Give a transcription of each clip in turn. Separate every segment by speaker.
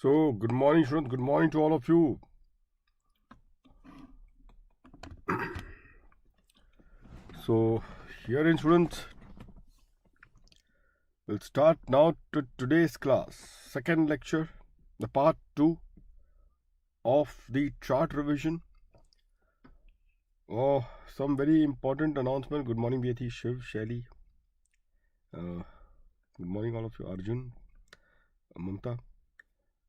Speaker 1: So, good morning, students. Good morning to all of you. So, here in students, we'll start now to today's class. Second lecture, the part 2 of the chart revision. Oh, some very important announcement. Good morning, Vyati, Shiv, Shelly. Good morning, all of you. Arjun, Mamta.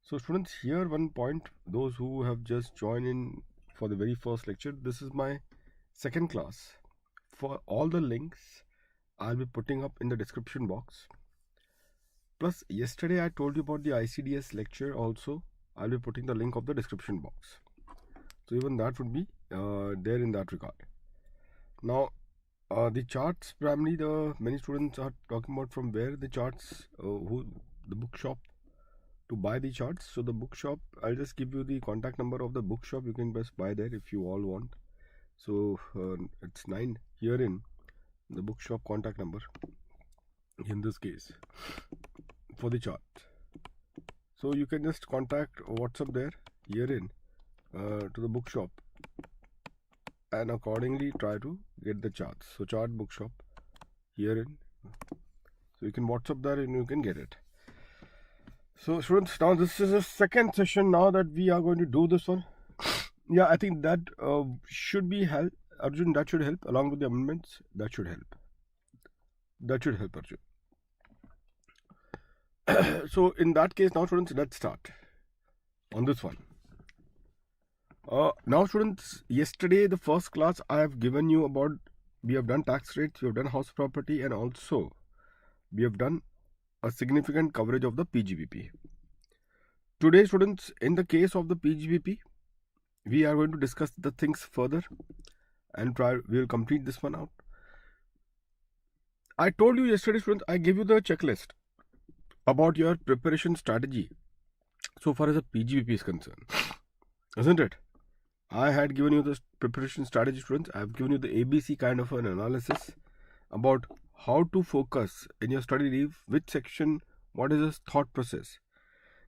Speaker 1: So, students, here one point. Those who have just joined in for the very first lecture, this is my second class. For all the links, I'll be putting up in the description box. Plus, yesterday I told you about the ICDS lecture also. I'll be putting the link of the description box. So even that would be there in that regard. Now, the charts primarily, the many students are talking about from where the charts, the bookshop to buy the charts. So the bookshop, I'll just give you the contact number of the bookshop. You can best buy there if you all want. So it's 9 herein, the bookshop contact number in this case for the chart. So you can just contact WhatsApp there herein to the bookshop and accordingly try to get the charts. So chart bookshop herein. So you can WhatsApp there and you can get it. So students, now this is the second session now that we are going to do this one. Yeah, I think that should be help. Arjun, that should help along with the amendments. That should help. That should help, Arjun. So in that case, now students, let's start on this one. Now students, yesterday the first class I have given you about, we have done tax rates, we have done house property, and also we have done a significant coverage of the PGBP. Today students, in the case of the PGBP, we are going to discuss the things further and we will complete this one out. I told you yesterday students, I gave you the checklist about your preparation strategy so far as the PGBP is concerned, isn't it? I had given you the preparation strategy students. I have given you the ABC kind of an analysis about how to focus in your study leave, which section, what is the thought process.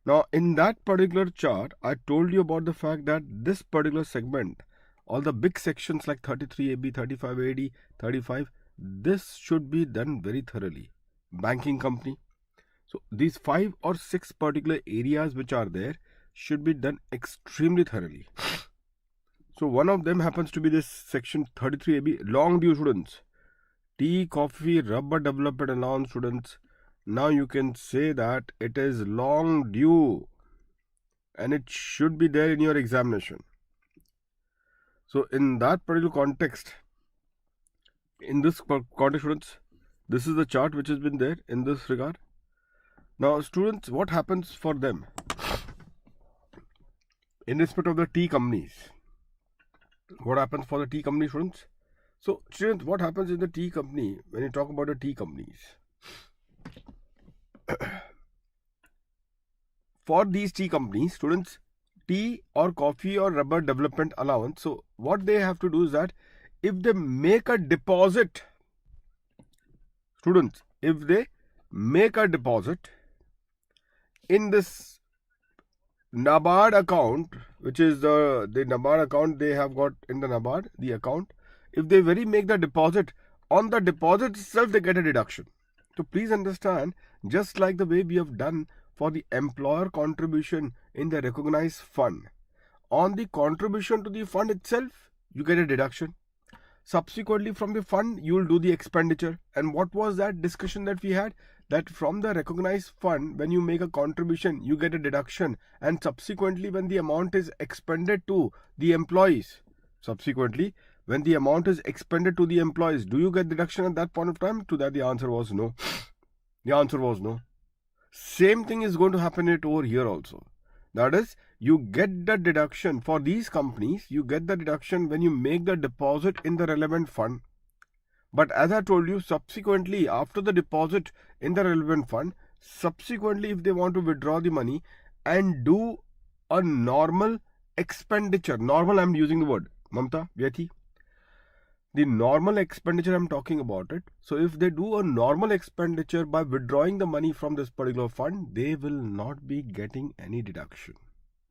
Speaker 1: Now in that particular chart, I told you about the fact that this particular segment, all the big sections like 33AB, 35AD, 35, this should be done very thoroughly. Banking company. So these 5 or 6 particular areas which are there should be done extremely thoroughly. So one of them happens to be this section 33AB, long due students. Tea, coffee, rubber development allowance students. Now you can say that it is long due and it should be there in your examination. So in that particular context, in this context students, this is the chart which has been there in this regard. Now students, what happens for them in respect of the tea companies? What happens for the tea company students? So students, what happens in the tea company when you talk about the tea companies? For these tea companies, students, tea or coffee or rubber development allowance. So what they have to do is that if they make a deposit, students, if they make a deposit in this NABARD account, which is the NABARD account they have got in the NABARD, the account, if they make the deposit, on the deposit itself they get a deduction. So please understand, just like the way we have done for the employer contribution in the recognized fund, on the contribution to the fund itself, you get a deduction. Subsequently, from the fund, you will do the expenditure. And what was that discussion that we had? That from the recognized fund, when you make a contribution, you get a deduction. And subsequently, when the amount is expended to the employees, subsequently, when the amount is expended to the employees, do you get deduction at that point of time? To that, the answer was no. The answer was no. Same thing is going to happen over here also. That is, you get the deduction for these companies, you get the deduction when you make the deposit in the relevant fund. But as I told you, subsequently, after the deposit in the relevant fund, subsequently, if they want to withdraw the money and do a normal expenditure, normal, I'm using the word, Mamta, Vyati, The normal expenditure I'm talking about it. So if they do a normal expenditure by withdrawing the money from this particular fund, they will not be getting any deduction.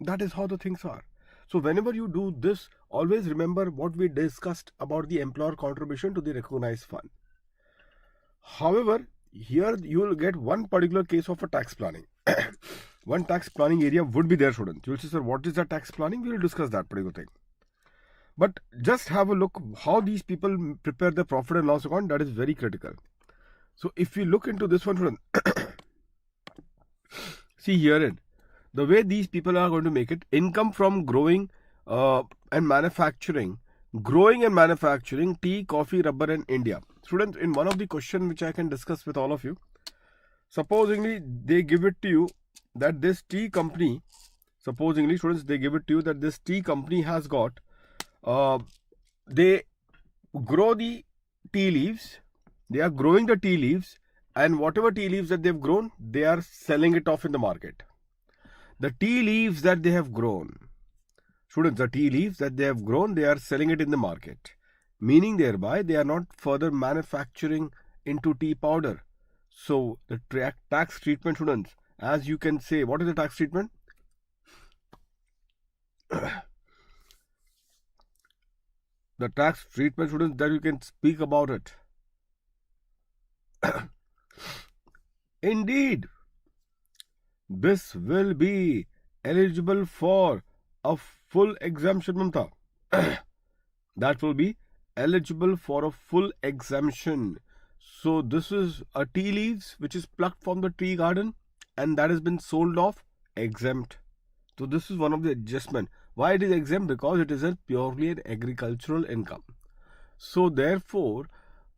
Speaker 1: That is how the things are. So whenever you do this, always remember what we discussed about the employer contribution to the recognized fund. However, here you will get one particular case of a tax planning. One tax planning area would be there, students. You will say, sir, what is the tax planning? We will discuss that particular thing. But just have a look how these people prepare the profit and loss account. That is very critical. So if we look into this one, students, see here, the way these people are going to make it, income from growing and manufacturing, tea, coffee, rubber in India. Students, in one of the questions which I can discuss with all of you, supposingly they give it to you that this tea company, students, they give it to you that this tea company has got, they grow the tea leaves, they are growing the tea leaves, and whatever tea leaves that they've grown, they are selling it off in the market. The tea leaves that they have grown, students, the tea leaves that they have grown, they are selling it in the market. Meaning thereby, they are not further manufacturing into tea powder. So, the tax treatment, students, as you can say, what is the tax treatment? The tax treatment, students, that you can speak about it. Indeed, this will be eligible for a full exemption, Mamta. That will be eligible for a full exemption. So this is a tea leaves which is plucked from the tea garden and that has been sold off, exempt. So this is one of the adjustment. Why it is exempt? Because it is a purely an agricultural income. So therefore,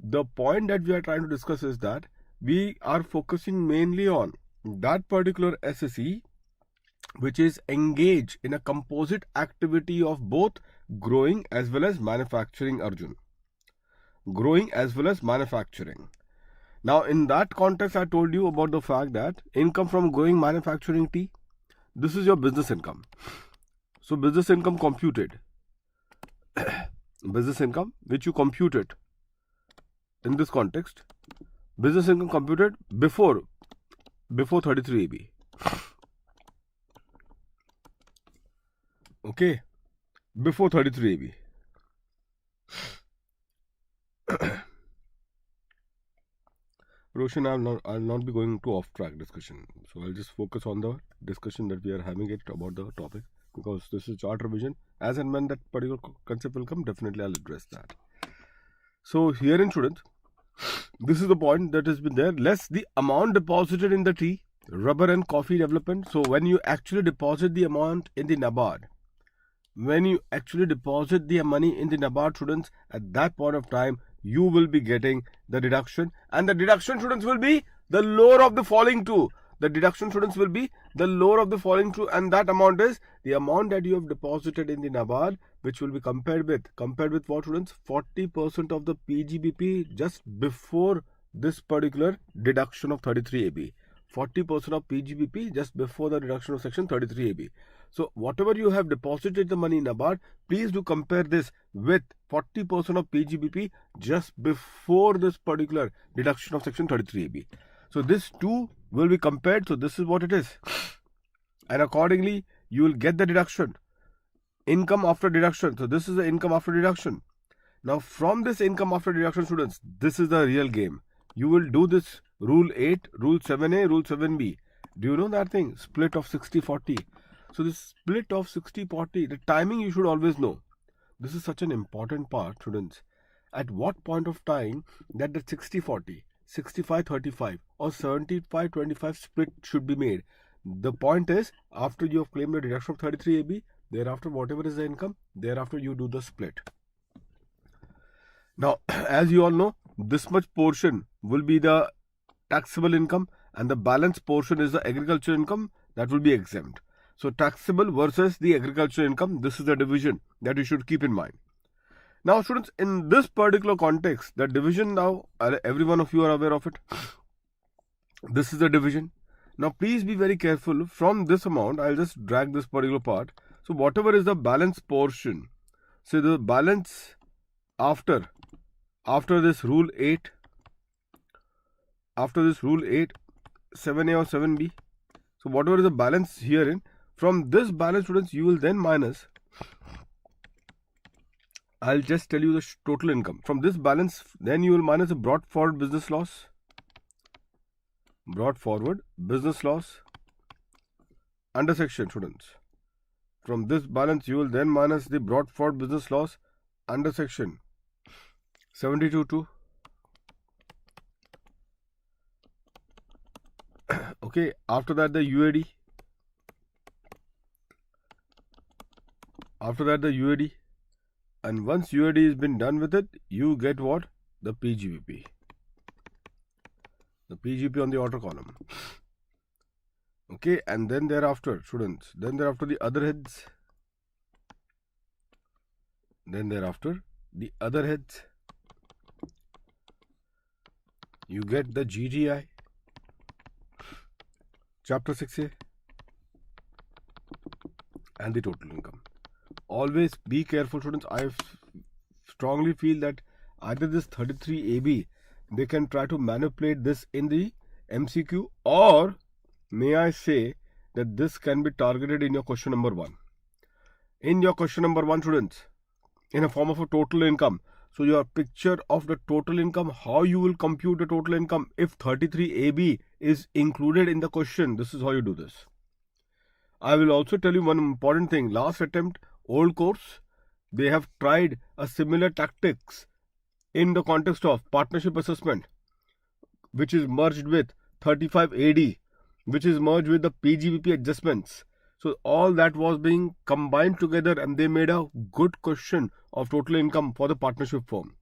Speaker 1: the point that we are trying to discuss is that we are focusing mainly on that particular SSE which is engaged in a composite activity of both growing as well as manufacturing, Arjun. Growing as well as manufacturing. Now in that context, I told you about the fact that income from growing, manufacturing tea, this is your business income. So business income computed. Business income which you computed in this context. Business income computed before 33 AB. Okay, before 33 AB. Roshan, I'll not be going to off-track discussion. So I'll just focus on the discussion that we are having it about the topic, because this is chart revision. As and when that particular concept will come, definitely I'll address that. So here in students, this is the point that has been there. Less the amount deposited in the tea, rubber and coffee development. So when you actually deposit the amount in the NABARD, when you actually deposit the money in the NABARD, students, at that point of time, you will be getting the deduction, and the deduction, students, will be the lower of the following two. The deduction, students, will be the lower of the following two, and that amount is the amount that you have deposited in the NABARD, which will be compared with what, students? 40% of the PGBP just before this particular deduction of 33 AB. 40% of PGBP just before the deduction of section 33 AB. So whatever you have deposited the money in NABARD, please do compare this with 40% of PGBP just before this particular deduction of section 33 AB. So this two will be compared. So this is what it is. And accordingly, you will get the deduction. Income after deduction. So this is the income after deduction. Now from this income after deduction, students, this is the real game. You will do this rule 8, rule 7A, rule 7B. Do you know that thing? Split of 60-40. So this split of 60-40, the timing you should always know. This is such an important part, students. At what point of time that the 60-40, 65-35 or 75-25 split should be made. The point is, after you have claimed the deduction of 33 AB, thereafter whatever is the income, thereafter you do the split. Now, as you all know, this much portion will be the taxable income and the balance portion is the agricultural income that will be exempt. So taxable versus the agricultural income, this is the division that you should keep in mind. Now students, in this particular context, the division now, every one of you are aware of it. This is the division. Now please be very careful. From this amount, I'll just drag this particular part. So whatever is the balance portion, so the balance after after this rule 8, 7A or 7B. So whatever is the balance herein, from this balance, students, you will then minus, I'll just tell you the total income. From this balance, then you will minus the brought forward business loss. Brought forward business loss under section, students. From this balance, you will then minus the brought forward business loss under section 72.2. Okay, after that the UAD. After that the UAD. And once UAD has been done with it, you get what? The PGBP. The PGP on the outer column. Okay, and then thereafter, students, then thereafter the other heads. Then thereafter the other heads. You get the GTI. Chapter 6A. And the total income. Always be careful, students. I strongly feel that either this 33AB, they can try to manipulate this in the MCQ, or may I say that this can be targeted in your question number 1. In your question number 1, students, in a form of a total income. So your picture of the total income, how you will compute the total income if 33AB is included in the question. This is how you do this. I will also tell you one important thing. Last attempt, old course, they have tried a similar tactics in the context of partnership assessment, which is merged with 35AD, which is merged with the PGBP adjustments. So all that was being combined together, and they made a good question of total income for the partnership firm.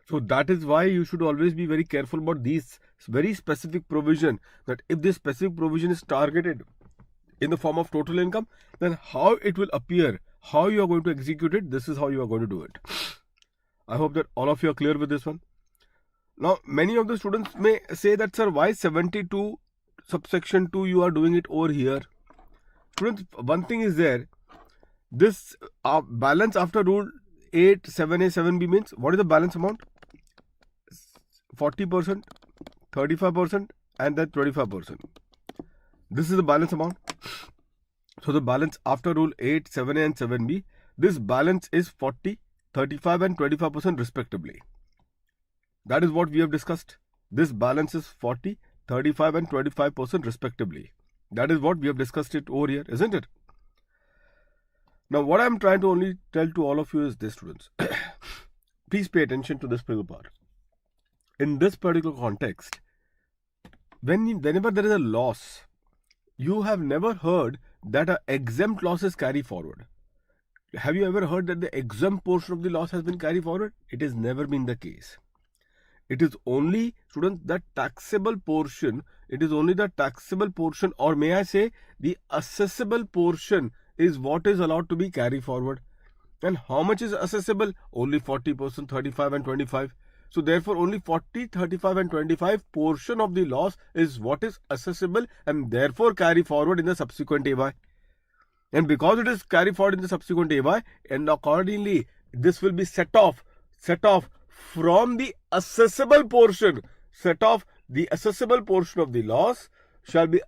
Speaker 1: So that is why you should always be very careful about these very specific provision, that if this specific provision is targeted in the form of total income, then how it will appear, how you are going to execute it, this is how you are going to do it. I hope that all of you are clear with this one. Now, many of the students may say that, sir, why 72 subsection 2 you are doing it over here? Students, one thing is there, this balance after rule 8, 7A, 7B means, what is the balance amount? 40%, 35% and then 25%. This is the balance amount. So the balance after rule 8, 7A and 7B, this balance is 40, 35 and 25% respectively. That is what we have discussed. This balance is 40, 35 and 25% respectively. That is what we have discussed it over here, isn't it? Now what I am trying to only tell to all of you is this, students. Please pay attention to this particular part. In this particular context, whenever there is a loss, you have never heard that an exempt loss is carried forward. Have you ever heard that the exempt portion of the loss has been carried forward? It has never been the case. It is only, students, the taxable portion. It is only the taxable portion, or may I say the assessable portion, is what is allowed to be carried forward. And how much is assessable? Only 40%, 35 and 25. So therefore only 40, 35 and 25 portion of the loss is what is accessible and therefore carry forward in the subsequent AY. And because it is carried forward in the subsequent AY, and accordingly this will be set off from the accessible portion. The accessible portion of the loss shall be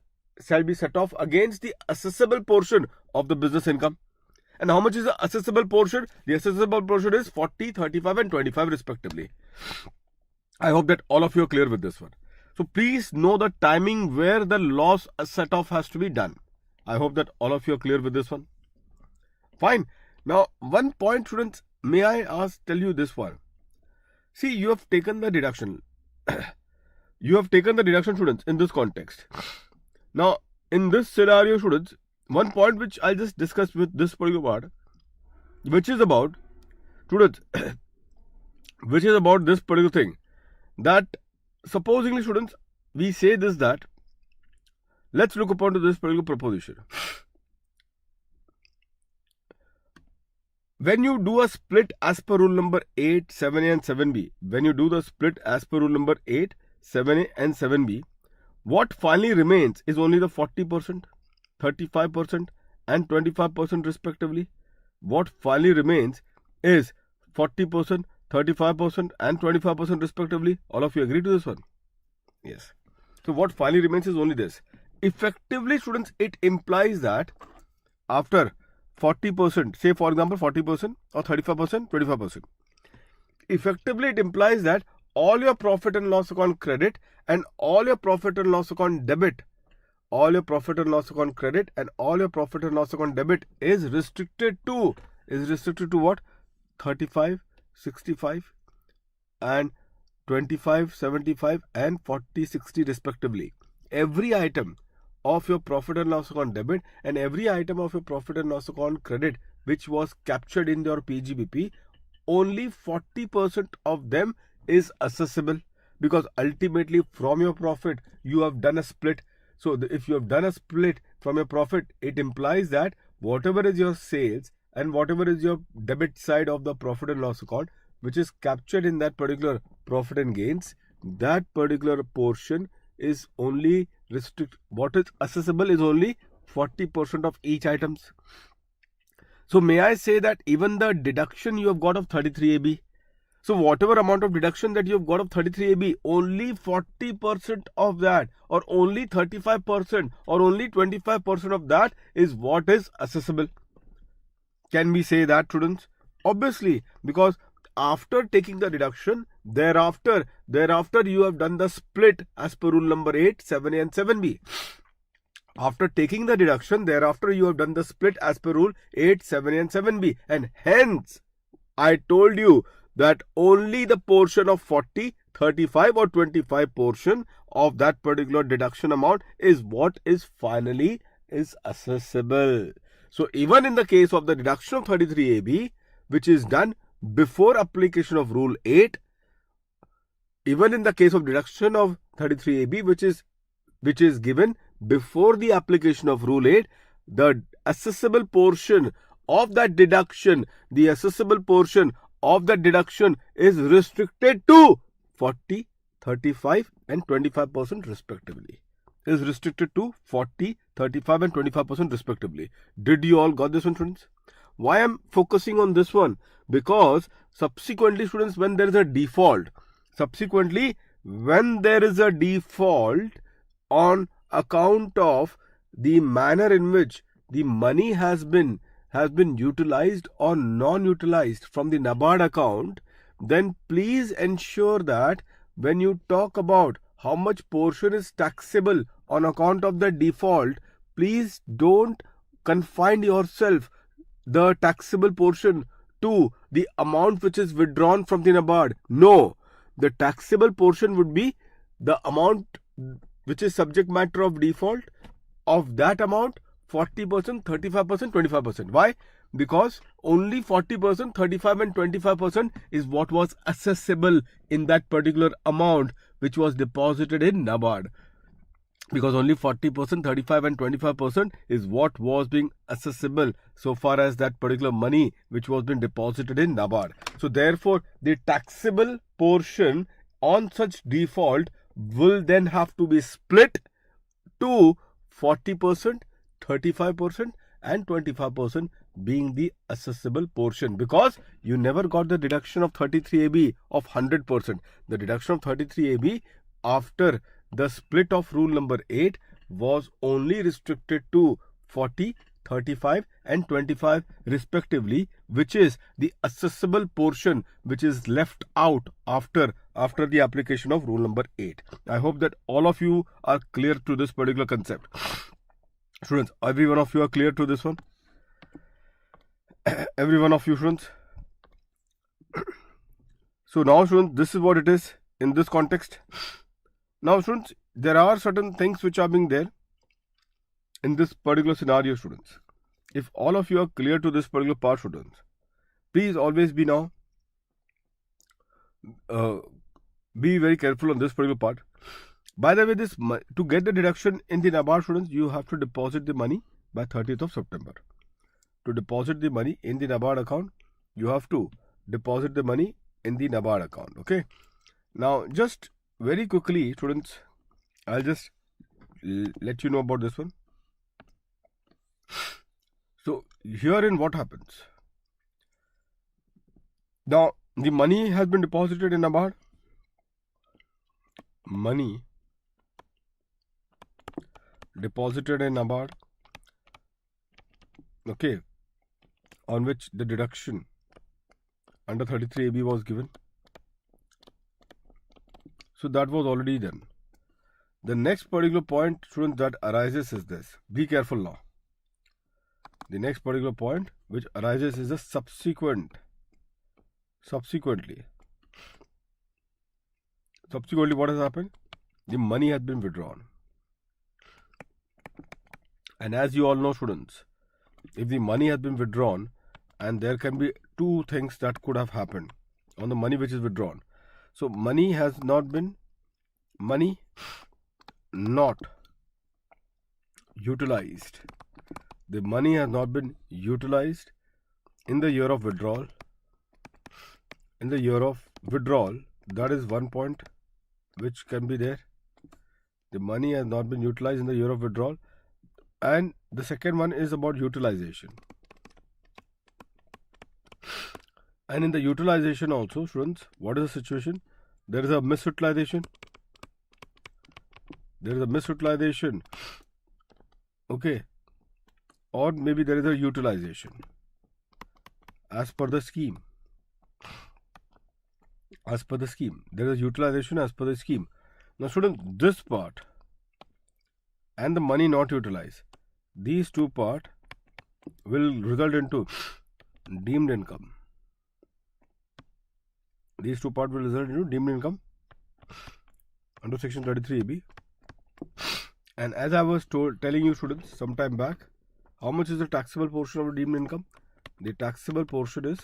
Speaker 1: set off against the accessible portion of the business income. And how much is the accessible portion? The accessible portion is 40, 35 and 25 respectively. I hope that all of you are clear with this one. So please know the timing where the loss set off has to be done. I hope that all of you are clear with this one. Fine. Now one point, students, may I tell you this one. See, you have taken the deduction. You have taken the deduction, students, in this context. Now, in this scenario, students, one point which I just discussed with this particular part, which is about, students, which is about this particular thing, that supposingly, students, we say this, that let's look upon to this particular proposition. When you do a split as per rule number 8, 7A and 7B, when you do the split as per rule number 8, 7A and 7B, what finally remains is only the 40%, 35% and 25% respectively. What finally remains is 40%, 35% and 25% respectively. All of you agree to this one? Yes. So what finally remains is only this. Effectively, students, it implies that after 40%, say for example 40% or 35%, 25%. Effectively, it implies that all your profit and loss account credit and all your profit and loss account debit, all your profit and loss account credit and all your profit and loss account debit is restricted to what? 35, 65 and 25, 75 and 40, 60 respectively. Every item of your profit and loss account debit and every item of your profit and loss account credit which was captured in your PGBP, only 40% of them is accessible, because ultimately from your profit you have done a split. So if you have done a split from your profit, it implies that whatever is your sales and whatever is your debit side of the profit and loss account which is captured in that particular profit and gains, that particular portion is only what is accessible is only 40% of each items. So may I say that even the deduction you have got of 33AB, so whatever amount of deduction that you have got of 33AB, only 40% of that or only 35% or only 25% of that is what is accessible. Can we say that, students? Obviously, because after taking the deduction, thereafter you have done the split as per rule number 8, 7A and 7B. After taking the deduction, thereafter you have done the split as per rule 8, 7A and 7B. And hence, I told you that only the portion of 40, 35 or 25 portion of that particular deduction amount is what is finally is accessible. So even in the case of the deduction of 33AB, which is done before application of rule 8, even in the case of deduction of 33AB, which is given before the application of rule 8, the accessible portion of that deduction, is restricted to 40, 35 and 25% respectively. Is restricted to 40, 35 and 25% respectively. Did you all got this one, students? Why I'm focusing on this one? Because subsequently, students, when there is a default, on account of the manner in which the money has been utilized or non-utilized from the NABARD account, then please ensure that when you talk about how much portion is taxable on account of the default, please don't confine yourself the taxable portion to the amount which is withdrawn from the NABARD. No, the taxable portion would be the amount which is subject matter of default. Of that amount, 40%, 35%, 25%. Why? Because only 40%, 35 and 25% is what was accessible in that particular amount which was deposited in NABARD. Because only 40%, 35 and 25% is what was being accessible so far as that particular money which was being deposited in NABARD. So therefore, the taxable portion on such default will then have to be split to 40%, 35% and 25% being the accessible portion, because you never got the deduction of 33AB of 100%. The deduction of 33AB after the split of rule number 8 was only restricted to 40, 35 and 25 respectively, which is the accessible portion which is left out after the application of rule number 8. I hope that all of you are clear to this particular concept. Students, every one of you are clear to this one? Every one of you, students? So now, students, this is what it is in this context. Now, students, there are certain things which are being there in this particular scenario, students. If all of you are clear to this particular part, students, please always be now be very careful on this particular part. By the way, to get the deduction in the NABARD, students, you have to deposit the money by 30th of September. To deposit the money in the NABARD account, you have to deposit the money in the NABARD account. Okay. Now, just very quickly, students, I'll just let you know about this one. So, herein what happens? Now, The money has been deposited in NABARD. Money deposited in NABARD, okay, on which the deduction under 33AB was given. So that was already done. The next particular point, students, that arises is this. Be careful now. The next particular point which arises is the subsequently. Subsequently, what has happened? The money has been withdrawn. And as you all know, students, if the money has been withdrawn, and there can be two things that could have happened on the money which is withdrawn. So money not utilized. The money has not been utilized in the year of withdrawal. In the year of withdrawal, that is one point which can be there. The money has not been utilized in the year of withdrawal. And the second one is about utilization. And in the utilization also, students, what is the situation? There is a misutilization. There is a misutilization. Okay. Or maybe there is a utilization as per the scheme. As per the scheme. There is utilization as per the scheme. Now, students, this part and the money not utilized, these two parts will result into deemed income. These two parts will result into deemed income under section 33AB. And as I was telling you, students, some time back, how much is the taxable portion of the deemed income? The taxable portion is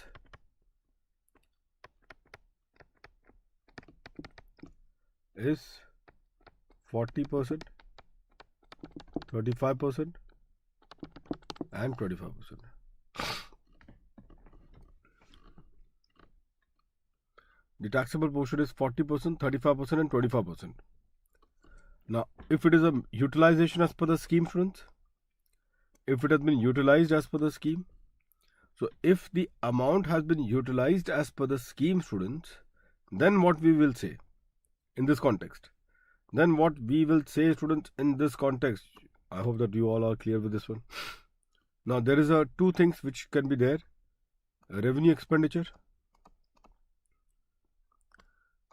Speaker 1: 40%, 35%, and 25%. The taxable portion is 40%, 35%, and 25%. Now, if it is a utilization as per the scheme, students, if it has been utilized as per the scheme, so if the amount has been utilized as per the scheme, students, then what we will say in this context? Then what we will say, students, in this context, I hope that you all are clear with this one. Now, there is two things which can be there. Revenue expenditure.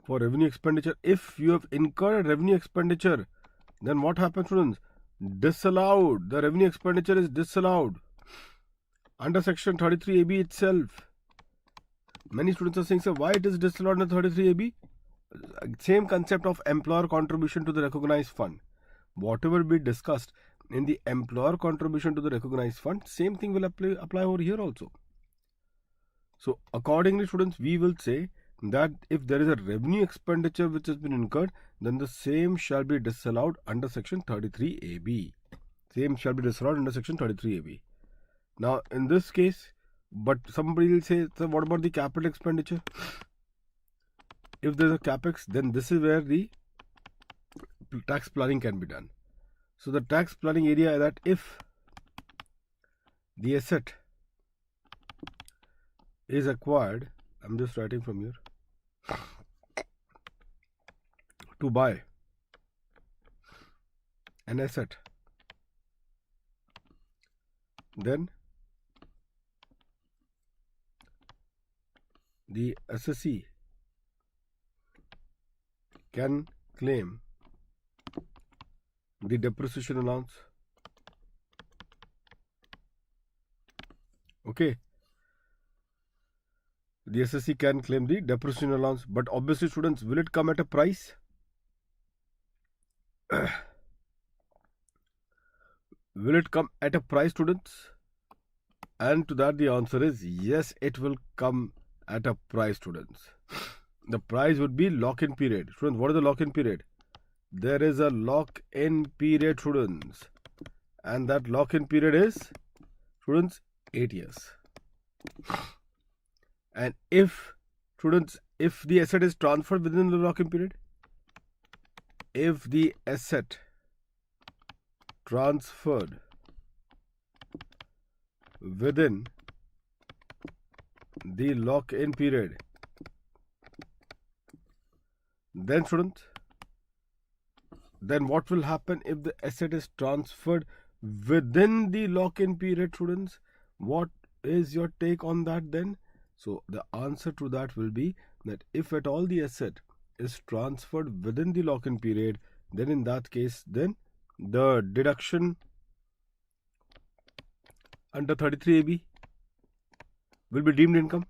Speaker 1: For revenue expenditure, if you have incurred a revenue expenditure, then what happens, students? Disallowed. The revenue expenditure is disallowed under section 33AB itself. Many students are saying, sir, why it is disallowed under 33AB? Same concept of employer contribution to the recognized fund. Whatever we discussed in the employer contribution to the recognized fund, same thing will apply over here also. So accordingly, students, we will say that if there is a revenue expenditure which has been incurred, then the same shall be disallowed under section 33AB. Same shall be disallowed under section 33AB. Now, in this case, but somebody will say, so what about the capital expenditure? If there is a capex, then this is where the tax planning can be done. So the tax planning area is that if the asset is acquired, I'm just writing from here, to buy an asset, then the assessee can claim the depreciation allowance. Okay. The assessee can claim the depreciation allowance, but obviously, students, will it come at a price? Will it come at a price, students? And to that the answer is yes, it will come at a price, students. The price would be lock-in period. Students, what is the lock-in period? There is a lock-in period, students. And that lock-in period is, students, 8 years. And if, students, if the asset is transferred within the lock-in period, if the asset transferred within the lock-in period, Then students, then what will happen if the asset is transferred within the lock-in period, students? What is your take on that then? So the answer to that will be that if at all the asset is transferred within the lock-in period, then in that case, then the deduction under 33AB will be deemed income.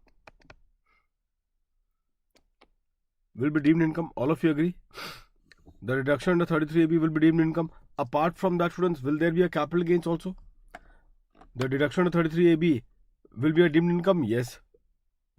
Speaker 1: Will be deemed income. All of you agree? The deduction under 33AB will be deemed income. Apart from that, students, will there be a capital gains also? The deduction under 33AB will be a deemed income? Yes.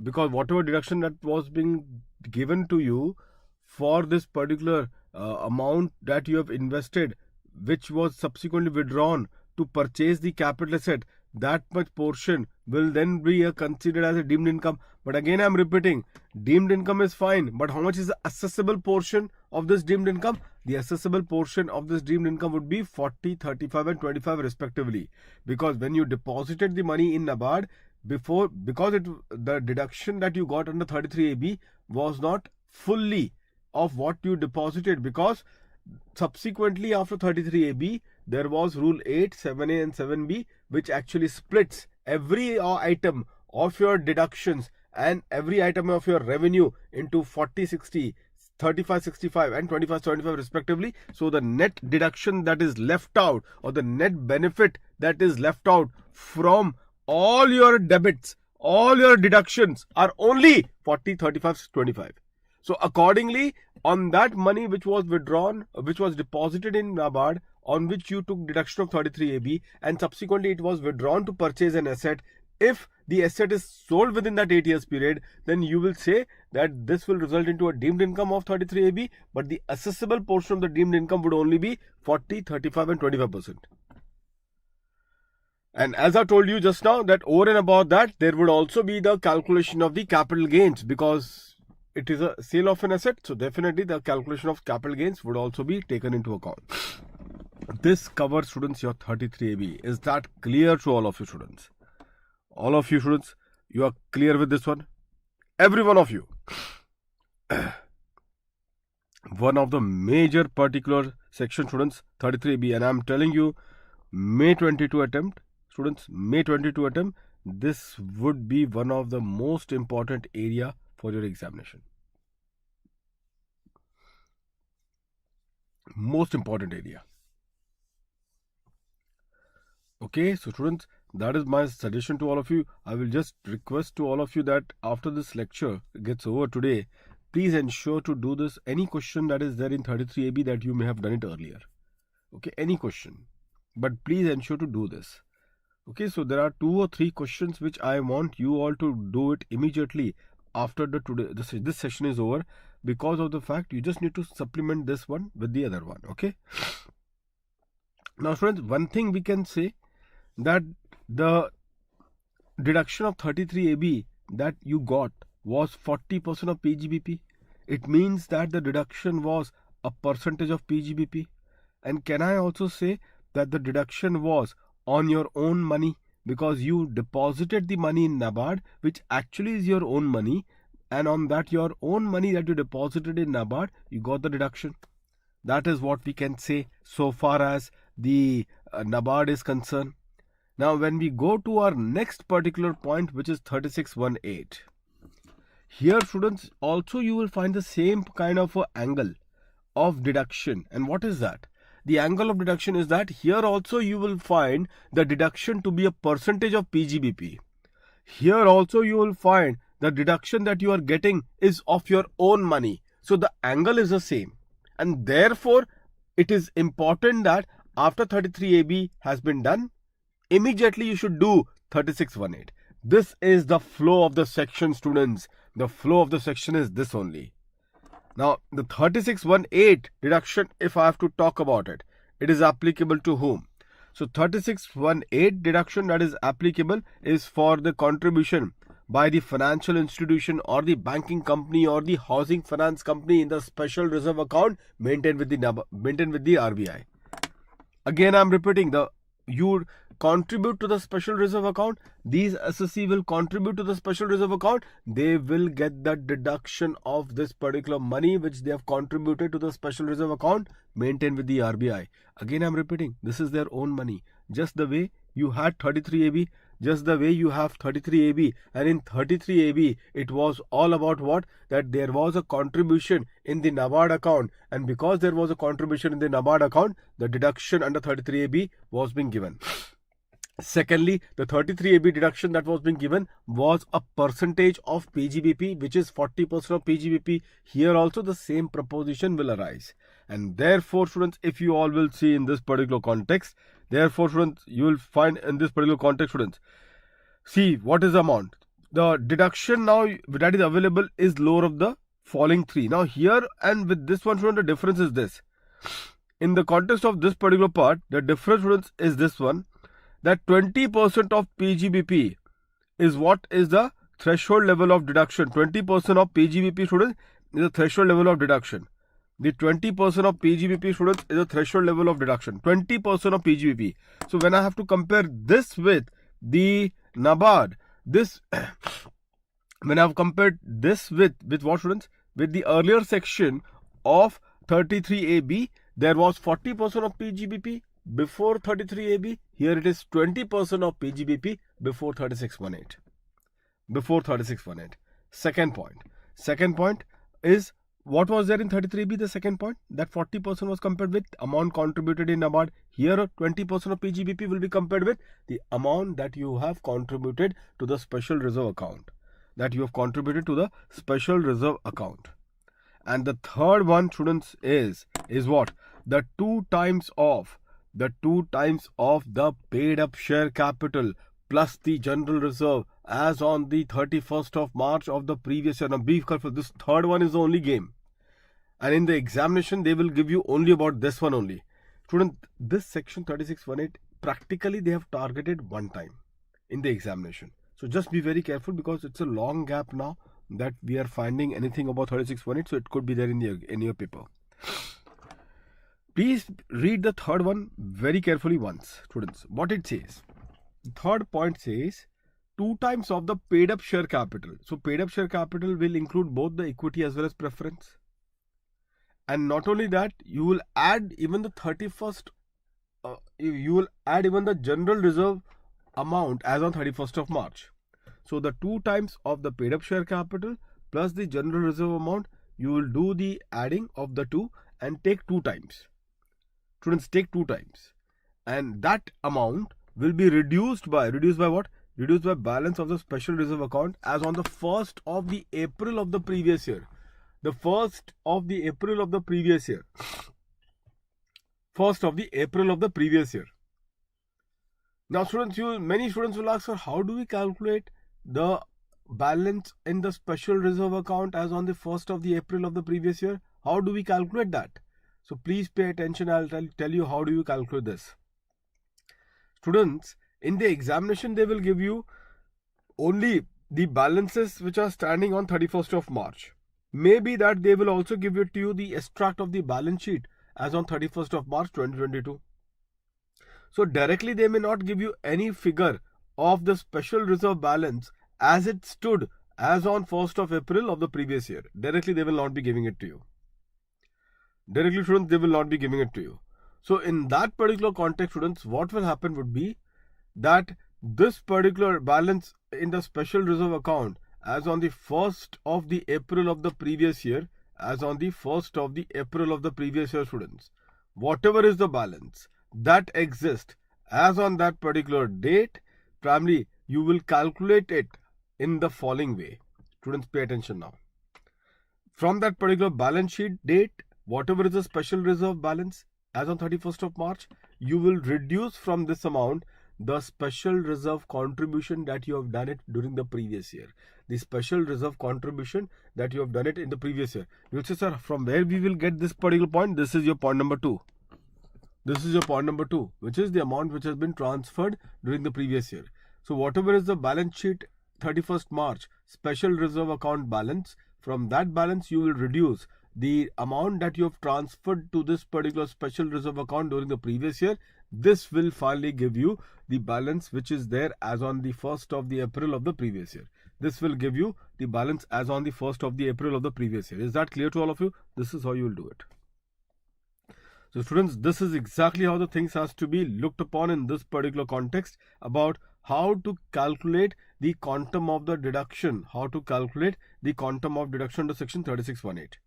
Speaker 1: Because whatever deduction that was being given to you for this particular amount that you have invested, which was subsequently withdrawn to purchase the capital asset, that much portion will then be considered as a deemed income. But again, I am repeating, deemed income is fine, but how much is the assessable portion of this deemed income? The assessable portion of this deemed income would be 40, 35 and 25 respectively. Because when you deposited the money in NABARD, because the deduction that you got under 33AB was not fully of what you deposited, because subsequently after 33AB there was rule 8, 7A and 7B, which actually splits every item of your deductions and every item of your revenue into 40, 60, 35, 65 and 25, 75 respectively. So the net deduction that is left out, or the net benefit that is left out from all your debits, all your deductions are only 40, 35, 25. So accordingly, on that money which was withdrawn, which was deposited in NABARD, on which you took deduction of 33AB and subsequently it was withdrawn to purchase an asset, if the asset is sold within that 8 years period, then you will say that this will result into a deemed income of 33AB, but the assessable portion of the deemed income would only be 40, 35 and 25%. And as I told you just now, that over and above that, there would also be the calculation of the capital gains, because it is a sale of an asset. So definitely the calculation of capital gains would also be taken into account. This covers, students, your 33AB. Is that clear to all of you students? All of you students, you are clear with this one? Every one of you. One of the major particular section, students, 33AB, and I am telling you, May 22 attempt, students, May 22 attempt, this would be one of the most important area for your examination. Most important area. Okay, so students, that is my suggestion to all of you. I will just request to all of you that after this lecture gets over today, please ensure to do this. Any question that is there in 33AB that you may have done it earlier. Okay, any question. But please ensure to do this. Okay, so there are 2 or 3 questions which I want you all to do it immediately after this session is over, because of the fact you just need to supplement this one with the other one. Okay. Now, friends, one thing we can say, that the deduction of 33AB that you got was 40% of PGBP. It means that the deduction was a percentage of PGBP. And can I also say that the deduction was on your own money, because you deposited the money in NABARD, which actually is your own money, and on that your own money that you deposited in NABARD, you got the deduction. That is what we can say so far as the NABARD is concerned. Now, when we go to our next particular point, which is 3618, here, students, also you will find the same kind of angle of deduction. And what is that? The angle of deduction is that here also you will find the deduction to be a percentage of PGBP. Here also you will find the deduction that you are getting is of your own money. So the angle is the same. And therefore, it is important that after 33AB has been done, immediately you should do 3618. This is the flow of the section, students. The flow of the section is this only. Now, the 3618 deduction, if I have to talk about it, it is applicable to whom? So, 3618 deduction that is applicable is for the contribution by the financial institution or the banking company or the housing finance company in the special reserve account maintained with the RBI. Again, I am repeating, contribute to the special reserve account. These SSC will contribute to the special reserve account. They will get the deduction of this particular money which they have contributed to the special reserve account maintained with the RBI. Again, I'm repeating, this is their own money. Just the way you had 33AB, just the way you have 33AB, and in 33AB it was all about what? That there was a contribution in the NABARD account, and because there was a contribution in the NABARD account, the deduction under 33AB was being given. Secondly, the 33AB deduction that was being given was a percentage of PGBP, which is 40% of PGBP. Here also the same proposition will arise. And therefore, students, if you all will see in this particular context, therefore, students, you will find in this particular context, students, see what is the amount. The deduction now that is available is lower of the following three. Now here and with this one, student, the difference is this. In the context of this particular part, the difference, students, is this one. That 20% of PGBP is what is the threshold level of deduction. 20% of PGBP, students, is the threshold level of deduction. The 20% of PGBP, students, is the threshold level of deduction. 20% of PGBP. So when I have to compare this with the NABARD, this when I have compared this with what, students? With the earlier section of 33AB, there was 40% of PGBP before 33AB. Here it is 20% of PGBP before 3618. Before 3618. Second point. Second point is what was there in 33B? The second point, that 40% was compared with amount contributed in NABARD. Here 20% of PGBP will be compared with the amount that you have contributed to the special reserve account. That you have contributed to the special reserve account. And the third one, students, is what? The 2 times of the paid up share capital plus the general reserve as on the 31st of March of the previous year. Now be careful, this third one is the only game. And in the examination, they will give you only about this one only. Student, this section 3618, practically they have targeted one time in the examination. So just be very careful because it's a long gap now that we are finding anything about 3618. So it could be there in your paper. Please read the third one very carefully once, students. What it says. The third point says 2 times of the paid up share capital. So paid up share capital will include both the equity as well as preference. And not only that, you will add even the 31st, you will add even the general reserve amount as on 31st of March. So the 2 times of the paid up share capital plus the general reserve amount, you will do the adding of the two and take 2 times. Students, take 2 times. And that amount will be reduced by what? Reduced by balance of the special reserve account as on the 1st of the April of the previous year. The 1st of the April of the previous year. 1st of the April of the previous year. Now, students, many students will ask, sir, how do we calculate the balance in the special reserve account as on the 1st of the April of the previous year? How do we calculate that? So please pay attention. I'll tell you how do you calculate this. Students, in the examination, they will give you only the balances which are standing on 31st of March. Maybe that they will also give it to you the extract of the balance sheet as on 31st of March 2022. So directly they may not give you any figure of the special reserve balance as it stood as on 1st of April of the previous year. Directly they will not be giving it to you. Directly, students, they will not be giving it to you. So in that particular context, students, what will happen would be that this particular balance in the special reserve account as on the 1st of the April of the previous year, as on the 1st of the April of the previous year, students, whatever is the balance that exists as on that particular date, primarily you will calculate it in the following way. Students, pay attention now. From that particular balance sheet date, whatever is the special reserve balance as on 31st of March, you will reduce from this amount the special reserve contribution that you have done it during the previous year. The special reserve contribution that you have done it in the previous year. You will say, sir, from where we will get this particular point? This is your point number 2. This is your point number 2, which is the amount which has been transferred during the previous year. So whatever is the balance sheet 31st March special reserve account balance, from that balance you will reduce the amount that you have transferred to this particular special reserve account during the previous year. This will finally give you the balance which is there as on the 1st of the April of the previous year. This will give you the balance as on the 1st of the April of the previous year. Is that clear to all of you? This is how you will do it. So students, this is exactly how the things has to be looked upon in this particular context about how to calculate the quantum of the deduction. How to calculate the quantum of deduction under section 3618.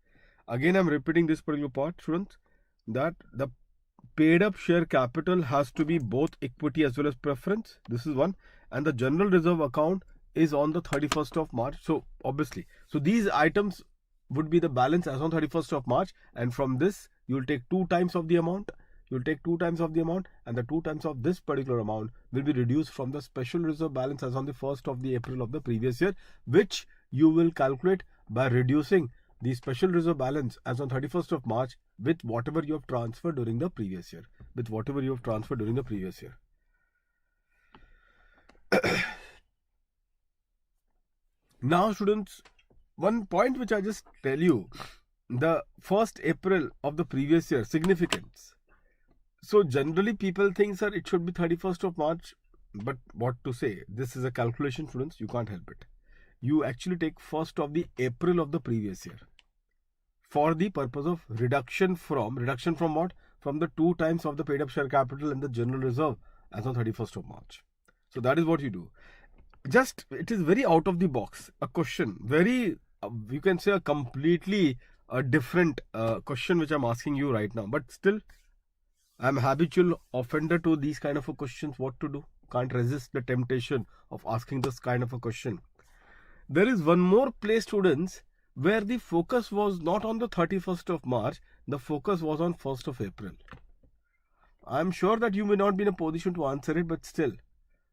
Speaker 1: Again, I am repeating this particular part, students, that the paid up share capital has to be both equity as well as preference. This is one. And the general reserve account is on the 31st of March. So obviously, so these items would be the balance as on 31st of March, and from this you will take 2 times of the amount. You will take 2 times of the amount, and the 2 times of this particular amount will be reduced from the special reserve balance as on the 1st of the April of the previous year, which you will calculate by reducing the special reserve balance as on 31st of March with whatever you have transferred during the previous year. With whatever you have transferred during the previous year. Now students, one point which I just tell you, the 1st April of the previous year, significance. So generally people think, sir, it should be 31st of March, but what to say? This is a calculation, students, you can't help it. You actually take 1st of the April of the previous year for the purpose of reduction from what? From the 2 times of the paid up share capital and the general reserve as on 31st of March. So that is what you do. Just, it is very out of the box, a question, very, you can say a completely different question which I'm asking you right now. But still, I'm habitual offender to these kind of a questions. What to do? Can't resist the temptation of asking this kind of a question. There is one more place, students, where the focus was not on the 31st of March, the focus was on 1st of April. I'm sure that you may not be in a position to answer it, but still,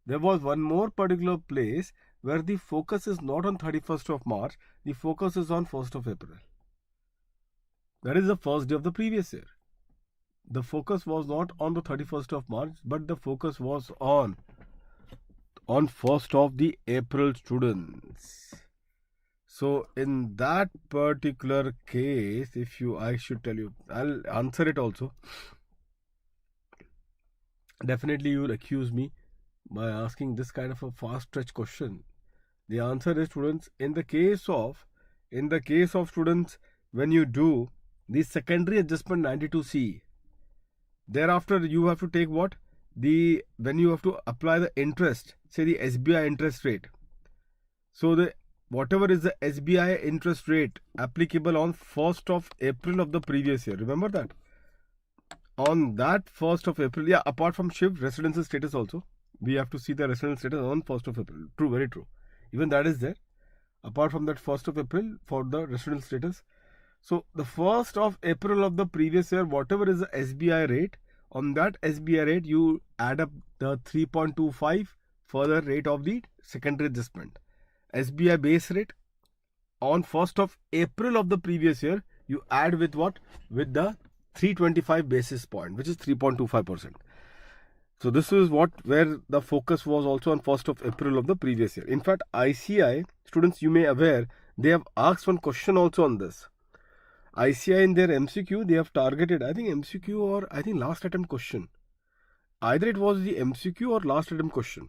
Speaker 1: there was one more particular place where the focus is not on 31st of March, the focus is on 1st of April. That is the first day of the previous year. The focus was not on the 31st of March, but the focus was on 1st of the April, students. So in that particular case, I should tell you, I'll answer it also. Definitely you will accuse me by asking this kind of a fast stretch question. The answer is, students, in the case of students, when you do the secondary adjustment 92C, thereafter you have to take what? When you have to apply the interest, say the SBI interest rate. So whatever is the SBI interest rate applicable on 1st of April of the previous year, remember that? On that 1st of April, yeah, apart from shift, residential status also, we have to see the residential status on 1st of April. True, very true. Even that is there. Apart from that 1st of April for the residential status. So the 1st of April of the previous year, whatever is the SBI rate, on that SBI rate, you add up the 3.25 further rate of the secondary adjustment. SBI base rate on 1st of April of the previous year, you add with what? With the 325 basis point, which is 3.25%. So this is where the focus was also on 1st of April of the previous year. In fact, ICI, students, you may aware, they have asked one question also on this. ICI in their MCQ, they have targeted, I think MCQ or I think last attempt question. Either it was the MCQ or last attempt question.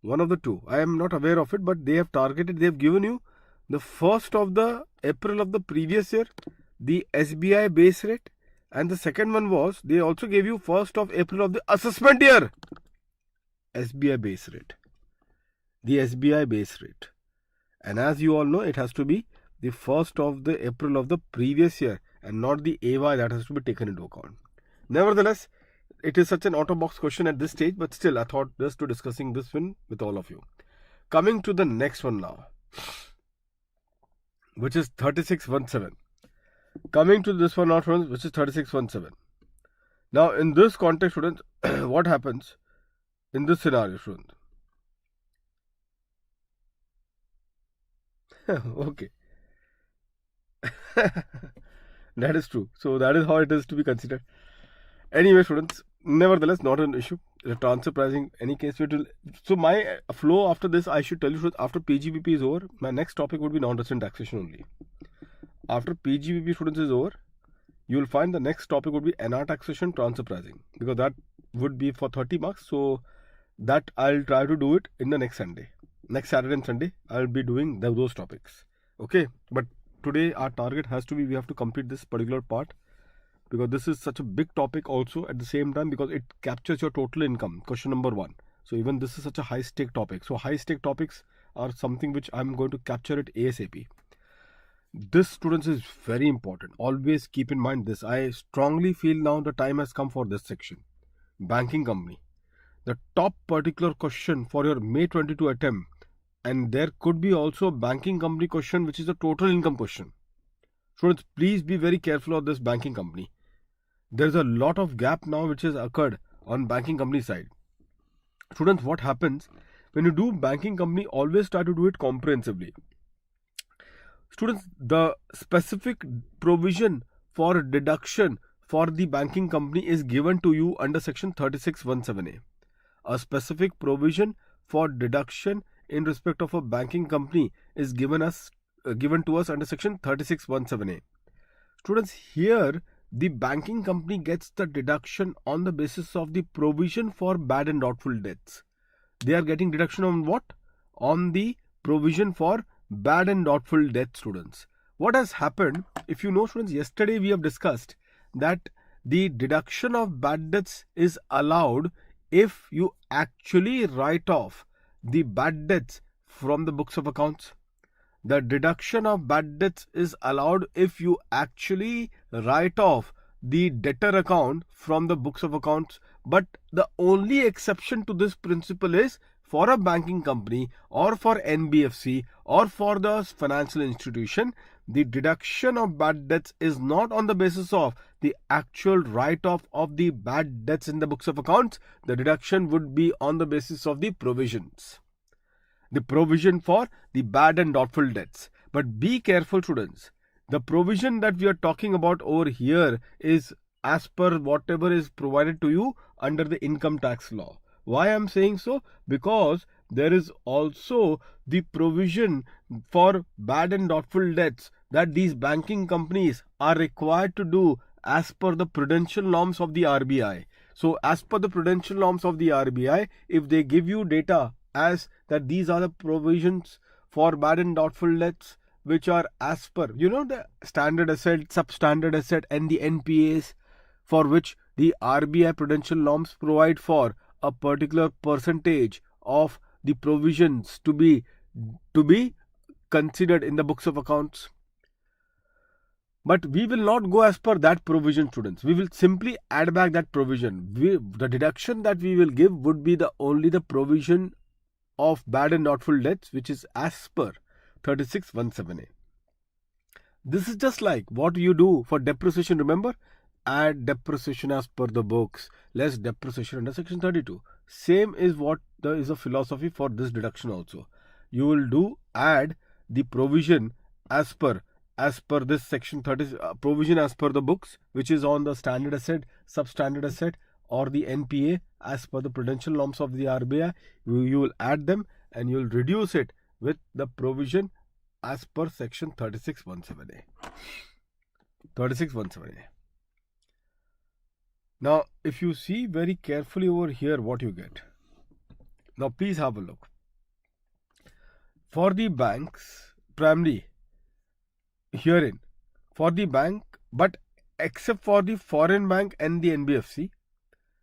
Speaker 1: One of the two. I am not aware of it, but they have targeted, they have given you the 1st of the April of the previous year, the SBI base rate, and the second one was, they also gave you 1st of April of the assessment year, SBI base rate. The SBI base rate. And as you all know, it has to be the 1st of the April of the previous year and not the AY that has to be taken into account. Nevertheless, it is such an out-of-box question at this stage, but still I thought just to discussing this one with all of you. Coming to the next one now, which is 3617. Coming to this one now, friends, which is 3617. Now, in this context, students, what happens in this scenario, students? Okay. That is true. So, that is how it is to be considered. Anyway, students, nevertheless, not an issue. The transfer pricing, any case, so my flow after this, I should tell you, after PGBP is over, my next topic would be non-resident taxation only. After PGBP, students, is over, you will find the next topic would be NR taxation transfer pricing, because that would be for 30 marks. So that I'll try to do it in the next Sunday. Next Saturday and Sunday, I'll be doing those topics. Okay, but today our target has to be, we have to complete this particular part, because this is such a big topic also at the same time, because it captures your total income, question number 1. So even this is such a high stake topic. So high stake topics are something which I'm going to capture it ASAP. This, students, is very important. Always keep in mind this. I strongly feel now the time has come for this section. Banking company. The top particular question for your May 22 attempt, and there could be also a banking company question which is a total income question. Students, please be very careful of this banking company. There's a lot of gap now which has occurred on banking company side. Students, what happens when you do banking company, always try to do it comprehensively. Students, the specific provision for deduction for the banking company is given to you under section 3617A. A specific provision for deduction in respect of a banking company is given to us under section 3617A. Students, here the banking company gets the deduction on the basis of the provision for bad and doubtful debts. They are getting deduction on what? On the provision for bad and doubtful debts, students. What has happened, if you know, students, yesterday we have discussed that the deduction of bad debts is allowed if you actually write off the bad debts from the books of accounts. The deduction of bad debts is allowed if you actually write off the debtor account from the books of accounts. But the only exception to this principle is for a banking company or for NBFC or for the financial institution, the deduction of bad debts is not on the basis of the actual write-off of the bad debts in the books of accounts. The deduction would be on the basis of the provisions. The provision for the bad and doubtful debts. But be careful, students. The provision that we are talking about over here is as per whatever is provided to you under the income tax law. Why I am saying so? Because there is also the provision for bad and doubtful debts that these banking companies are required to do as per the prudential norms of the RBI. So as per the prudential norms of the RBI, if they give you data as that these are the provisions for bad and doubtful debts which are as per, the standard asset, substandard asset and the NPAs, for which the RBI prudential norms provide for a particular percentage of the provisions to be considered in the books of accounts. But we will not go as per that provision, students. We will simply add back that provision. The deduction that we will give would be only the provision of bad and doubtful debts, which is as per 3617A. This is just like what you do for depreciation. Remember, add depreciation as per the books, less depreciation under section 32. Same is what there is a philosophy for this deduction also. You will add the provision as per this section 30 provision as per the books, which is on the standard asset, substandard asset or the NPA as per the prudential norms of the RBI. You will add them and you will reduce it with the provision as per section 3617A. 3617A. Now, if you see very carefully over here what you get. Now, please have a look. For the banks, primarily herein, for the bank, but except for the foreign bank and the NBFC,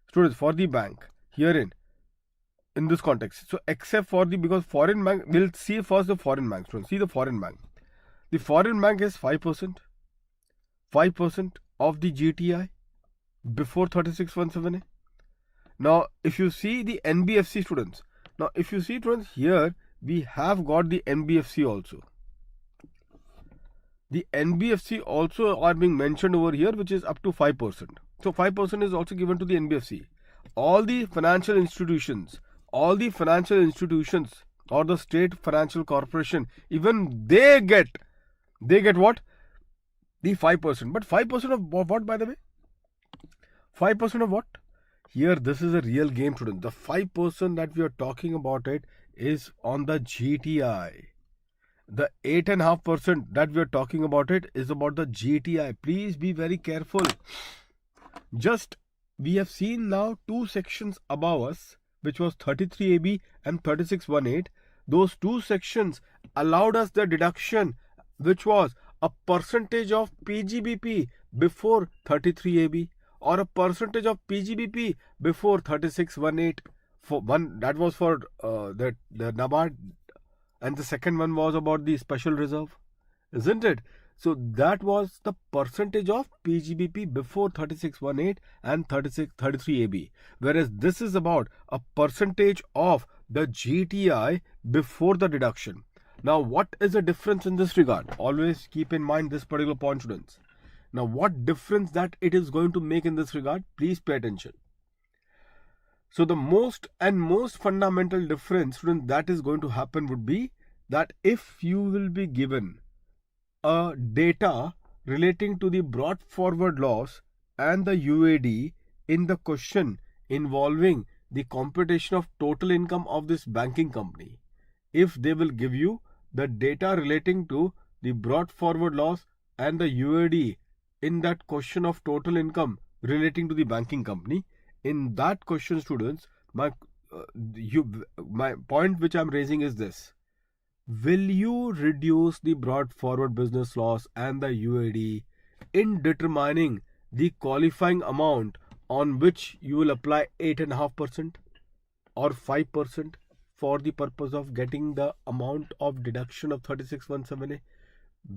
Speaker 1: students, for the bank herein, in this context, so except for because foreign bank, we'll see first the foreign bank. Students, see the foreign bank. The foreign bank is 5% of the GTI before 3617A. Now, if you see the NBFC, students, here we have got the NBFC also. The NBFC also are being mentioned over here, which is up to 5%. So 5% is also given to the NBFC. All the financial institutions or the state financial corporation, even they get what? The 5%. But 5% of what, by the way? 5% of what? Here, this is a real game, students. The 5% that we are talking about it is on the GTI. The 8.5% that we are talking about it is about the GTI. Please be very careful. Just we have seen now two sections above us, which was 33AB and 3618. Those two sections allowed us the deduction, which was a percentage of PGBP before 33AB or a percentage of PGBP before 3618. For one, that was for the NABARD, and the second one was about the special reserve, isn't it? So that was the percentage of PGBP before 3618 and 33AB, whereas this is about a percentage of the GTI before the deduction. Now, what is the difference in this regard? Always keep in mind this particular point, students. Now, what difference that it is going to make in this regard? Please pay attention. So the most fundamental difference, students, that is going to happen would be that if you will be given a data relating to the brought forward loss and the UAD in the question involving the computation of total income of this banking company, if they will give you the data relating to the brought forward loss and the UAD in that question of total income relating to the banking company, in that question, students, my point which I'm raising is this: will you reduce the brought forward business loss and the UAD in determining the qualifying amount on which you will apply 8.5% or 5% for the purpose of getting the amount of deduction of 3617A?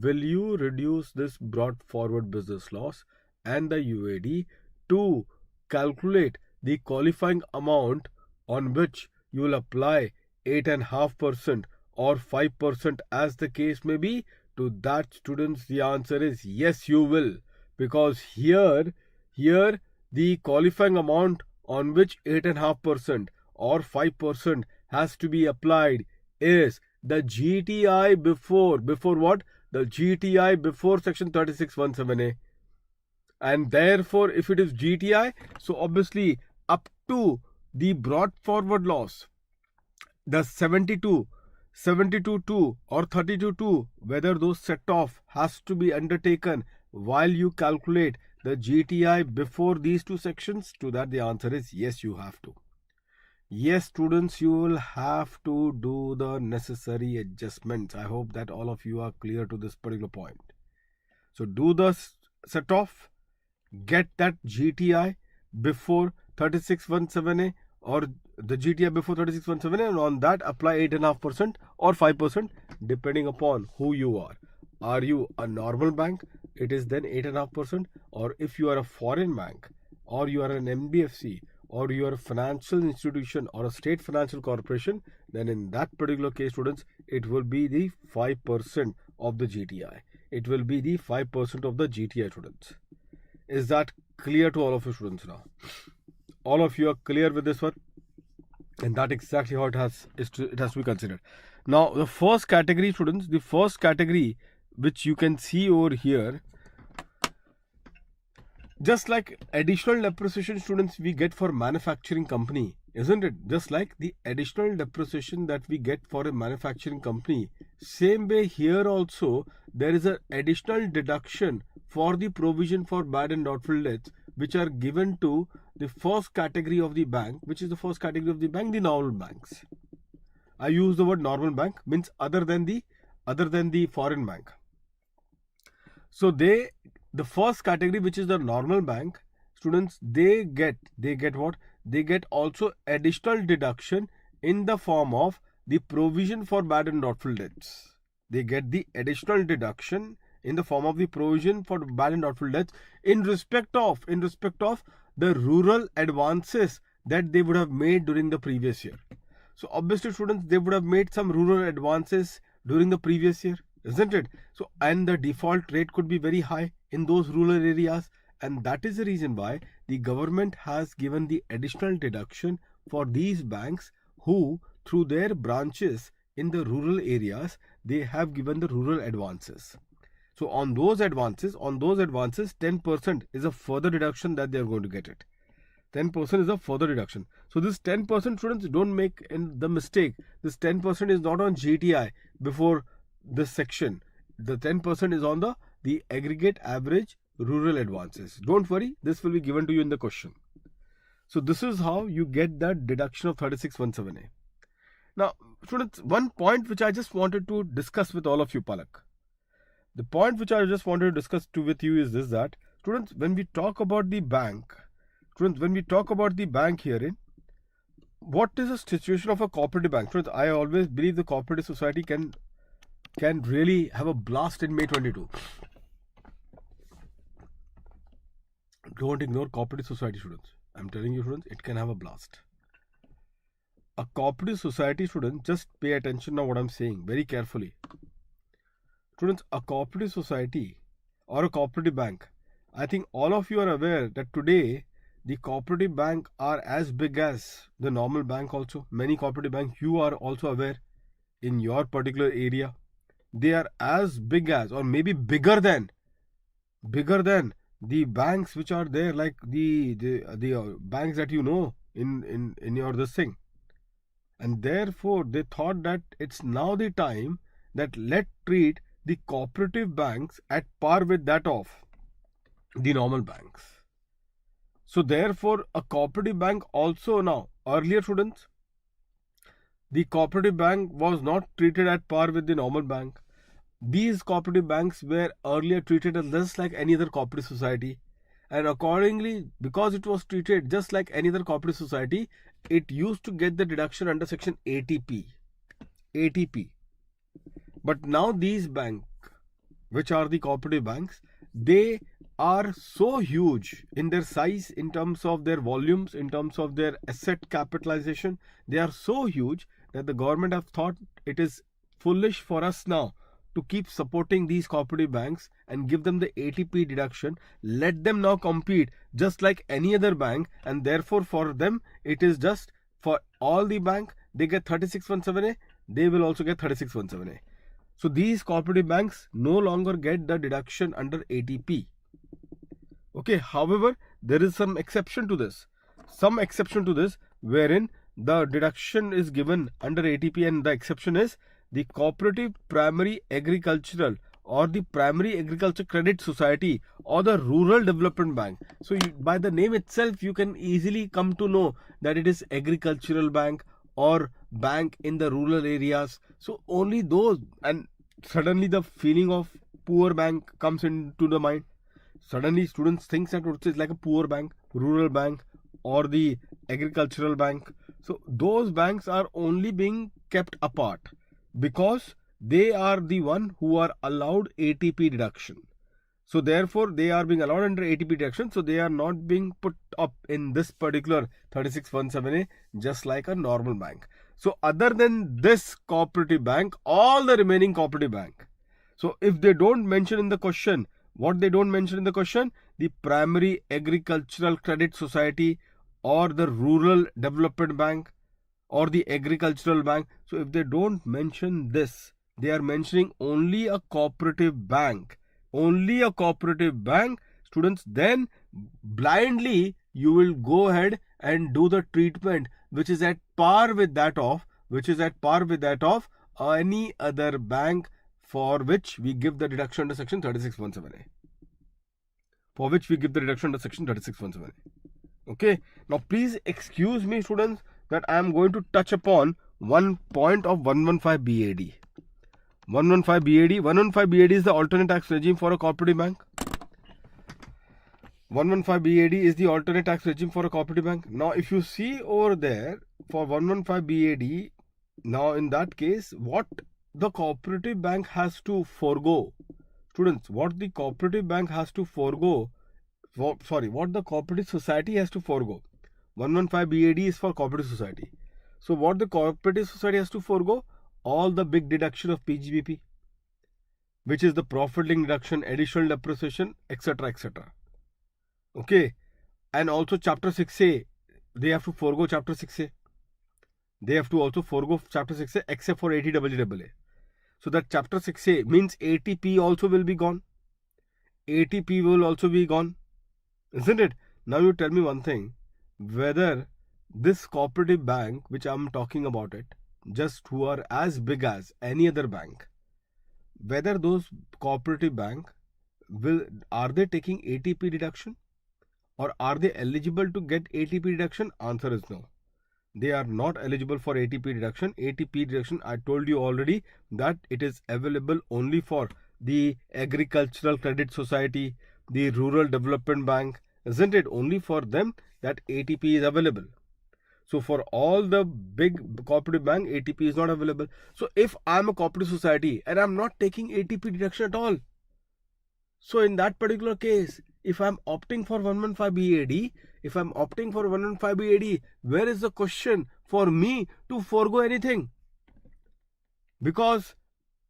Speaker 1: Will you reduce this brought forward business loss and the UAD to calculate the qualifying amount on which you will apply 8.5% or 5%, as the case may be? To that, students, the answer is yes, you will, because here the qualifying amount on which 8.5% or 5% has to be applied is the GTI before what? The GTI before section 3617A. And therefore, if it is GTI, so obviously up to the brought forward loss, the 72.2 or 32.2, whether those set off has to be undertaken while you calculate the GTI before these two sections. To that, the answer is yes, you have to. Yes, students, you will have to do the necessary adjustments. I hope that all of you are clear to this particular point. So do the set off, get that GTI before 3617A or the GTI before 3617A, and on that apply 8.5% or 5% depending upon who you are. Are you a normal bank? It is then 8.5%, or if you are a foreign bank, or you are an NBFC, or you are a financial institution or a state financial corporation, then in that particular case, students, it will be the 5% of the GTI. It will be the 5% of the GTI, students. Is that clear to all of you, students, now? All of you are clear with this one? And that exactly how it has to be considered. Now, the first category, students, the first category which you can see over here, just like additional depreciation, students, we get for manufacturing company, isn't it? Just like the additional depreciation that we get for a manufacturing company, same way here also there is an additional deduction for the provision for bad and doubtful debts, which are given to the first category of the bank. Which is the first category of the bank? The normal banks. I use the word normal bank, means other than the foreign bank. So the first category, which is the normal bank, students, they get what? They get also additional deduction in the form of the provision for bad and doubtful debts. They get the additional deduction in the form of the provision for bad and doubtful debts in respect of the rural advances that they would have made during the previous year. So obviously, students, they would have made some rural advances during the previous year, isn't it? So, and the default rate could be very high in those rural areas, and that is the reason why the government has given the additional deduction for these banks who, through their branches in the rural areas, they have given the rural advances. So on those advances, 10% is a further deduction that they are going to get it. 10% is a further deduction. So this 10%, students, don't make the mistake. This 10% is not on GTI before this section, the 10% is on the aggregate average rural advances. Don't worry, this will be given to you in the question. So this is how you get that deduction of 3617A. Now, students, one point which I just wanted to discuss with all of you, Palak. The point which I just wanted to discuss with you is this, that students, when we talk about the bank, herein, what is the situation of a cooperative bank? Students, I always believe the cooperative society can really have a blast in May 22. Don't ignore cooperative society, students. I'm telling you, students, it can have a blast. A cooperative society, students, just pay attention now what I'm saying very carefully. Students, a cooperative society or a cooperative bank, I think all of you are aware that today the cooperative bank are as big as the normal bank also. Many cooperative banks, you are also aware in your particular area, they are as big as, or maybe bigger than the banks which are there, like the banks that you know in your this thing. And therefore they thought that it's now the time that let treat the cooperative banks at par with that of the normal banks. So therefore a cooperative bank also now, earlier, students, the cooperative bank was not treated at par with the normal bank. These cooperative banks were earlier treated as just like any other cooperative society, and accordingly, because it was treated just like any other cooperative society, it used to get the deduction under section ATP. But now these banks, which are the cooperative banks, they are so huge in their size, in terms of their volumes, in terms of their asset capitalization. They are so huge that the government have thought it is foolish for us now to keep supporting these cooperative banks and give them the ATP deduction. Let them now compete just like any other bank, and therefore for them it is just for all the bank, they get 3617A, they will also get 3617A. So these cooperative banks no longer get the deduction under ATP. Okay, however, there is some exception to this. Wherein the deduction is given under ATP, and the exception is the cooperative primary agricultural or the primary agriculture credit society or the rural development bank. So by the name itself you can easily come to know that it is agricultural bank or bank in the rural areas. So only those, and suddenly the feeling of poor bank comes into the mind. Suddenly students think that it's like a poor bank, rural bank or the agricultural bank. So those banks are only being kept apart because they are the one who are allowed ATP deduction. So therefore they are being allowed under ATP deduction. So they are not being put up in this particular 3617A just like a normal bank. So other than this cooperative bank, all the remaining cooperative bank. So if they don't mention in the question, what they don't mention in the question, the primary agricultural credit society or the rural development bank or the agricultural bank. So if they don't mention this, they are mentioning only a cooperative bank. Students, then blindly you will go ahead and do the treatment which is at par with that of any other bank for which we give the deduction under section 3617A. Okay. Now please excuse me, students, that I am going to touch upon one point of 115 BAD. 115 BAD is the alternate tax regime for a cooperative bank. 115 BAD is the alternate tax regime for a cooperative bank. Now if you see over there for 115 BAD, now in that case, what the cooperative bank has to forego, students, what the cooperative bank has to forego, what the cooperative society has to forego. 115 BAD is for cooperative society. So what the cooperative society has to forego, all the big deduction of PGBP, which is the profit link deduction, additional depreciation, etc. Okay, and also chapter 6A, they have to forego chapter 6A. They have to also forego chapter 6A except for ATAA. So that chapter 6A means ATP also will be gone. ATP will also be gone, isn't it? Now you tell me one thing, whether this cooperative bank which I'm talking about it, just who are as big as any other bank, whether those cooperative bank are they taking ATP deduction, or are they eligible to get ATP deduction? Answer is no. They are not eligible for ATP deduction. ATP deduction, I told you already that it is available only for the Agricultural Credit Society, the Rural Development Bank, isn't it? Only for them that ATP is available. So for all the big cooperative bank, ATP is not available. So if I'm a cooperative society and I'm not taking ATP deduction at all, so in that particular case, if I'm opting for 115BAD, where is the question for me to forego anything? Because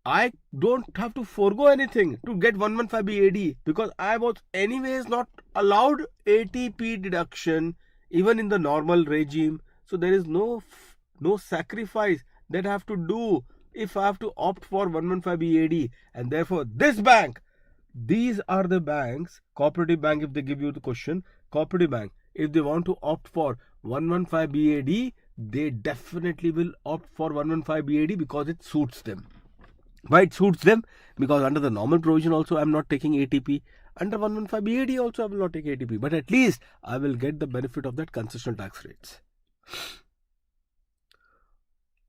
Speaker 1: I don't have to forego anything to get 115BAD, because I was anyways not allowed ATP deduction even in the normal regime. So there is no sacrifice that I have to do if I have to opt for 115BAD. And therefore these are the banks, cooperative bank, if they give you the question, cooperative bank, if they want to opt for 115BAD, they definitely will opt for 115BAD because it suits them. Why it suits them? Because under the normal provision also I am not taking ATP. Under 115BAD also I will not take ATP. But at least I will get the benefit of that concessional tax rates.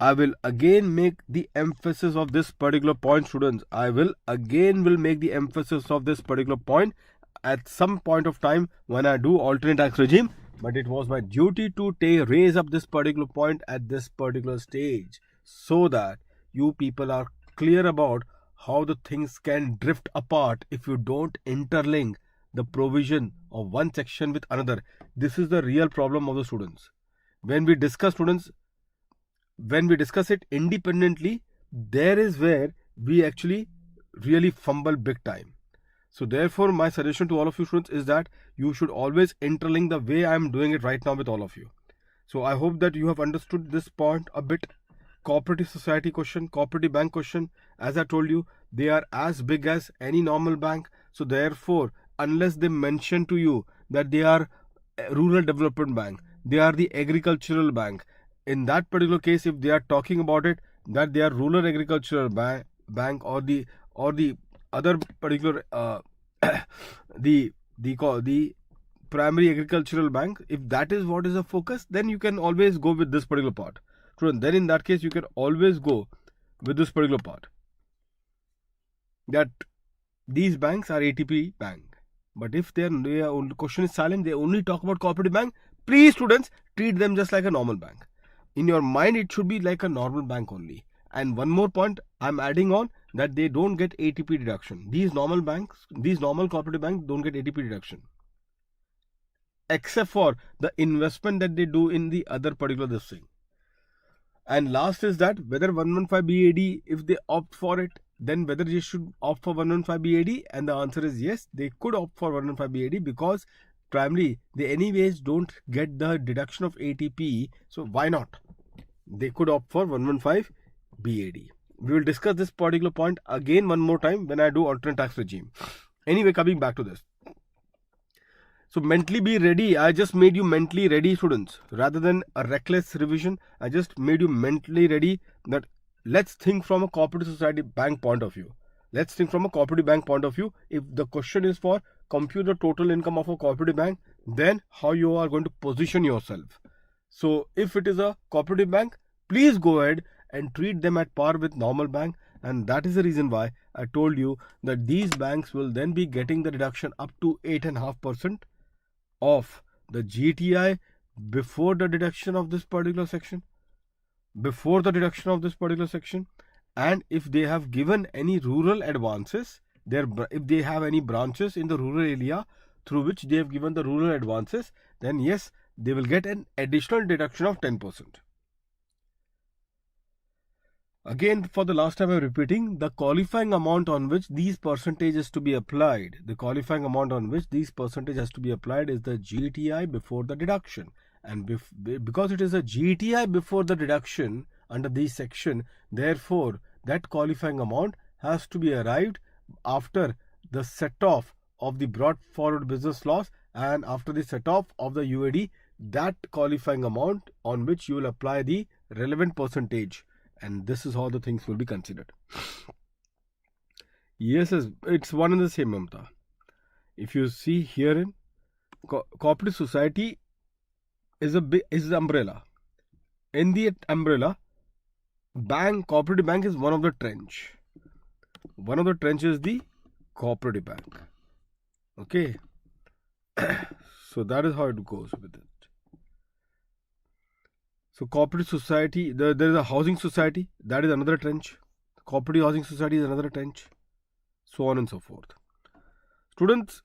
Speaker 1: I will again make the emphasis of this particular point, students. I will make the emphasis of this particular point at some point of time when I do alternate tax regime. But it was my duty to raise up this particular point at this particular stage, so that you people are clear about how the things can drift apart if you don't interlink the provision of one section with another. This is the real problem of the students. When we discuss it independently, there is where we actually really fumble big time. So therefore, my suggestion to all of you students is that you should always interlink the way I am doing it right now with all of you. So I hope that you have understood this point a bit. Cooperative society question, cooperative bank question, as I told you, they are as big as any normal bank. So therefore, unless they mention to you that they are a rural development bank, they are the agricultural bank, in that particular case, if they are talking about it that they are rural agricultural bank or the other particular the primary agricultural bank, if that is what is the focus, then you can always go with this particular part. Then in that case you can always go with this particular part, that these banks are ATP bank. But if their question is silent, they only talk about cooperative bank, please students, treat them just like a normal bank. In your mind it should be like a normal bank only. And one more point I'm adding on, that they don't get ATP deduction. These normal cooperative banks don't get ATP deduction, except for the investment that they do in the other particular this thing. And last is that whether 115BAD, if they opt for it, then whether they should opt for 115BAD, and the answer is yes, they could opt for 115BAD, because primarily they anyways don't get the deduction of ATP, so why not? They could opt for 115BAD. We will discuss this particular point again one more time when I do alternate tax regime. Anyway, coming back to this. So mentally be ready. I just made you mentally ready, students. Rather than a reckless revision, I just made you mentally ready that let's think from a cooperative society bank point of view. Let's think from a cooperative bank point of view. If the question is for compute the total income of a cooperative bank, then how you are going to position yourself. So if it is a cooperative bank, please go ahead and treat them at par with normal bank. And that is the reason why I told you that these banks will then be getting the deduction up to 8.5% of the GTI before the deduction of this particular section. And if they have given any rural advances, if they have any branches in the rural area through which they have given the rural advances, then yes, they will get an additional deduction of 10%. Again, for the last time I am repeating, the qualifying amount on which these percentages to be applied, is the GTI before the deduction. And because it is a GTI before the deduction under this section, therefore that qualifying amount has to be arrived after the set off of the brought forward business loss and after the set off of the UAD, that qualifying amount on which you will apply the relevant percentage. And this is how the things will be considered. Yes, it's one and the same, Mamta. If you see herein, cooperative society is the umbrella. In the umbrella, cooperative bank is one of the trench. One of the trench is the cooperative bank. Okay. So that is how it goes with it. So cooperative society, there is a housing society, that is another trench. Cooperative housing society is another trench. So on and so forth. Students,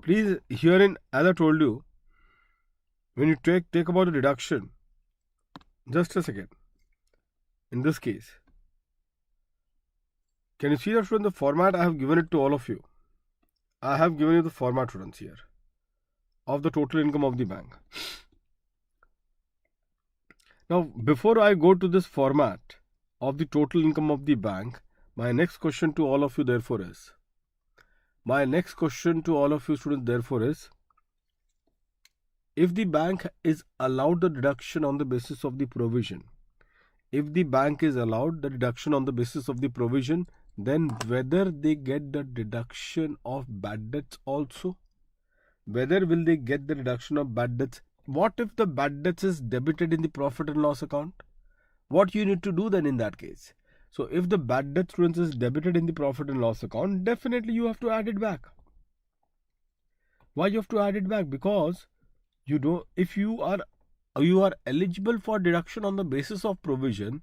Speaker 1: please herein, as I told you, when you take about the deduction, just a second. In this case, can you see that, students, the format I have given it to all of you? I have given you the format, students, here of the total income of the bank. Now, before I go to this format of the total income of the bank, my next question to all of you therefore is, if the bank is allowed the deduction on the basis of the provision, then whether they get the deduction of bad debts also? Whether will they get the deduction of bad debts? What if the bad debts is debited in the profit and loss account? What you need to do then in that case? So if the bad debt, students, is debited in the profit and loss account, definitely you have to add it back. Why you have to add it back? Because you don't. If you are eligible for deduction on the basis of provision,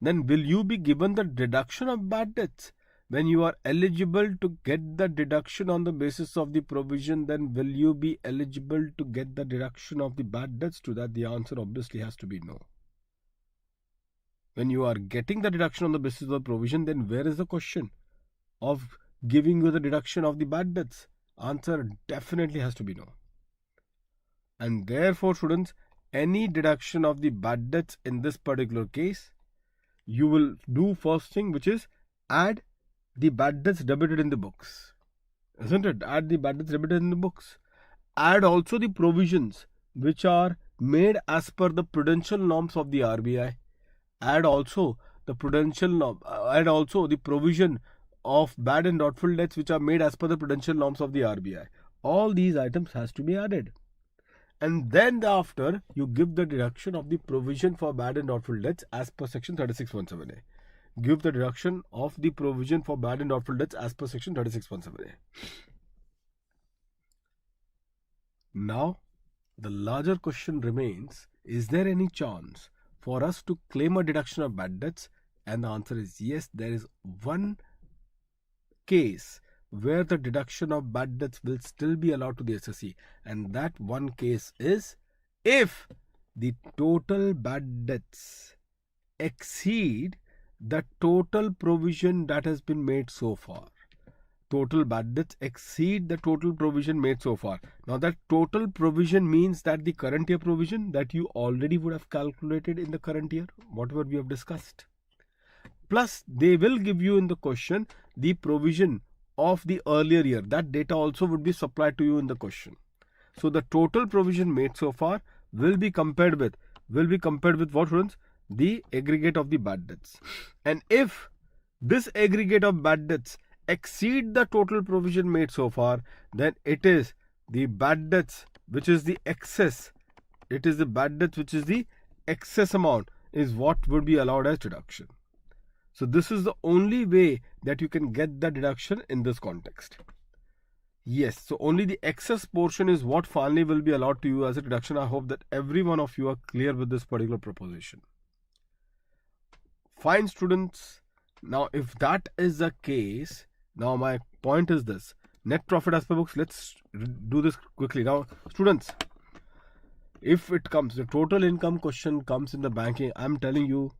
Speaker 1: then will you be given the deduction of bad debts? When you are eligible to get the deduction on the basis of the provision, then will you be eligible to get the deduction of the bad debts? To that, the answer obviously has to be no. When you are getting the deduction on the basis of the provision, then where is the question of giving you the deduction of the bad debts? Answer definitely has to be no. And therefore, students, any deduction of the bad debts in this particular case, you will do first thing, which is add the bad debts debited in the books. Isn't it? Add the bad debts debited in the books. Add also the provisions which are made as per the prudential norms of the RBI. Add also the the provision of bad and doubtful debts which are made as per the prudential norms of the RBI. All these items has to be added. And then after, you give the deduction of the provision for bad and doubtful debts as per section 3617A. Give the deduction of the provision for bad and doubtful debts as per section 3617A. Now, the larger question remains, is there any chance for us to claim a deduction of bad debts? And the answer is yes, there is one case where the deduction of bad debts will still be allowed to the SSE, and that one case is if the total bad debts exceed the total provision that has been made so far. Total bad debts exceed the total provision made so far. Now that total provision means that the current year provision that you already would have calculated in the current year, whatever we have discussed. Plus they will give you in the question the provision of the earlier year. That data also would be supplied to you in the question. So the total provision made so far will be compared with what, students? The aggregate of the bad debts. And if this aggregate of bad debts exceed the total provision made so far, then it is the bad debts which is the excess. It is the bad debts which is the excess amount is what would be allowed as deduction. So this is the only way that you can get the deduction in this context. Yes, so only the excess portion is what finally will be allowed to you as a deduction. I hope that every one of you are clear with this particular proposition. Fine, students. Now, if that is the case, now my point is this. Net profit as per books, let's do this quickly. Now, students, if it comes, the total income question comes in the banking, I'm telling you,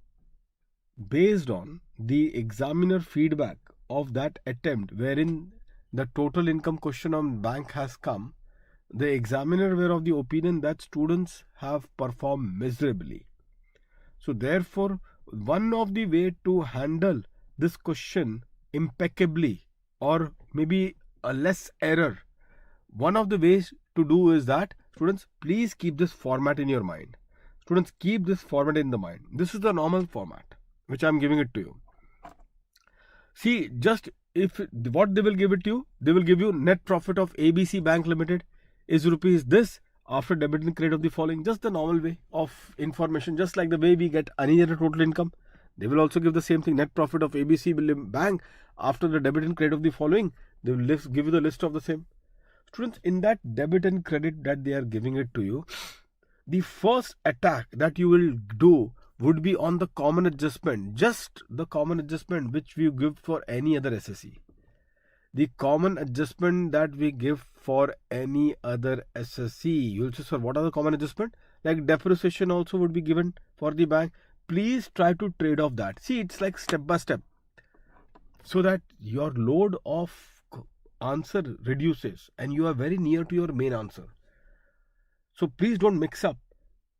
Speaker 1: based on the examiner feedback of that attempt wherein the total income question on bank has come, the examiner were of the opinion that students have performed miserably. So therefore, one of the way to handle this question impeccably or maybe a less error, one of the ways to do is that, students, please keep this format in your mind. Students, keep this format in the mind. This is the normal format which I am giving it to you. See, just what they will give it to you, they will give you net profit of ABC Bank Limited is rupees this after debit and credit of the following. Just the normal way of information, just like the way we get any other total income. They will also give the same thing, net profit of ABC Bank after the debit and credit of the following. They will give you the list of the same. Students, in that debit and credit that they are giving it to you, the first attack that you will do would be on the common adjustment, just the common adjustment which we give for any other SSE. The common adjustment that we give for any other SSE. You'll say, sir, what are the common adjustment? Like depreciation also would be given for the bank. Please try to trade off that. See, it's like step by step, so that your load of answer reduces and you are very near to your main answer. So please don't mix up.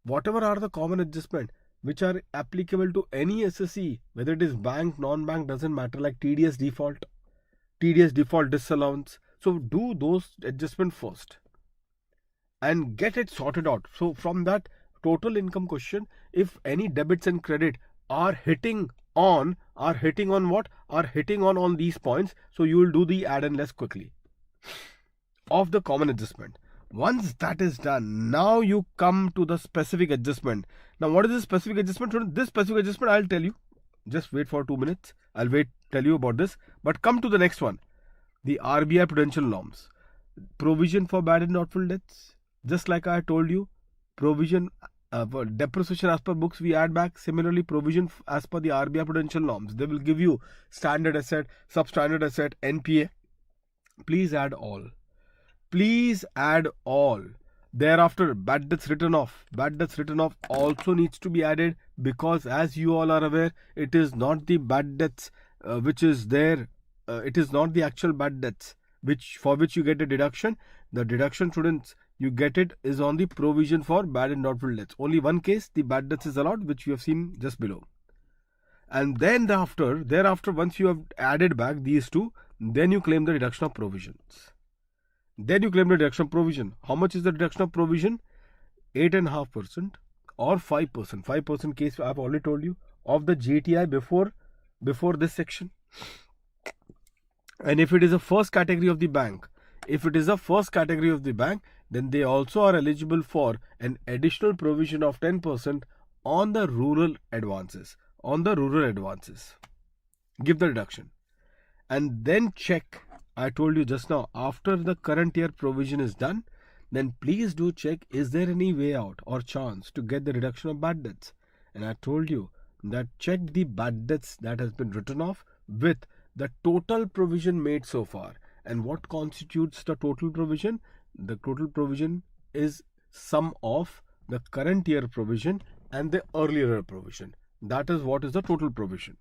Speaker 1: Whatever are the common adjustment which are applicable to any SSE, whether it is bank, non-bank, doesn't matter, like TDS default disallowance. So do those adjustment first and get it sorted out. So from that total income question, if any debits and credit are hitting on what? Are hitting on these points. So you will do the add and less quickly of the common adjustment. Once that is done, now you come to the specific adjustment. Now, what is the specific adjustment? This specific adjustment, I'll tell you. Just wait for 2 minutes. I'll tell you about this. But come to the next one. The RBI prudential norms. Provision for bad and doubtful debts. Just like I told you, provision for depreciation as per books we add back. Similarly, provision as per the RBI prudential norms. They will give you standard asset, substandard asset, NPA. Please add all. Please add all. Thereafter, bad debts written off. Bad debts written off also needs to be added, because as you all are aware, it is not the bad debts which is there. It is not the actual bad debts for which you get a deduction. The deduction, students, you get it is on the provision for bad and doubtful debts. Only one case, the bad debts is allowed, which you have seen just below. And then thereafter, once you have added back these two, then you claim the deduction of provisions. Then you claim the deduction of provision. How much is the deduction of provision? 8.5% or 5%. 5% case I have already told you of the GTI before this section. And if it is a first category of the bank, then they also are eligible for an additional provision of 10% on the rural advances. Give the deduction. And then check. I told you just now, after the current year provision is done, then please do check, is there any way out or chance to get the reduction of bad debts? And I told you that check the bad debts that has been written off with the total provision made so far. And what constitutes the total provision? The total provision is sum of the current year provision and the earlier provision. That is what is the total provision.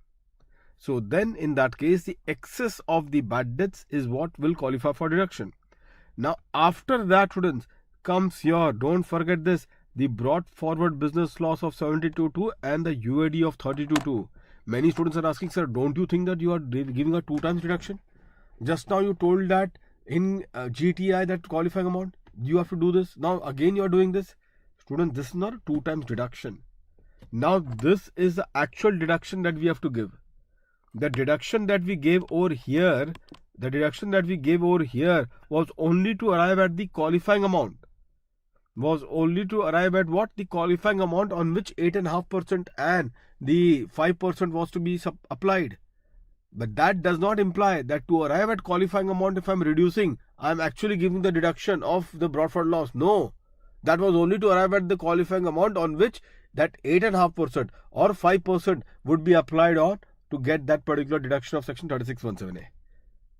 Speaker 1: So then in that case, the excess of the bad debts is what will qualify for deduction. Now after that, students, comes your, don't forget this, the brought forward business loss of 72.2 and the UAD of 32.2. Many students are asking, sir, don't you think that you are giving a 2 times deduction? Just now you told that in GTI that qualifying amount, you have to do this. Now again you are doing this. Students, this is not a 2 times deduction. Now this is the actual deduction that we have to give. The deduction that we gave over here, was only to arrive at the qualifying amount. Was only to arrive at what? The qualifying amount on which 8.5% and the 5% was to be applied. But that does not imply that to arrive at qualifying amount, if I am reducing, I am actually giving the deduction of the brought forward loss. No, that was only to arrive at the qualifying amount on which that 8.5% or 5% would be applied on to get that particular deduction of section 3617A.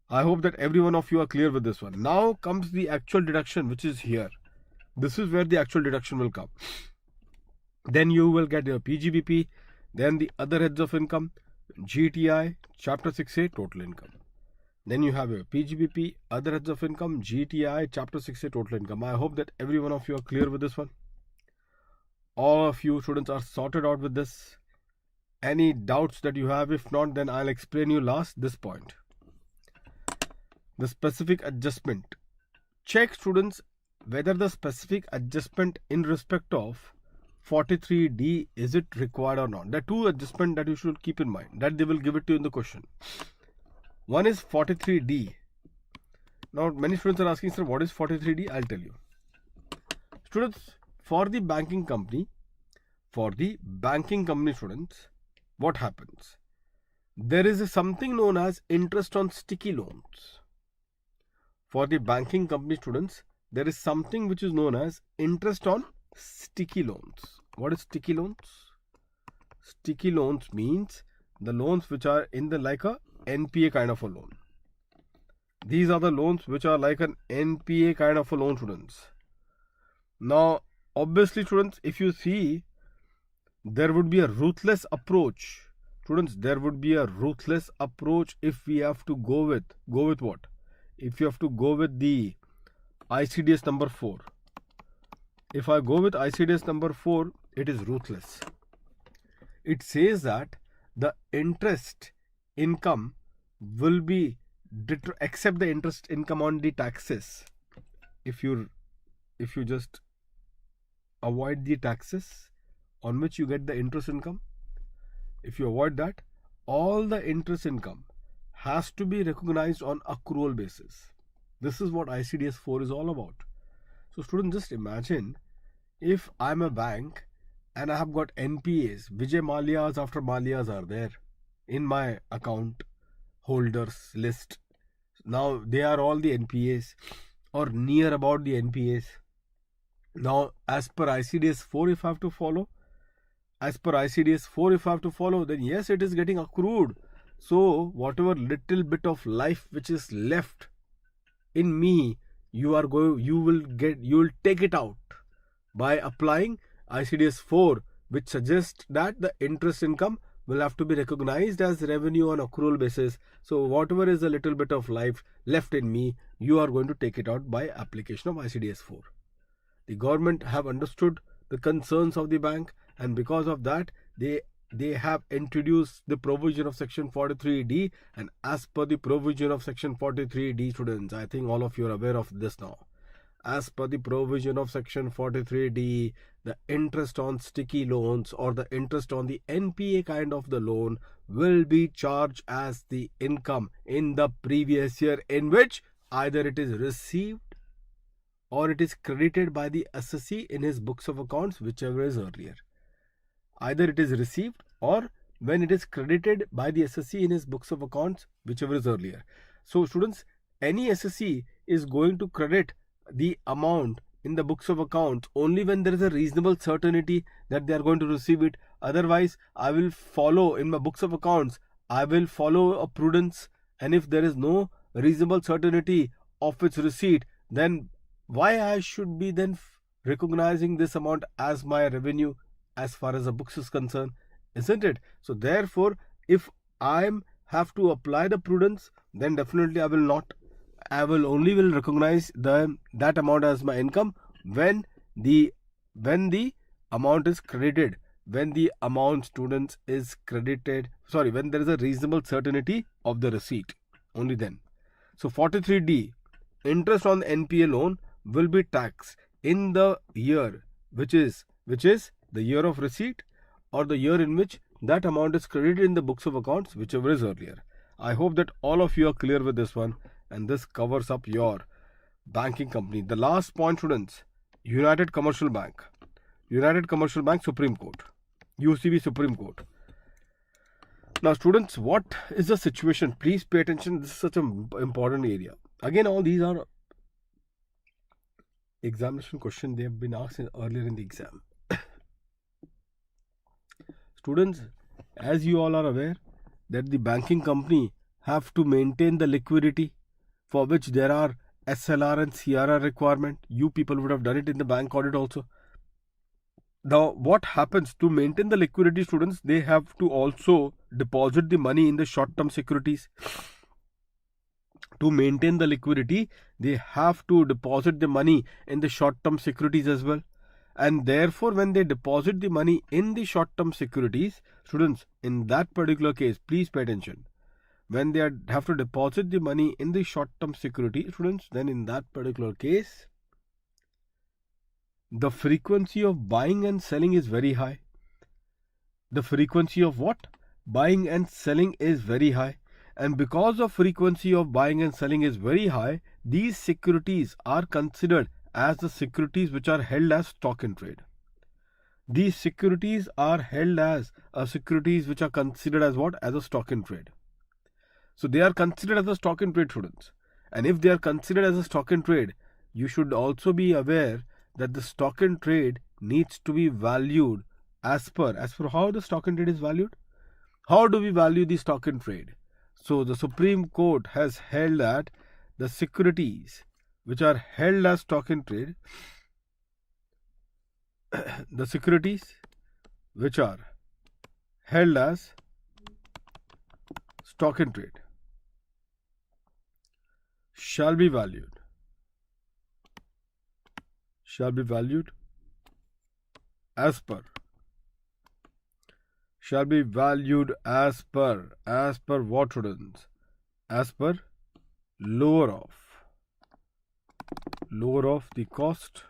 Speaker 1: I hope that every one of you are clear with this one. Now comes the actual deduction, which is here. This is where the actual deduction will come. Then you will get your PGBP, then the other heads of income, GTI, Chapter 6A, total income. Then you have your PGBP, other heads of income, GTI, Chapter 6A, total income. I hope that every one of you are clear with this one. All of you students are sorted out with this. Any doubts that you have? If not, then I'll explain you this point. The specific adjustment. Check, students, whether the specific adjustment in respect of 43D, is it required or not. There are 2 adjustments that you should keep in mind, that they will give it to you in the question. One is 43D. Now, many students are asking, sir, what is 43D? I'll tell you. Students, for the banking company students, what happens? There is something known as interest on sticky loans. For the banking company students, there is something which is known as interest on sticky loans. What is sticky loans? Sticky loans means the loans which are in the like a NPA kind of a loan. These are the loans which are like an NPA kind of a loan, students. Now, obviously, students, if you see, there would be a ruthless approach. Students, there would be a ruthless approach if we have to go with what? If you have to go with the ICDS number 4. If I go with ICDS number 4, it is ruthless. It says that the interest income will be except the interest income on the taxes. If you just avoid the taxes on which you get the interest income, if you avoid that, all the interest income has to be recognized on accrual basis. This is what ICDS 4 is all about. So students, just imagine if I'm a bank and I have got NPAs, Vijay Malias after Malias are there in my account holders list. Now they are all the NPAs or near about the NPAs. Now, as per ICDS 4, if I have to follow, then yes, it is getting accrued. So, whatever little bit of life which is left in me, you will take it out by applying ICDS 4, which suggests that the interest income will have to be recognized as revenue on accrual basis. So, whatever is a little bit of life left in me, you are going to take it out by application of ICDS 4. The government have understood the concerns of the bank, and because of that, they have introduced the provision of section 43D, and as per the provision of section 43D, students, I think all of you are aware of this now. As per the provision of section 43D, the interest on sticky loans or the interest on the NPA kind of the loan will be charged as the income in the previous year in which either it is received or it is credited by the assessee in his books of accounts, whichever is earlier. Either it is received or when it is credited by the assessee in his books of accounts, whichever is earlier. So students, any assessee is going to credit the amount in the books of accounts only when there is a reasonable certainty that they are going to receive it. Otherwise, I will follow in my books of accounts, I will follow a prudence, and if there is no reasonable certainty of its receipt, then why I should be then recognizing this amount as my revenue as far as the books is concerned, isn't it? So therefore, if I have to apply the prudence, then definitely I will only recognize that amount as my income when the amount is credited, when the amount, students, is credited, when there is a reasonable certainty of the receipt, only then. So 43D, interest on the NPA loan will be taxed in the year which is the year of receipt or the year in which that amount is credited in the books of accounts, whichever is earlier. I hope that all of you are clear with this one, and this covers up your banking company. The last point, students, United Commercial Bank, Supreme Court, UCB Supreme Court. Now students, what is the situation? Please pay attention. This is such an important area. Again, all these are examination questions. They have been asked earlier in the exam. Students, as you all are aware that the banking company have to maintain the liquidity for which there are SLR and CRR requirement. You people would have done it in the bank audit also. Now, what happens to maintain the liquidity, students? They have to also deposit the money in the short-term securities. To maintain the liquidity, they have to deposit the money in the short-term securities as well. And therefore, when they deposit the money in the short-term securities, students, in that particular case, please pay attention. When they have to deposit the money in the short-term security, students, then in that particular case, the frequency of buying and selling is very high. The frequency of what? Buying and selling is very high. And because of frequency of buying and selling is very high, these securities are considered as the securities which are held as stock in trade. These securities are held as securities which are considered as what? As a stock in trade. So they are considered as a stock in trade, students. And if they are considered as a stock in trade, you should also be aware that the stock in trade needs to be valued as per how the stock in trade is valued. How do we value the stock in trade? So the Supreme Court has held that the securities which are held as stock in trade, the securities which are held as stock in trade shall be valued as per what, students? As per lower of the cost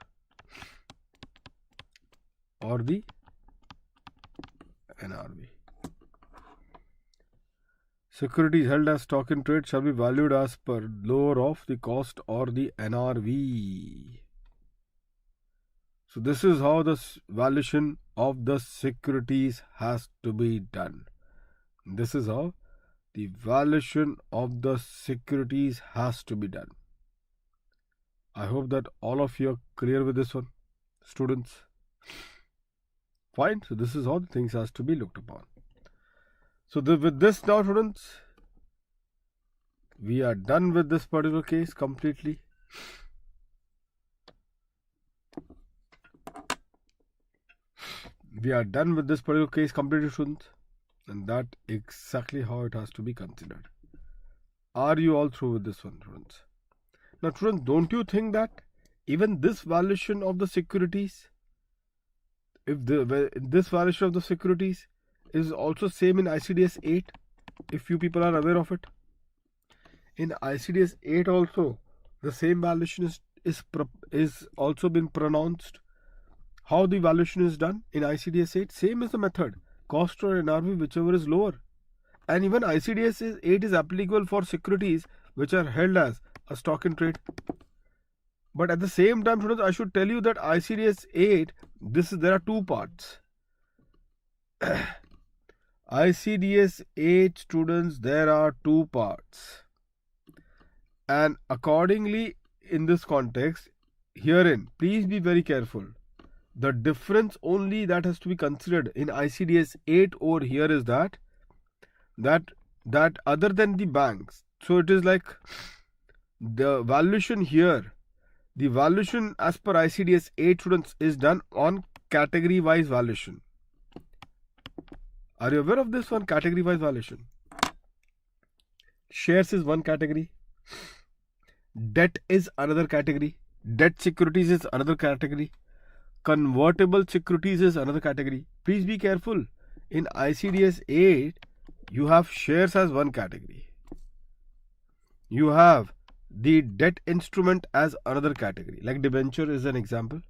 Speaker 1: or the NRV. Securities held as stock in trade shall be valued as per lower of the cost or the NRV. So this is how the valuation of the securities has to be done. This is how the valuation of the securities has to be done. I hope that all of you are clear with this one, students. Fine. So this is how the things has to be looked upon. So with this now, students, we are done with this particular case completely. We are done with this particular case completely, students, and that exactly how it has to be considered. Are you all through with this one, students? Now, students, don't you think that even this valuation of the securities, this valuation of the securities is also same in ICDS 8, if you people are aware of it? In ICDS 8 also, the same valuation is also been pronounced. How the valuation is done in ICDS 8? Same is the method. Cost or NRV, whichever is lower. And even ICDS 8 is applicable for securities which are held as a stock in trade. But at the same time, students, I should tell you that ICDS 8, there are two parts. ICDS 8, students, there are two parts. And accordingly, in this context, herein, please be very careful. The difference only that has to be considered in ICDS 8 over here is that other than the banks, so it is like the valuation here, the valuation as per ICDS 8, students, is done on category wise valuation. Are you aware of this one? Category wise valuation. Shares is one category, debt is another category, debt securities is another category, convertible securities is another category. Please be careful. In ICDS 8, you have shares as one category. You have the debt instrument as another category. Like debenture is an example.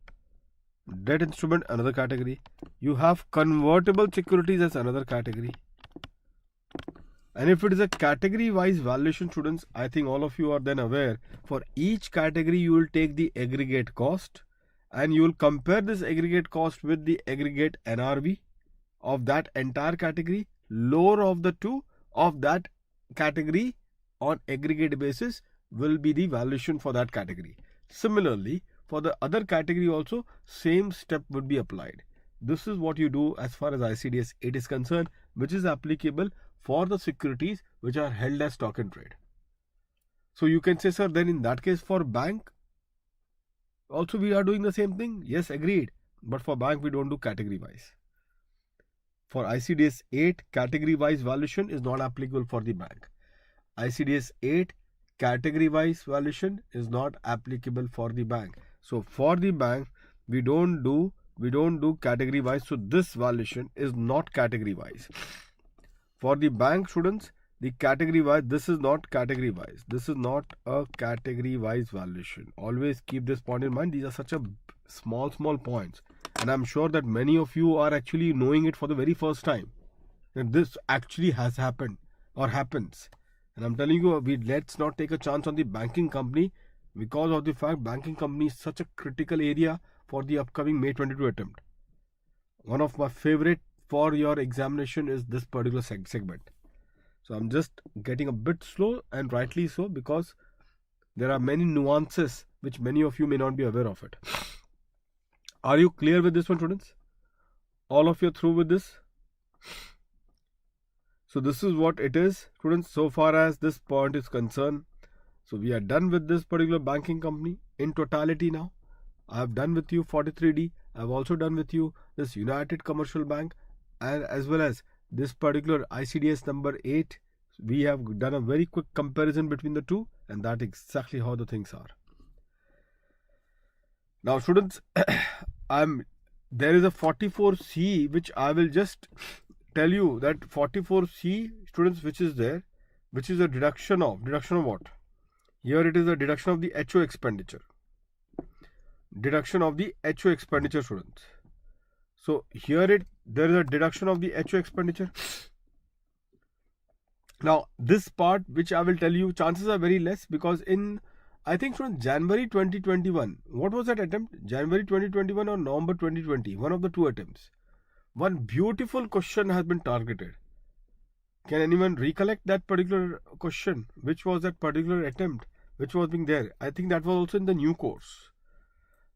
Speaker 1: Debt instrument, another category. You have convertible securities as another category. And if it is a category wise valuation, students, I think all of you are then aware, for each category you will take the aggregate cost and you will compare this aggregate cost with the aggregate NRV of that entire category. Lower of the two of that category on aggregate basis will be the valuation for that category. Similarly, for the other category also, same step would be applied. This is what you do as far as ICDS 8 is concerned, which is applicable for the securities which are held as stock in trade. So you can say, sir, then in that case for bank, also we are doing the same thing. Yes, agreed. But for bank, we don't do category wise. For ICDS 8, category wise valuation is not applicable for the bank. ICDS 8, category wise valuation is not applicable for the bank. So for the bank, we don't do category wise. So this valuation is not category wise. For the bank, students, the category wise, this is not category wise. This is not a category wise valuation. Always keep this point in mind. These are such a small points. And I'm sure that many of you are actually knowing it for the very first time. And this actually has happened or happens. And I'm telling you, let's not take a chance on the banking company because of the fact banking company is such a critical area for the upcoming May 22 attempt. One of my favorite for your examination is this particular segment. So I'm just getting a bit slow, and rightly so, because there are many nuances which many of you may not be aware of it. Are you clear with this one, students? All of you through with this? So this is what it is, students, so far as this point is concerned. So we are done with this particular banking company in totality now. I have done with you 43D. I have also done with you this United Commercial Bank, and as well as this particular ICDS number 8. We have done a very quick comparison between the two, and that's exactly how the things are. Now, students, there is a 44C which I will just tell you that 44C, students, which is there, which is a deduction of what? Here it is a deduction of the HO expenditure. Deduction of the HO expenditure, students. So here there is a deduction of the HO expenditure. Now this part which I will tell you, chances are very less, because in, I think from January 2021, what was that attempt? January 2021 or November 2020, one of the two attempts. One beautiful question has been targeted. Can anyone recollect that particular question? Which was that particular attempt which was being there? I think that was also in the new course.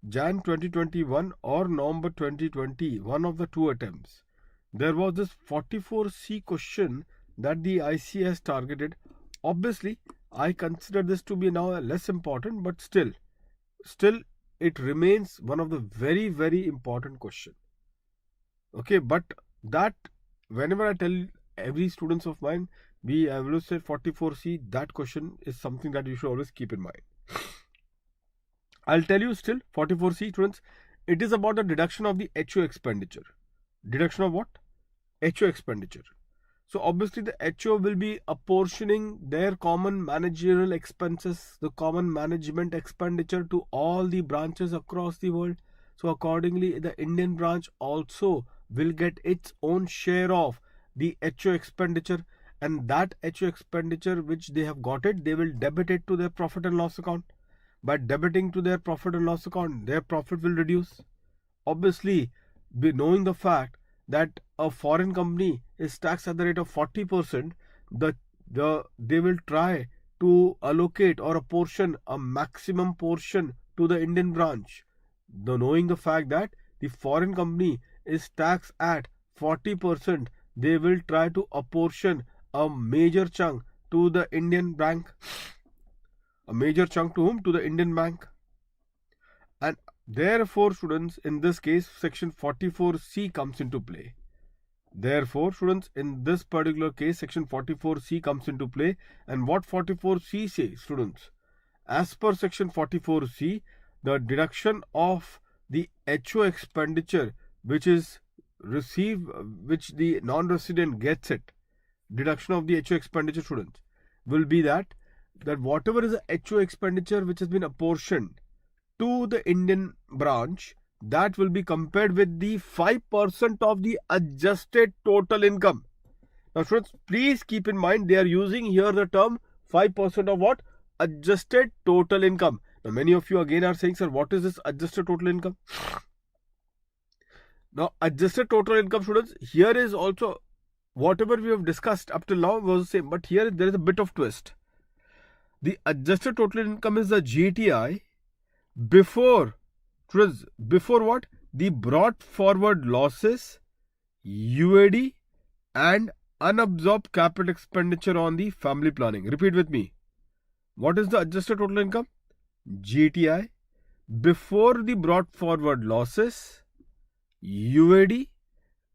Speaker 1: Jan 2021 or November 2020, one of the two attempts. There was this 44C question that the IC has targeted. Obviously, I consider this to be now less important, but still it remains one of the very, very important question. Okay, but that whenever I tell every students of mine, I will say 44C, that question is something that you should always keep in mind. I'll tell you still 44C, students, it is about the deduction of the HO expenditure. Deduction of what? HO expenditure. So obviously the HO will be apportioning their common managerial expenses, the common management expenditure to all the branches across the world. So accordingly, the Indian branch also will get its own share of the HO expenditure, and that HO expenditure which they have got it, they will debit it to their profit and loss account. By debiting to their profit and loss account, their profit will reduce. Obviously, knowing the fact that a foreign company is taxed at the rate of 40%, they will try to allocate or apportion a maximum portion to the Indian branch. Knowing the fact that the foreign company is taxed at 40%, they will try to apportion a major chunk to the Indian bank. A major chunk to whom? To the Indian bank. And therefore, students, in this case, section 44C comes into play. Therefore, students, in this particular case, section 44C comes into play. And what 44C says, students? As per section 44C, the deduction of the HO expenditure which is received, which the non-resident gets it, deduction of the HO expenditure, students, will be that whatever is the HO expenditure which has been apportioned to the Indian branch, that will be compared with the 5% of the adjusted total income. Now, students, please keep in mind, they are using here the term 5% of what? Adjusted total income. Now, many of you again are saying, sir, what is this adjusted total income? Now, adjusted total income, students, here is also whatever we have discussed up till now was the same, but here there is a bit of twist. The adjusted total income is the GTI before what? The brought forward losses, UAD, and unabsorbed capital expenditure on the family planning. Repeat with me. What is the adjusted total income? GTI before the brought forward losses, UAD,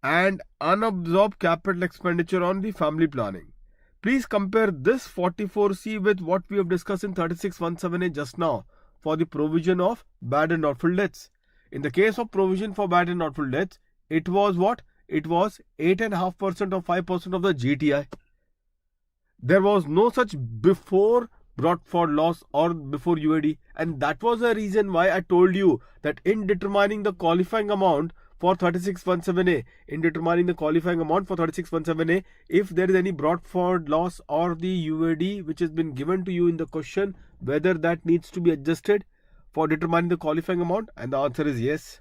Speaker 1: and unabsorbed capital expenditure on the family planning. Please compare this 44C with what we have discussed in 3617A just now for the provision of bad and doubtful debts. In the case of provision for bad and doubtful debts, it was what? It was 8.5% or 5% of the GTI. There was no such before brought forward loss or before UAD, and that was the reason why I told you that in determining the qualifying amount for 3617A, in determining the qualifying amount for 3617A, if there is any brought forward loss or the UAD which has been given to you in the question, whether that needs to be adjusted for determining the qualifying amount, and the answer is yes.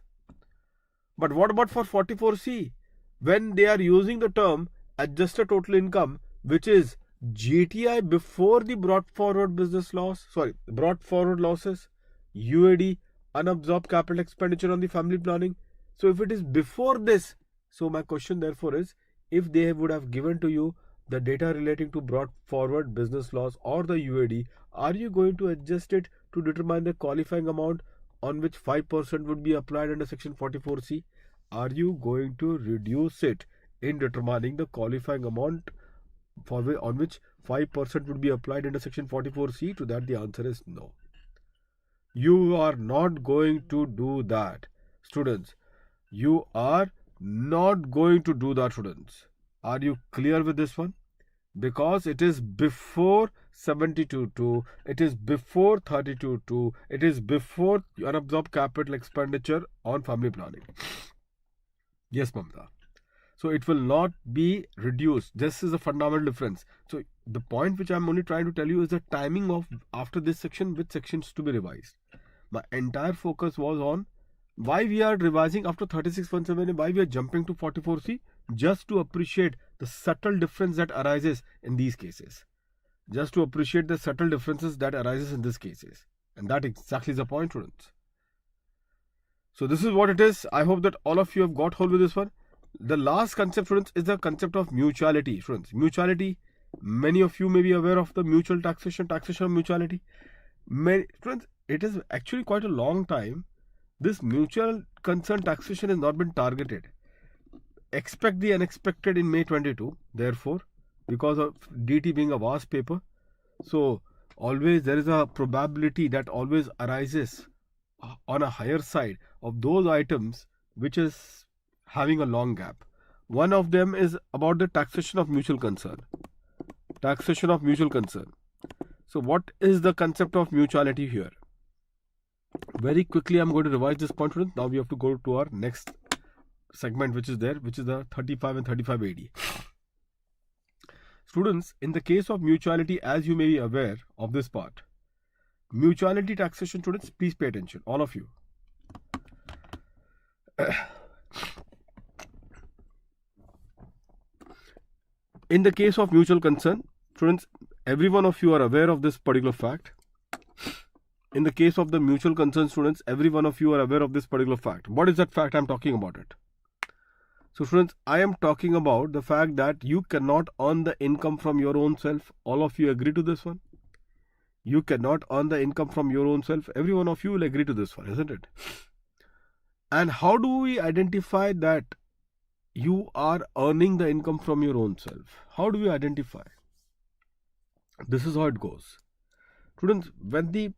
Speaker 1: But what about for 44C? When they are using the term adjusted total income, which is GTI before the brought forward losses, UAD, unabsorbed capital expenditure on the family planning. So if it is before this, so my question therefore is, if they would have given to you the data relating to brought forward business loss or the UAD, are you going to adjust it to determine the qualifying amount on which 5% would be applied under section 44C? Are you going to reduce it in determining the qualifying amount on which 5% would be applied under section 44C? To that the answer is no. You are not going to do that, students. You are not going to do that, students. Are you clear with this one? Because it is before 72.2, it is before 32.2, it is before unabsorbed capital expenditure on family planning. Yes, Mamta. So it will not be reduced. This is a fundamental difference. So the point which I am only trying to tell you is the timing of after this section, which sections to be revised. My entire focus was on why we are revising after 3617 and why we are jumping to 44C, just to appreciate the subtle difference that arises in these cases. Just to appreciate the subtle differences that arises in these cases. And that exactly is the point, students. So this is what it is. I hope that all of you have got hold with this one. The last concept, students, is the concept of mutuality. Students, mutuality, many of you may be aware of the mutual taxation of mutuality. Students, it is actually quite a long time this mutual concern taxation has not been targeted. Expect the unexpected in May 22, therefore, because of DT being a vast paper. So always there is a probability that always arises on a higher side of those items which is having a long gap. One of them is about the taxation of mutual concern. Taxation of mutual concern. So what is the concept of mutuality here? Very quickly I'm going to revise this point. Now we have to go to our next segment which is there, which is the 35 and 35 AD. Students, in the case of mutuality, as you may be aware of this part, mutuality taxation, students, please pay attention, all of you. In the case of mutual concern, students, every one of you are aware of this particular fact. In the case of the mutual concern, students, every one of you are aware of this particular fact. What is that fact? I am talking about it. So students, I am talking about the fact that you cannot earn the income from your own self. All of you agree to this one? You cannot earn the income from your own self. Every one of you will agree to this one, isn't it? And how do we identify that you are earning the income from your own self? How do we identify? This is how it goes. Students, when the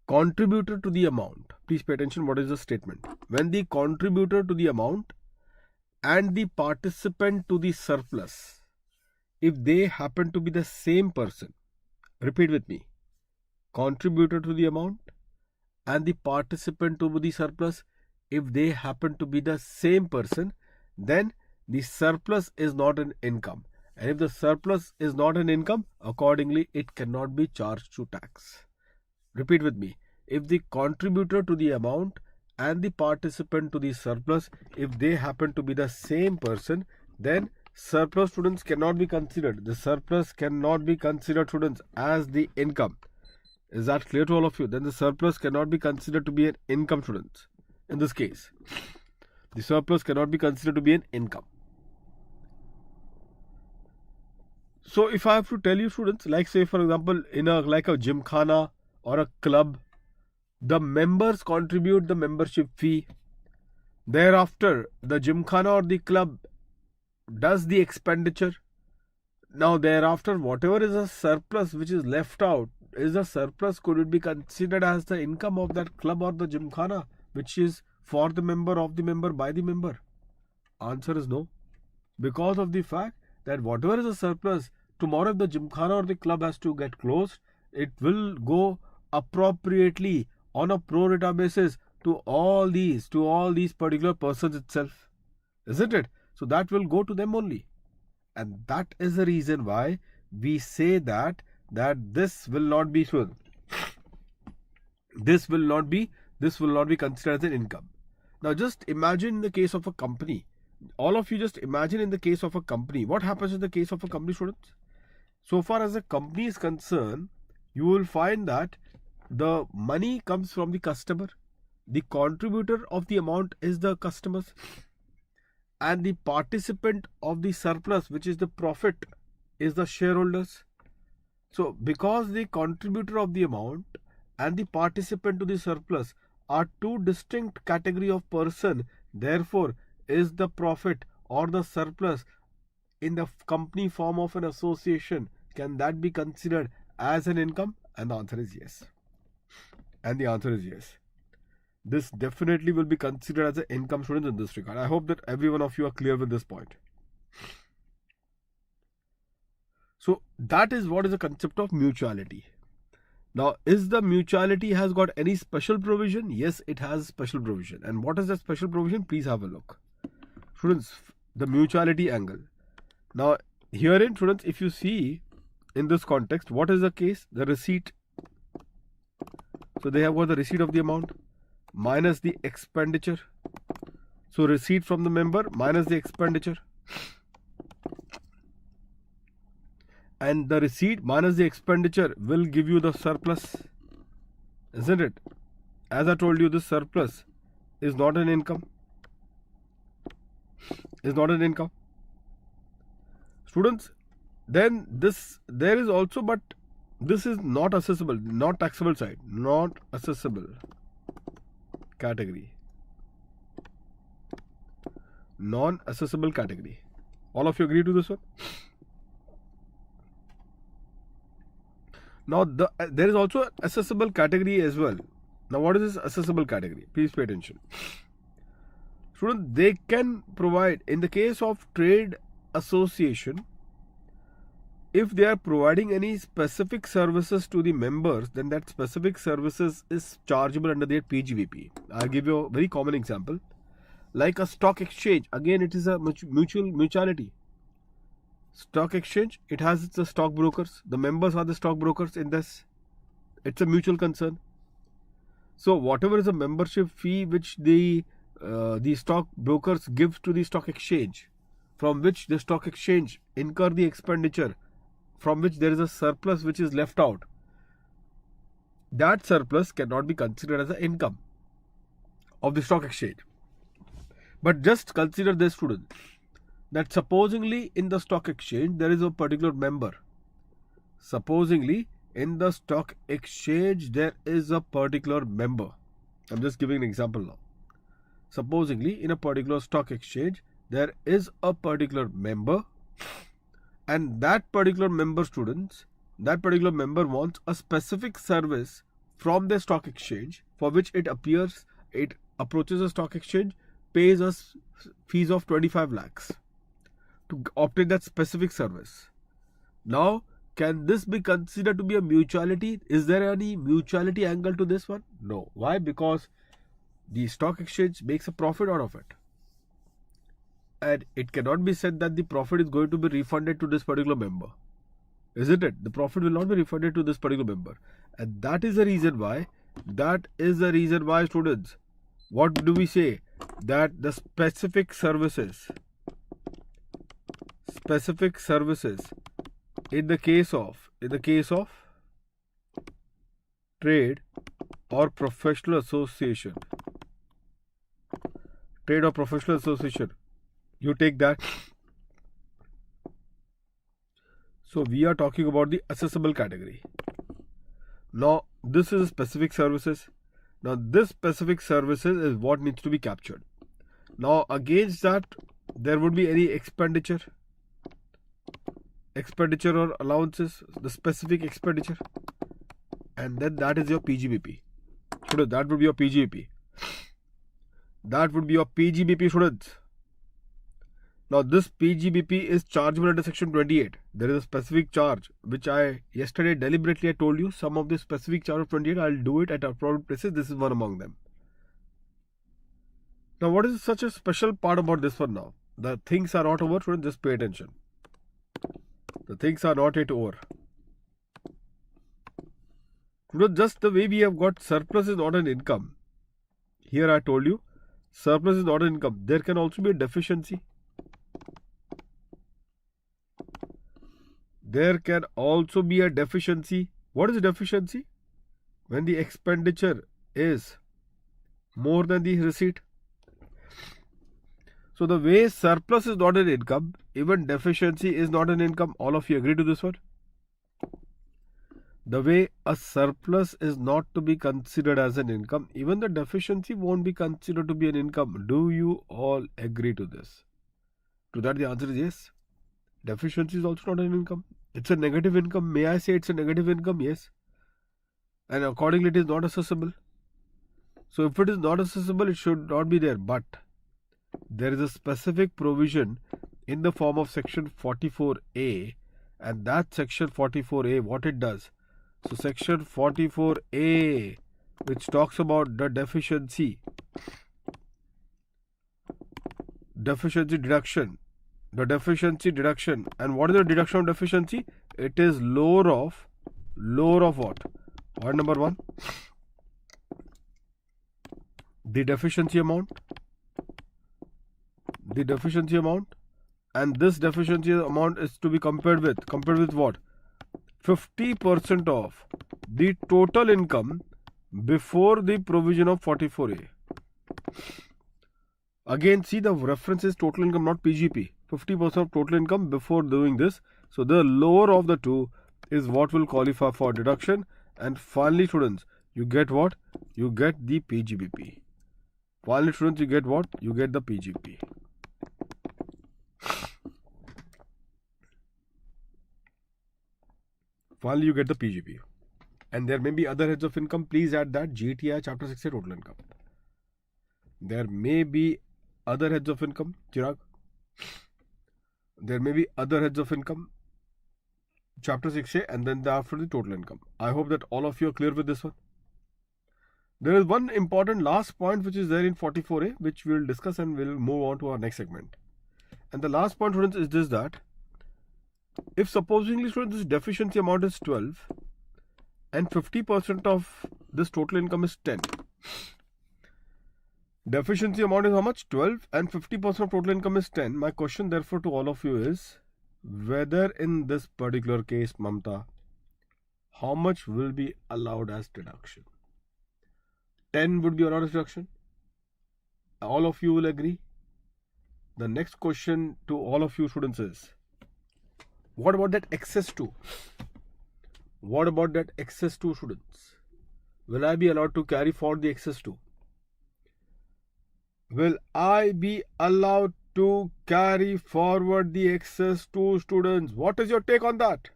Speaker 1: contributor to the amount, please pay attention, what is the statement? When the contributor to the amount and the participant to the surplus, if they happen to be the same person, repeat with me, contributor to the amount and the participant to the surplus, if they happen to be the same person, then the surplus is not an income. And if the surplus is not an income, accordingly, it cannot be charged to tax. Repeat with me. If the contributor to the amount and the participant to the surplus, if they happen to be the same person, then surplus, students, cannot be considered. The surplus cannot be considered, students, as the income. Is that clear to all of you? Then the surplus cannot be considered to be an income, students. In this case, the surplus cannot be considered to be an income. So if I have to tell you, students, like say for example, in like a gymkhana or a club, the members contribute the membership fee. Thereafter, the gymkhana or the club does the expenditure. Now thereafter, whatever is a surplus which is left out, is a surplus, could it be considered as the income of that club or the gymkhana, which is for the member, of the member, by the member? Answer is no. Because of the fact that whatever is a surplus, tomorrow if the gymkhana or the club has to get closed, it will go appropriately on a pro rata basis to all these particular persons itself, isn't it? So that will go to them only. And that is the reason why we say that this will not be shown. This will not be considered as an income. Now just imagine in the case of a company. All of you just imagine in the case of a company. What happens in the case of a company, students? So far as a company is concerned, you will find that the money comes from the customer. The contributor of the amount is the customers. And the participant of the surplus, which is the profit, is the shareholders. So because the contributor of the amount and the participant to the surplus are two distinct category of person, therefore is the profit or the surplus in the company form of an association, can that be considered as an income? And the answer is yes. And the answer is yes. This definitely will be considered as an income, students, in this regard. I hope that every one of you are clear with this point. So that is what is the concept of mutuality. Now, is the mutuality has got any special provision? Yes, it has special provision. And what is the special provision? Please have a look. Students, the mutuality angle. Now, herein, students, if you see in this context, what is the case? The receipt. So they have got the receipt of the amount minus the expenditure. So receipt from the member minus the expenditure. And the receipt minus the expenditure will give you the surplus, isn't it? As I told you, this surplus is not an income. Is not an income. Students, then this there is also, but this is not assessable, not taxable side, not assessable category, non-assessable category. All of you agree to this one? Now there is also assessable category as well. Now what is this assessable category? Please pay attention. Students, they can provide, in the case of trade association, if they are providing any specific services to the members, then that specific services is chargeable under their PGBP. I'll give you a very common example. Like a stock exchange, again it is a mutuality. Stock exchange, it has the stock brokers. The members are the stock brokers in this. It's a mutual concern. So whatever is the membership fee which the stock brokers give to the stock exchange, from which the stock exchange incur the expenditure, from which there is a surplus which is left out, that surplus cannot be considered as an income of the stock exchange. But just consider this, student, that supposingly in the stock exchange there is a particular member. Supposingly in the stock exchange there is a particular member. I'm just giving an example now. Supposingly in a particular stock exchange there is a particular member, and that particular member, students, that particular member wants a specific service from the stock exchange, for which it approaches a stock exchange, pays us fees of 25 lakhs to obtain that specific service. Now, can this be considered to be a mutuality? Is there any mutuality angle to this one? No. Why? Because the stock exchange makes a profit out of it. And it cannot be said that the profit is going to be refunded to this particular member. Isn't it? The profit will not be refunded to this particular member. And that is the reason why, students, what do we say? That the specific services in the case of trade or professional association, you take that. So we are talking about the assessable category. Now this is specific services. Now this specific services is what needs to be captured. Now against that there would be any expenditure or allowances, the specific expenditure, and then that is your PGBP. Students, that would be your PGBP. That would be your PGBP, students. Now this PGBP is chargeable under section 28. There is a specific charge which I yesterday deliberately told you some of the specific charge of 28. I'll do it at appropriate places. This is one among them. Now, what is such a special part about this one now? The things are not over, students, just pay attention. The things are not yet over. Just the way we have got surplus is not an income. Here I told you, surplus is not an income. There can also be a deficiency. There can also be a deficiency. What is deficiency? When the expenditure is more than the receipt. So the way surplus is not an income, even deficiency is not an income. All of you agree to this one? The way a surplus is not to be considered as an income, even the deficiency won't be considered to be an income. Do you all agree to this? To that the answer is yes. Deficiency is also not an income. It's a negative income. May I say it's a negative income? Yes. And accordingly it is not assessable. So if it is not assessable, it should not be there. But there is a specific provision in the form of section 44A, and that section 44A, what it does? So section 44A, which talks about the deficiency deduction. The deficiency deduction. And what is the deduction of deficiency? It is lower of what? Point number 1. The deficiency amount. And this deficiency amount is to be compared with what? 50% of the total income before the provision of 44A. Again, see, the reference is total income, not PGP. 50% of total income before doing this. So the lower of the two is what will qualify for deduction. And finally, students, you get what? You get the PGBP. Finally, students, you get what? You get the PGP. Finally, you get the PGP. And there may be other heads of income. Please add that GTI chapter 6 total income. There may be other heads of income. Chirag. There may be other heads of income. Chapter 6A and then after the total income. I hope that all of you are clear with this one. There is one important last point which is there in 44A, which we will discuss and we will move on to our next segment. And the last point, students, is this, that if supposingly, students, this deficiency amount is 12 and 50% of this total income is 10. Deficiency amount is how much? 12 and 50% of total income is 10. My question therefore to all of you is, whether in this particular case, Mamta, how much will be allowed as deduction? 10 would be allowed as deduction. All of you will agree. The next question to all of you students is, what about that excess 2? What about that excess 2, students? Will I be allowed to carry forward the excess 2? Will I be allowed to carry forward the excess 2, students? What is your take on that?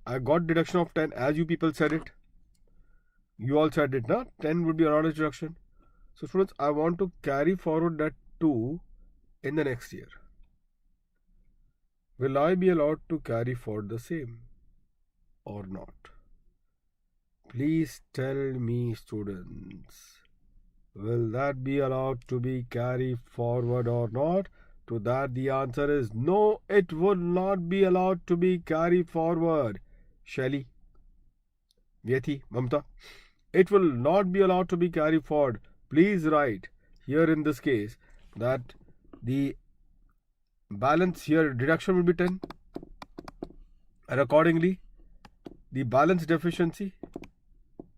Speaker 1: I got deduction of 10 as you people said it. You all said it, no? 10 would be allowed as deduction. So students, I want to carry forward that 2 in the next year. Will I be allowed to carry forward the same or not? Please tell me, students. Will that be allowed to be carried forward or not? To that the answer is no, it will not be allowed to be carried forward. Shelly, Vyati, Mamta, it will not be allowed to be carried forward. Please write here in this case that the balance here deduction will be 10 and accordingly the balance deficiency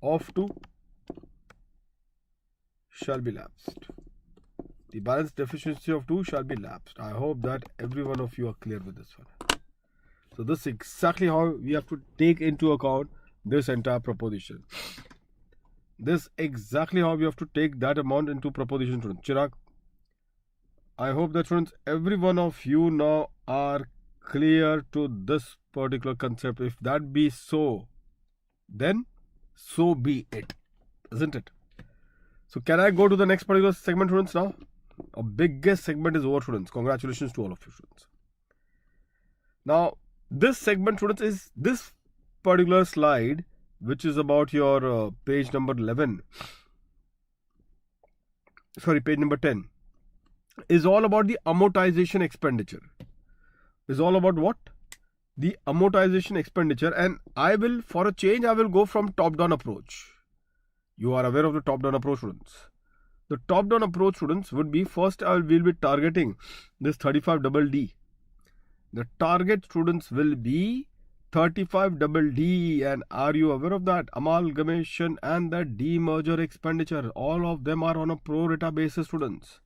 Speaker 1: of 2 shall be lapsed. The balance deficiency of 2 shall be lapsed. I hope that every one of you are clear with this one. So this is exactly how we have to take into account this entire proposition. This is exactly how we have to take that amount into proposition, students. Chirag, I hope that, students, every one of you now are clear to this particular concept. If that be so, then so be it, isn't it? So can I go to the next particular segment, students, now? Our biggest segment is over, students. Congratulations to all of you, students. Now, this segment, students, is this particular slide, which is about your page number 11. page number 10 is all about the amortization expenditure. Is all about what? The amortization expenditure. And I will, for a change, I will go from top-down approach. You are aware of the top-down approach, students. The top-down approach, students, would be first we'll be targeting this 35DD. The target, students, will be 35DD. And are you aware of that? Amalgamation and the demerger expenditure, all of them are on a pro rata basis, students.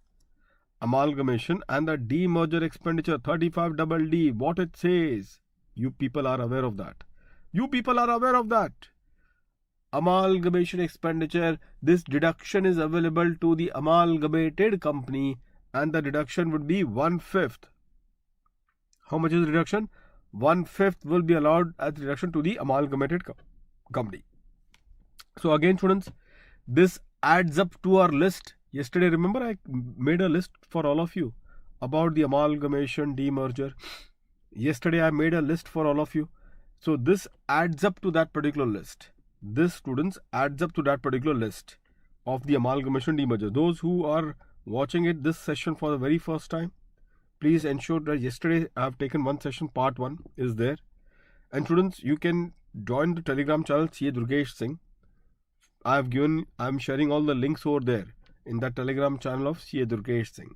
Speaker 1: Amalgamation and the demerger expenditure, 35DD, what it says. You people are aware of that. You people are aware of that. Amalgamation expenditure, this deduction is available to the amalgamated company, and the deduction would be 1/5. How much is the deduction? 1/5 will be allowed as deduction to the amalgamated company. So again, students, this adds up to our list. Yesterday, remember, I made a list for all of you about the amalgamation demerger. Yesterday, I made a list for all of you. So this adds up to that particular list. This, students, adds up to that particular list of the amalgamation demerger. Those who are watching this session for the very first time, please ensure that yesterday I have taken one session, part 1 is there. And students, you can join the Telegram channel CA Durgesh Singh. I'm sharing all the links over there in that Telegram channel of CA Durgesh Singh.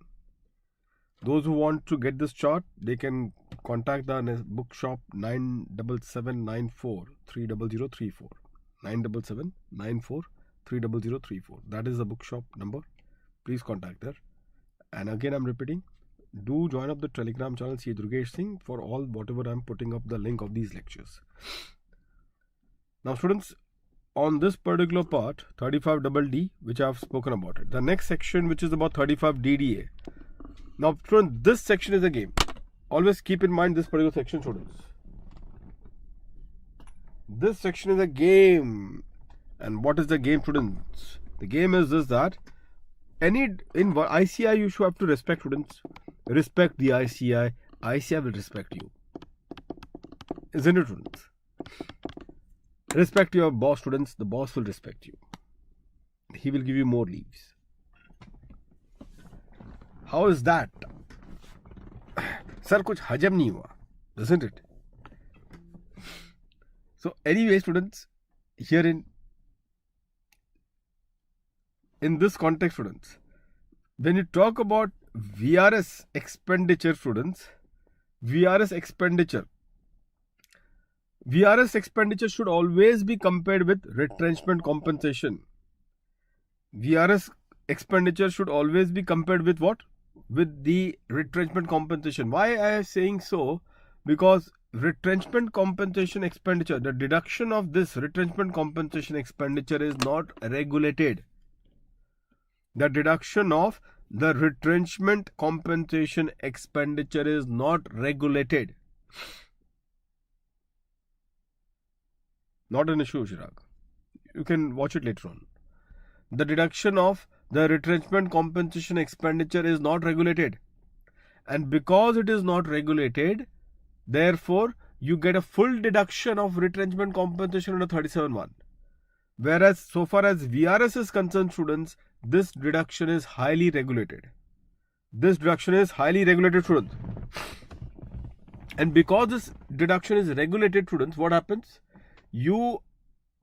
Speaker 1: Those who want to get this chart, they can contact the bookshop 97794300034. 97794300034. That is the bookshop number. Please contact there. And again, I'm repeating, do join up the Telegram channel CA Durgesh Singh for all whatever I'm putting up the link of these lectures. Now, students, on this particular part, 35DD, which I have spoken about it. The next section, which is about 35DDA. Now, students, this section is a game. Always keep in mind this particular section, students. This section is a game. And what is the game, students? The game is this, that in ICI you should have to respect, students. Respect the ICI. ICI will respect you. Isn't it, students? Respect your boss, students. The boss will respect you. He will give you more leaves. How is that? Sir, kuch hajam nahi hua, isn't it? So anyway, students, here in this context, students, when you talk about VRS expenditure, students, VRS expenditure should always be compared with retrenchment compensation. VRS expenditure should always be compared with what? With the retrenchment compensation. Why I am saying so? Because retrenchment compensation expenditure, the deduction of this retrenchment compensation expenditure is not regulated. The deduction of the retrenchment compensation expenditure is not regulated. Not an issue, Chirag. You can watch it later on. The deduction of the retrenchment compensation expenditure is not regulated. And because it is not regulated, therefore, you get a full deduction of retrenchment compensation under 37(1). Whereas, so far as VRS is concerned, students, this deduction is highly regulated. This deduction is highly regulated, students. And because this deduction is regulated, students, what happens? You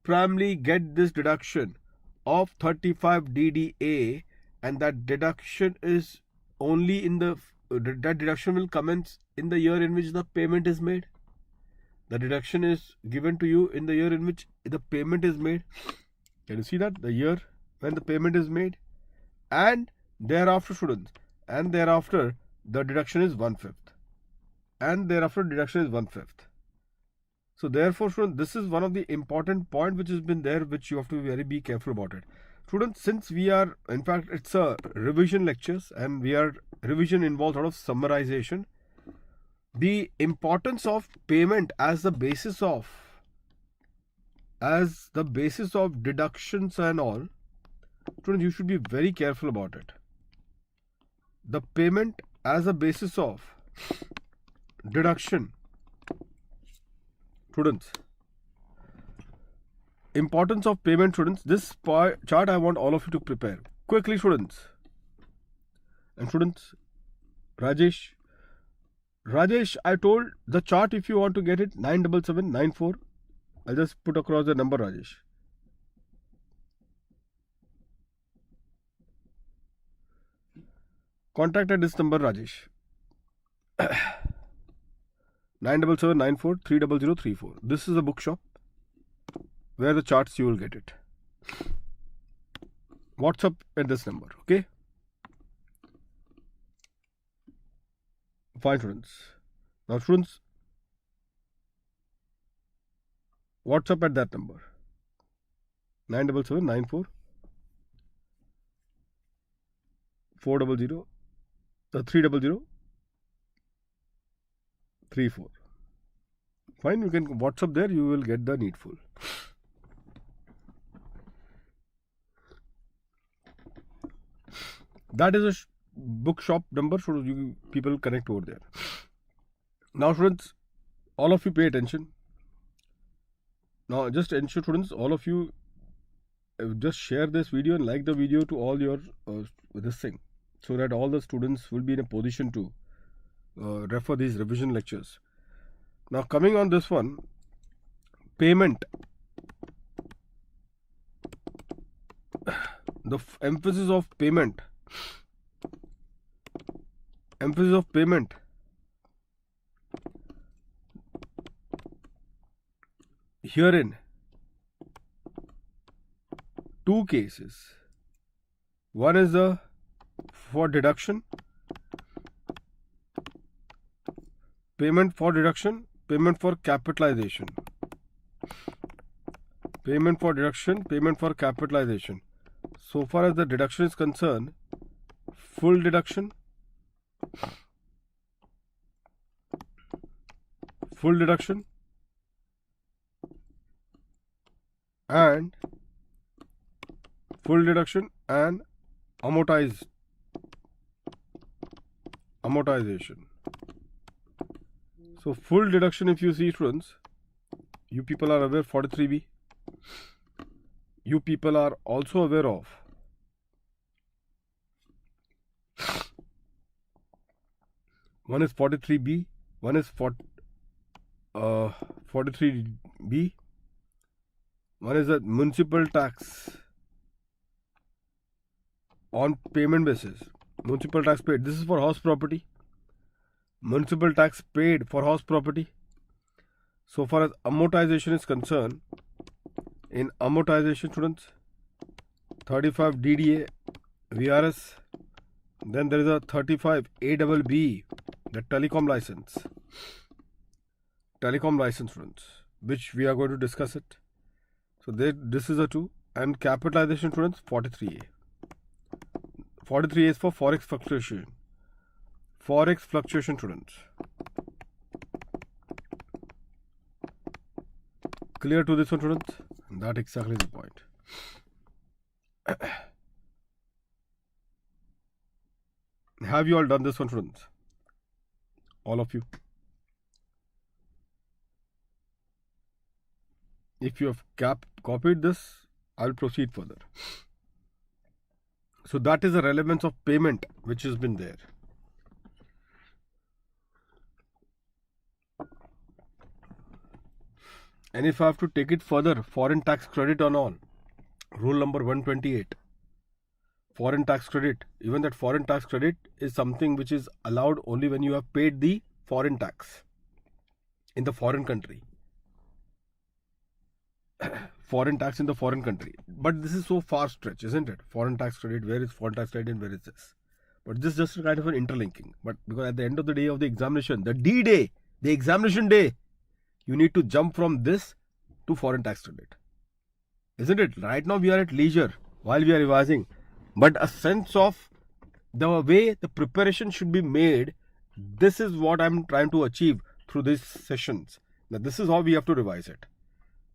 Speaker 1: primarily get this deduction of 35DDA, and that deduction is only that deduction will commence in the year in which the payment is made. The deduction is given to you in the year in which the payment is made. Can you see that? The year when the payment is made. And thereafter, students, and thereafter the deduction is 1/5. And thereafter deduction is 1/5. So therefore, students, this is one of the important point which has been there, which you have to be careful about it. Students, since we are, in fact, it's a revision lectures, and revision involves a lot of summarization. The importance of payment as the basis of deductions and all, students, you should be very careful about it. The payment as a basis of deduction. Students, importance of payment, students. This chart I want all of you to prepare quickly, students. And students, Rajesh, I told the chart if you want to get it 97794. I'll just put across the number, Rajesh. Contact at this number, Rajesh. 97794 30034. This is a bookshop where the charts you will get it. WhatsApp at this number, okay? Fine, students. Now, students, WhatsApp at that number 97794 400 30034. Fine, you can WhatsApp there, you will get the needful. That is a bookshop number, so you people connect over there. Now, students, all of you pay attention. Now, just ensure, students, all of you just share this video and like the video to all your this thing, so that all the students will be in a position to refer these revision lectures. Now, coming on this one, payment. The emphasis of payment. Herein, two cases. One is for deduction, payment for deduction, payment for capitalization. Payment for deduction, payment for capitalization. So far as the deduction is concerned, full deduction, and full deduction and amortization. So full deduction, if you see, students, you people are aware 43B. You people are also aware of one is 43B, one is 43B. One is the municipal tax on payment basis. Municipal tax paid. This is for house property. Municipal tax paid for house property. So far as amortization is concerned, in amortization, students, 35 DDA, VRS. Then there is a 35 ABB, the telecom license. Telecom license, students, which we are going to discuss it. So this is a 2. And capitalization, students, 43A. 43A is for forex fluctuation. Forex fluctuation, students. Clear to this one, students? That exactly is the point. Have you all done this one, students? All of you. If you have copied this, I'll proceed further. So that is the relevance of payment which has been there. And if I have to take it further, foreign tax credit on all, rule number 128. Foreign tax credit, even that foreign tax credit is something which is allowed only when you have paid the foreign tax in the foreign country. Foreign tax in the foreign country. But this is so far stretch, isn't it? Foreign tax credit, where is foreign tax credit and where is this? But this is just kind of an interlinking. But because at the end of the day of the examination, the D day, the examination day, you need to jump from this to foreign tax credit. Isn't it? Right now we are at leisure while we are revising. But a sense of the way the preparation should be made, this is what I'm trying to achieve through these sessions. Now this is how we have to revise it.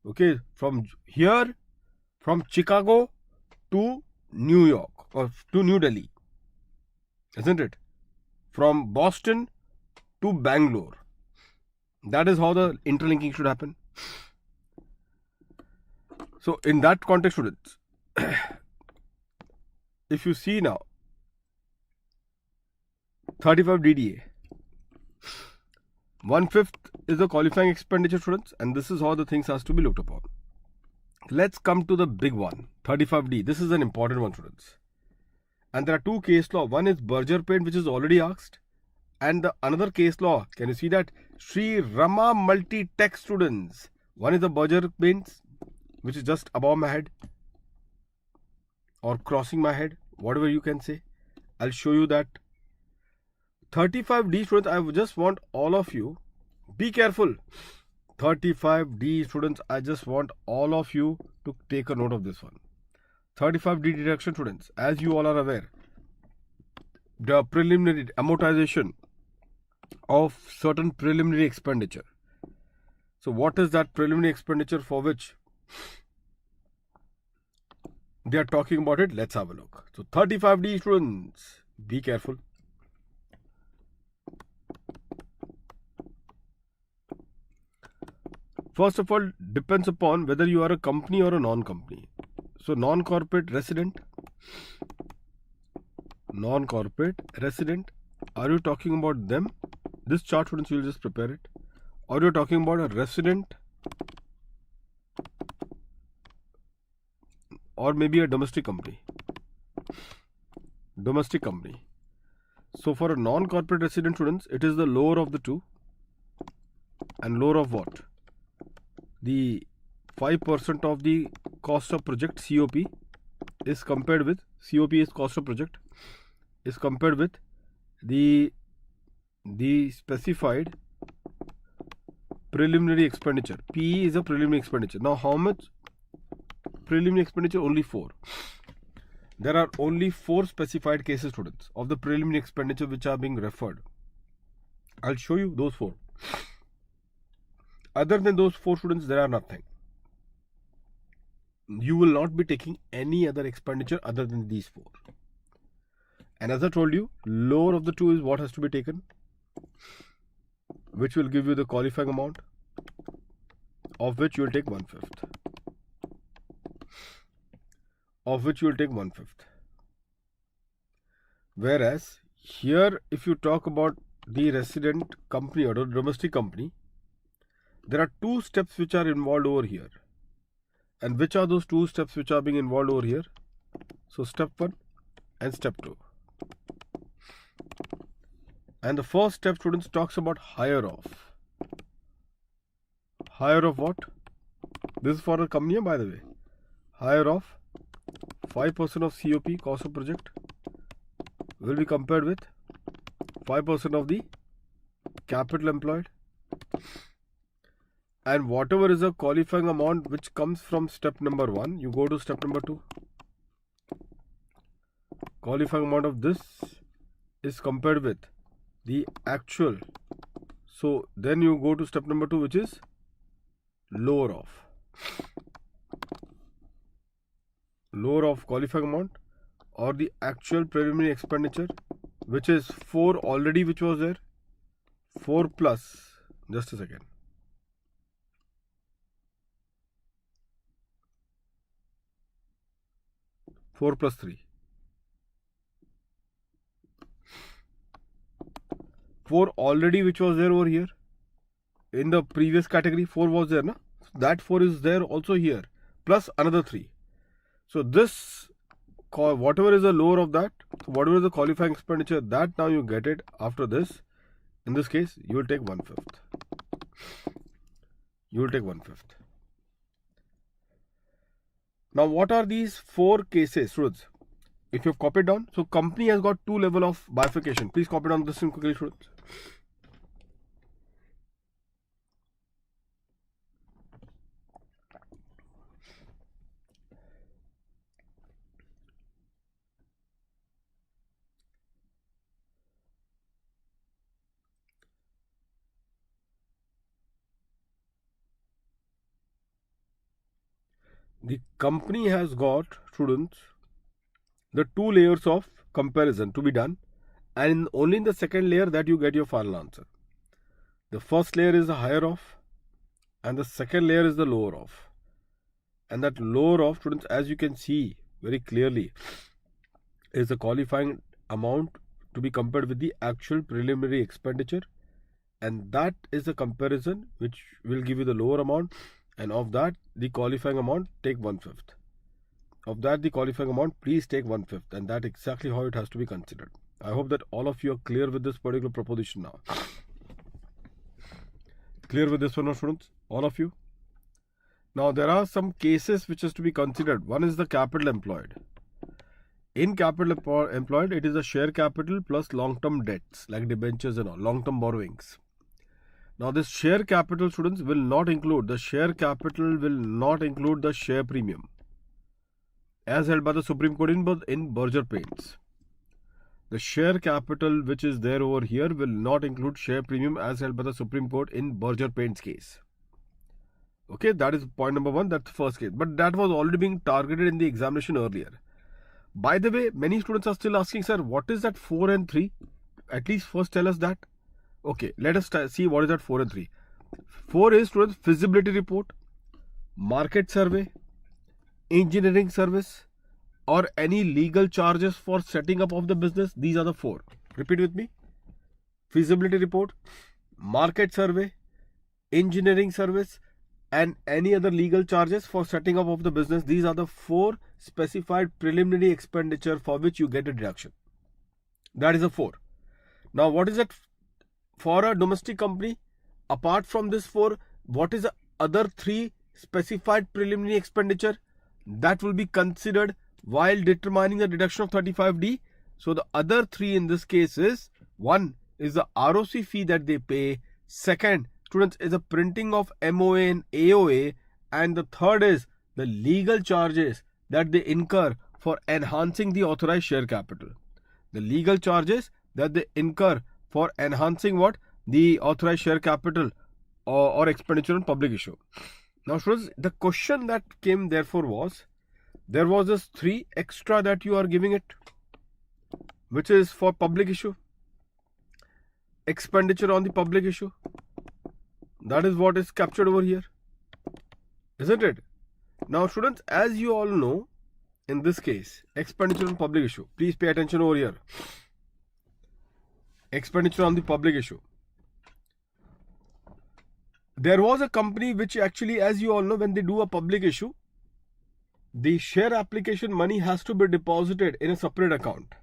Speaker 1: Okay, from here, from Chicago to New York or to New Delhi, isn't it? From Boston to Bangalore. That is how the interlinking should happen. So in that context, students, if you see now, 35 DDA. 1/5 is the qualifying expenditure, students, and this is how the things has to be looked upon. Let's come to the big one, 35D. This is an important one, students. And there are two case law. One is Berger paint, which is already asked. And the another case law, can you see that? Sri Rama Multi-Tech, students. One is the Berger paints, which is just above my head or crossing my head, whatever you can say. I'll show you that. 35D, students, I just want all of you, be careful. 35D, students, I just want all of you to take a note of this one. 35D deduction, students, as you all are aware, the preliminary amortization of certain preliminary expenditure. So what is that preliminary expenditure for which they are talking about it? Let's have a look. So 35D, students, be careful. First of all, depends upon whether you are a company or a non-company. So non-corporate resident, are you talking about them? This chart, students, you will just prepare it. Or you're talking about a resident or maybe a domestic company. So for a non-corporate resident, students, it is the lower of the two. And lower of what? The 5% of the cost of project, COP, is compared with, COP is cost of project, is compared with the specified preliminary expenditure. PE is a preliminary expenditure. Now how much preliminary expenditure? Only 4. There are only 4 specified cases, students, of the preliminary expenditure which are being referred. I'll show you those 4. Other than those 4, students, there are nothing. You will not be taking any other expenditure other than these 4. And as I told you, lower of the 2 is what has to be taken, which will give you the qualifying amount, of which you will take 1/5. Whereas here, if you talk about the resident company or the domestic company, there are 2 steps which are involved over here. And which are those 2 steps which are being involved over here? So step 1 and step 2. And the first step, students, talks about higher of. Higher of what? This is for a company, by the way. Higher of 5% of COP, cost of project, will be compared with 5% of the capital employed. And whatever is a qualifying amount which comes from step number 1, you go to step number 2. Qualifying amount of this is compared with the actual. So then you go to step number 2, which is lower of qualifying amount or the actual preliminary expenditure, which is 4 already, which was there. 4 plus, just a second. 4 plus 3. 4 already, which was there over here. In the previous category, 4 was there, na? That 4 is there also here, plus another 3. So this, whatever is the lower of that, whatever is the qualifying expenditure, that now you get it after this. In this case, you will take 1/5. Now, what are these 4 cases, students? If you have copied down, so company has got 2 level of bifurcation. Please copy down this quickly, students. The company has got, students, the 2 layers of comparison to be done, and only in the second layer that you get your final answer. The first layer is the higher of, and the second layer is the lower of. And that lower of, students, as you can see very clearly, is the qualifying amount to be compared with the actual preliminary expenditure, and that is a comparison which will give you the lower amount, and of that the qualifying amount take 1/5. Of that the qualifying amount please take 1/5, and that exactly how it has to be considered. I hope that all of you are clear with this particular proposition now. Clear with this one now, students? All of you? Now there are some cases which is to be considered. One is the capital employed. In capital employed, it is the share capital plus long-term debts like debentures and all, long-term borrowings. Now this share capital, students, will not include the share premium as held by the Supreme Court in Berger Paints. The share capital which is there over here will not include share premium as held by the Supreme Court in Berger Paints case. Okay, that is point number one. That's the first case. But that was already being targeted in the examination earlier. By the way, many students are still asking, sir, what is that 4 and 3? At least first tell us that. Okay, let us see what is that 4 and 3. 4 is, students, feasibility report, market survey, engineering service, or any legal charges for setting up of the business. These are the 4. Repeat with me. Feasibility report, market survey, engineering service, and any other legal charges for setting up of the business. These are the 4 specified preliminary expenditure for which you get a deduction. That is a 4. Now, what is it for a domestic company? Apart from this 4, what is the other 3 specified preliminary expenditure that will be considered while determining the deduction of 35D? So the other 3 in this case is, 1 is the ROC fee that they pay, second, students, is the printing of MOA and AOA, and the third is the legal charges that they incur for enhancing the authorized share capital. The legal charges that they incur for enhancing what? The authorized share capital or expenditure on public issue. Now, students, the question that came therefore was, there was this 3 extra that you are giving it, which is for public issue, expenditure on the public issue. That is what is captured over here, isn't it? Now, students, as you all know, in this case, expenditure on public issue. Please pay attention over here. Expenditure on the public issue. There was a company which actually, as you all know, when they do a public issue, the share application money has to be deposited in a separate account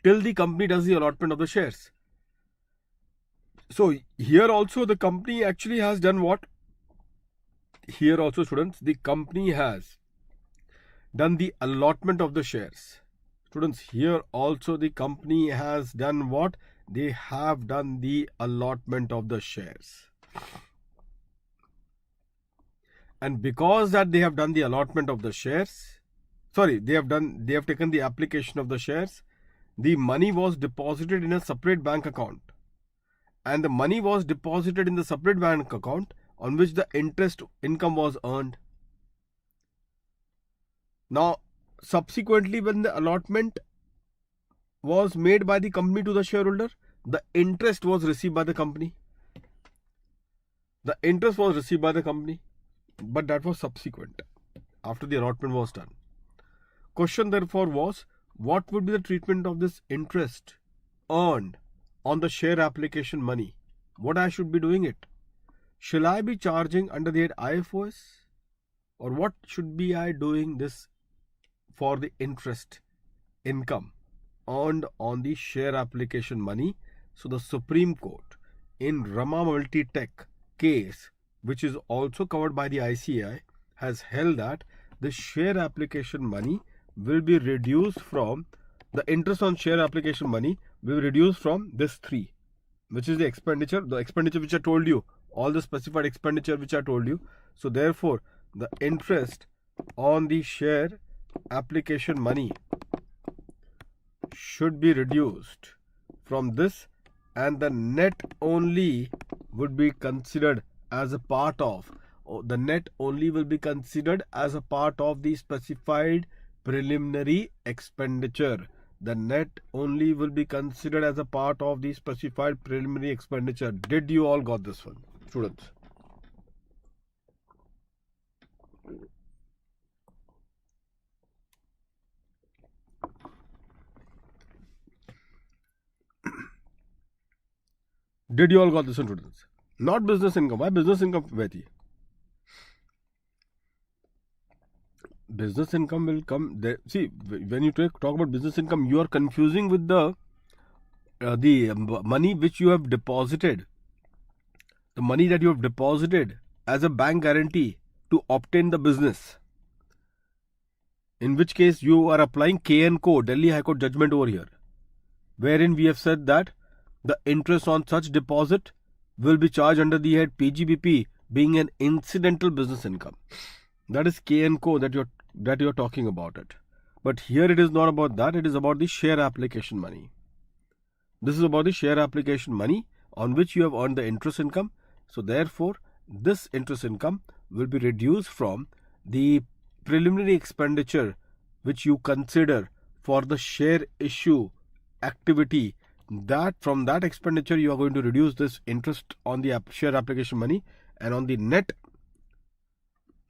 Speaker 1: till the company does the allotment of the shares. So here also the company actually has done what? Here also, students, the company has done the allotment of the shares. Students, here also the company has done what? They have done the allotment of the shares. And because that they have done the allotment of the shares, they have taken the application of the shares, the money was deposited in a separate bank account. And the money was deposited in the separate bank account on which the interest income was earned. Now, subsequently, when the allotment was made by the company to the shareholder, the interest was received by the company. The interest was received by the company, but that was subsequent, after the allotment was done. Question therefore was, what would be the treatment of this interest earned on the share application money? What I should be doing it? Shall I be charging under the head IFOS? Or what should be I doing this for the interest income earned on the share application money? So the Supreme Court in Rama Multitech case, which is also covered by the ICAI, has held that the share application money will be reduced from, the interest on share application money will be reduced from this 3, which is the expenditure which I told you, all the specified expenditure which I told you. So therefore, the interest on the share application money should be reduced from this, and the net only would be considered as a part of, the net only will be considered as a part of the specified preliminary expenditure. The net only will be considered as a part of the specified preliminary expenditure. Did you all got this one, students? Did you all got this one, students? Not business income. Why business income, Veti? Business income will come there. See, when you talk about business income, you are confusing with the money which you have deposited, the money that you have deposited as a bank guarantee to obtain the business. In which case you are applying K&Co, Delhi High Court judgment over here, wherein we have said that the interest on such deposit will be charged under the head PGBP, being an incidental business income. That is K&Co that you're talking about it. But here it is not about that. It is about the share application money. This is about the share application money on which you have earned the interest income. So therefore, this interest income will be reduced from the preliminary expenditure which you consider for the share issue activity. That from that expenditure you are going to reduce this interest on the share application money, and on the net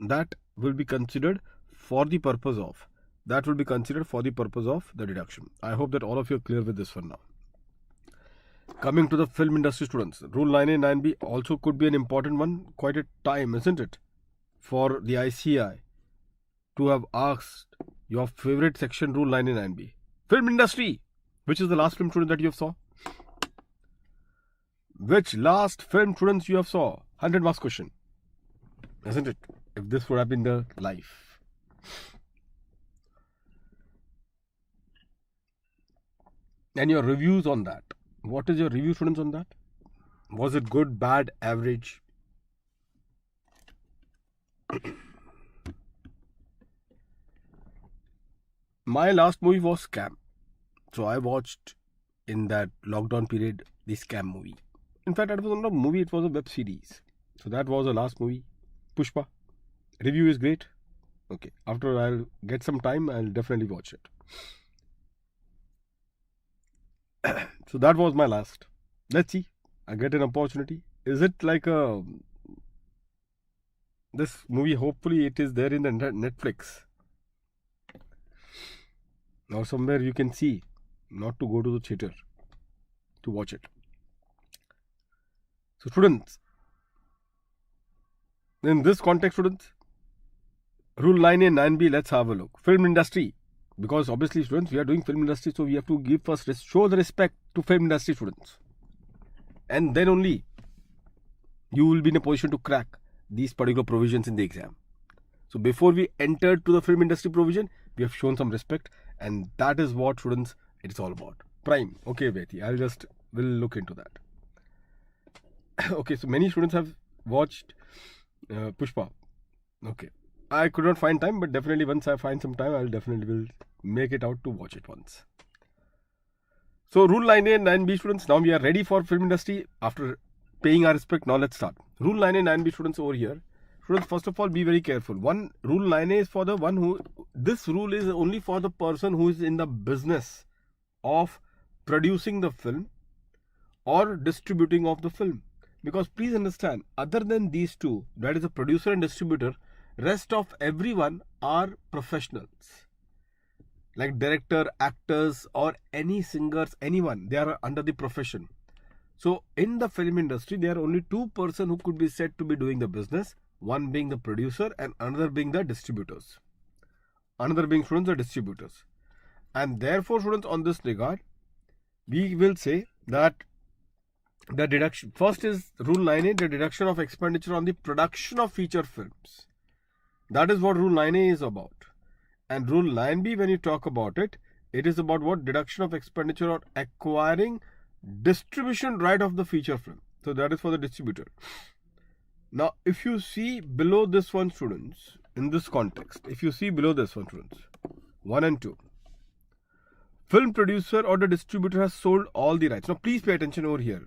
Speaker 1: that will be considered for the purpose of the deduction. I hope that all of you are clear with this one now. Coming to the film industry, students, Rule 9A, 9B also could be an important one. Quite a time, isn't it, for the ICI to have asked your favorite section, Rule 9A, 9B. Film industry. Which is the last film, student, that you have saw? Which last film, students, you have saw? 100 marks question. Isn't it? If this would have been the life. And your reviews on that. What is your review, students, on that? Was it good, bad, average? My last movie was Scam. So I watched in that lockdown period the Scam movie. In fact, it was not a movie, it was a web series. So that was the last movie. Pushpa. Review is great. Okay. After I'll get some time, I'll definitely watch it. So that was my last. Let's see. I get an opportunity. Is it like this movie? Hopefully it is there in the Netflix. Or somewhere you can see. Not to go to the theater to watch it. So students, in this context, students, Rule 9A, 9B, let's have a look. Film industry. Because obviously, students, we are doing film industry, so we have to give first, show the respect to film industry students. And then only you will be in a position to crack these particular provisions in the exam. So before we enter to the film industry provision, we have shown some respect, and that is what, students, it is all about. Prime. Okay, Veti, we'll look into that. Okay, so many students have watched Pushpa. Okay. I could not find time, but definitely once I find some time, I'll definitely will make it out to watch it once. So Rule 9A and 9B, students, now we are ready for film industry. After paying our respect, now let's start. Rule 9A and 9B, students, over here. Students, first of all, be very careful. Rule 9A is for the one who, this rule is only for the person who is in the business of producing the film or distributing of the film. Because please understand, other than these two, that is a producer and distributor, rest of everyone are professionals. Like director, actors, or any singers, anyone, they are under the profession. So in the film industry, there are only two persons who could be said to be doing the business. One being the producer and another being the distributors. Another being, students, the distributors. And therefore, students, on this regard, we will say that the deduction, first is Rule 9A, the deduction of expenditure on the production of feature films. That is what Rule 9A is about. And Rule 9B, when you talk about it, it is about what? Deduction of expenditure on acquiring distribution right of the feature film. So that is for the distributor. Now, if you see below this one, students, in this context, if you see below this one, students, 1 and 2, film producer or the distributor has sold all the rights. Now, please pay attention over here.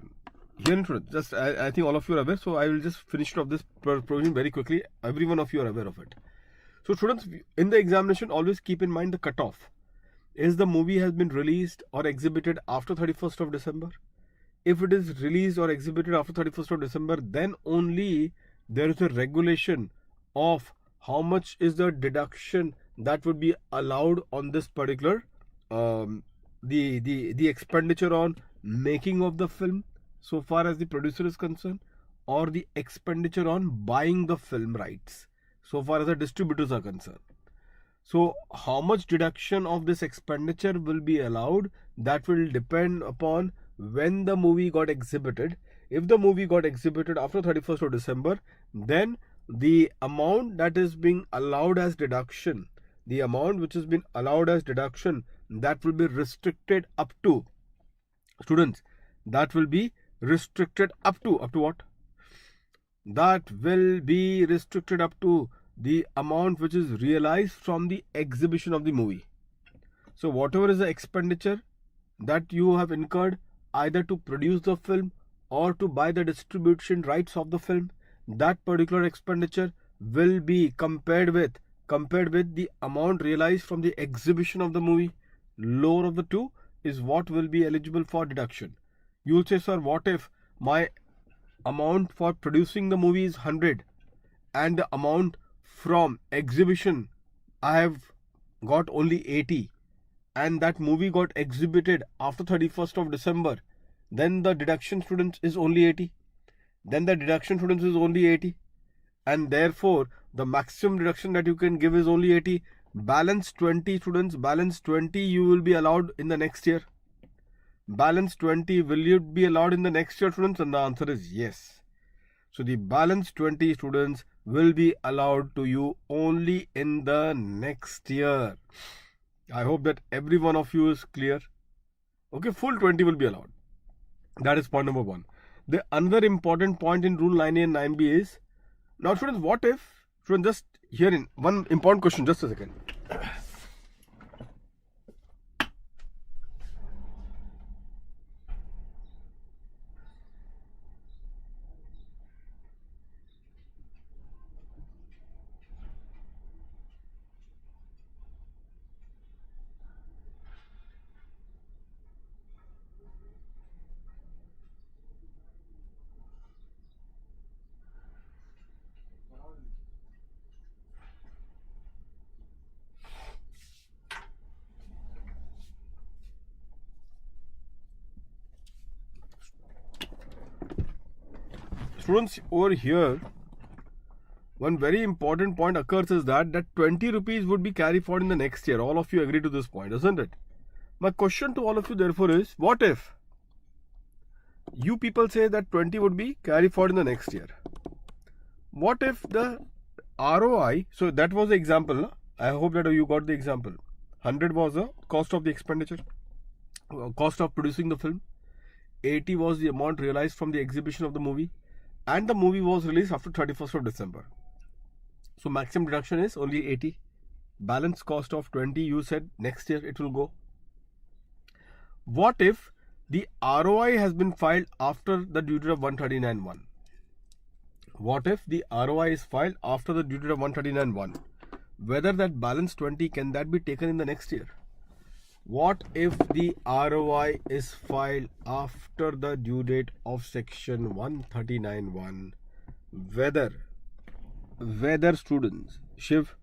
Speaker 1: Here, students, just I think all of you are aware, so I will just finish off this provision very quickly. Every one of you are aware of it. So, students, in the examination, always keep in mind the cutoff. Is the movie has been released or exhibited after 31st of December? If it is released or exhibited after 31st of December, then only there is a regulation of how much is the deduction that would be allowed on this particular the expenditure on making of the film, so far as the producer is concerned, or the expenditure on buying the film rights so far as the distributors are concerned. So how much deduction of this expenditure will be allowed, that will depend upon when the movie got exhibited. If the movie got exhibited after 31st of December, then the amount that is being allowed as deduction, the amount which has been allowed as deduction, that will be restricted up to, students, that will be restricted up to what? That will be restricted up to the amount which is realized from the exhibition of the movie. So whatever is the expenditure that you have incurred either to produce the film or to buy the distribution rights of the film, that particular expenditure will be compared with the amount realized from the exhibition of the movie. Lower of the two is what will be eligible for deduction. You will say, sir, what if my amount for producing the movie is 100 and the amount from exhibition I have got only 80, and that movie got exhibited after 31st of December, then the deduction, students, is only 80. Then the deduction, students, is only 80, and therefore the maximum deduction that you can give is only 80. Balance 20, students, balance 20 you will be allowed in the next year. Balance 20 will you be allowed in the next year, students? And the answer is yes. So the balance 20, students, will be allowed to you only in the next year. I hope that every one of you is clear. Okay, full 20 will be allowed. That is point number 1. The another important point in rule 9A and 9B is, now students, what if, students, just here in one important question, just a second. Students, over here, one very important point occurs is that 20 rupees would be carried forward in the next year. All of you agree to this point, isn't it? My question to all of you therefore is, what if you people say that 20 would be carried forward in the next year? What if the ROI, so that was the example, no? I hope that you got the example. 100 was the cost of the expenditure, cost of producing the film. 80 was the amount realized from the exhibition of the movie, and the movie was released after 31st of December. So maximum deduction is only 80. Balance cost of 20, you said next year it will go. What if the ROI has been filed after the due date of 139.1? What if the ROI is filed after the due date of 139.1? Whether that balance 20, can that be taken in the next year? What if the ROI is filed after the due date of section 139.1? Whether students, Shiv,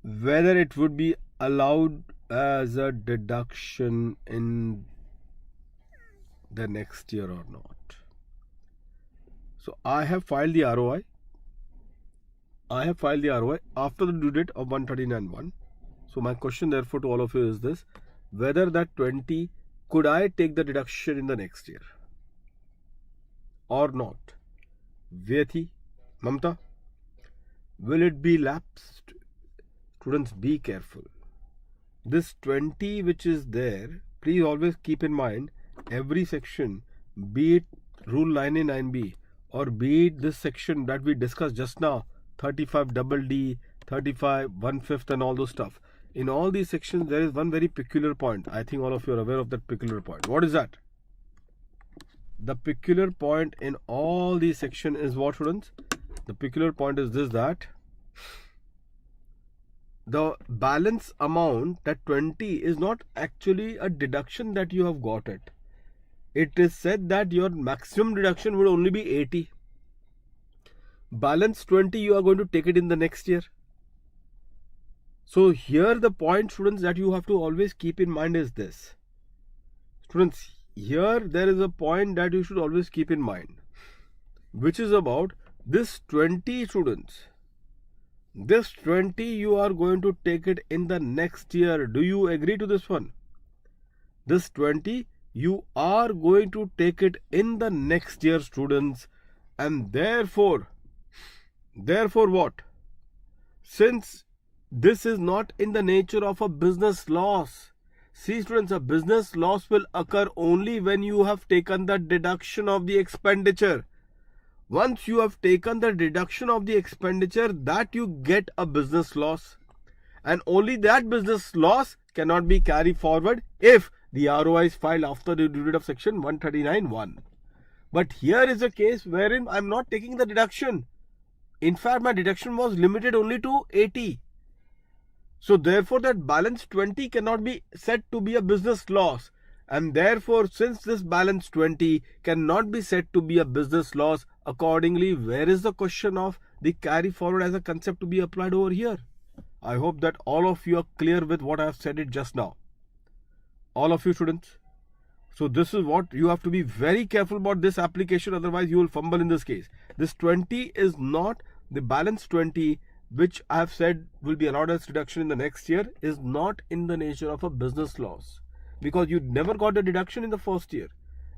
Speaker 1: whether it would be allowed as a deduction in the next year or not? So I have filed the ROI. I have filed the ROI after the due date of 139.1. So my question therefore to all of you is this: whether that 20, could I take the deduction in the next year or not? Vyathi, Mamta, will it be lapsed? Students, be careful. This 20 which is there, please always keep in mind, every section, be it rule 9A, 9B, or be it this section that we discussed just now, 35 double D, 35 1/5 and all those stuff. In all these sections, there is one very peculiar point. I think all of you are aware of that peculiar point. What is that? The peculiar point in all these sections is what, students? The peculiar point is this, that the balance amount, that 20, is not actually a deduction that you have got it. It is said that your maximum deduction would only be 80. Balance 20, you are going to take it in the next year. So here the point, students, that you have to always keep in mind is this. Students, here there is a point that you should always keep in mind, which is about this 20 students. This 20 you are going to take it in the next year. Do you agree to this one? This 20 you are going to take it in the next year, students. And therefore what? Since this is not in the nature of a business loss. See students, a business loss will occur only when you have taken the deduction of the expenditure. Once you have taken the deduction of the expenditure, that you get a business loss. And only that business loss cannot be carried forward if the ROI is filed after the due date of section 139(1). But here is a case wherein I am not taking the deduction. In fact, my deduction was limited only to 80. So therefore that balance 20 cannot be said to be a business loss. And therefore, since this balance 20 cannot be said to be a business loss, accordingly, where is the question of the carry forward as a concept to be applied over here? I hope that all of you are clear with what I have said it just now. All of you students. So this is what you have to be very careful about this application, otherwise you will fumble in this case. This 20 is not the balance 20, which I have said will be allowed as deduction in the next year, is not in the nature of a business loss. Because you never got a deduction in the first year.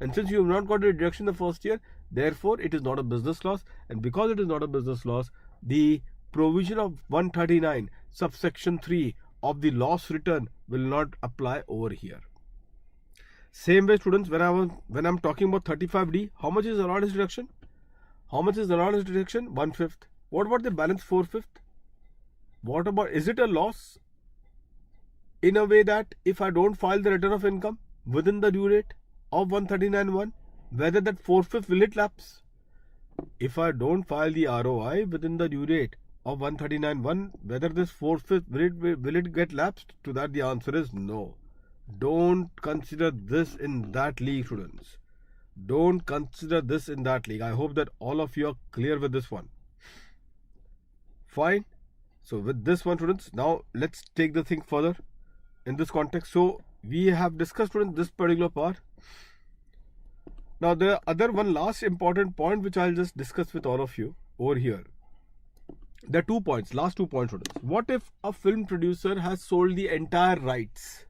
Speaker 1: And since you have not got a deduction in the first year, therefore it is not a business loss. And because it is not a business loss, the provision of 139 subsection 3 of the loss return will not apply over here. Same way students, when I am talking about 35D, how much is allowed as deduction? How much is allowed as deduction? 1/5. What about the balance 4/5? What about, is it a loss? In a way that if I don't file the return of income within the due date of 139(1), whether that 4/5 will it lapse? If I don't file the ROI within the due date of 139(1), whether this 4/5 will it get lapsed? To that the answer is no. Don't consider this in that league, students. Don't consider this in that league. I hope that all of you are clear with this one. Fine. So with this one, students, now let's take the thing further in this context. So we have discussed, students, this particular part. Now the other one last important point which I'll just discuss with all of you over here. There are 2 points, last 2 points, students. What if a film producer has sold the entire rights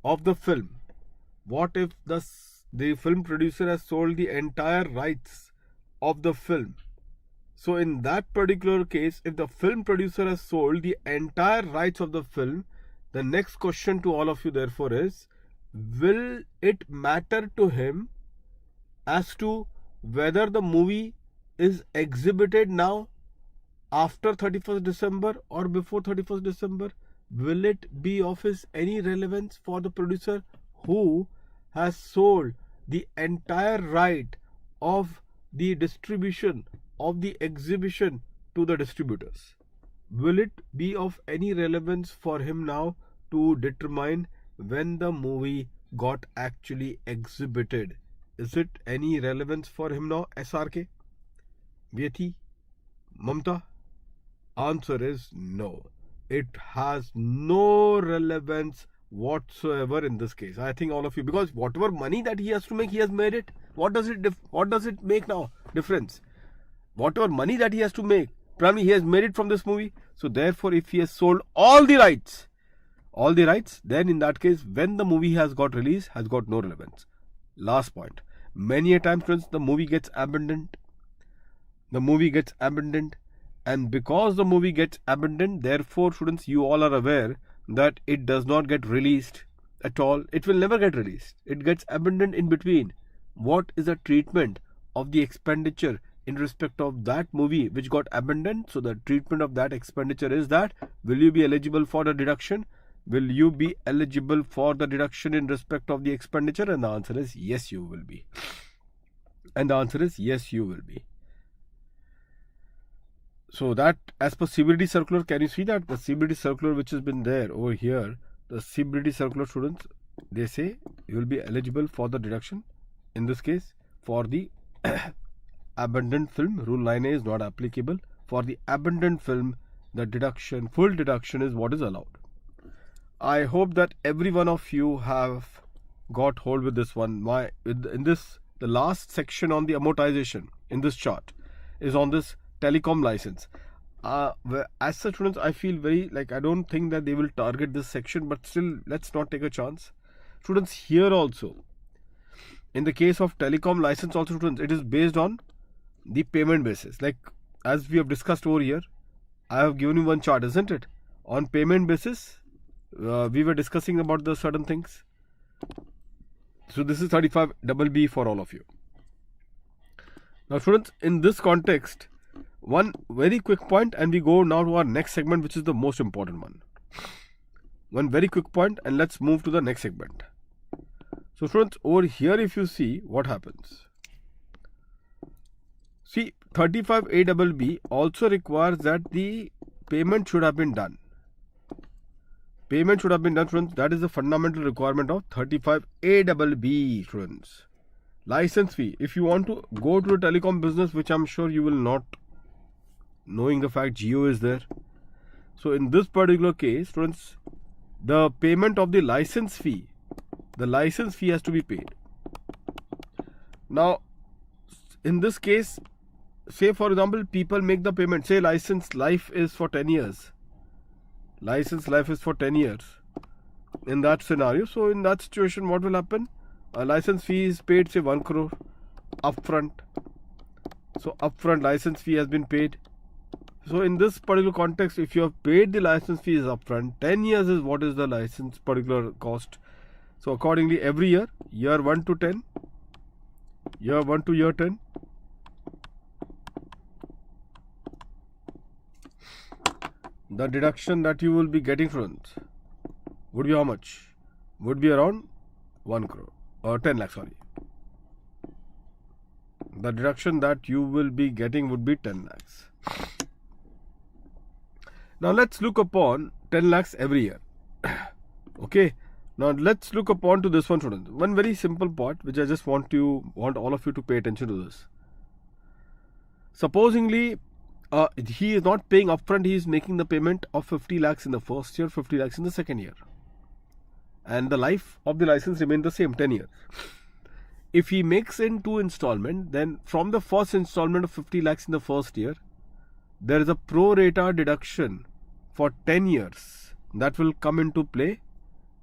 Speaker 1: of the film? What if the film producer has sold the entire rights of the film? So in that particular case, if the film producer has sold the entire rights of the film, the next question to all of you therefore is, will it matter to him as to whether the movie is exhibited now after 31st December or before 31st December? Will it be of any relevance for the producer who has sold the entire right of the distribution of the exhibition to the distributors? Will it be of any relevance for him now to determine when the movie got actually exhibited? Is it any relevance for him now? SRK, Vyethi, Mamta? Answer is no. It has no relevance whatsoever in this case. I think all of you, because whatever money that he has to make, he has made it. What does it make now? Difference. Whatever money that he has to make, probably he has made it from this movie. So therefore, if he has sold all the rights, then in that case, when the movie has got released, has got no relevance. Last point. Many a time, friends, the movie gets abandoned. And because the movie gets abandoned, therefore, students, you all are aware that it does not get released at all. It will never get released. It gets abandoned in between. What is the treatment of the expenditure in respect of that movie which got abandoned? So the treatment of that expenditure is that, will you be eligible for the deduction? Will you be eligible for the deduction in respect of the expenditure? And the answer is yes, you will be. So that, as per CBDT circular, can you see that the CBDT circular which has been there over here, the CBDT circular, students, they say you will be eligible for the deduction. In this case, for the abandoned film, rule 9A is not applicable. For the abandoned film, the deduction, full deduction is what is allowed. I hope that every one of you have got hold with this one. The last section on the amortization in this chart is on this telecom license. As such, students, I feel very I don't think that they will target this section, but still, let's not take a chance. Students, here also, in the case of telecom license also, students, it is based on the payment basis. As we have discussed over here, I have given you one chart, isn't it? On payment basis, we were discussing about the certain things. So this is 35BB for all of you. Now, students, in this context, one very quick point, and we go now to our next segment, which is the most important one. One very quick point, and let's move to the next segment. So, students, over here, if you see what happens. See, 35ABB also requires that the payment should have been done. Payment should have been done, students. That is the fundamental requirement of 35ABB, students. License fee. If you want to go to a telecom business, which I'm sure you will not, knowing the fact Geo is there. So in this particular case, students, the payment of the license fee has to be paid. Now, in this case, say for example, people make the payment, say license life is for 10 years. License life is for 10 years. In that scenario, so in that situation, what will happen? A license fee is paid, say 1 crore upfront. So upfront license fee has been paid. So in this particular context, if you have paid the license fees upfront, 10 years is what is the license particular cost. So accordingly, every year, year 1 to 10, year 1 to year 10, the deduction that you will be getting from it would be how much? Would be around 1 crore or 10 lakhs, sorry. The deduction that you will be getting would be 10 lakhs. Now let's look upon 10 lakhs every year. Okay. Now let's look upon to this one, students. One very simple part which I just want all of you to pay attention to this. Supposingly, he is not paying upfront, he is making the payment of 50 lakhs in the first year, 50 lakhs in the second year. And the life of the license remains the same, 10 years. If he makes in 2 installments, then from the first installment of 50 lakhs in the first year, there is a pro rata deduction for 10 years that will come into play.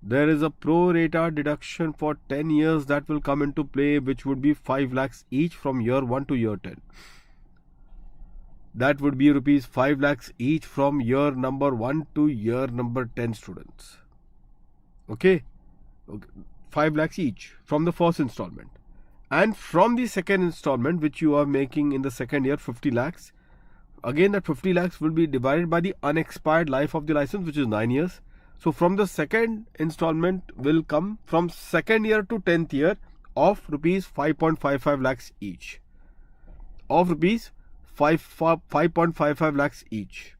Speaker 1: There is a pro rata deduction for 10 years that will come into play, which would be 5 lakhs each from year 1 to year 10. That would be rupees 5 lakhs each from year number 1 to year number 10, students. Okay. 5 lakhs each from the first installment. And from the second installment, which you are making in the second year, 50 lakhs. Again, that 50 lakhs will be divided by the unexpired life of the license, which is 9 years. So from the second installment will come from second year to 10th year of rupees 5.55 lakhs each. Of rupees 5.55 lakhs each.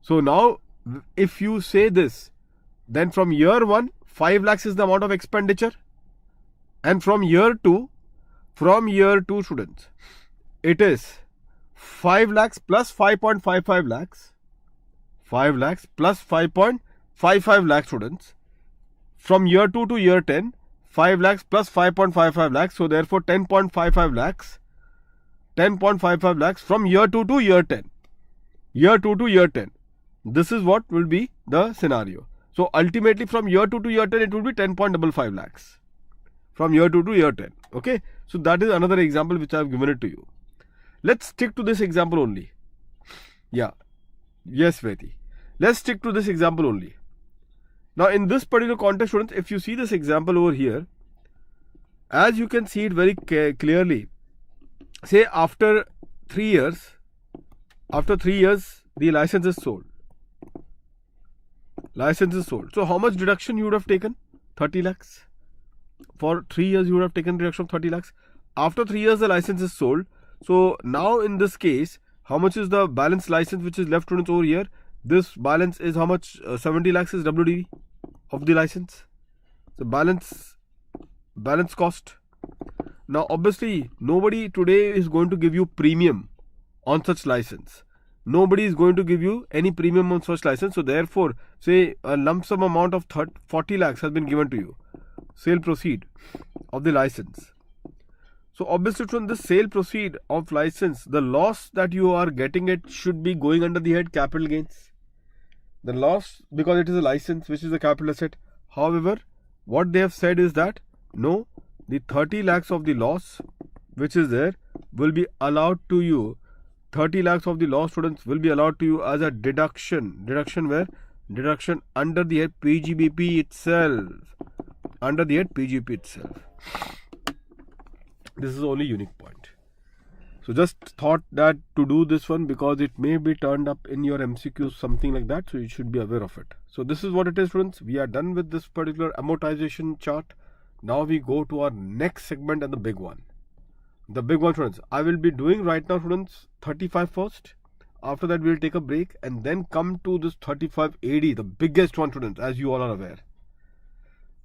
Speaker 1: So now, if you say this, then from year 1, 5 lakhs is the amount of expenditure. And from year 2, students, it is 5 lakhs plus 5.55 lakhs. 5 lakhs plus 5.55 lakhs, students. From year 2 to year 10, 5 lakhs plus 5.55 lakhs. So therefore 10.55 lakhs. 10.55 lakhs from year 2 to year 10. Year 2 to year 10. This is what will be the scenario. So ultimately from year 2 to year 10, it will be 10.55 lakhs. From year 2 to year 10. Okay. So that is another example which I have given it to you. Let's stick to this example only. Yeah. Yes, Veti. Let's stick to this example only. Now in this particular context, students, if you see this example over here, as you can see it very clearly, say after 3 years, the license is sold. License is sold. So how much deduction you would have taken? 30 lakhs. For 3 years you would have taken deduction of 30 lakhs. After 3 years the license is sold. So now in this case, how much is the balance license which is left, students, over here? This balance is how much? 70 lakhs is WDV of the license. So balance cost. Now obviously nobody today is going to give you premium on such license. Nobody is going to give you any premium on such license. So therefore, say a lump sum amount of 40 lakhs has been given to you. sale proceed of the license. So obviously from this sale proceed of license, the loss that you are getting it should be going under the head capital gains. The loss, because it is a license which is a capital asset. However, what they have said is that no, the 30 lakhs of the loss which is there will be allowed to you. 30 lakhs of the loss, students, will be allowed to you as a deduction. Deduction where? Deduction under the head PGBP itself. Under the head PGP itself. This is the only unique point. So just thought that to do this one because it may be turned up in your MCQ, something like that. So you should be aware of it. So this is what it is, students. We are done with this particular amortization chart. Now we go to our next segment and the big one. The big one, students. I will be doing right now, students, 35 first. After that, we will take a break and then come to this 35 AD, the biggest one, students, as you all are aware.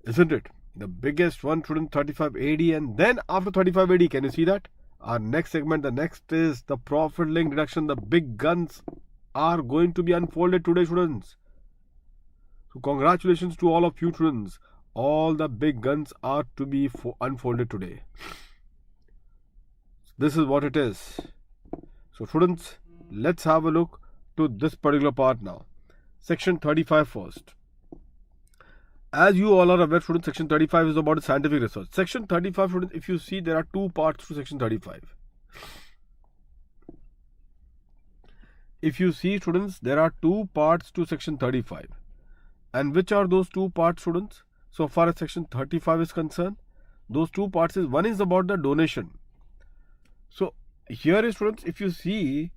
Speaker 1: Isn't it? The biggest one, student, 35 AD, and then after 35 AD, can you see that? Our next segment, the next is the profit link deduction. The big guns are going to be unfolded today, students. So congratulations to all of you, students. All the big guns are to be unfolded today. This is what it is. So students, let's have a look to this particular part now. Section 35 first. As you all are aware, students, Section 35 is about scientific research. Section 35, students, if you see, there are two parts to Section 35. If you see, students, there are two parts to Section 35. And which are those two parts, students? So far as Section 35 is concerned, those two parts is, one is about the donation. So here is, students, if you see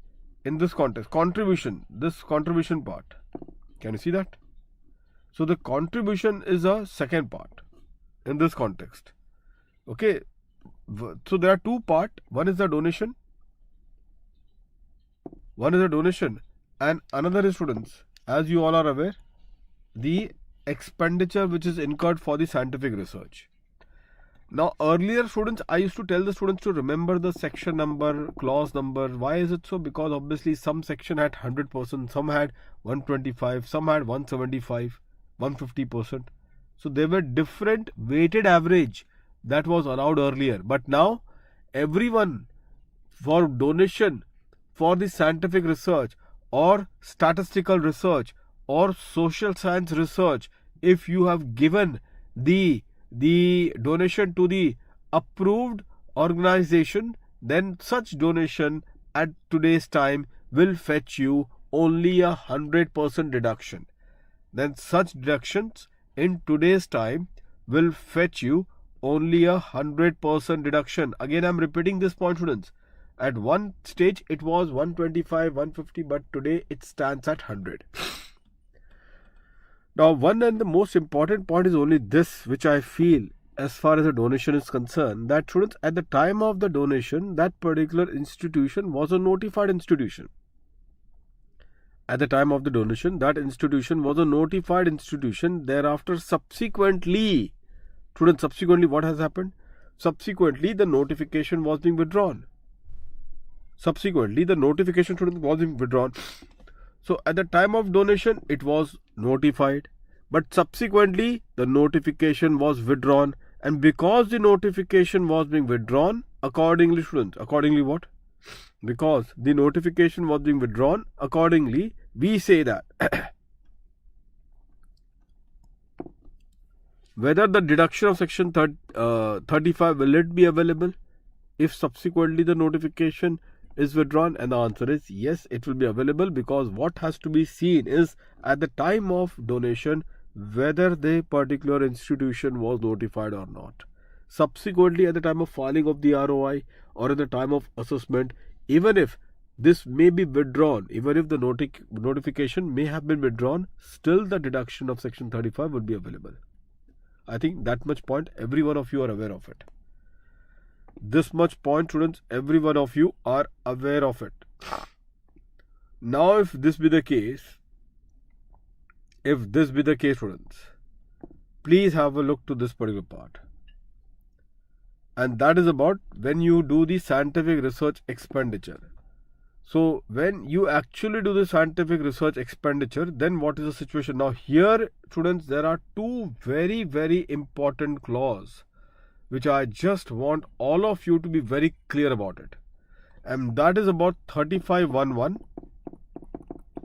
Speaker 1: in this context, contribution, this contribution part. Can you see that? So the contribution is a second part in this context. Okay. So there are two parts. One is the donation. One is the donation. And another is, students, as you all are aware, the expenditure which is incurred for the scientific research. Now earlier, students, I used to tell the students to remember the section number, clause number. Why is it so? Because obviously some section had 100%, some had 125, some had 175. 150%. So there were different weighted average that was allowed earlier. But now everyone for donation for the scientific research or statistical research or social science research, if you have given the donation to the approved organization, then such donation at today's time will fetch you only 100% deduction. Then such deductions in today's time will fetch you only 100% deduction. Again, I am repeating this point, students. At one stage, it was 125, 150, but today it stands at 100. Now, one and the most important point is only this, which I feel as far as the donation is concerned, that students, at the time of the donation, that particular institution was a notified institution. At the time of the donation, that institution was a notified institution. Thereafter, subsequently, students, subsequently what has happened? Subsequently, the notification was being withdrawn. Subsequently, the notification, students, was being withdrawn. So, at the time of donation, it was notified. But subsequently, the notification was withdrawn. And because the notification was being withdrawn, accordingly, students, accordingly what? Because the notification was being withdrawn, accordingly, we say that whether the deduction of section 35 will it be available if subsequently the notification is withdrawn, and the answer is yes, it will be available, because what has to be seen is at the time of donation whether the particular institution was notified or not. Subsequently, at the time of filing of the ROI or at the time of assessment, even if this may be withdrawn, even if the notification may have been withdrawn, still the deduction of section 35 would be available. I think that much point every one of you are aware of it. This much point, students, every one of you are aware of it. Now, if this be the case, students, please have a look to this particular part. And that is about when you do the scientific research expenditure. So when you actually do the scientific research expenditure, then what is the situation? Now here, students, there are two very, very important clauses which I just want all of you to be very clear about it. And that is about 3511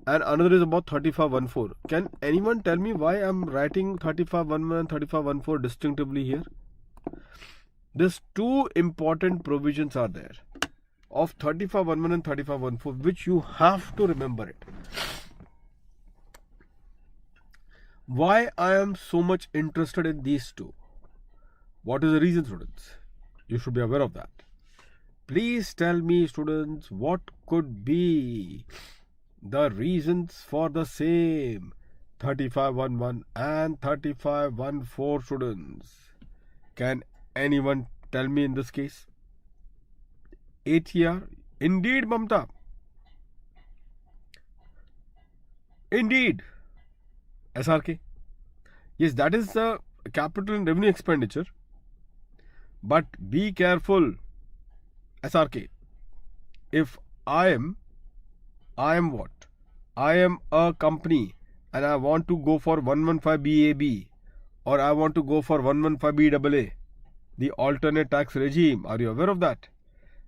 Speaker 1: and another is about 3514. Can anyone tell me why I'm writing 3511 and 3514 distinctively here? These two important provisions are there of 3511 and 3514, which you have to remember it. Why I am so much interested in these two? What is the reason, students? You should be aware of that. Please tell me, students, what could be the reasons for the same 3511 and 3514, students? Can anyone tell me in this case? ATR. Indeed, Mamta. Indeed. SRK. Yes, that is the capital and revenue expenditure. But be careful, SRK. If I am what? I am a company and I want to go for 115 BAB or I want to go for 115 BAA, the alternate tax regime. Are you aware of that?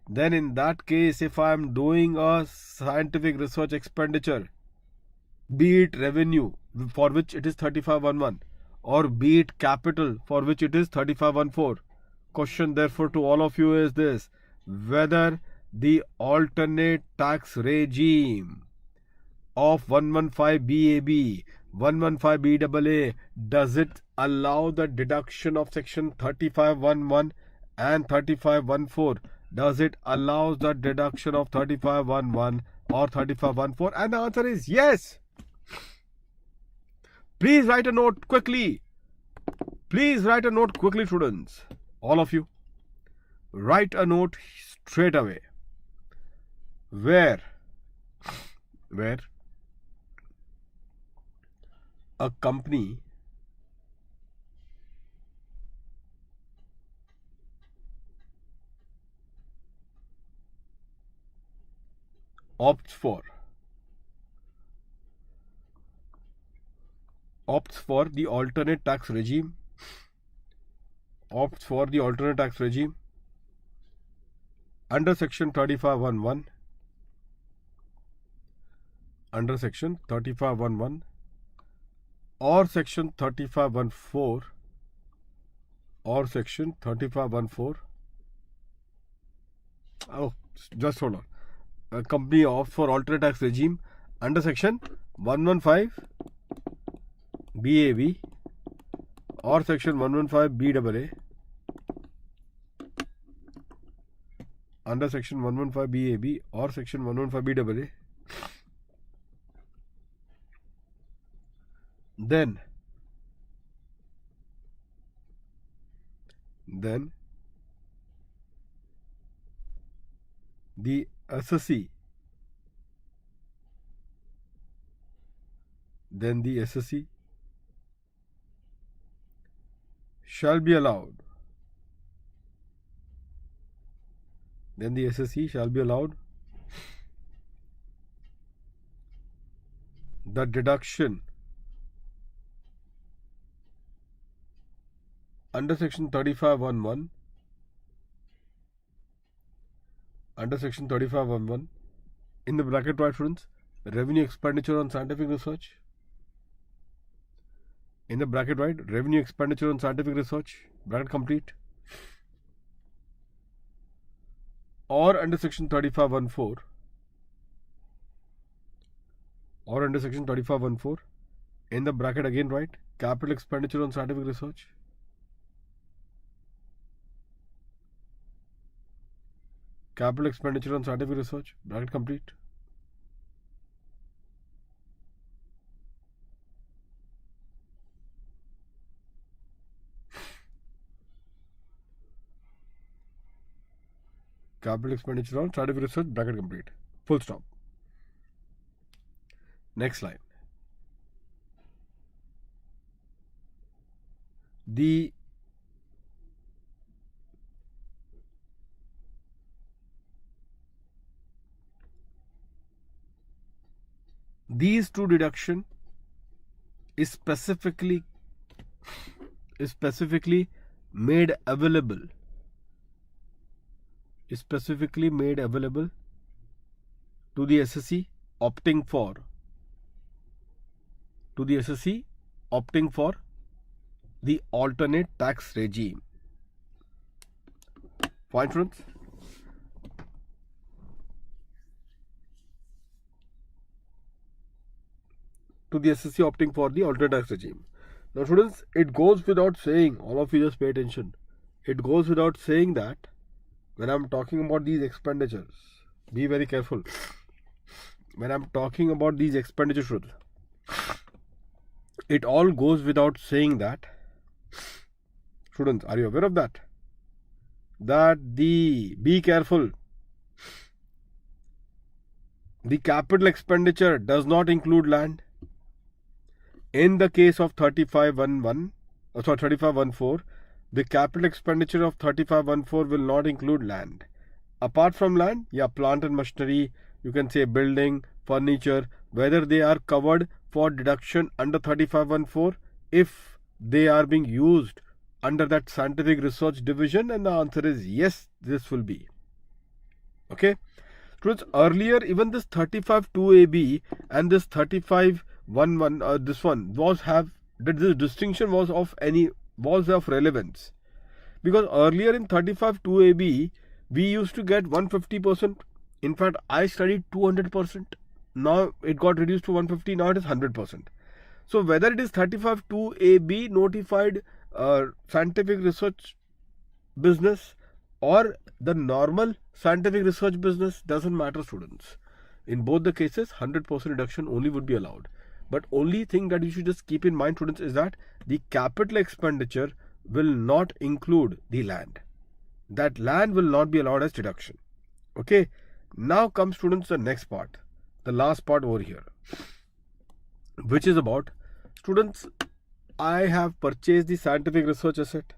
Speaker 1: Then in that case, if I am doing a scientific research expenditure, be it revenue for which it is 3511 or be it capital for which it is 3514, question therefore to all of you is this: whether the alternate tax regime of 115 BAB, 115 BAA, does it allow the deduction of section 3511 and 3514? Does it allow the deduction of 3511 or 3514? And the answer is yes. Please write a note quickly. Please write a note quickly, students. All of you. Write a note straight away. Where a company opts for the alternate tax regime, under section 3511, or section 3514 Oh, just hold on. A company opts for alternate tax regime under section 115 BAB or section 115 BAA, under section 115 BAB or section 115 BAA, then the SSE shall be allowed. The deduction under section 3511, in the bracket reference, revenue expenditure on scientific research. In the bracket, right, revenue expenditure on scientific research, bracket complete. Or under section 3514, in the bracket again, right, capital expenditure on scientific research. Bracket complete. Capital expenditure on scientific research, bracket complete. Full stop. Next line. The these two deduction is specifically made available to the SSE opting for the alternate tax regime. Fine, students. To the SSE opting for the alternate tax regime. Now, students, it goes without saying, all of you just pay attention. It goes without saying that when I'm talking about these expenditures, be very careful. When I'm talking about these expenditures, it all goes without saying that, students, are you aware of that? Be careful. The capital expenditure does not include land. In the case of 3514, the capital expenditure of 3514 will not include land. Apart from land, plant and machinery, you can say building, furniture, whether they are covered for deduction under 3514 if they are being used under that scientific research division, and the answer is yes, this will be. Okay. Students, earlier even this 35-2AB and this 35-11, this one this distinction was of relevance, because earlier in 35-2AB we used to get 150%. In fact, I studied 200%. Now it got reduced to 150. Now it is 100%. So whether it is 35-2AB notified scientific research business or the normal scientific research business, doesn't matter, students. In both the cases, 100% reduction only would be allowed. But only thing that you should just keep in mind, students, is that the capital expenditure will not include the land. That land will not be allowed as deduction. Okay. Now comes, students, the next part, the last part over here, which is about, students, I have purchased the scientific research asset,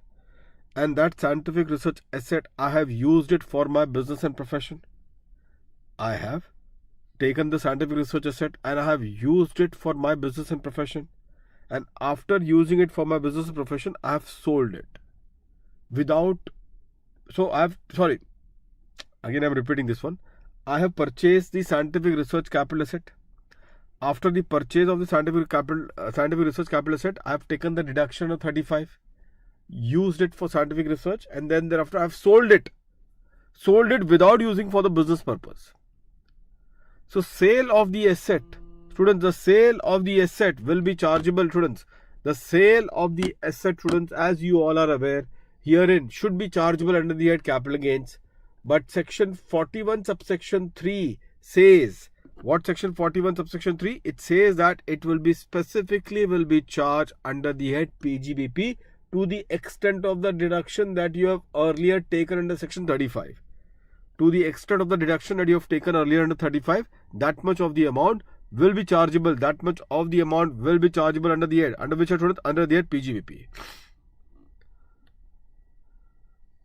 Speaker 1: and that scientific research asset, I have used it for my business and profession. I have taken the scientific research asset and I have used it for my business and profession. And after using it for my business and profession, I have sold it. Again I'm repeating this one. I have purchased the scientific research capital asset. After the purchase of the scientific research capital asset, I have taken the deduction of 35, used it for scientific research, and then thereafter I have sold it without using for the business purpose. So sale of the asset, students, the sale of the asset will be chargeable, students. The sale of the asset, students, as you all are aware, herein should be chargeable under the head capital gains. But section 41 subsection 3 says, what section 41 subsection 3? It says that it will be charged under the head PGBP to the extent of the deduction that you have earlier taken under section 35. To the extent of the deduction that you have taken earlier under 35, that much of the amount will be chargeable. That much of the amount will be chargeable under the head. Under which I told it? Under the head PGBP.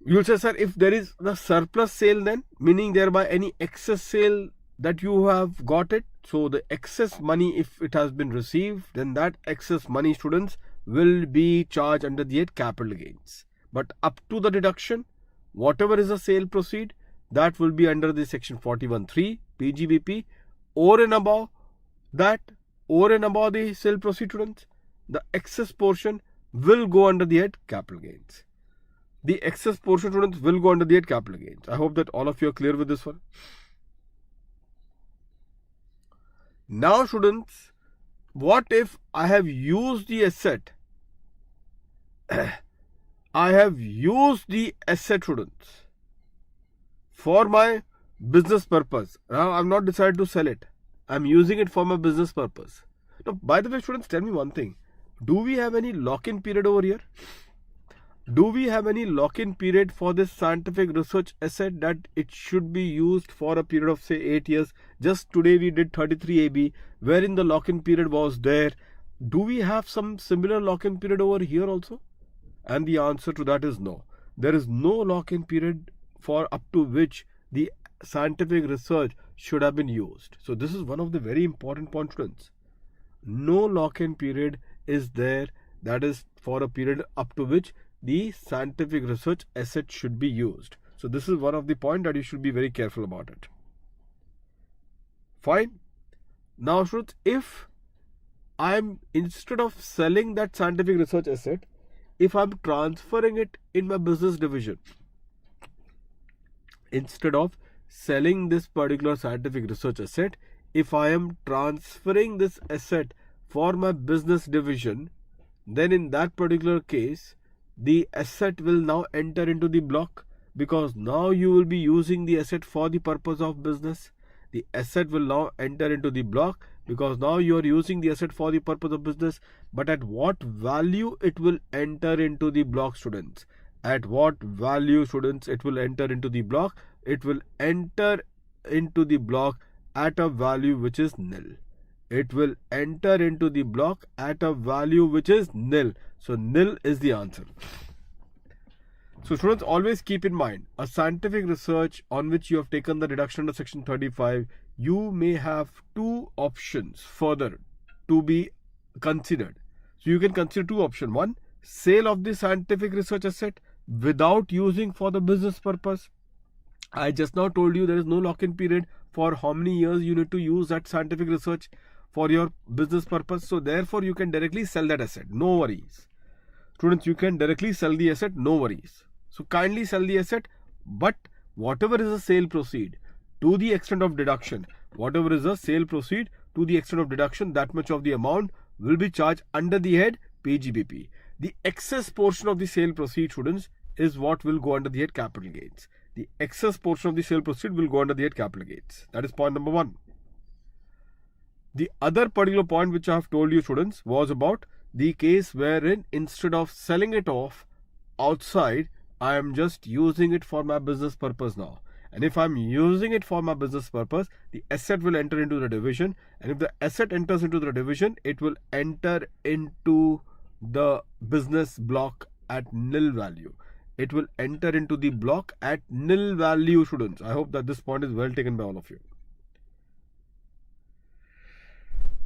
Speaker 1: You will say, sir, if there is the surplus sale, then meaning thereby any excess sale that you have got it. So the excess money, if it has been received, then that excess money, students, will be charged under the head capital gains. But up to the deduction, whatever is the sale proceed, that will be under the section 41(3) PGBP. Over and above that, over and above the sale proceed, students, the excess portion will go under the head capital gains. The excess portion, students, will go under the head capital gains. I hope that all of you are clear with this one. Now, students, what if I have used the asset? I have used the asset, students, for my business purpose. Now, I'm not decided to sell it. I'm using it for my business purpose. Now, by the way, students, tell me one thing. Do we have any lock-in period over here? Do we have any lock-in period for this scientific research asset that it should be used for a period of say 8 years? Just today we did 33AB, wherein the lock-in period was there. Do we have some similar lock-in period over here also? And the answer to that is no. There is no lock-in period for up to which the scientific research should have been used. So this is one of the very important points, students. No lock-in period is there, that is for a period up to which the scientific research asset should be used. So this is one of the points that you should be very careful about it. Fine. Now students, if I'm, instead of selling that scientific research asset, if I'm transferring it in my business division, instead of selling this particular scientific research asset, if I am transferring this asset for my business division, then in that particular case, the asset will now enter into the block, because now you will be using the asset for the purpose of business. The asset will now enter into the block because now you are using the asset for the purpose of business. But at what value it will enter into the block, students? At what value, students, it will enter into the block? It will enter into the block at a value which is nil. It will enter into the block at a value which is nil. So nil is the answer. So students, always keep in mind, a scientific research on which you have taken the deduction under section 35, you may have two options further to be considered. So you can consider two options. One, sale of the scientific research asset without using for the business purpose. I just now told you there is no lock-in period for how many years you need to use that scientific research for your business purpose. So therefore you can directly sell that asset, no worries. Students, you can directly sell the asset, no worries. So kindly sell the asset, but whatever is the sale proceed to the extent of deduction, whatever is the sale proceed to the extent of deduction, that much of the amount will be charged under the head PGBP. The excess portion of the sale proceed, students, is what will go under the head capital gains. The excess portion of the sale proceed will go under the head capital gains. That is point number one. The other particular point which I have told you, students, was about the case wherein instead of selling it off outside, I am just using it for my business purpose now. And if I'm using it for my business purpose, the asset will enter into the division. And if the asset enters into the division, it will enter into the business block at nil value. It will enter into the block at nil value, students. I hope that this point is well taken by all of you.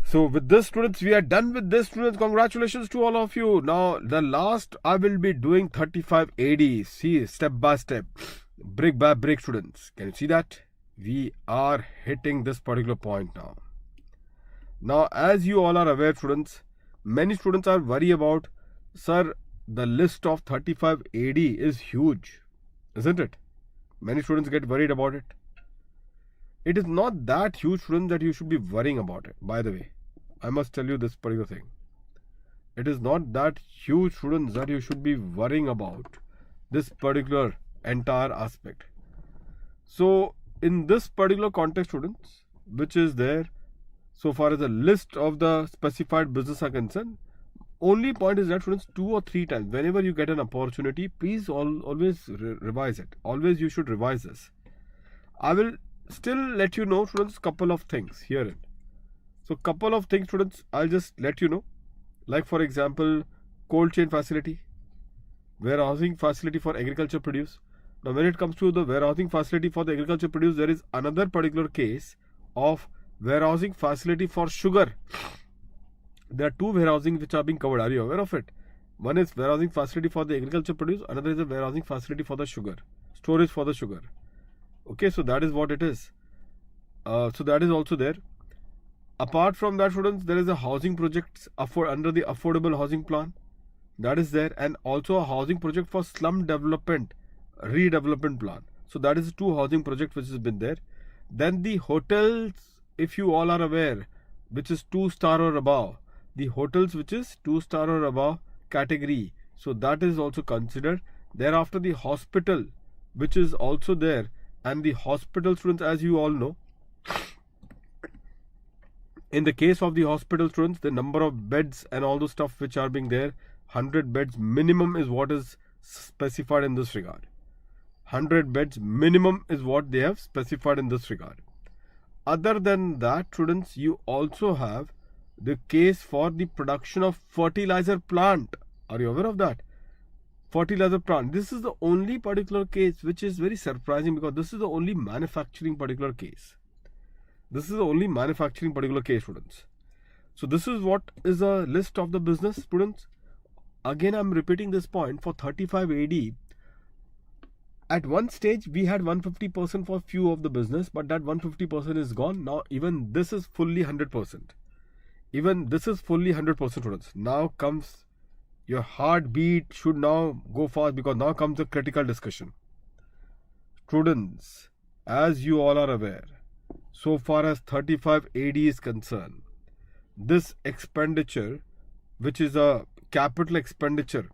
Speaker 1: So with this, students, we are done with this, students. Congratulations to all of you. Now the last, I will be doing 35 AD. See, step by step, brick by brick, students. Can you see that? We are hitting this particular point now. Now, as you all are aware, students, many students are worried about, sir, the list of 35 AD is huge, isn't it? Many students get worried about it. It is not that huge, students, that you should be worrying about it. By the way, I must tell you this particular thing. It is not that huge, students, that you should be worrying about this particular entire aspect. So in this particular context, students, which is there so far as a list of the specified business are concerned, only point is that, students, 2 or 3 times whenever you get an opportunity, please always revise it. Always you should revise this. I will still let you know, students, couple of things herein. So couple of things, students, I'll just let you know. Like for example, cold chain facility, warehousing facility for agriculture produce. Now when it comes to the warehousing facility for the agriculture produce, there is another particular case of warehousing facility for sugar. There are 2 warehousing which are being covered. Are you aware of it? One is warehousing facility for the agriculture produce. Another is a warehousing facility for the sugar, storage for the sugar. Okay, so that is what it is. So that is also there. Apart from that, students, there is a housing project under the affordable housing plan. That is there, and also a housing project for slum development, redevelopment plan. So that is 2 housing projects which has been there. Then the hotels, if you all are aware, which is 2-star or above. The hotels which is 2-star or above category. So that is also considered. Thereafter the hospital, which is also there. And the hospital, students, as you all know, in the case of the hospital, students, the number of beds and all the stuff which are being there, 100 beds minimum is what is specified in this regard. 100 beds minimum is what they have specified in this regard. Other than that, students, you also have the case for the production of fertilizer plant. Are you aware of that? fertilizer plant. This is the only particular case which is very surprising, because this is the only manufacturing particular case. This is the only manufacturing particular case, students. So this is what is a list of the business, students. Again, I'm repeating this point. For 35 AD, at one stage we had 150% for few of the business, but that 150% is gone. Now even this is fully 100%. Even this is fully 100%, students. Now comes your heartbeat should now go fast, because now comes the critical discussion. Students, as you all are aware, so far as 35 AD is concerned, this expenditure, which is a capital expenditure,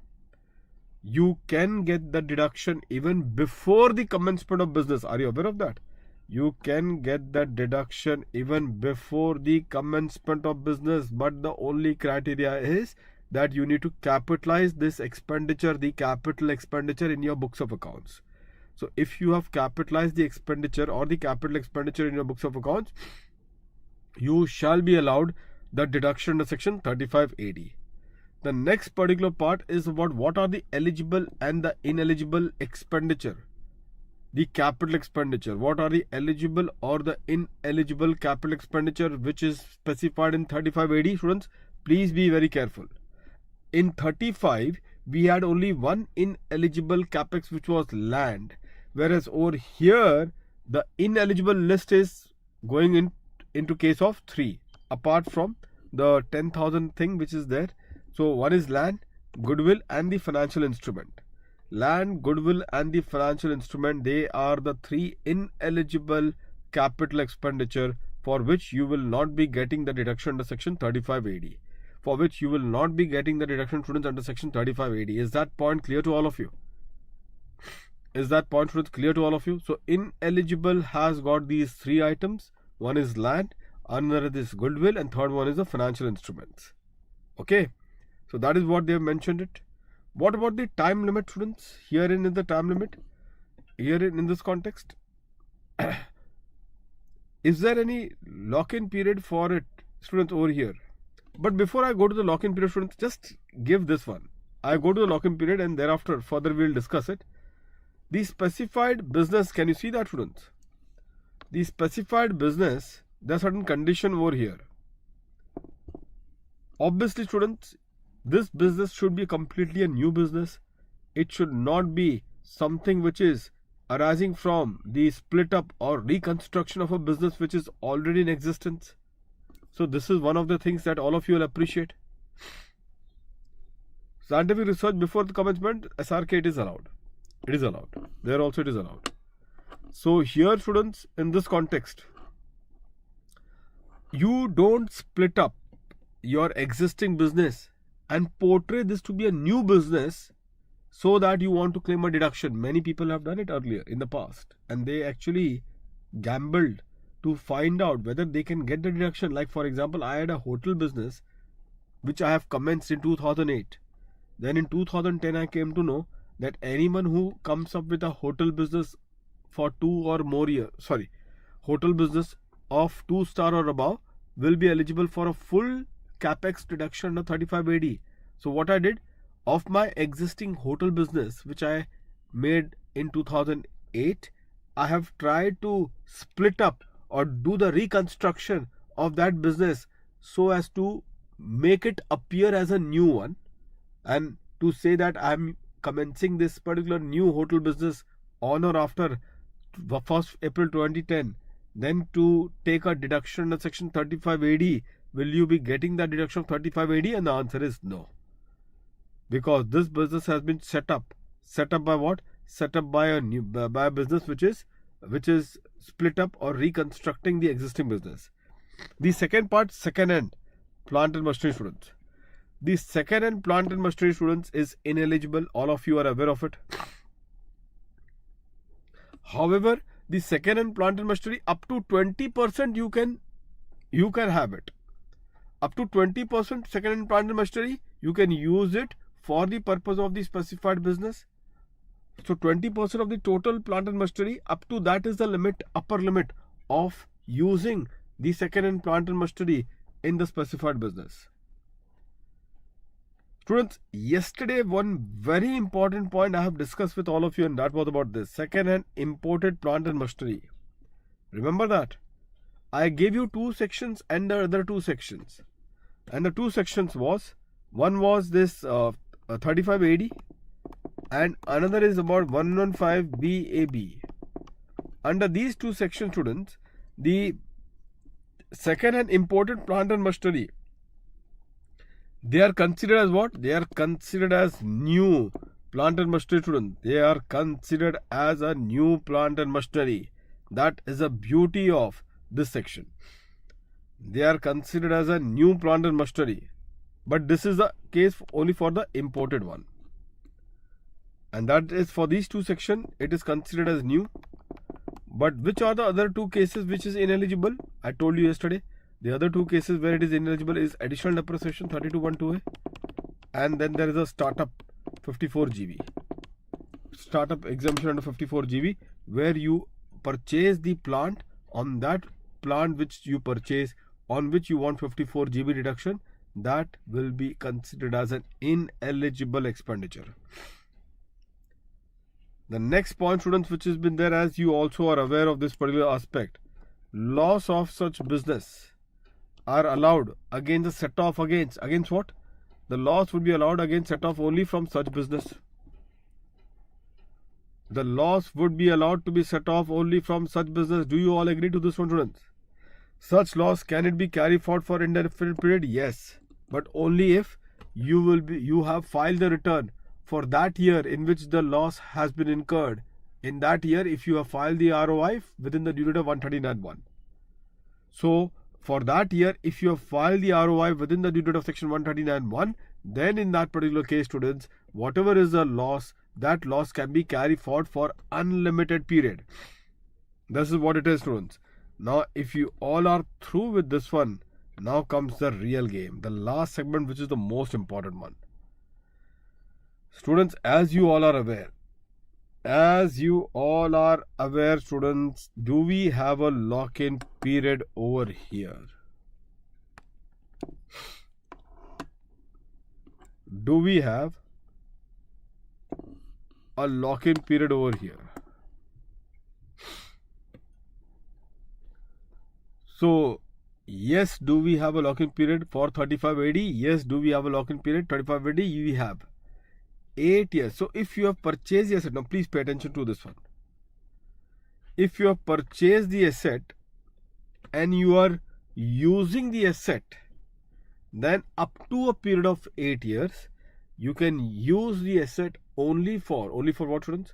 Speaker 1: you can get the deduction even before the commencement of business. Are you aware of that? You can get the deduction even before the commencement of business, but the only criteria is that you need to capitalize this expenditure, the capital expenditure, in your books of accounts. So if you have capitalized the expenditure or the capital expenditure in your books of accounts, you shall be allowed the deduction under section 35 AD. The next particular part is about what are the eligible and the ineligible expenditure. The capital expenditure, what are the eligible or the ineligible capital expenditure which is specified in 35 AD, students? Please be very careful. In 35, we had only one ineligible capex, which was land, whereas over here the ineligible list is going into case of 3, apart from the 10,000 thing which is there. So one is land, goodwill and the financial instrument. Land, goodwill and the financial instrument, they are the 3 ineligible capital expenditure for which you will not be getting the deduction under section 35 AD. For which you will not be getting the deduction, students, under section 35 AD. Is that point clear to all of you? Is that point, students, clear to all of you? So ineligible has got these 3 items. One is land, another is goodwill, and third one is the financial instruments. Okay, so that is what they have mentioned it. What about the time limit, students? Herein is the time limit. Herein in this context, is there any lock-in period for it, students, over here? But before I go to the lock-in period, students, just give this one. I go to the lock-in period and thereafter further we will discuss it. The specified business, can you see that, students? The specified business, there are certain conditions over here. Obviously, students, this business should be completely a new business. It should not be something which is arising from the split up or reconstruction of a business which is already in existence. So this is one of the things that all of you will appreciate. Scientific research before the commencement, SRK, it is allowed. It is allowed. There also it is allowed. So here, students, in this context, you don't split up your existing business and portray this to be a new business so that you want to claim a deduction. Many people have done it earlier in the past, and they actually gambled to find out whether they can get the deduction. Like, for example, I had a hotel business which I have commenced in 2008. Then in 2010 I came to know that anyone who comes up with a hotel business for 2 or more years, hotel business of 2-star or above, will be eligible for a full capex deduction under 35 AD. So what I did, of my existing hotel business which I made in 2008, I have tried to split up or do the reconstruction of that business so as to make it appear as a new one, and to say that I am commencing this particular new hotel business on or after 1st April 2010, then to take a deduction under section 35 AD. Will you be getting that deduction of 35 AD? And the answer is no. Because this business has been set up. Set up by what? Set up by a business which is split up or reconstructing the existing business. The second part, second-hand plant and machinery, students. The second-hand plant and machinery, students, is ineligible. All of you are aware of it. However, the second-hand plant and machinery, up to 20% you can have it. Up to 20% second-hand plant and machinery, you can use it for the purpose of the specified business. So 20% of the total plant and machinery, up to that is the limit, upper limit of using the second-hand plant and machinery in the specified business. Students, yesterday one very important point I have discussed with all of you, and that was about this second-hand imported plant and machinery. Remember that? I gave you two sections and the other two sections. And the two sections was, one was this 35 AD and another is about 115 BAB. Under these two sections, students, the second-hand imported plant and machinery, they are considered as what? They are considered as new plant and machinery, students. They are considered as a new plant and machinery. That is the beauty of this section. They are considered as a new plant and machinery. But this is the case only for the imported one. And that is for these two sections, it is considered as new. But which are the other two cases which is ineligible? I told you yesterday. The other two cases where it is ineligible is additional depreciation 32(1)(2)(a) and then there is a startup 54 GB. Startup exemption under 54 GB where you purchase the plant, on that plant which you purchase, on which you want 54 GB deduction, that will be considered as an ineligible expenditure. The next point, students, which has been there, as you also are aware of this particular aspect, loss of such business are allowed against the set off against what? The loss would be allowed against set off only from such business. The loss would be allowed to be set off only from such business. Do you all agree to this one, students? Such loss, can it be carried forward for indefinite period? Yes, but only if you have filed the return for that year in which the loss has been incurred. In that year, if you have filed the ROI within the due date of 139(1). So for that year, if you have filed the ROI within the due date of section 139(1), then in that particular case, students, whatever is the loss, that loss can be carried forward for unlimited period. This is what it is, students. Now, if you all are through with this one, now comes the real game, the last segment, which is the most important one. Students, as you all are aware, students, do we have a lock-in period over here? Do we have a lock-in period over here? So, yes, do we have a lock-in period for 35 AD? Yes, do we have a lock-in period? 35 AD, we have 8 years. So, if you have purchased the asset, now please pay attention to this one. If you have purchased the asset and you are using the asset, then up to a period of 8 years, you can use the asset only for what, students?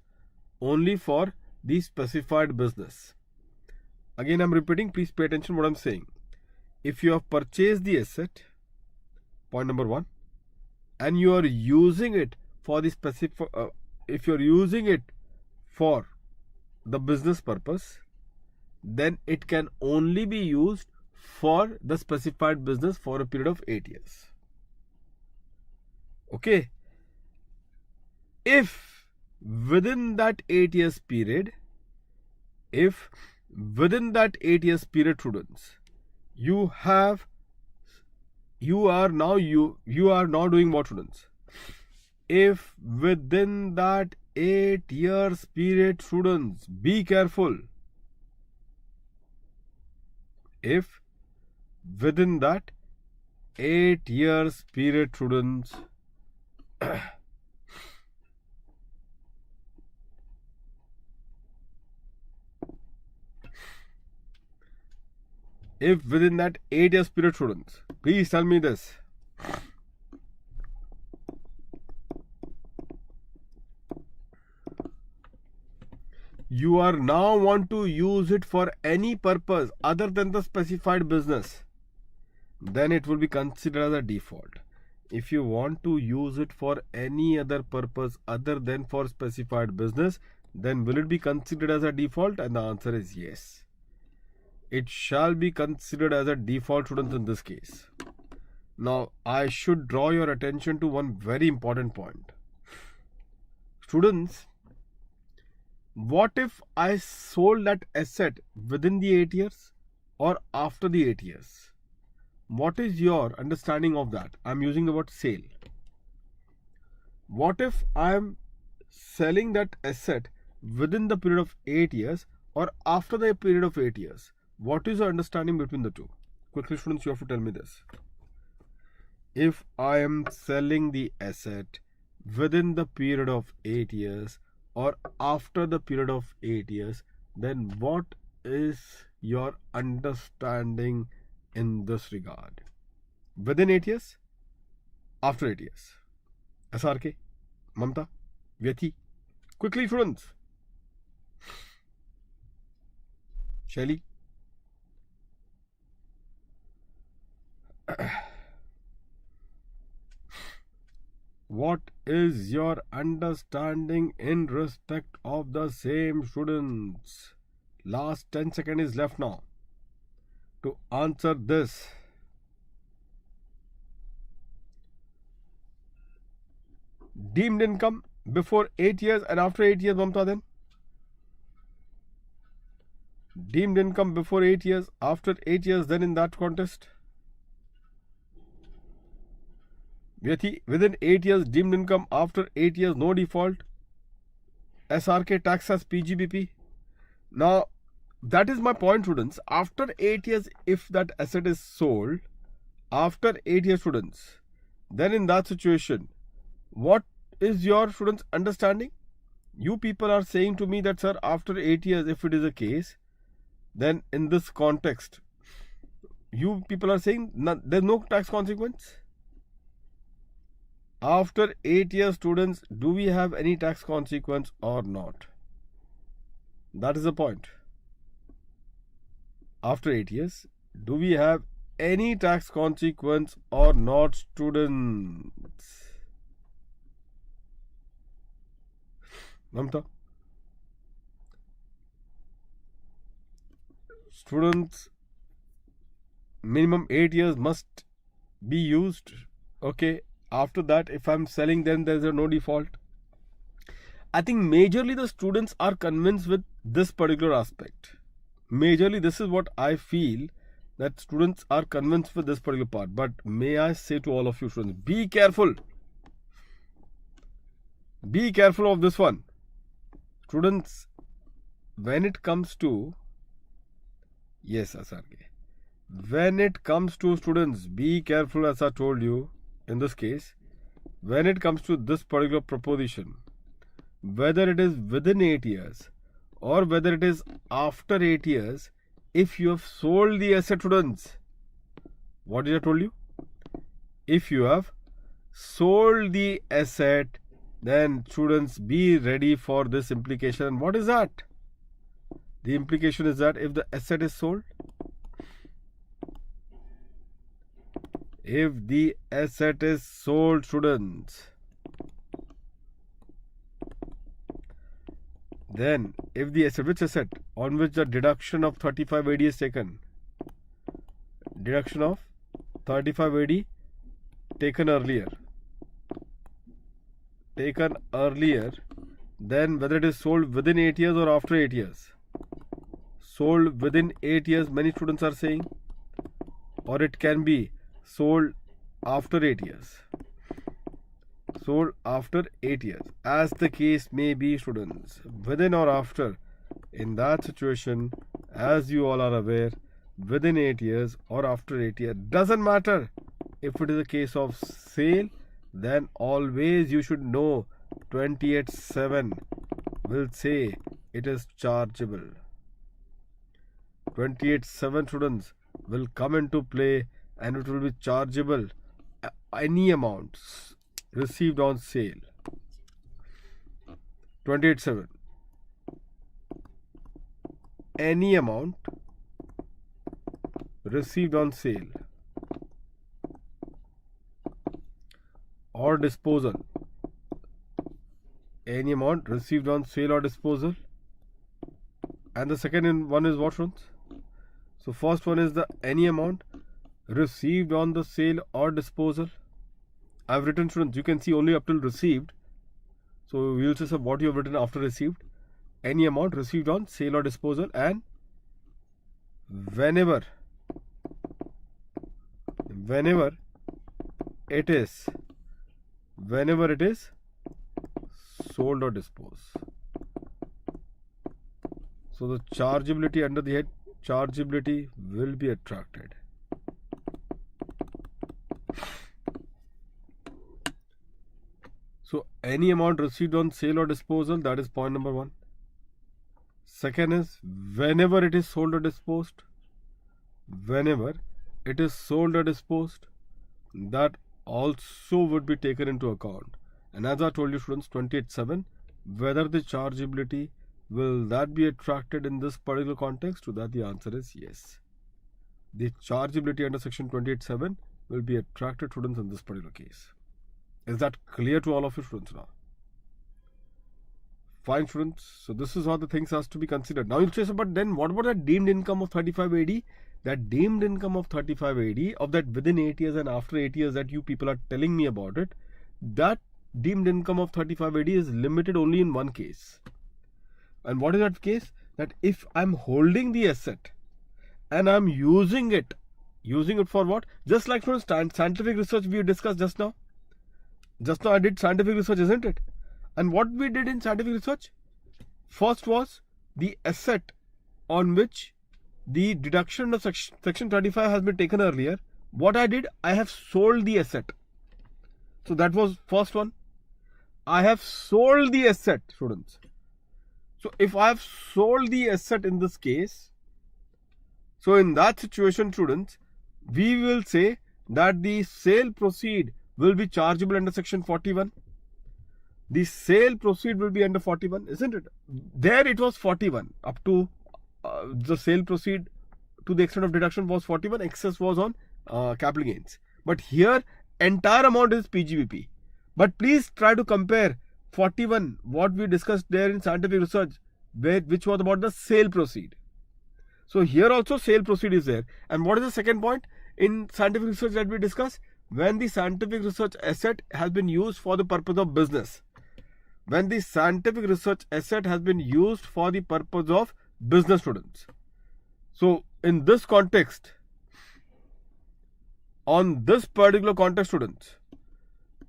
Speaker 1: Only for the specified business. Again, I'm repeating, please pay attention what I'm saying. If you have purchased the asset, point number 1, and you are using it for the specific, if you are using it for the business purpose, then it can only be used for the specified business for a period of 8 years. Okay. If within that 8 years period, students, you are now doing what, students? If within that 8 years period, students, be careful. If within that 8 years period, students, if within that 8 years period, students, please tell me this. You are now want to use it for any purpose other than the specified business, then it will be considered as a default. If you want to use it for any other purpose other than for specified business, then will it be considered as a default? And the answer is yes. It shall be considered as a default, students, in this case. Now, I should draw your attention to one very important point. Students, what if I sold that asset within the 8 years or after the 8 years? What is your understanding of that? I'm using the word sale. what if I am selling that asset within the period of 8 years or after the period of 8 years? What is your understanding between the two? Quickly, students, you have to tell me this. If I am selling the asset within the period of 8 years or after the period of 8 years, then what is your understanding in this regard? Within 8 years, after 8 years? SRK, Mamta, Vyathi. Quickly, students. Shelly. What is your understanding in respect of the same, students? Last 10 seconds is left now to answer this. Deemed income before 8 years and after 8 years, Mamta, then? Deemed income before 8 years, after 8 years, then in that context? Vyathi, within 8 years, deemed income, after 8 years, no default. SRK, tax as PGBP. Now, that is my point, students. After 8 years, if that asset is sold, after 8 years, students, then in that situation, what is your, students, understanding? You people are saying to me that, sir, after 8 years, if it is a case, then in this context, you people are saying there's no tax consequence. After 8 years, students, do we have any tax consequence or not? That is the point. After 8 years, do we have any tax consequence or not, students? Mamta? Students, minimum 8 years must be used. Okay. After that, if I'm selling, then there's a no default. I think majorly the students are convinced with this particular aspect. Majorly, this is what I feel, that students are convinced with this particular part. But may I say to all of you students, be careful. Be careful of this one. Students, when it comes to, yes, SRK, when it comes to, students, be careful, as I told you. In this case, when it comes to this particular proposition, whether it is within 8 years or whether it is after 8 years, if you have sold the asset, students, what did I told you? If you have sold the asset, then students, be ready for this implication. What is that? The implication is that if the asset is sold, if the asset is sold, students, then if the asset, which asset on which the deduction of 35 AD is taken, deduction of 35 AD taken earlier, then whether it is sold within 8 years or after 8 years. Sold within 8 years, many students are saying, or it can be sold after 8 years. Sold after 8 years. As the case may be, students, within or after, in that situation, as you all are aware, within 8 years or after 8 years, doesn't matter. If it is a case of sale, then always you should know 28(7) will say it is chargeable. 28(7), students, will come into play and it will be chargeable any amounts received on sale. 28(7). Any amount received on sale or disposal. Any amount received on sale or disposal. And the second one is what, students? So first one is the any amount received on the sale or disposal. I've written, students, you can see only up till received. So we'll say what you have written after received. Any amount received on sale or disposal, and whenever it is sold or disposed. So the chargeability under the head chargeability will be attracted. So any amount received on sale or disposal, that is point number 1. Second is whenever it is sold or disposed. Whenever it is sold or disposed, that also would be taken into account. And as I told you students, 28.7, whether the chargeability will that be attracted in this particular context? To that the answer is yes. The chargeability under section 28.7 will be attracted, students, in this particular case. Is that clear to all of you students now? Fine, students. So this is how the things has to be considered. Now you'll say, so, but then what about that deemed income of 35 AD? That deemed income of 35 AD, of that within 8 years and after 8 years that you people are telling me about it, that deemed income of 35 AD is limited only in one case. And what is that case? That if I'm holding the asset and I'm using it for what? Just like for scientific research we discussed just now. Just now I did scientific research, isn't it? And what we did in scientific research? First was the asset on which the deduction of section 35 has been taken earlier. What I did? I have sold the asset. So that was first one. I have sold the asset, students. So if I have sold the asset in this case, so in that situation, students, we will say that the sale proceed will be chargeable under section 41. The sale proceed will be under 41, isn't it? There it was 41. Up to the sale proceed to the extent of deduction was 41. Excess was on capital gains. But here entire amount is PGBP. But please try to compare 41, what we discussed there in scientific research, which was about the sale proceed. So here also sale proceed is there. And what is the second point in scientific research that we discussed? When the scientific research asset has been used for the purpose of business. When the scientific research asset has been used for the purpose of business, students. So in this context, on this particular context, students,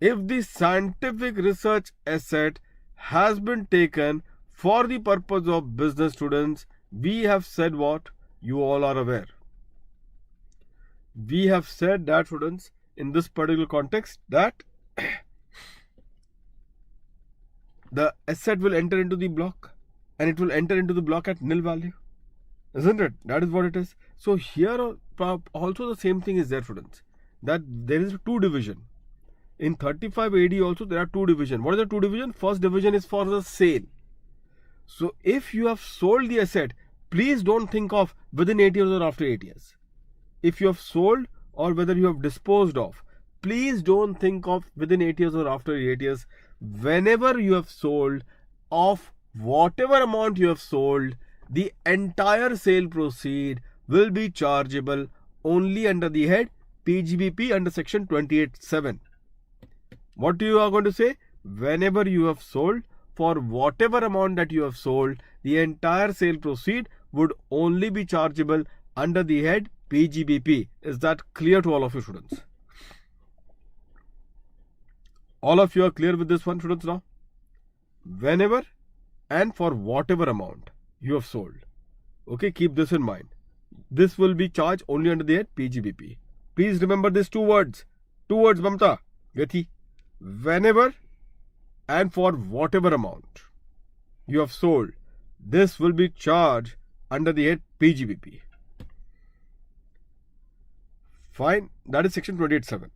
Speaker 1: if the scientific research asset has been taken for the purpose of business, students, we have said what? You all are aware. We have said that, students, in this particular context, that the asset will enter into the block and it will enter into the block at nil value. Isn't it? That is what it is. So here also the same thing is there, students. That there is 2 division. In 35 AD also there are 2 division. What is the 2 division? First division is for the sale. So if you have sold the asset, please don't think of within 8 years or after 8 years. If you have sold or whether you have disposed of, please don't think of within 8 years or after 8 years. Whenever you have sold, of whatever amount you have sold, the entire sale proceed will be chargeable only under the head PGBP under section 28.7. What you are going to say? Whenever you have sold, for whatever amount that you have sold, the entire sale proceed would only be chargeable under the head PGBP. Is that clear to all of you students? All of you are clear with this one, students, now? Whenever and for whatever amount you have sold. Okay, keep this in mind. This will be charged only under the head PGBP. Please remember these 2 words. 2 words, Mamta, Gathi. Whenever and for whatever amount you have sold, this will be charged under the head PGBP. Fine, that is section 28.7.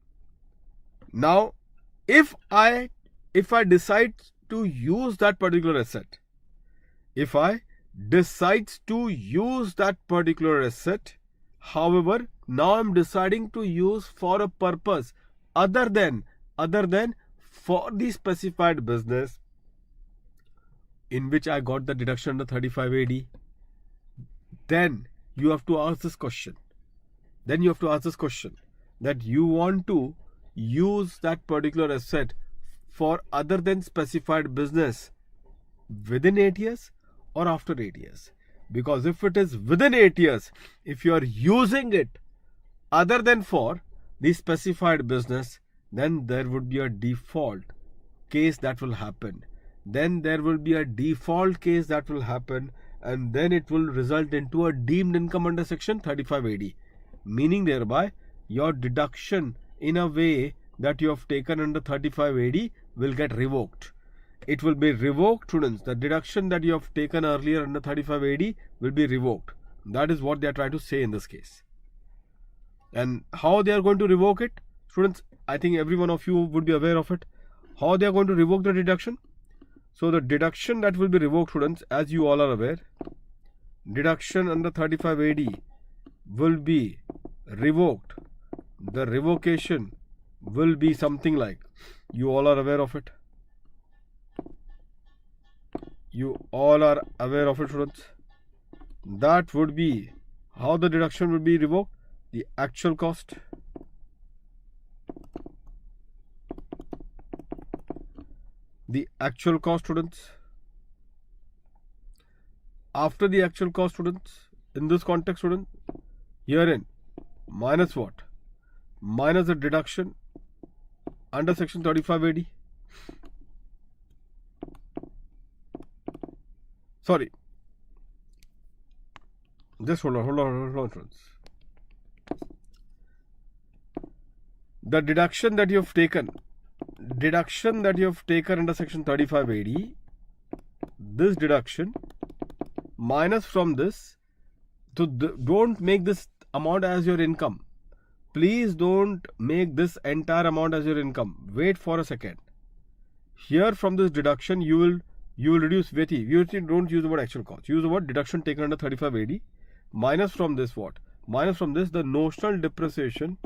Speaker 1: Now, if I decide to use that particular asset, if I decide to use that particular asset, however, now I'm deciding to use for a purpose other than for the specified business in which I got the deduction under 35 AD, then you have to ask this question. That you want to use that particular asset for other than specified business within 8 years or after 8 years. Because if it is within 8 years, if you are using it other than for the specified business, then there would be a default case that will happen. then there will be a default case that will happen, and then it will result into a deemed income under section 35AD, meaning thereby your deduction in a way that you have taken under 35AD will get revoked. It will be revoked, students. The deduction that you have taken earlier under 35AD will be revoked. That is what they are trying to say in this case. And how they are going to revoke it? Students, I think every one of you would be aware of it. How they are going to revoke the deduction? So the deduction that will be revoked, students, as you all are aware, deduction under 35AD will be revoked. The revocation will be something like, you all are aware of it. You all are aware of it, students. That would be how the deduction will be revoked. The actual cost, students. After the actual cost, students, in this context, students, herein minus what? Minus the deduction under section 35AD. Sorry. Just hold on, friends. The deduction that you have taken under section 35AD, this deduction minus from this, so don't make this amount as your income. Please don't make this entire amount as your income. Wait for a second. Here from this deduction, you will reduce VAT. Don't use the word actual cost. Use the word deduction taken under 35AD. Minus from this what? Minus from this the notional depreciation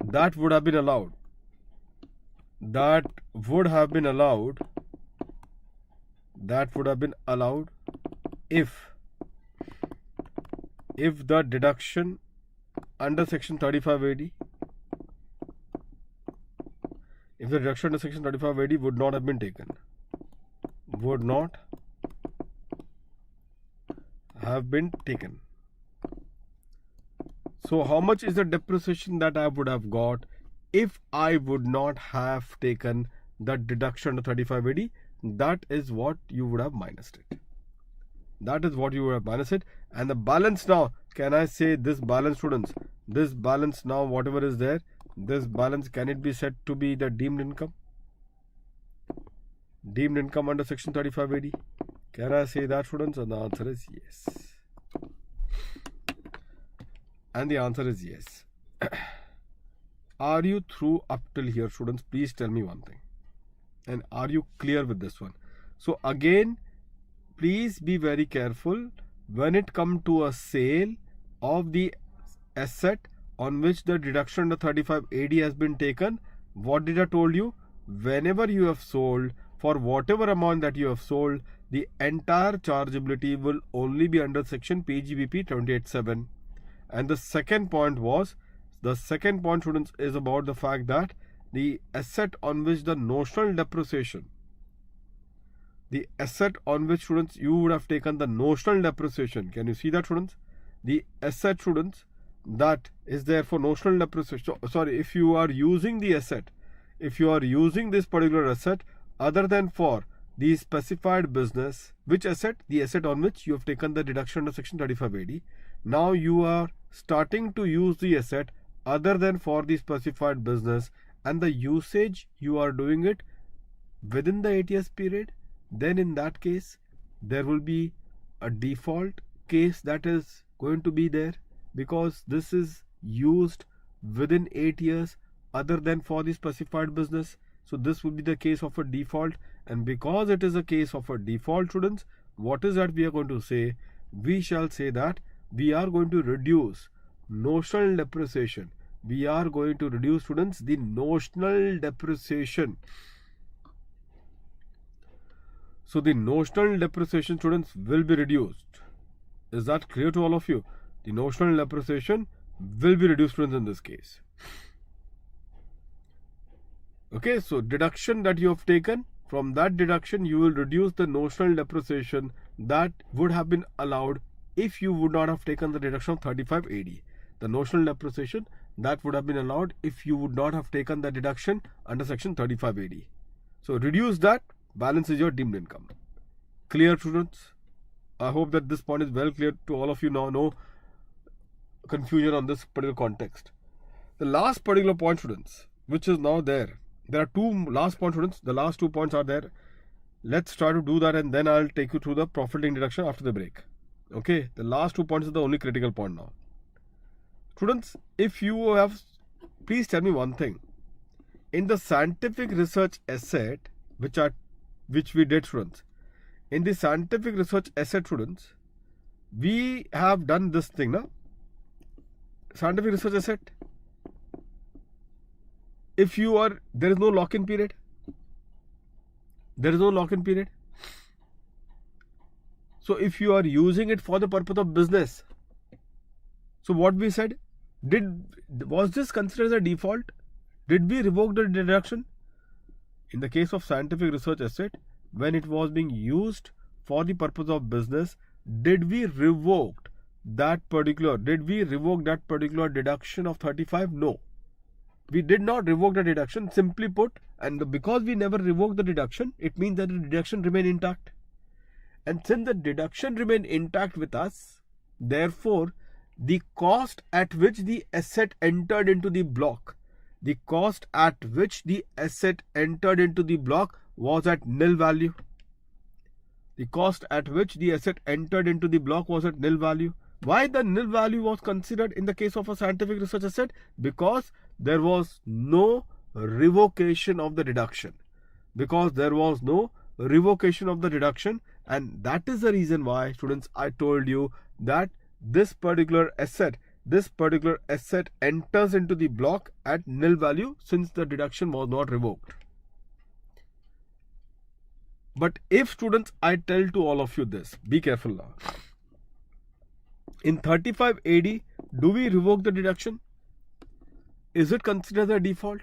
Speaker 1: that would have been allowed. That would have been allowed if the deduction under section 35AD, if the deduction under section 35AD would not have been taken. Would not have been taken. So how much is the depreciation that I would have got if I would not have taken the deduction under 35AD? That is what you would have minused it. That is what you would have minused it. And the balance now, can I say this balance, students? This balance now, whatever is there, this balance, can it be said to be the deemed income? Deemed income under section 35AD. Can I say that, students? And the answer is yes. And the answer is yes. Are you through up till here, students? Please tell me one thing. And are you clear with this one? So again, please be very careful when it comes to a sale of the asset on which the deduction under 35AD has been taken. What did I told you? Whenever you have sold, for whatever amount that you have sold, the entire chargeability will only be under section PGBP 28(7). And the second point, students, is about the fact that the asset on which the notional depreciation, the asset on which, students, you would have taken the notional depreciation. Can you see that, students? The asset, students, that is there for notional depreciation. Sorry, if you are using the asset, if you are using this particular asset other than for the specified business, which asset? The asset on which you have taken the deduction under section 35AD. Now you are starting to use the asset other than for the specified business, and the usage you are doing it within the 8 years period, then in that case there will be a default case that is going to be there, because this is used within 8 years other than for the specified business. So this will be the case of a default, and because it is a case of a default, students, what is that we are going to say? We shall say that we are going to reduce notional depreciation. We are going to reduce, students, the notional depreciation. So the notional depreciation, students, will be reduced. Is that clear to all of you? The notional depreciation will be reduced, students, in this case. Okay, so deduction that you have taken, from that deduction you will reduce the notional depreciation that would have been allowed if you would not have taken the deduction of 35AD. The notional depreciation that would have been allowed if you would not have taken the deduction under section 35AD. So reduce that, balance is your deemed income. Clear, students? I hope that this point is well clear to all of you now. No confusion on this particular context. The last particular point, students, which is now there. There are two last points, students. The last 2 points are there. Let's try to do that, and then I'll take you through the profit link deduction after the break. Okay, the last 2 points is the only critical point now. Students, if you have, please tell me one thing. In the scientific research asset, which we did, students, in the scientific research asset, students, we have done this thing, na? Scientific research asset. If you are, there is no lock-in period. There is no lock-in period. So if you are using it for the purpose of business, so what we said, was this considered as a default? Did we revoke the deduction? In the case of scientific research asset, when it was being used for the purpose of business, did we revoke that particular deduction of 35? No. We did not revoke the deduction, simply put, and because we never revoked the deduction, it means that the deduction remained intact. And since the deduction remained intact with us, therefore, the cost at which the asset entered into the block, was at nil value. The cost at which the asset entered into the block was at nil value. Why the nil value was considered in the case of a scientific research asset? Because there was no revocation of the deduction. And that is the reason why, students, I told you that this particular asset enters into the block at nil value, since the deduction was not revoked. But if, students, I tell to all of you this, be careful now. In 35 AD, do we revoke the deduction? Is it considered a default?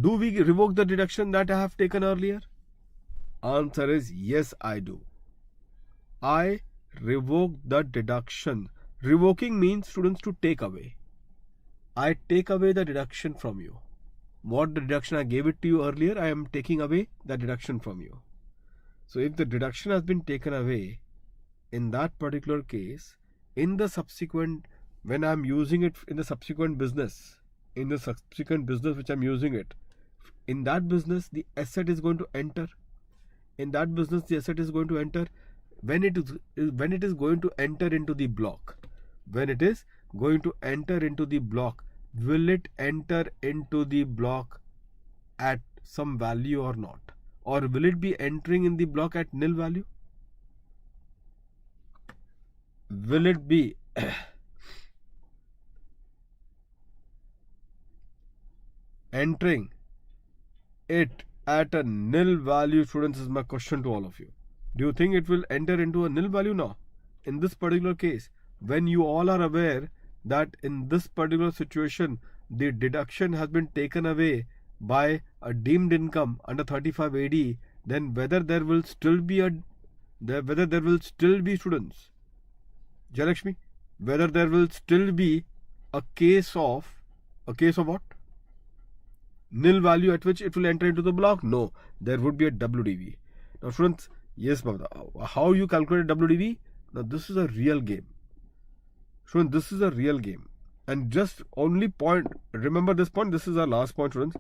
Speaker 1: Do we revoke the deduction that I have taken earlier? Answer is yes, I do. I revoke the deduction. Revoking means, students, to take away. I take away the deduction from you. What the deduction I gave it to you earlier, I am taking away the deduction from you. So if the deduction has been taken away, in that particular case, in the subsequent, when I am using it in the subsequent business, which I am using it, in that business, the asset is going to enter. When it is going to enter into the block, will it enter into the block at some value or not? Or will it be entering in the block at nil value? Will it be entering it at a nil value, students, is my question to all of you. Do you think it will enter into a nil value now? In this particular case, when you all are aware that in this particular situation, the deduction has been taken away by a deemed income under 35 AD, then whether there will still be students, Jalakshmi, whether there will still be a case of what? Nil value at which it will enter into the block? No, there would be a WDV. Now, students, yes, Bhavda, how you calculate WDV? Now, this is a real game. Students, this is a real game. And just only point, remember this point, this is our last point, students,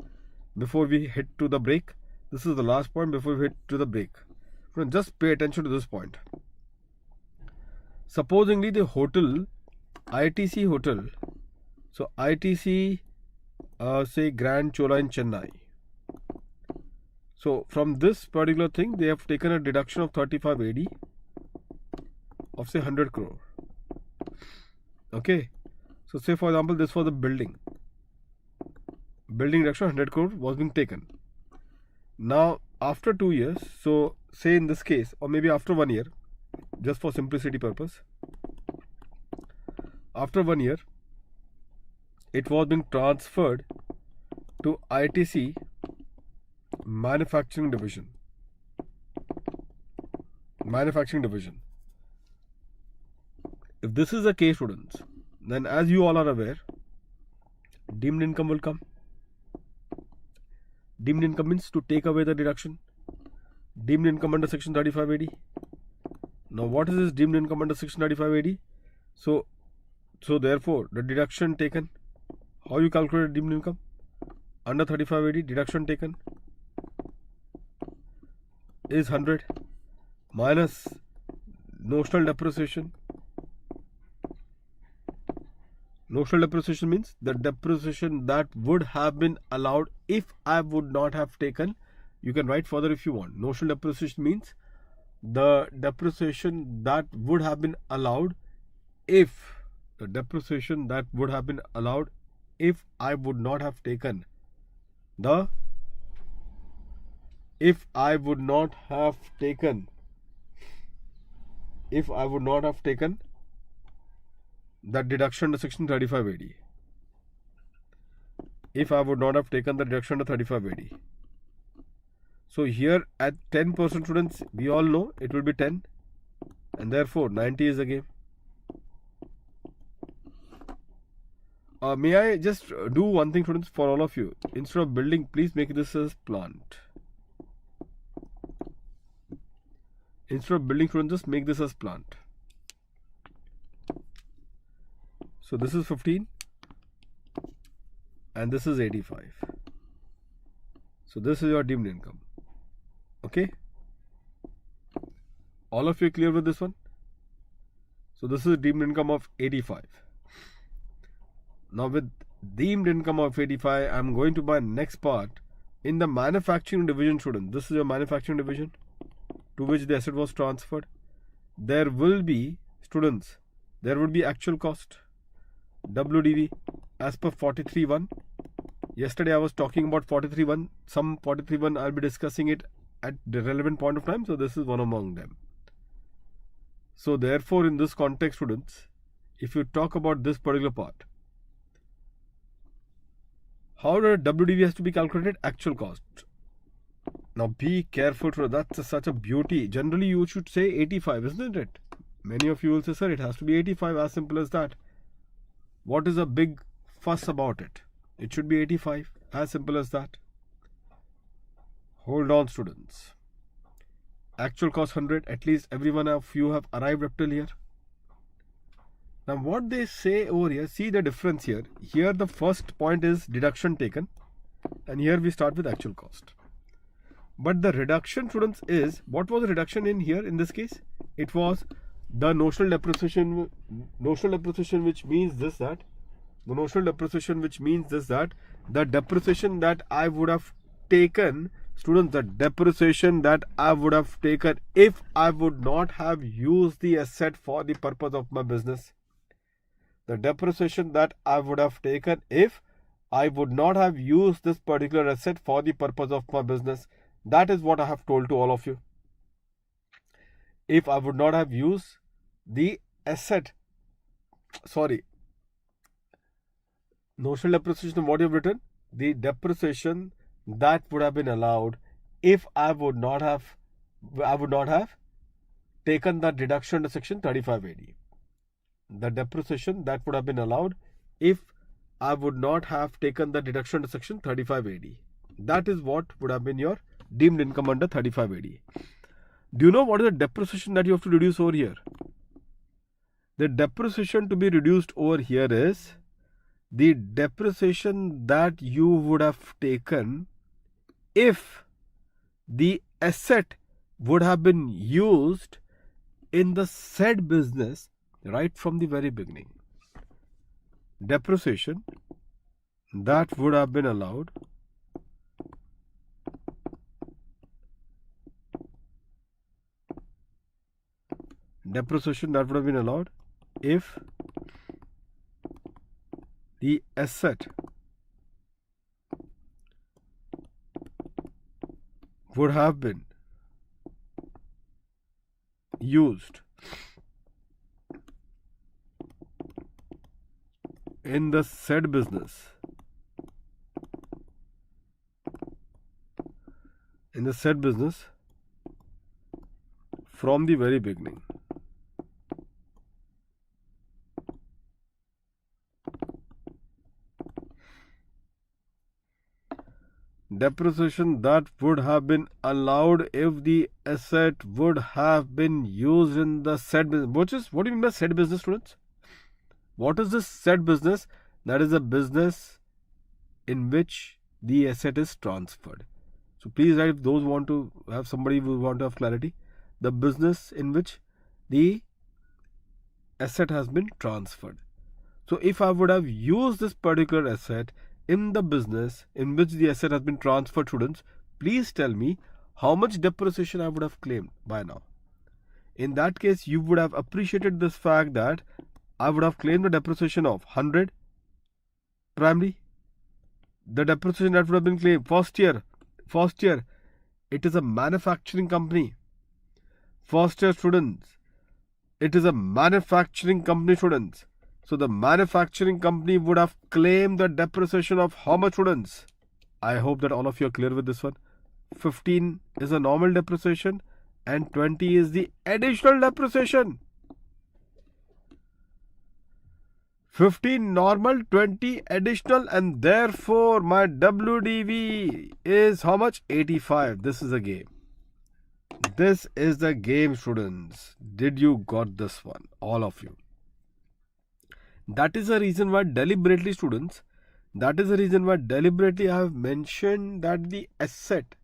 Speaker 1: before we hit to the break. This is the last point before we hit to the break. Students, just pay attention to this point. Supposingly the hotel, ITC hotel, so ITC, say Grand Chola in Chennai. So from this particular thing, they have taken a deduction of 35 AD of say 100 crore. Okay. So say for example, this was a building. Building deduction 100 crore was being taken. Now after 2 years, so say in this case, or maybe after 1 year, just for simplicity purpose, after 1 year, it was being transferred to ITC manufacturing division. If this is the case, students, then as you all are aware, deemed income will come. Deemed income means to take away the deduction. Deemed income under section 35AD. Now what is this deemed income under section 35AD? So therefore the deduction taken, how you calculate deemed income? Under 35AD, deduction taken is 100 minus notional depreciation. Notional depreciation means the depreciation that would have been allowed if I would not have taken. You can write further if you want. Notional depreciation means the depreciation that would have been allowed if I would not have taken the that deduction under section 35AD. If I would not have taken the deduction under 35AD. So here at 10% students, we all know it will be 10 and therefore 90 is the game. May I just do one thing students for all of you? Instead of building, please make this as plant. Instead of building students, just make this as plant. So this is 15 and this is 85. So this is your deemed income. Okay? All of you clear with this one? So this is deemed income of 85. Now with deemed income of 85, I am going to my next part in the manufacturing division student. This is your manufacturing division to which the asset was transferred. There will be students, there would be actual cost. WDV as per 43.1. Yesterday I was talking about 43.1. Some 43.1 I'll be discussing it at the relevant point of time. So this is one among them. So therefore in this context students, if you talk about this particular part, how the WDV has to be calculated? Actual cost. Now be careful, that's such a beauty. Generally you should say 85, isn't it? Many of you will say, sir, it has to be 85, as simple as that. What is a big fuss about it? It should be 85, as simple as that. Hold on students. Actual cost 100, at least every one of you have arrived up till here. Now what they say over here, see the difference here. Here the first point is deduction taken and here we start with actual cost. But the reduction students is, what was the reduction in here in this case? It was the notional depreciation which means this that the depreciation that I would have taken, students, the depreciation that I would have taken if I would not have used the asset for the purpose of my business. The depreciation that I would have taken if I would not have used this particular asset for the purpose of my business. That is what I have told to all of you. If I would not have used the asset, notional depreciation, what you have written? The depreciation that would have been allowed if I would not have taken the deduction to section 35AD. The depreciation that would have been allowed if I would not have taken the deduction to section 35AD. That is what would have been your deemed income under 35AD. Do you know what is the depreciation that you have to reduce over here? The depreciation to be reduced over here is the depreciation that you would have taken if the asset would have been used in the said business right from the very beginning. Depreciation that would have been allowed if the asset would have been used in the said business from the very beginning. Depreciation that would have been allowed if the asset would have been used in the said business. What do you mean by said business, students? What is this said business? That is a business in which the asset is transferred. So please write, if those want to have, somebody who want to have clarity, the business in which the asset has been transferred. So if I would have used this particular asset in the business in which the asset has been transferred, students, please tell me how much depreciation I would have claimed by now. In that case, you would have appreciated this fact that I would have claimed the depreciation of 100 primary. The depreciation that would have been claimed first year, it is a manufacturing company. First year, students, it is a manufacturing company, students. So the manufacturing company would have claimed the depreciation of how much, students? I hope that all of you are clear with this one. 15 is a normal depreciation and 20 is the additional depreciation. 15 normal, 20 additional, and therefore my WDV is how much? 85. This is a game. This is the game, students. Did you got this one? All of you. That is the reason why deliberately, students, I have mentioned that the asset,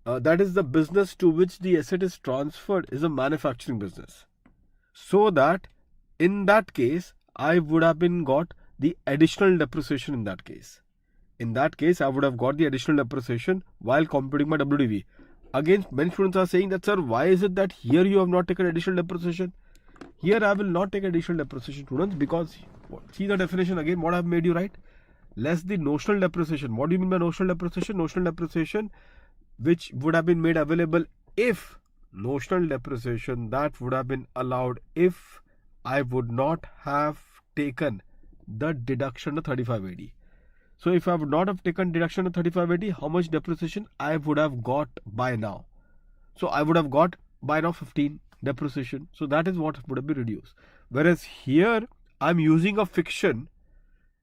Speaker 1: that is the business to which the asset is transferred, is a manufacturing business. So that in that case, I would have been got the additional depreciation in that case. In that case, I would have got the additional depreciation while computing my WDV. Again, many students are saying that, sir, why is it that here you have not taken additional depreciation? Here I will not take additional depreciation, students, because see the definition again, what I have made you write? Less the notional depreciation. What do you mean by notional depreciation? Notional depreciation which would have been made available if notional depreciation that would have been allowed if I would not have taken the deduction of 3580. So if I would not have taken deduction of 3580, how much depreciation I would have got by now? So I would have got by now 15 depreciation. So that is what would have been reduced. Whereas here I'm using a fiction.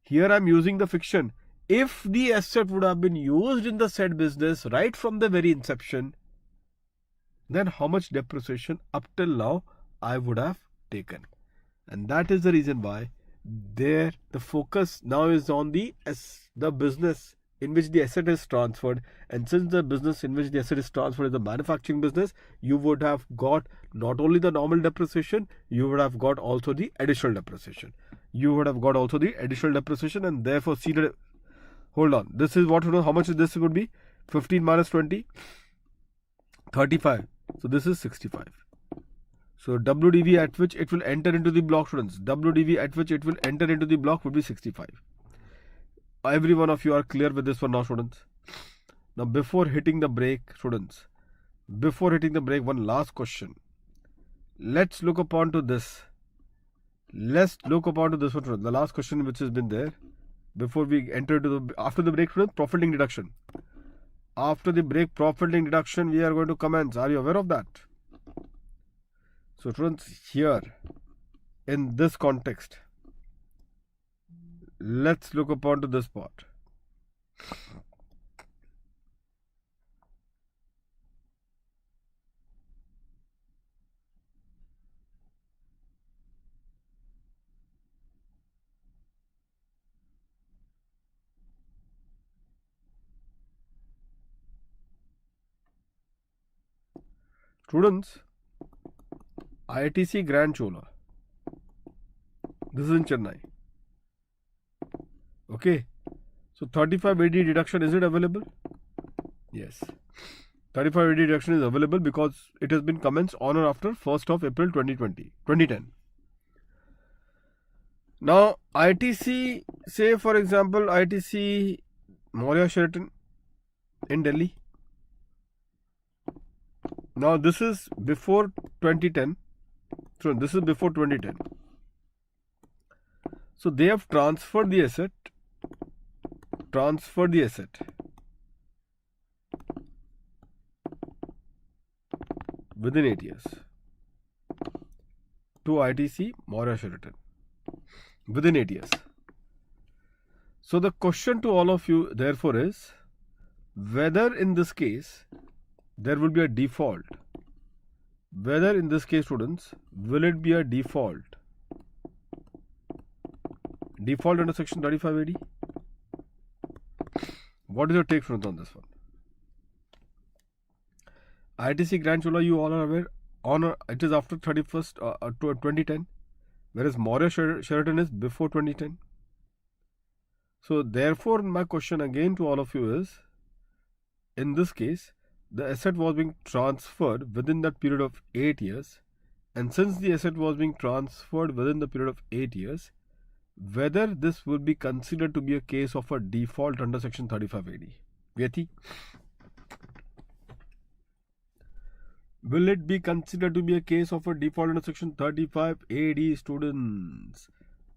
Speaker 1: Here I'm using the fiction. If the asset would have been used in the said business right from the very inception, then how much depreciation up till now I would have taken. And that is the reason why there the focus now is on the business in which the asset is transferred. And since the business in which the asset is transferred is the manufacturing business, you would have got not only the normal depreciation, you would have got also the additional depreciation. And therefore see that, hold on, this is what, how much is this would be? 15 minus 20, 35. So this is 65. So WDV at which it will enter into the block, students, WDV at which it will enter into the block would be 65. Every one of you are clear with this one now, students. Now before hitting the break, students, one last question. Let's look upon to this. one, students. The last question which has been there before we enter to the, after the break, students, profit link deduction. After the break, profit link deduction, we are going to commence. Are you aware of that? So students, here in this context, let's look upon to this part. Students, ITC Grand Chola. This is in Chennai. Okay. So 3580 deduction, is it available? Yes. 3580 deduction is available because it has been commenced on or after 1st of April 2010. Now ITC, say for example ITC Maurya Sheraton in Delhi. Now this is before 2010. So this is before 2010. So they have transferred the asset within 8 years to ITC Maurya Sheraton within 8 years. So the question to all of you therefore is, whether in this case there will be a default. Whether in this case, students, will it be a default? Default under section 35 AD? What is your take, students, on this one? ITC Grand Chola, you all are aware, it is after 31st 2010, whereas Maurya Sheraton is before 2010. So therefore, my question again to all of you is, in this case, the asset was being transferred within that period of 8 years, and since the asset was being transferred within the period of 8 years, whether this would be considered to be a case of a default under section 35 AD. Vyati? Will it be considered to be a case of a default under section 35 AD, students?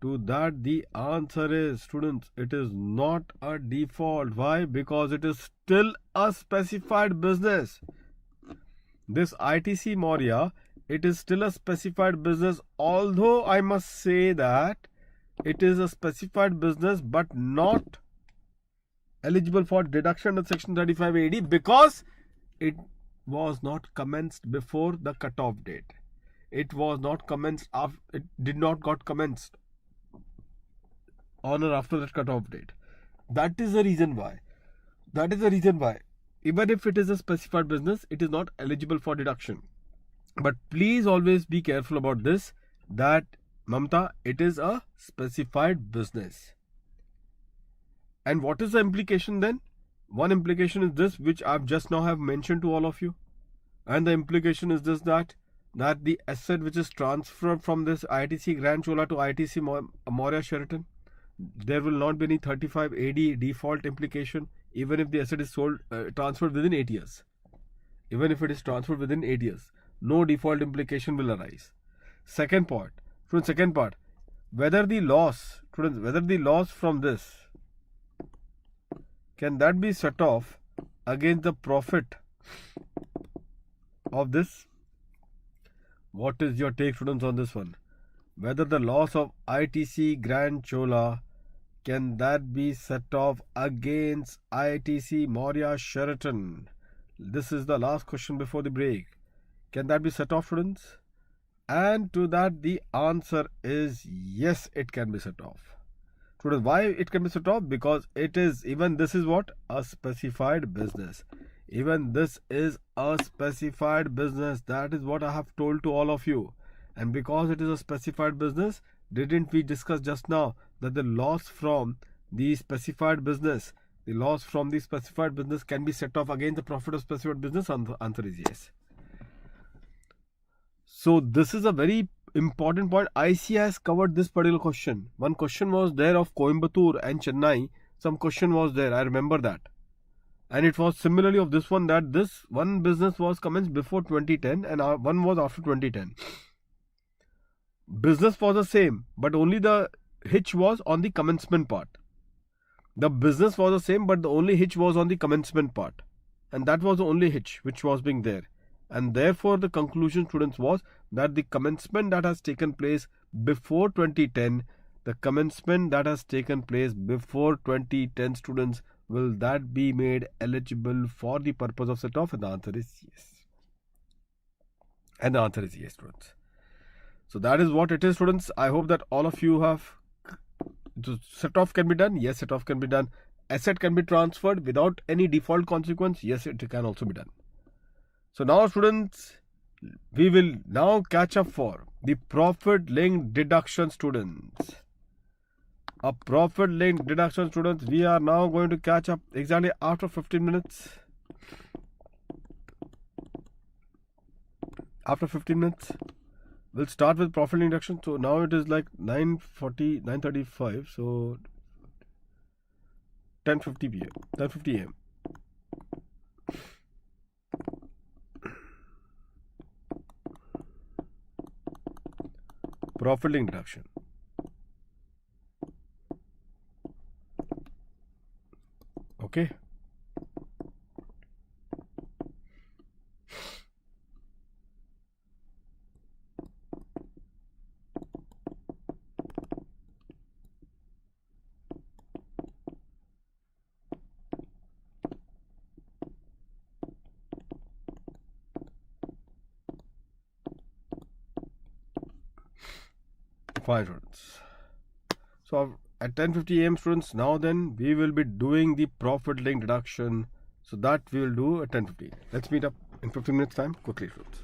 Speaker 1: To that the answer is, students, it is not a default. Why? Because it is still a specified business. This ITC Maurya, it is still a specified business, although I must say that it is a specified business but not eligible for deduction under section 35 AD because it was not commenced before the cutoff date. It was not commenced, it did not got commenced on or after that cutoff date. That is the reason why. Even if it is a specified business, it is not eligible for deduction. But please always be careful about this, that Mamta, it is a specified business. And what is the implication then? One implication is this, which I've just now have mentioned to all of you. And the implication is this, that the asset which is transferred from this ITC Grand Chola to ITC Maurya Sheraton, there will not be any 35 AD default implication even if the asset is transferred within 8 years. Even if it is transferred within 8 years, no default implication will arise. Second part, whether the loss from this, can that be set off against the profit of this? What is your take, students, on this one? Whether the loss of ITC Grand Chola, can that be set off against ITC Maurya Sheraton? This is the last question before the break. Can that be set off, students? And to that the answer is yes, it can be set off. Students, why it can be set off? Because it is, even this is what? A specified business. Even this is a specified business. That is what I have told to all of you. And because it is a specified business, didn't we discuss just now that the loss from the specified business, can be set off against the profit of specified business? Answer is yes. So this is a very important point. IC has covered this particular question. One question was there of Coimbatore and Chennai. Some question was there. I remember that. And it was similarly of this one, that this one business was commenced before 2010 and one was after 2010. Business was the same, but only the hitch was on the commencement part. The business was the same, but the only hitch was on the commencement part. And that was the only hitch which was being there. And therefore, the conclusion, students, was that the commencement that has taken place before 2010, students, will that be made eligible for the purpose of set-off? And the answer is yes. Students. So that is what it is, students. I hope that all of you have. Set-off can be done. Yes, set-off can be done. Asset can be transferred without any default consequence. Yes, it can also be done. So now, students, we will now catch up for the profit-linked deduction, students. A profit-linked deduction, students. We are now going to catch up exactly after 15 minutes. After 15 minutes, we'll start with profit-linked deduction. So now it is like 9:35. So 10:50 p.m. 10:50 a.m. Profit-linked deduction. Okay. Fine, students. So at 10:50 a.m. students, now then we will be doing the profit link deduction. So that we will do at 10:50. Let's meet up in 15 minutes time quickly, students.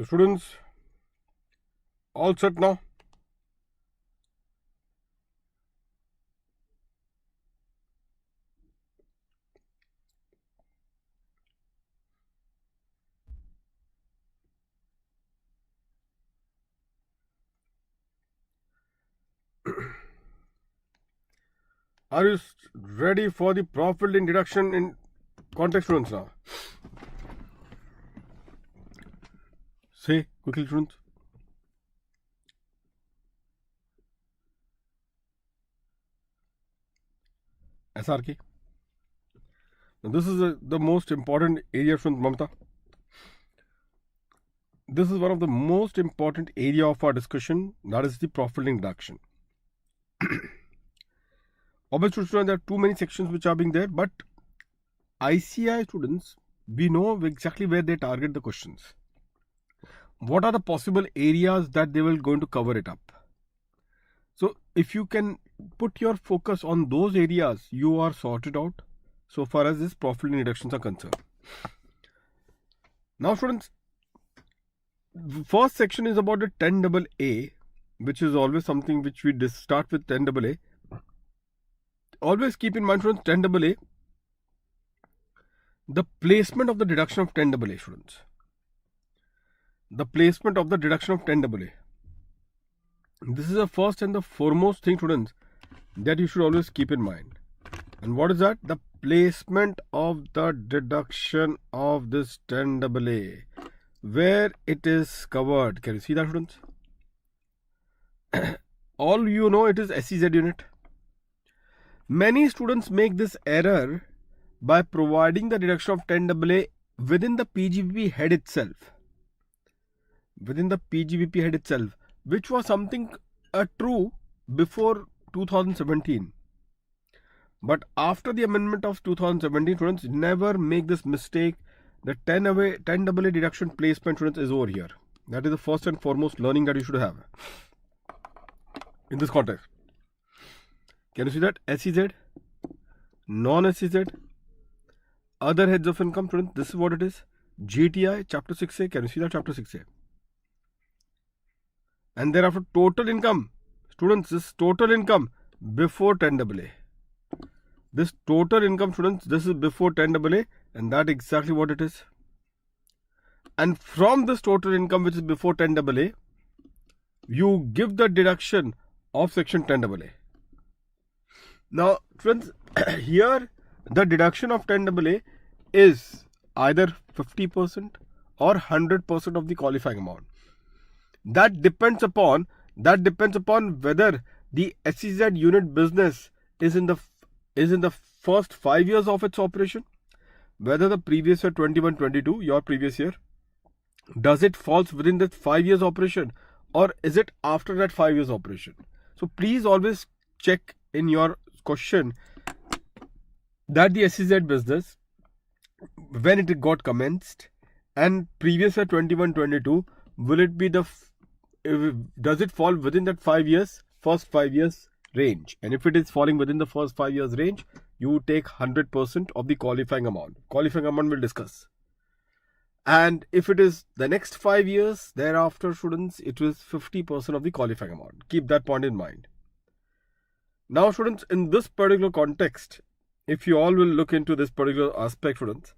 Speaker 1: So students, all set now? Are you ready for the profit deduction in context, students, now? Say quickly, students. SRK. Now, this is the most important area, students, Mamta. This is one of the most important area of our discussion, that is the profit deduction. Obviously, students, there are too many sections which are being there, but ICI students, we know exactly where they target the questions. What are the possible areas that they will going to cover it up? So if you can put your focus on those areas, you are sorted out so far as this profit deductions are concerned. Now students, first section is about the 10AA, which is always something which we start with 10AA. Always keep in mind, students, 10AA, the placement of the deduction of 10AA, students. The placement of the deduction of 10AA. This is the first and the foremost thing, students, that you should always keep in mind. And what is that? The placement of the deduction of this 10AA, where it is covered. Can you see that, students? All you know, it is SEZ unit. Many students make this error by providing the deduction of 10AA within the PGBP head itself. Within the PGBP head itself, which was something true before 2017. But after the amendment of 2017, students, never make this mistake. The 10AA deduction placement, students, is over here. That is the first and foremost learning that you should have in this context. Can you see that? SEZ, non-SEZ, other heads of income, students, this is what it is. GTI, chapter 6A, can you see that? Chapter 6A. And thereafter total income, students, this total income before 10AA. This total income, students, this is before 10AA, and that exactly what it is. And from this total income, which is before 10AA, you give the deduction of section 10AA. Now, friends, here the deduction of 10AA is either 50% or 100% of the qualifying amount. That depends upon whether the SEZ unit business is in the first 5 years of its operation, whether the previous year 21-22, your previous year, does it falls within that 5 years operation, or is it after that 5 years operation? So please always check in your question that the SEZ business, when it got commenced, and previous year 21-22, will it be does it fall within that 5 years, first 5 years range? And if it is falling within the first 5 years range, you take 100% of the qualifying amount. Qualifying amount we'll discuss. And if it is the next 5 years thereafter, students, it is 50% of the qualifying amount. Keep that point in mind. Now, students, in this particular context, if you all will look into this particular aspect, students,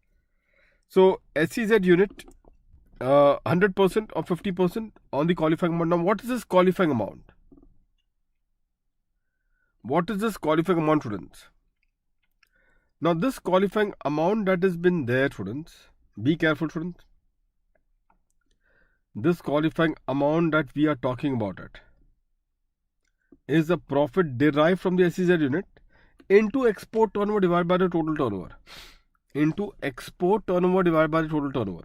Speaker 1: so SEZ unit, 100% or 50% on the qualifying amount. Now, what is this qualifying amount? What is this qualifying amount, students? Now, this qualifying amount that has been there, students, be careful, students. This qualifying amount that we are talking about it is a profit derived from the SEZ unit into export turnover divided by the total turnover. Into export turnover divided by the total turnover.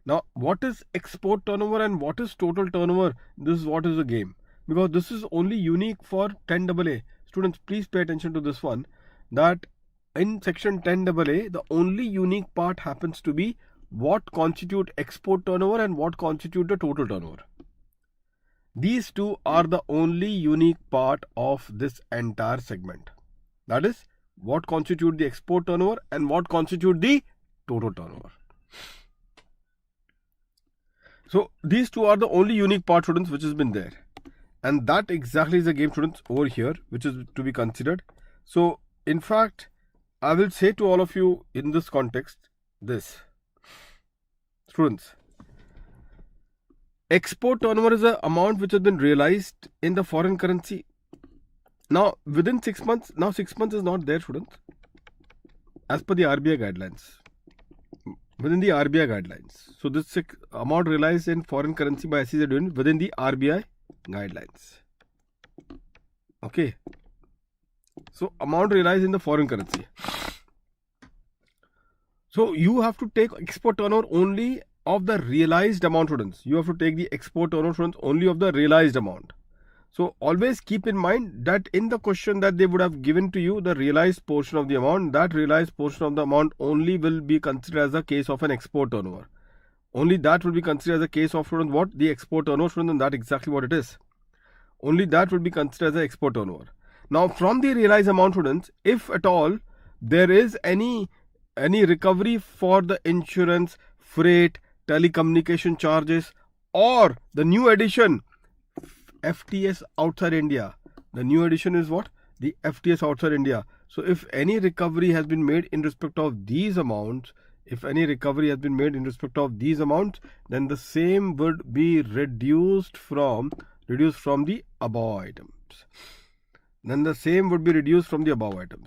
Speaker 1: Now, what is export turnover and what is total turnover? This is what is the game. Because this is only unique for 10AA. Students, please pay attention to this one. That in section 10AA, the only unique part happens to be what constitute export turnover and what constitute the total turnover. These two are the only unique part of this entire segment. That is, what constitute the export turnover and what constitute the total turnover. So these two are the only unique part, students, which has been there. And that exactly is the game, students, over here, which is to be considered. So in fact, I will say to all of you in this context, this. Students, export turnover is the amount which has been realized in the foreign currency. Now, within 6 months, now 6 months is not there, students, as per the RBI guidelines. Within the RBI guidelines. So, this amount realized in foreign currency by SE-2 unit within the RBI guidelines. Okay. So, amount realized in the foreign currency. So, you have to take export turnover only of the realized amount, students. You have to take the export turnover, students, only of the realized amount. So always keep in mind that in the question that they would have given to you the realized portion of the amount, that realized portion of the amount only will be considered as a case of an export turnover. Only that will be considered as a case of what? The export turnover, and that exactly what it is. Only that will be considered as an export turnover. Now from the realized amount, students, if at all there is any recovery for the insurance, freight, telecommunication charges, or the new addition FTS outside India. The new addition is what? The FTS outside India. So if any recovery has been made in respect of these amounts, then the same would be reduced from the above items.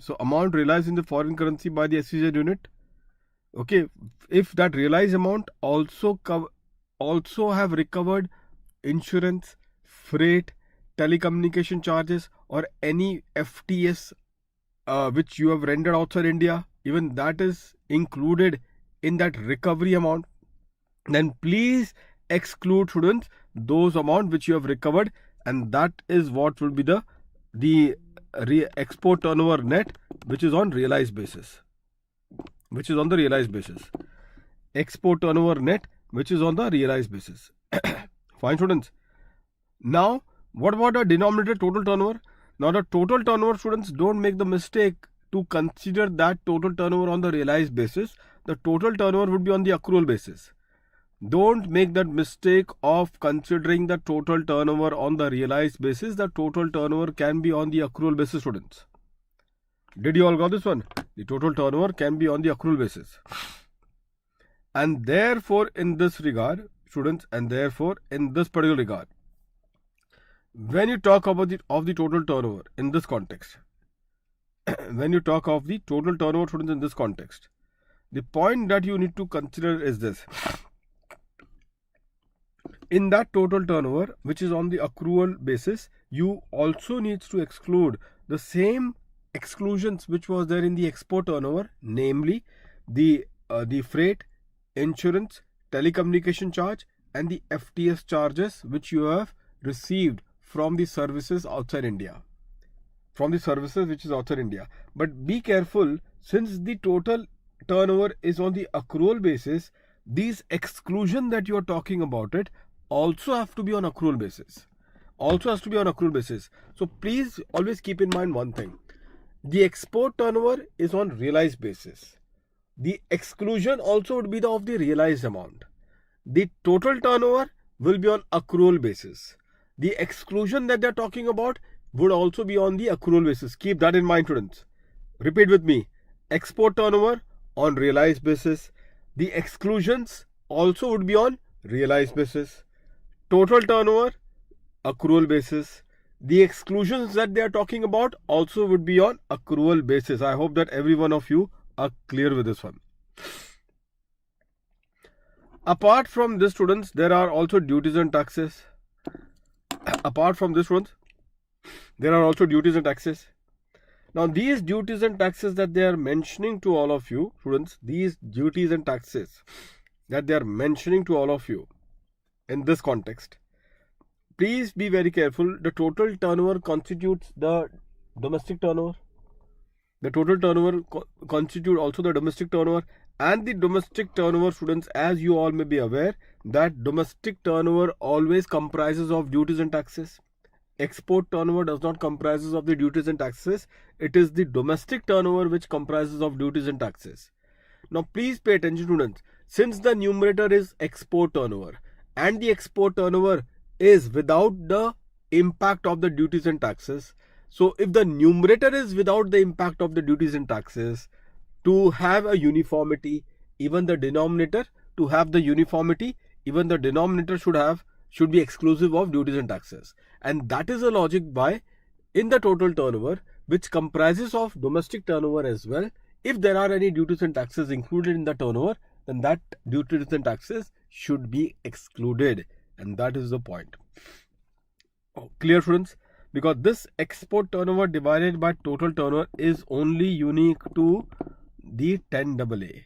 Speaker 1: So amount realized in the foreign currency by the SEZ unit. Okay, if that realized amount also have recovered insurance, freight, telecommunication charges, or any FTS which you have rendered outside India, even that is included in that recovery amount, then please exclude, students, those amount which you have recovered, and that is what will be the export turnover net, which is on realized basis. Export turnover net, which is on the realized basis. Fine, students. Now, what about the denominator total turnover? Now, the total turnover, students, don't make the mistake to consider that total turnover on the realized basis. The total turnover would be on the accrual basis. Don't make that mistake of considering the total turnover on the realized basis. The total turnover can be on the accrual basis, students. Did you all got this one? The total turnover can be on the accrual basis. And therefore, in this regard, students, in this particular regard, when you talk about the total turnover in this context, students, in this context, the point that you need to consider is this. In that total turnover, which is on the accrual basis, you also need to exclude the same exclusions which was there in the export turnover, namely the freight, insurance, telecommunication charge, and the FTS charges which you have received from the services outside India. But be careful, since the total turnover is on the accrual basis, these exclusion that you are talking about it also have to be on accrual basis. So please always keep in mind one thing. The export turnover is on realized basis. The exclusion also would be of the realized amount. The total turnover will be on accrual basis. The exclusion that they are talking about would also be on the accrual basis. Keep that in mind, students. Repeat with me. Export turnover on realized basis. The exclusions also would be on realized basis. Total turnover, accrual basis. The exclusions that they are talking about also would be on accrual basis. I hope that every one of you are clear with this one. Apart from this, students, there are also duties and taxes. Now, these duties and taxes that they are mentioning to all of you, students, in this context, please be very careful. The total turnover constitutes the domestic turnover. Constitute also the domestic turnover, and the domestic turnover, students, as you all may be aware, that domestic turnover always comprises of duties and taxes. Export turnover does not comprises of the duties and taxes. It is the domestic turnover which comprises of duties and taxes. Now please pay attention, students. Since the numerator is export turnover and the export turnover is without the impact of the duties and taxes. So if the numerator is without the impact of the duties and taxes, to have a uniformity, even the denominator, to have the uniformity, even the denominator should be exclusive of duties and taxes. And that is the logic by in the total turnover, which comprises of domestic turnover as well. If there are any duties and taxes included in the turnover, then that duties and taxes should be excluded. And that is the point. Clear, students? Because this export turnover divided by total turnover is only unique to the 10AA.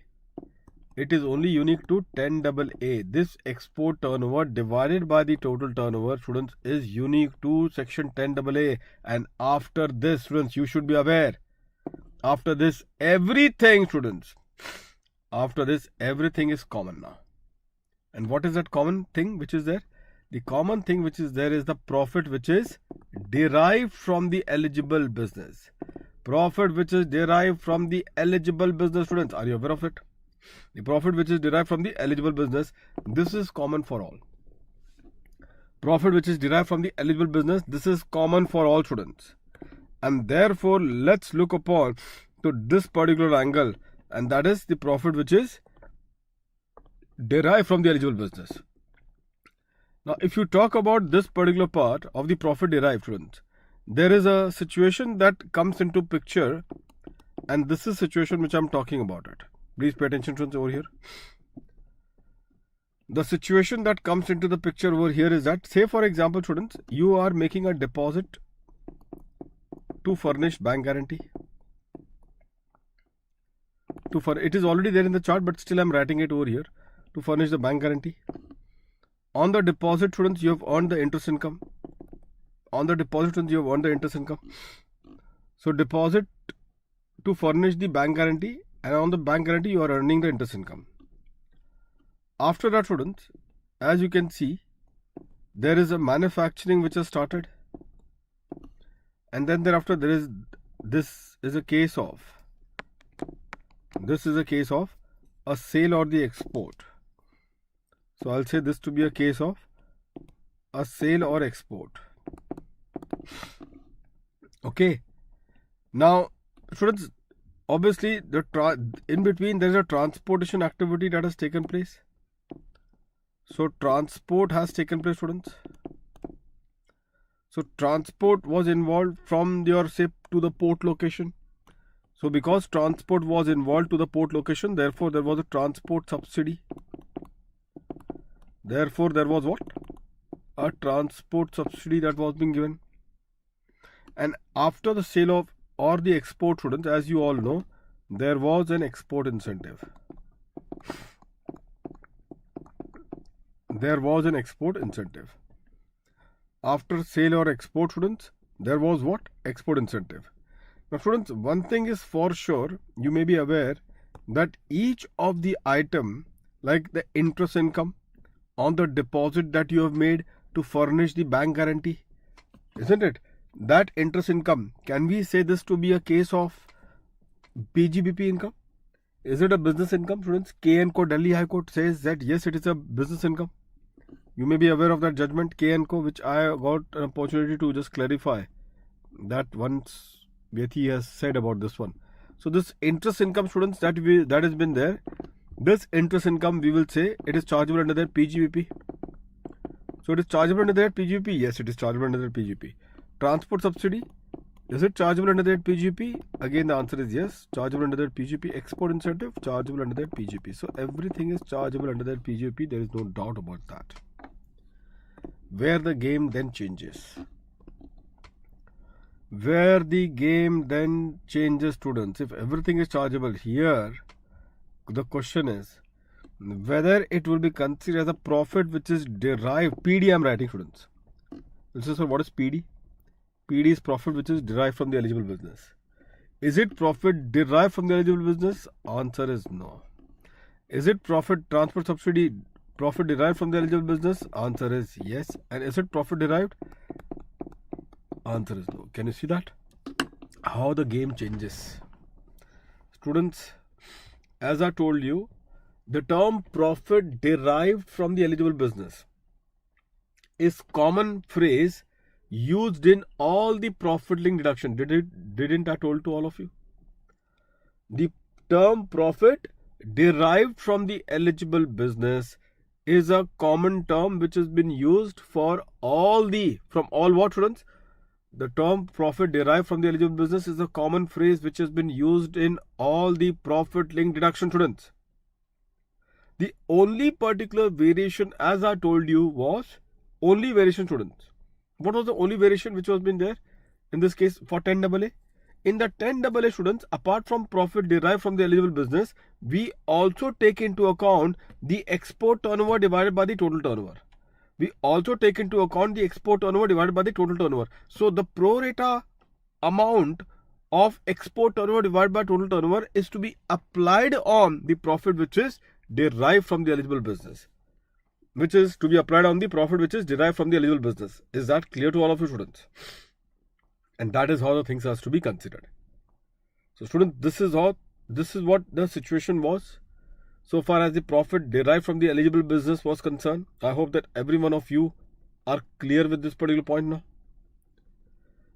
Speaker 1: It is only unique to 10AA. This export turnover divided by the total turnover, students, is unique to section 10AA. And after this, students, you should be aware. After this, everything, students, after this, everything is common now. And what is that common thing which is there? The common thing which is there is the profit which is derived from the eligible business. Profit which is derived from the eligible business, students. Are you aware of it? The profit which is derived from the eligible business, this is common for all. Profit which is derived from the eligible business, this is common for all, students. And therefore, let's look upon to this particular angle, and that is the profit which is derived from the eligible business. Now, if you talk about this particular part of the profit derived, students, there is a situation that comes into picture, and this is situation which I am talking about it. Please pay attention, students, over here. The situation that comes into the picture over here is that, say for example, students, you are making a deposit to furnish bank guarantee. It is already there in the chart, but still I am writing it over here. To furnish the bank guarantee. On the deposit, students, you have earned the interest income. On the deposit, students, you have earned the interest income. So deposit to furnish the bank guarantee, and on the bank guarantee you are earning the interest income. After that, students, as you can see, there is a manufacturing which has started, and then thereafter this is a case of a sale or the export. So I'll say this to be a case of a sale or export. Okay. Now, students, obviously, in between there is a transportation activity that has taken place. So transport has taken place, students. So transport was involved from your ship to the port location. So because transport was involved to the port location, therefore there was a transport subsidy. Therefore there was what? A transport subsidy that was being given. And after the sale of or the export, students, as you all know, there was an export incentive. There was an export incentive. After sale or export, students, there was what? Export incentive. Now, students, one thing is for sure, you may be aware that each of the item, like the interest income on the deposit that you have made to furnish the bank guarantee, isn't it? That interest income, can we say this to be a case of PGBP income? Is it a business income, students? K&Co Delhi High Court says that yes, it is a business income. You may be aware of that judgment K&Co, which I got an opportunity to just clarify that once Vyethi has said about this one. So this interest income, students, that has been there. This interest income, we will say it is chargeable under their PGBP. So it is chargeable under their PGBP. Yes, it is chargeable under their PGBP. Transport subsidy, is it chargeable under their PGBP? Again, the answer is yes, chargeable under their PGBP. Export incentive, chargeable under their PGBP. So everything is chargeable under their PGBP. There is no doubt about that. Where the game then changes. Where the game then changes, students. If everything is chargeable here, the question is whether it will be considered as a profit which is derived. PD I am writing, students. This is what is PD? PD is profit which is derived from the eligible business. Is it profit derived from the eligible business? Answer is no. Is it profit transport subsidy profit derived from the eligible business? Answer is yes. And is it profit derived? Answer is no. Can you see that? How the game changes. Students, as I told you, the term profit derived from the eligible business is common phrase used in all the profit link deduction. Didn't I told to all of you? The term profit derived from the eligible business is a common term which has been used for all what students? The term profit derived from the eligible business is a common phrase which has been used in all the profit link deduction, students. The only particular variation, as I told you, was only variation, students. What was the only variation which was been there in this case for 10AA? In the 10AA, students, apart from profit derived from the eligible business, we also take into account the export turnover divided by the total turnover. We also take into account the export turnover divided by the total turnover. So the pro rata amount of export turnover divided by total turnover is to be applied on the profit which is derived from the eligible business. Which is to be applied on the profit which is derived from the eligible business. Is that clear to all of you, students? And that is how the things has to be considered. So students, this is what the situation was so far as the profit derived from the eligible business was concerned. I hope that every one of you are clear with this particular point now.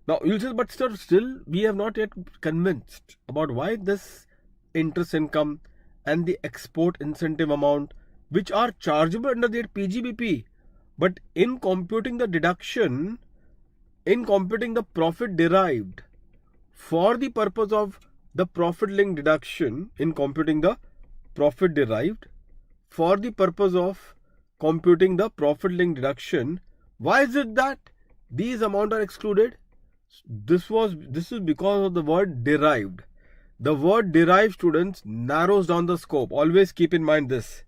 Speaker 1: Now you'll say, but still we have not yet convinced about why this interest income and the export incentive amount, which are chargeable under the PGBP, but in computing the deduction, in computing the profit derived for the purpose of the profit link deduction, in computing the profit derived for the purpose of computing the profit link deduction, why is it that these amounts are excluded? This is because of the word derived. The word derived, students, narrows down the scope. Always keep in mind this.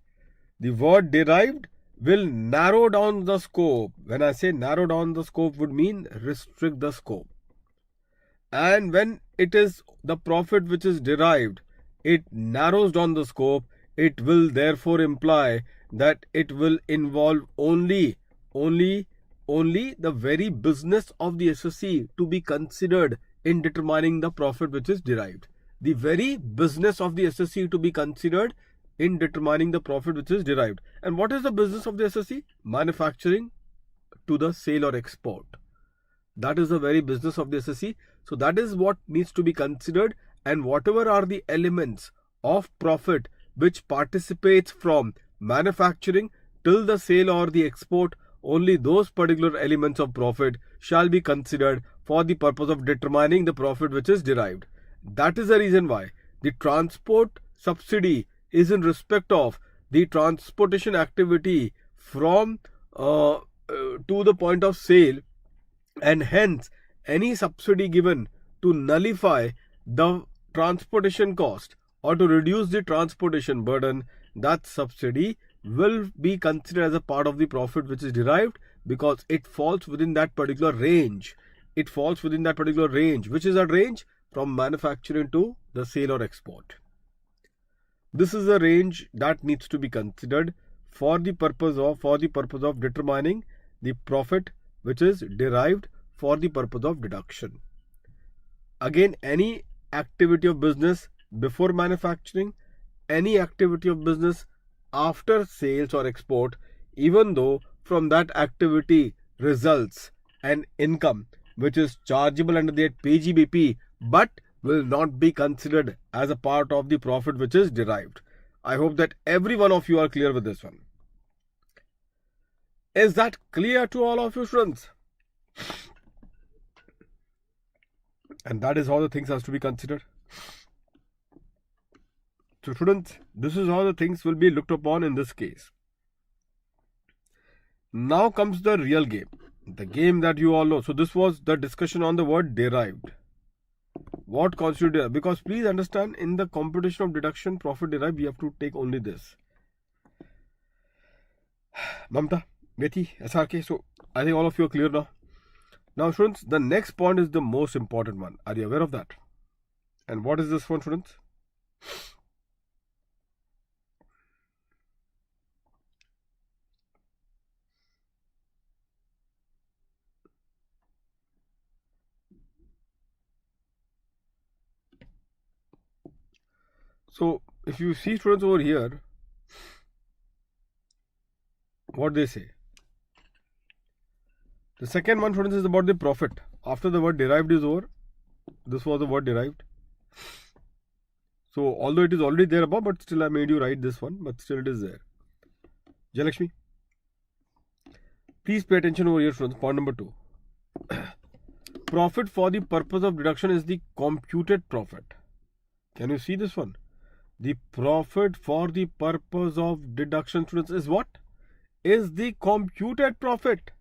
Speaker 1: The word derived will narrow down the scope. When I say narrow down the scope, would mean restrict the scope. And when it is the profit which is derived, it narrows down the scope. It will therefore imply that it will involve only the very business of the SSC to be considered in determining the profit which is derived. The very business of the SSC to be considered in determining the profit which is derived. And what is the business of the SSC? Manufacturing to the sale or export. That is the very business of the SSC. So that is what needs to be considered, and whatever are the elements of profit which participates from manufacturing till the sale or the export, only those particular elements of profit shall be considered for the purpose of determining the profit which is derived. That is the reason why the transport subsidy is in respect of the transportation activity from to the point of sale, and hence any subsidy given to nullify the transportation cost or to reduce the transportation burden, that subsidy will be considered as a part of the profit which is derived, because it falls within that particular range. It falls within that particular range. Which is that range? From manufacturing to the sale or export. This is the range that needs to be considered for the purpose of determining the profit which is derived for the purpose of deduction. Again, any activity of business before manufacturing, any activity of business after sales or export, even though from that activity results an income which is chargeable under the PGBP, but will not be considered as a part of the profit which is derived. I hope that every one of you are clear with this one. Is that clear to all of you, students? And that is how the things has to be considered. So students, this is how the things will be looked upon in this case. Now comes the real game. The game that you all know. So this was the discussion on the word derived. What constitutes derived? Because please understand, in the computation of deduction, profit derived, we have to take only this. Mamta, Betty, SRK. So I think all of you are clear now. Now students, the next point is the most important one. Are you aware of that? And what is this one, students? So if you see, students, over here, what they say, The second one, students, is about the profit. After the word derived is over, this was the word derived. So although it is already there above, but still I made you write this one, but still it is there. Jalakshmi, please pay attention over here, students. Point number 2. Profit for the purpose of deduction is the computed profit. Can you see this one? The profit for the purpose of deduction, students, is what? Is the computed profit.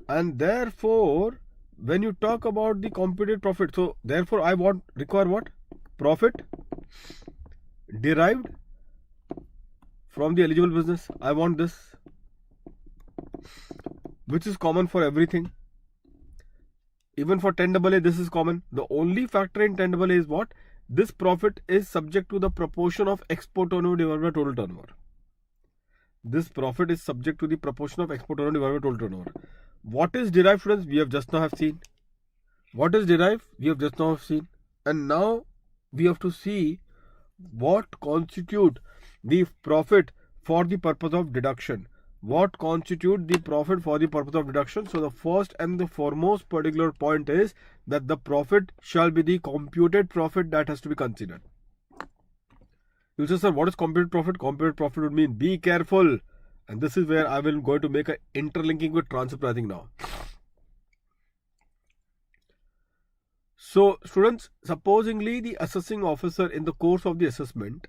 Speaker 1: And therefore, when you talk about the computed profit, so therefore I require what? Profit derived from the eligible business. I want this, which is common for everything. Even for 10AA, this is common. The only factor in 10AA is what? This profit is subject to the proportion of export turnover divided by total turnover. This profit is subject to the proportion of export turnover divided by total turnover. What is derived, students? We have just now have seen. What is derived? We have just now have seen. And now we have to see what constitute the profit for the purpose of deduction. What constitute the profit for the purpose of deduction? So the first and the foremost particular point is that the profit shall be the computed profit that has to be considered. You say, sir, what is computed profit? Computed profit would mean, be careful. And this is where I will going to make an interlinking with transfer pricing now. So students, supposingly the assessing officer in the course of the assessment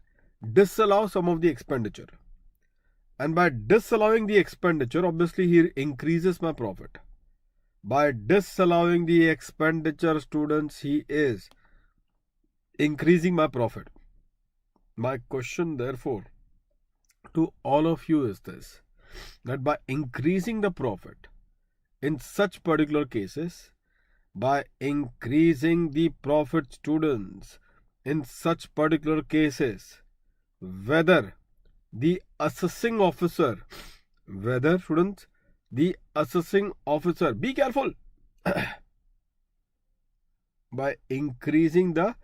Speaker 1: disallows some of the expenditure. And by disallowing the expenditure, obviously he increases my profit. By disallowing the expenditure, students, he is increasing my profit. My question, therefore, to all of you is this, that by increasing the profit in such particular cases, by increasing the profit, students, in such particular cases, whether the assessing officer, be careful, by increasing the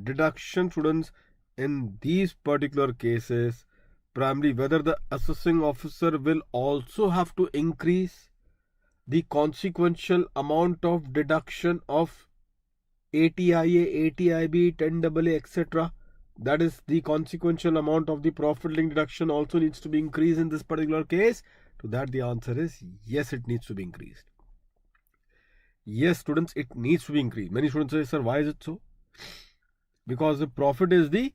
Speaker 1: deduction, students, in these particular cases, primarily whether the assessing officer will also have to increase the consequential amount of deduction of ATIA, ATIB, 10AA, etc. That is, the consequential amount of the profit link deduction also needs to be increased in this particular case. To that the answer is yes, it needs to be increased. Yes, students, it needs to be increased. Many students say, sir, why is it so? Because the profit is the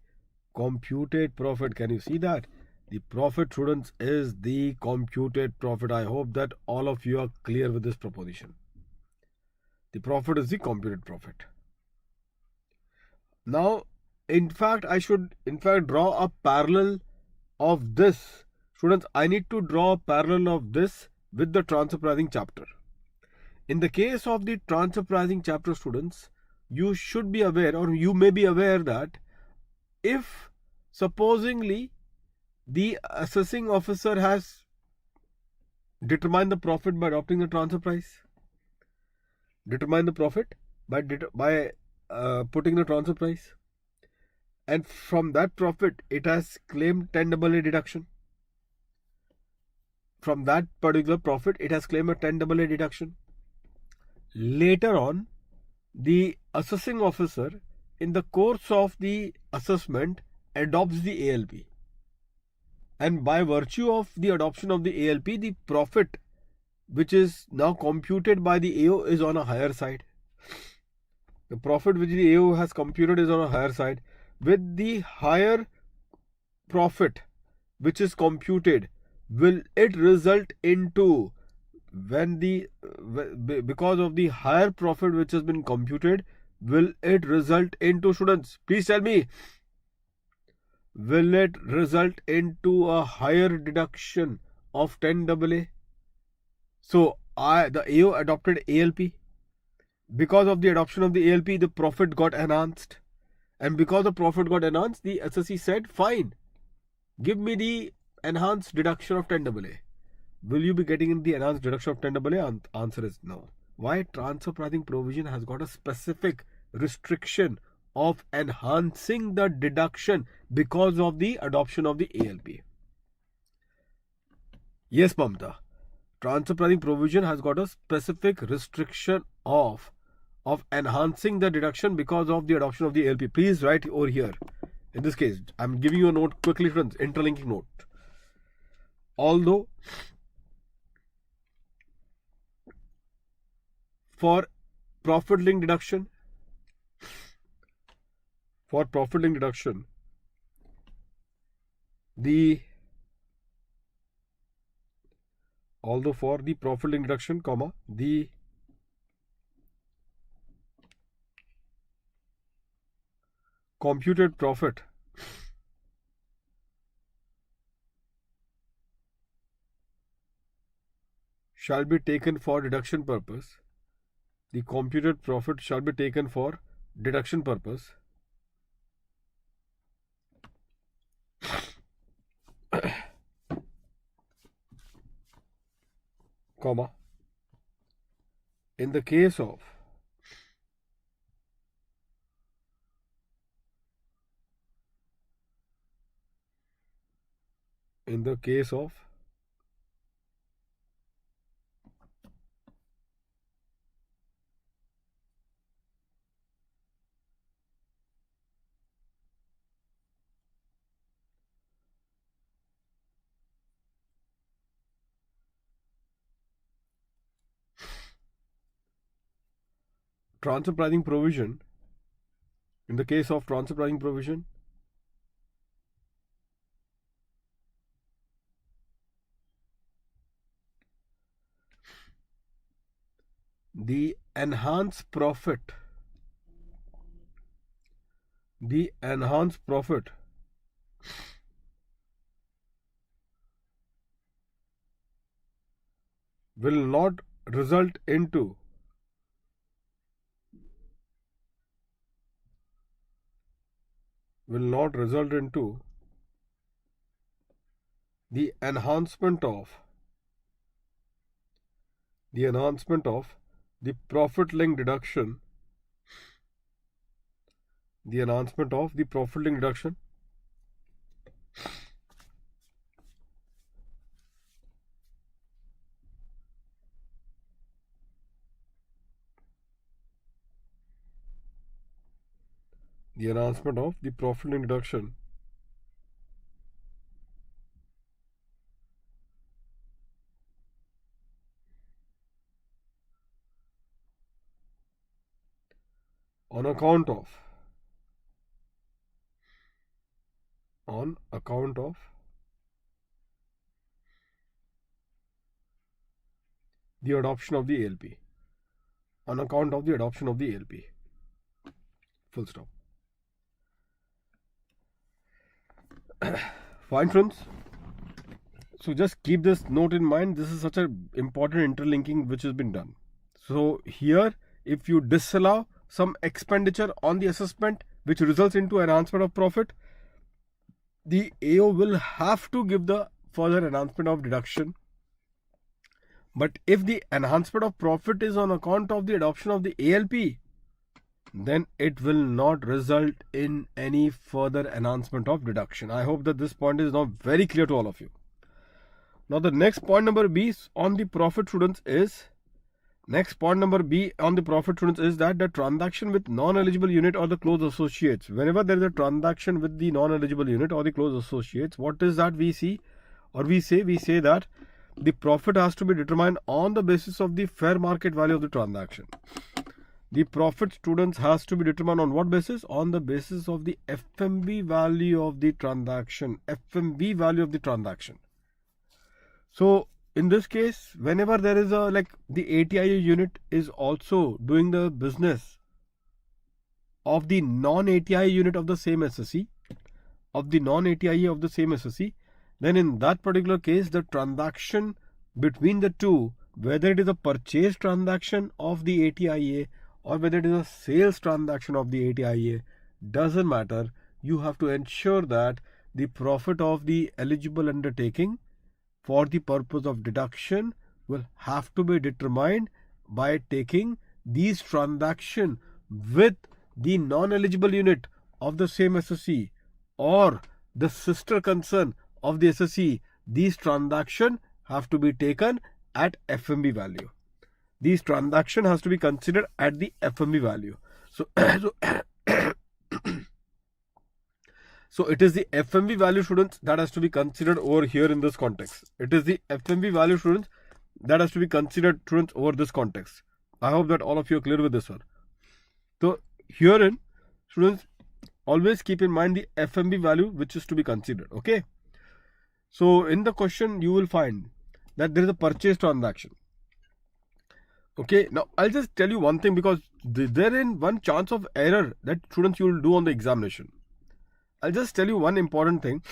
Speaker 1: computed profit. Can you see that? The profit, students, is the computed profit. I hope that all of you are clear with this proposition. The profit is the computed profit. Now, in fact, I should draw a parallel of this. Students, I need to draw a parallel of this with the transfer pricing chapter. In the case of the transfer pricing chapter, students, you should be aware, or you may be aware, that if supposingly the assessing officer has determined the profit by adopting the transfer price, determine the profit by putting the transfer price, and from that profit it has claimed 10AA deduction. From that particular profit it has claimed a 10AA deduction. Later on, the assessing officer in the course of the assessment adopts the ALP. And by virtue of the adoption of the ALP, the profit which is now computed by the AO is on a higher side. The profit which the AO has computed is on a higher side. With the higher profit which is computed, will it result into, because of the higher profit which has been computed, will it result into, students, please tell me, will it result into a higher deduction of 10AA? So the AO adopted ALP. Because of the adoption of the ALP, the profit got enhanced. And because the profit got enhanced, the SSE said, fine, give me the enhanced deduction of 10AA. Will you be getting the enhanced deduction of 10AA? Answer is no. Why? Transfer pricing provision has got a specific restriction of enhancing the deduction because of the adoption of the ALP. Yes, Mamta. transfer pricing provision has got a specific restriction of enhancing the deduction because of the adoption of the ALP. Please write over here. In this case, I'm giving you a note quickly, friends, interlinking note. Although for profit link deduction, although for the profit link deduction, comma, the computed profit shall be taken for deduction purpose. The computed profit shall be taken for deduction purpose. Comma. In the case of transfer pricing provision, the enhanced profit will not result into the enhancement of the profit link deduction, on account of the adoption of the ALP. Full stop. Fine, friends. So just keep this note in mind. This is such an important interlinking which has been done. So here, if you disallow some expenditure on the assessment which results into enhancement of profit, the AO will have to give the further enhancement of deduction. But if the enhancement of profit is on account of the adoption of the ALP, then it will not result in any further enhancement of deduction. I hope that this point is now very clear to all of you. Now the next point number B on the profit, students, is that the transaction with non-eligible unit or the close associates. Whenever there is a transaction with the non-eligible unit or the close associates, what is that we see? Or we say that the profit has to be determined on the basis of the fair market value of the transaction. The profit, students, has to be determined on what basis? On the basis of the FMV value of the transaction. So in this case, whenever there is the ATIA unit is also doing the business of the non-ATIA unit of the same SSE, then in that particular case, the transaction between the two, whether it is a purchase transaction of the ATIA or whether it is a sales transaction of the ATIA, doesn't matter. You have to ensure that the profit of the eligible undertaking for the purpose of deduction will have to be determined by taking these transactions with the non-eligible unit of the same SSE or the sister concern of the SSE. These transactions have to be taken at FMB value. These transaction has to be considered at the FMB value. So, so it is the FMB value, students, that has to be considered over here in this context. It is the FMB value, students, that has to be considered, students, over this context. I hope that all of you are clear with this one. So herein, students, always keep in mind the FMB value which is to be considered. Okay. So in the question you will find that there is a purchase transaction. Okay. Now I'll just tell you one thing, because there is one chance of error that students you will do on the examination. I'll just tell you one important thing,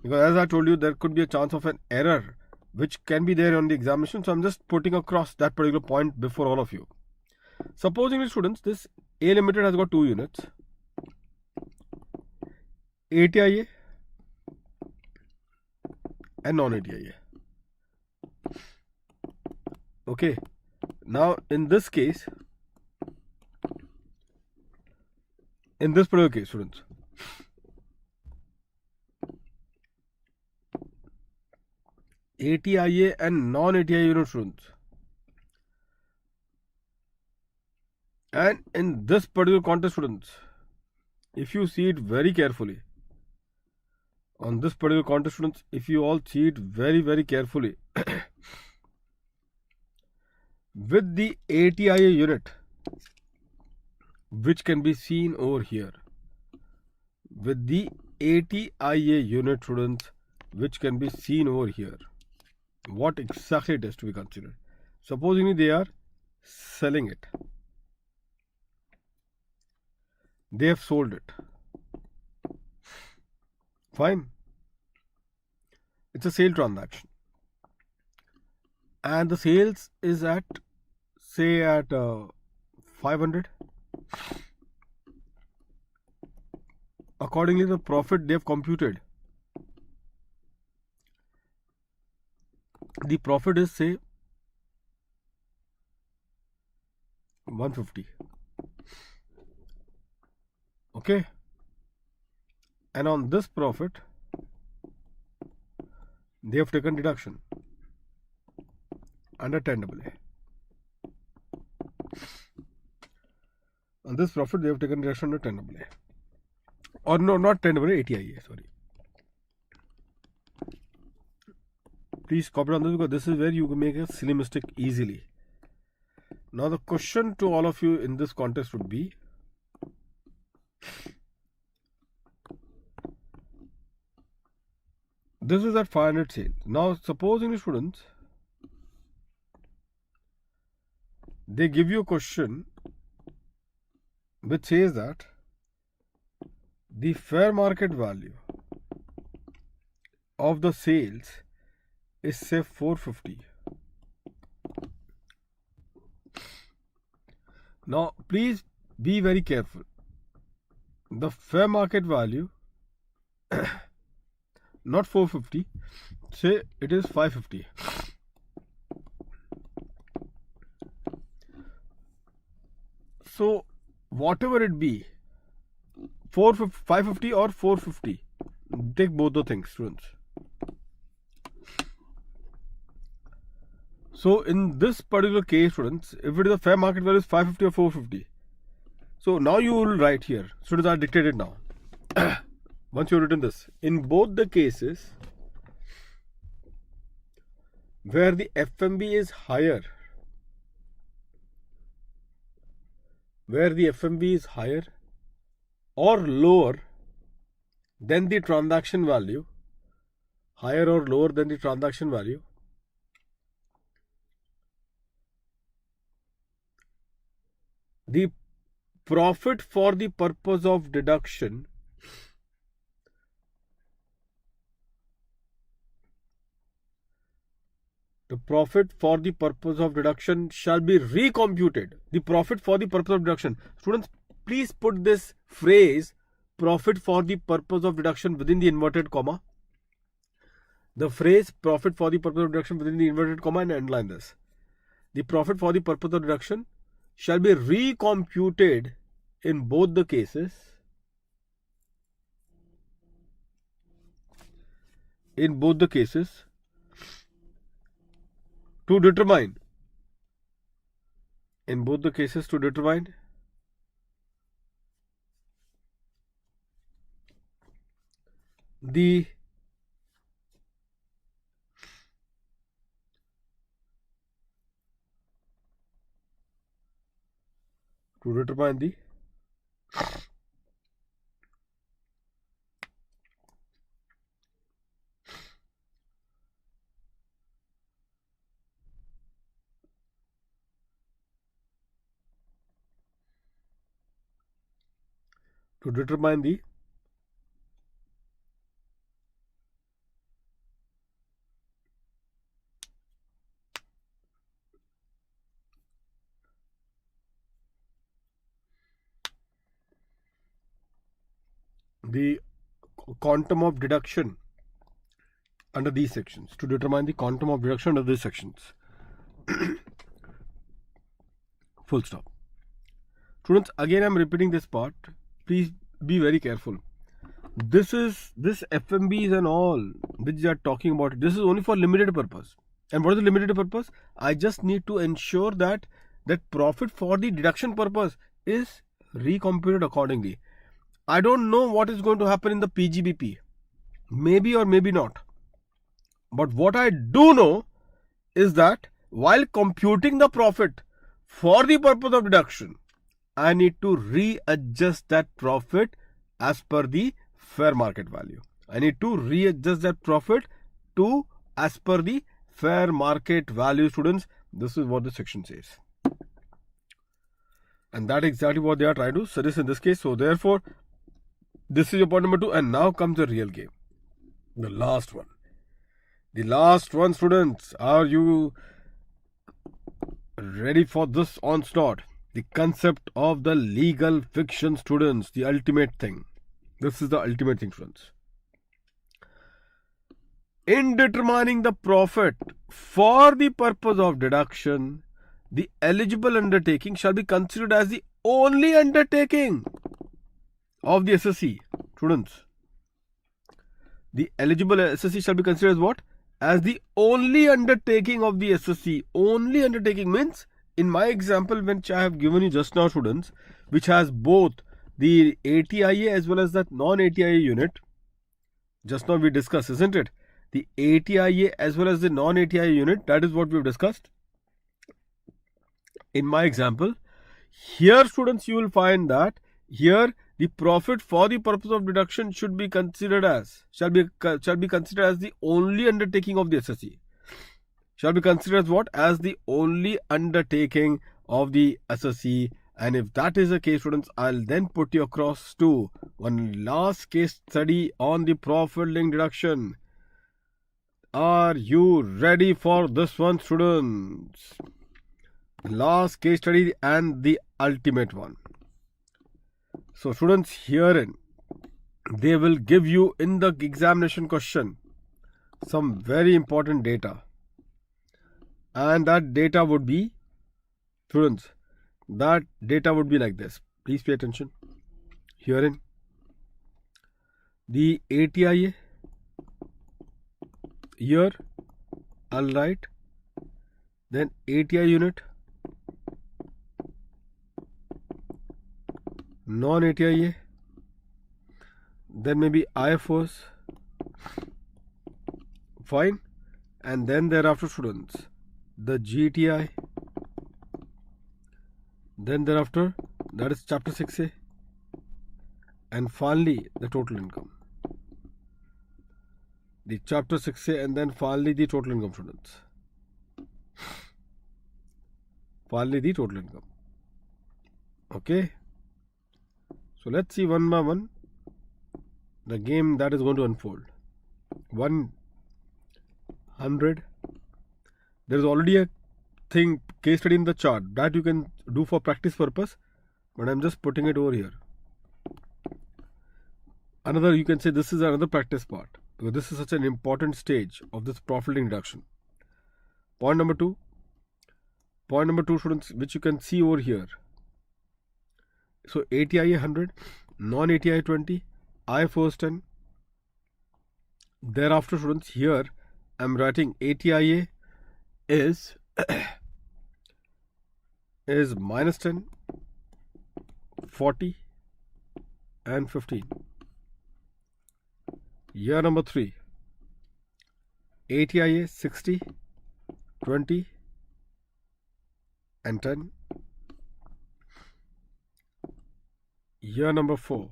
Speaker 1: because as I told you, there could be a chance of an error which can be there on the examination. So I'm just putting across that particular point before all of you. Supposing, students, this A Limited has got 2 units, ATIA and non-ATIA. Okay. Now in this case, in this particular case, students, ATIA and non-ATIA unit, students, and in this particular context, students, if you see it very carefully, on this particular context, students, if you all see it very, very carefully, with the ATIA unit, which can be seen over here, with the ATIA unit, students, which can be seen over here, what exactly it is to be considered. Supposing they are selling it, they have sold it. Fine. It's a sale transaction. And the sales is at, say, at 500. Accordingly, the profit they have computed. The profit is, say, 150. Okay. And on this profit, they have taken deduction under 10AA. On this profit, they have taken deduction under 10AA. Or no, not 10AA, ATIA, sorry. Please copy on this, because this is where you can make a silly mistake easily. Now the question to all of you in this context would be, this is at 500 sale. Now supposing, students, they give you a question which says that the fair market value of the sales is, say, 450. Now please be very careful. The fair market value, not 450, say it is 550. So whatever it be, 550 or 450, take both the things, students. So in this particular case, students, if it is a fair market value is 550 or 450, so now you will write here. Students, are dictated now. Once you have written this, in both the cases where the FMB is higher, or lower than the transaction value, the profit for the purpose of deduction shall be recomputed. The profit for the purpose of deduction. Students, please put this phrase, profit for the purpose of deduction, within the inverted comma. The phrase profit for the purpose of deduction within the inverted comma, and underline this. The profit for the purpose of deduction shall be recomputed in both the cases. to determine, in both the cases, to determine the to determine the to determine the quantum of deduction under these sections. To determine the quantum of deduction under these sections. Full stop. Students, again I'm repeating this part. Please be very careful. This FMBs and all which they are talking about, this is only for limited purpose. And what is the limited purpose? I just need to ensure that profit for the deduction purpose is recomputed accordingly. I don't know what is going to happen in the PGBP. Maybe or maybe not. But what I do know is that while computing the profit for the purpose of deduction, I need to readjust that profit as per the fair market value. I need to readjust that profit to as per the fair market value, students. This is what the section says. And that is exactly what they are trying to suggest in this case. So therefore, this is your point number 2. And now comes the real game. The last one. The last one, students. Are you ready for this onslaught? The concept of the legal fiction, students. The ultimate thing. This is the ultimate thing, students. In determining the profit for the purpose of deduction, the eligible undertaking shall be considered as the only undertaking of the SSE. Students, the eligible SSE shall be considered as what? As the only undertaking of the SSE. Only undertaking means, in my example which I have given you just now, students, which has both the ATIA as well as the non-ATIA unit. Just now we discussed, isn't it? The ATIA as well as the non-ATIA unit, that is what we have discussed. In my example, here, students, you will find that here the profit for the purpose of deduction should be considered as, shall be considered as the only undertaking of the SSE. Shall be considered as what? As the only undertaking of the SSE. And if that is the case, students, I'll then put you across to one last case study on the profit linked deduction. Are you ready for this one, students? Last case study and the ultimate one. So, students, herein they will give you in the examination question some very important data. And that data would be, students, that data would be like this. Please pay attention. Herein, the ATIA, here, I'll write, then ATI unit, non-ATIA, then maybe IFOs, fine, and then thereafter, students, the GTI, then thereafter, that is chapter 6A, and finally the total income. The chapter 6A and then finally the total income, students. Finally the total income. Okay. So let's see one by one the game that is going to unfold. 100. There is already a case study in the chart that you can do for practice purpose, but I'm just putting it over here. Another, you can say this is another practice part, because this is such an important stage of this profit linked deduction. Point number 2, students, which you can see over here. So ATIA 100, non-ATIA 20, IFOs 10. Thereafter, students, here I'm writing ATIA is is minus 10, 40 and 15. Year number 3, ATIA 60, 20 and 10. Year number 4,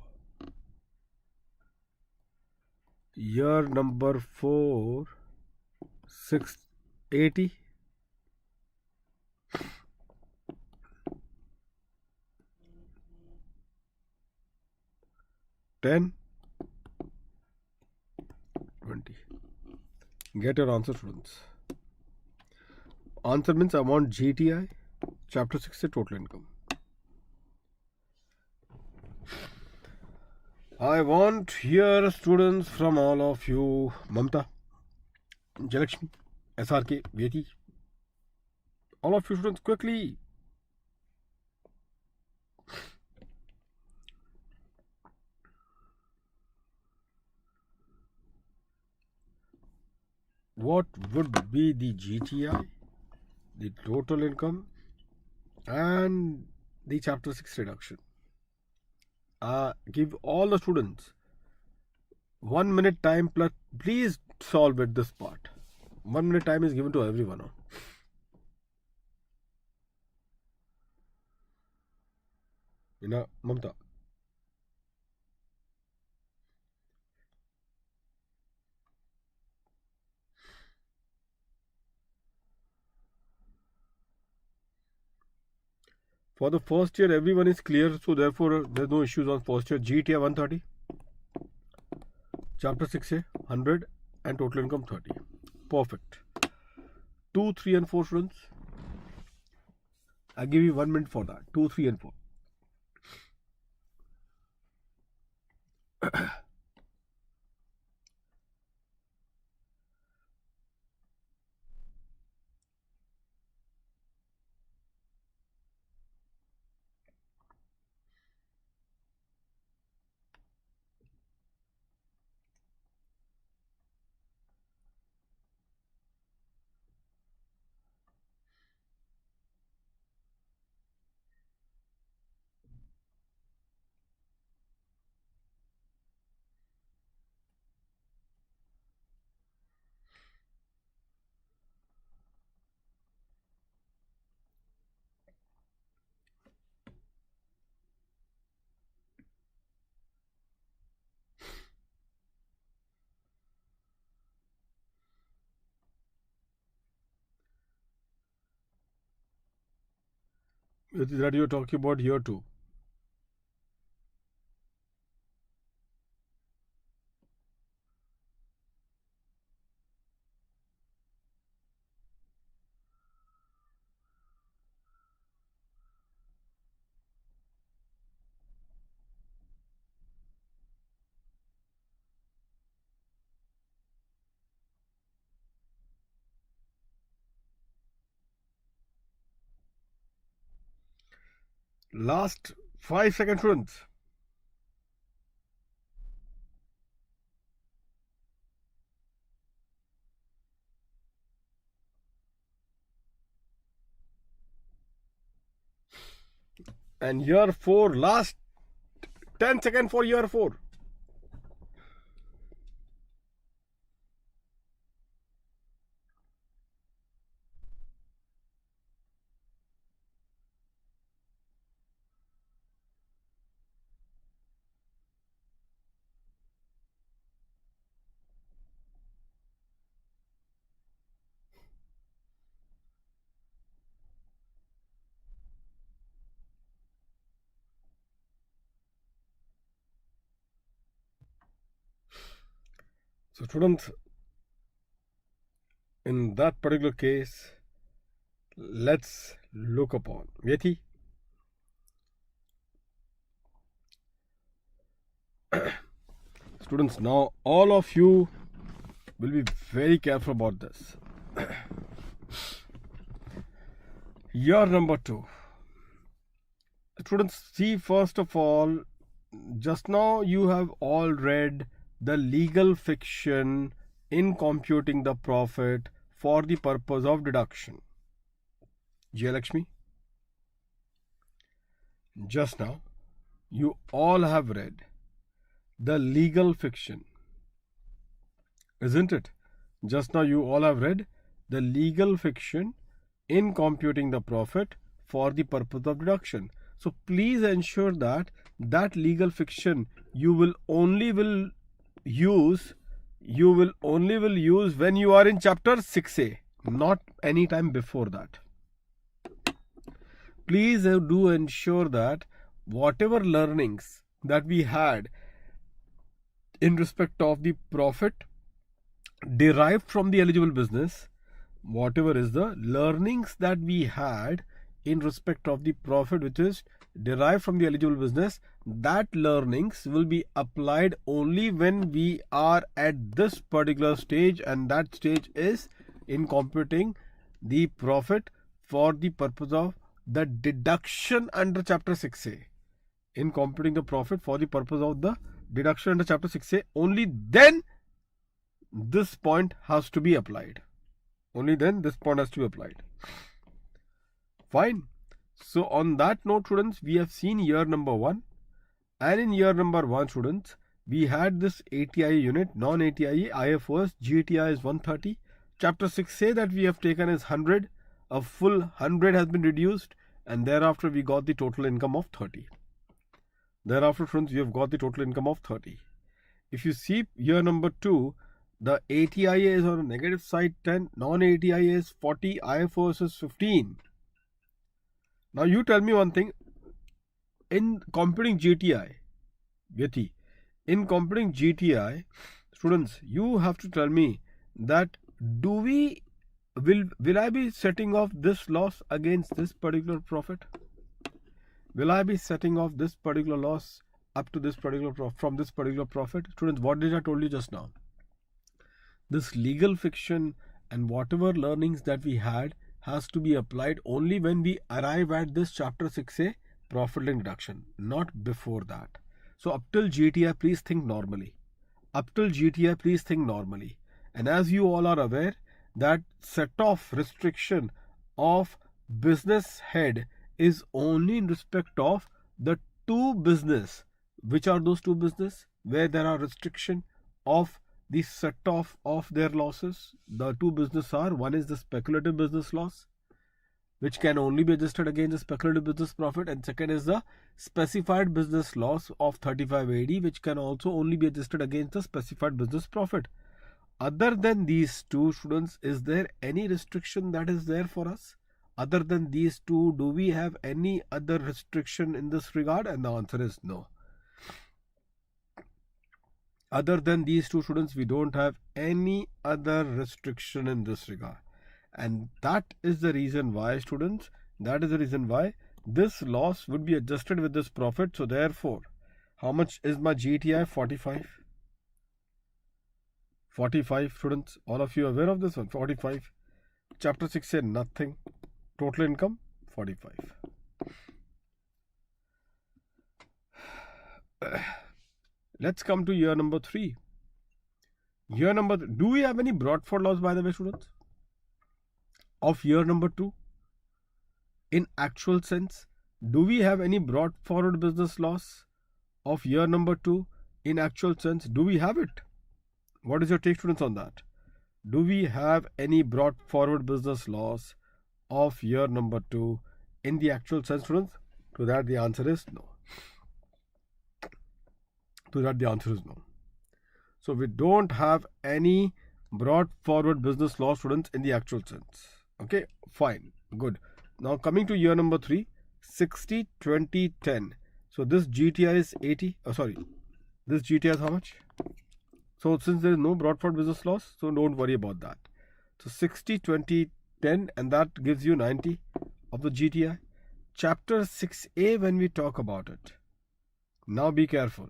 Speaker 1: 680, 10, 20. Get your answer, students. Answer means I want GTI, chapter 6 से total income. I want here students from all of you, Mamta, Jalakshmi, SRK, Vyeti. All of you students, quickly. What would be the GTI, the total income, and the chapter 6 reduction? Give all the students 1 minute time plus. Please solve it this part. 1 minute time is given to everyone. Mamta. For the first year, everyone is clear, so therefore there's no issues on first year. GTI 130, chapter 6 है 100 and total income 30. Perfect. 2, 3 and 4 students. I give you 1 minute for that. 2, 3 and 4. That you're talking about here too. Last 5 seconds, students. And year 4, last 10 seconds for year 4. So students, in that particular case, let's look upon Vyeti. Students, now all of you will be very careful about this. Year number 2. Students, see, first of all, just now you have all read the legal fiction in computing the profit for the purpose of deduction. Jayalakshmi, just now you all have read the legal fiction, isn't it? Just now you all have read the legal fiction in computing the profit for the purpose of deduction. So please ensure that that legal fiction you will only use when you are in chapter 6A, not any time before that. Please do ensure that whatever learnings that we had in respect of the profit derived from the eligible business, whatever is the learnings that we had in respect of the profit which is derived from the eligible business, that learnings will be applied only when we are at this particular stage, and that stage is in computing the profit for the purpose of the deduction under chapter 6A. In computing the profit for the purpose of the deduction under chapter 6A, only then this point has to be applied. Only then this point has to be applied. Fine. So on that note, students, we have seen year number 1. And in year number 1, students, we had this ATIA unit, non-ATIA, IFOS, GTI is 130. Chapter 6A that we have taken is 100. A full 100 has been reduced, and thereafter we got the total income of 30. Thereafter, friends, we have got the total income of 30. If you see year number 2, the ATIA is on the negative side 10, non-ATIA is 40, IFOS is 15. Now you tell me one thing, in computing GTI, Vyati, in computing GTI, students, you have to tell me that will I be setting off this loss against this particular profit? Will I be setting off this particular loss up to this particular from this particular profit? Students, what did I told you just now? This legal fiction and whatever learnings that we had has to be applied only when we arrive at this chapter 6A profit and deduction, not before that. So up till GTI, please think normally. Up till GTI, please think normally. And as you all are aware, that set off restriction of business head is only in respect of the two business. Which are those two business? Where there are restriction of the set off of their losses. The two business are, one is the speculative business loss, which can only be adjusted against the speculative business profit, and second is the specified business loss of 35 AD, which can also only be adjusted against the specified business profit. Other than these two, students, is there any restriction that is there for us? Other than these two, do we have any other restriction in this regard? And the answer is no. Other than these two, students, we don't have any other restriction in this regard. And that is the reason why, students, that is the reason why this loss would be adjusted with this profit. So therefore, how much is my GTI? 45. 45, students, all of you are aware of this one, 45. Chapter 6 said nothing. Total income, 45. Let's come to year number 3. Year number, do we have any brought forward loss, by the way, students, of year number 2? In actual sense, do we have any brought forward business loss of year number 2? In actual sense, do we have it? What is your take, students, on that? Do we have any brought forward business loss of year number 2 in the actual sense, students? To that, the answer is no. To that, the answer is no. So we don't have any brought forward business loss, students, in the actual sense. Okay, fine, good. Now coming to year number 3, 60, 20, 10. So this GTI is 80. This GTI is how much? So since there is no brought forward business loss, so don't worry about that. So 60, 20, 10, and that gives you 90 of the GTI. Chapter 6A, when we talk about it, now be careful.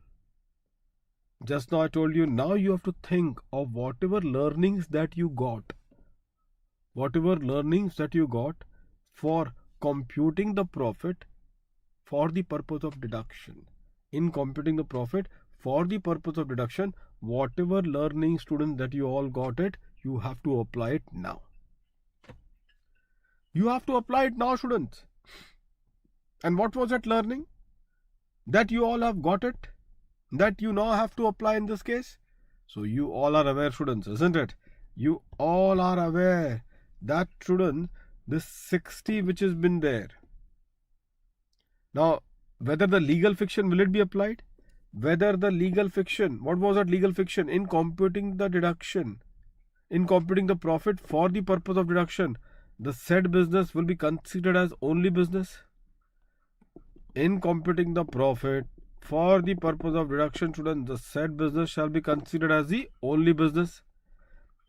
Speaker 1: Just now I told you, now you have to think of whatever learnings that you got. Whatever learnings that you got for computing the profit for the purpose of deduction. In computing the profit for the purpose of deduction, whatever learning, students, that you all got it, you have to apply it now. You have to apply it now, students. And what was that learning? That you all have got it? That you now have to apply in this case? So you all are aware, students, isn't it? You all are aware that, students, this 60 which has been there. Now, whether the legal fiction, will it be applied? Whether the legal fiction, what was that legal fiction? In computing the deduction, in computing the profit for the purpose of deduction, the said business will be considered as only business. In computing the profit for the purpose of deduction, students, the said business shall be considered as the only business.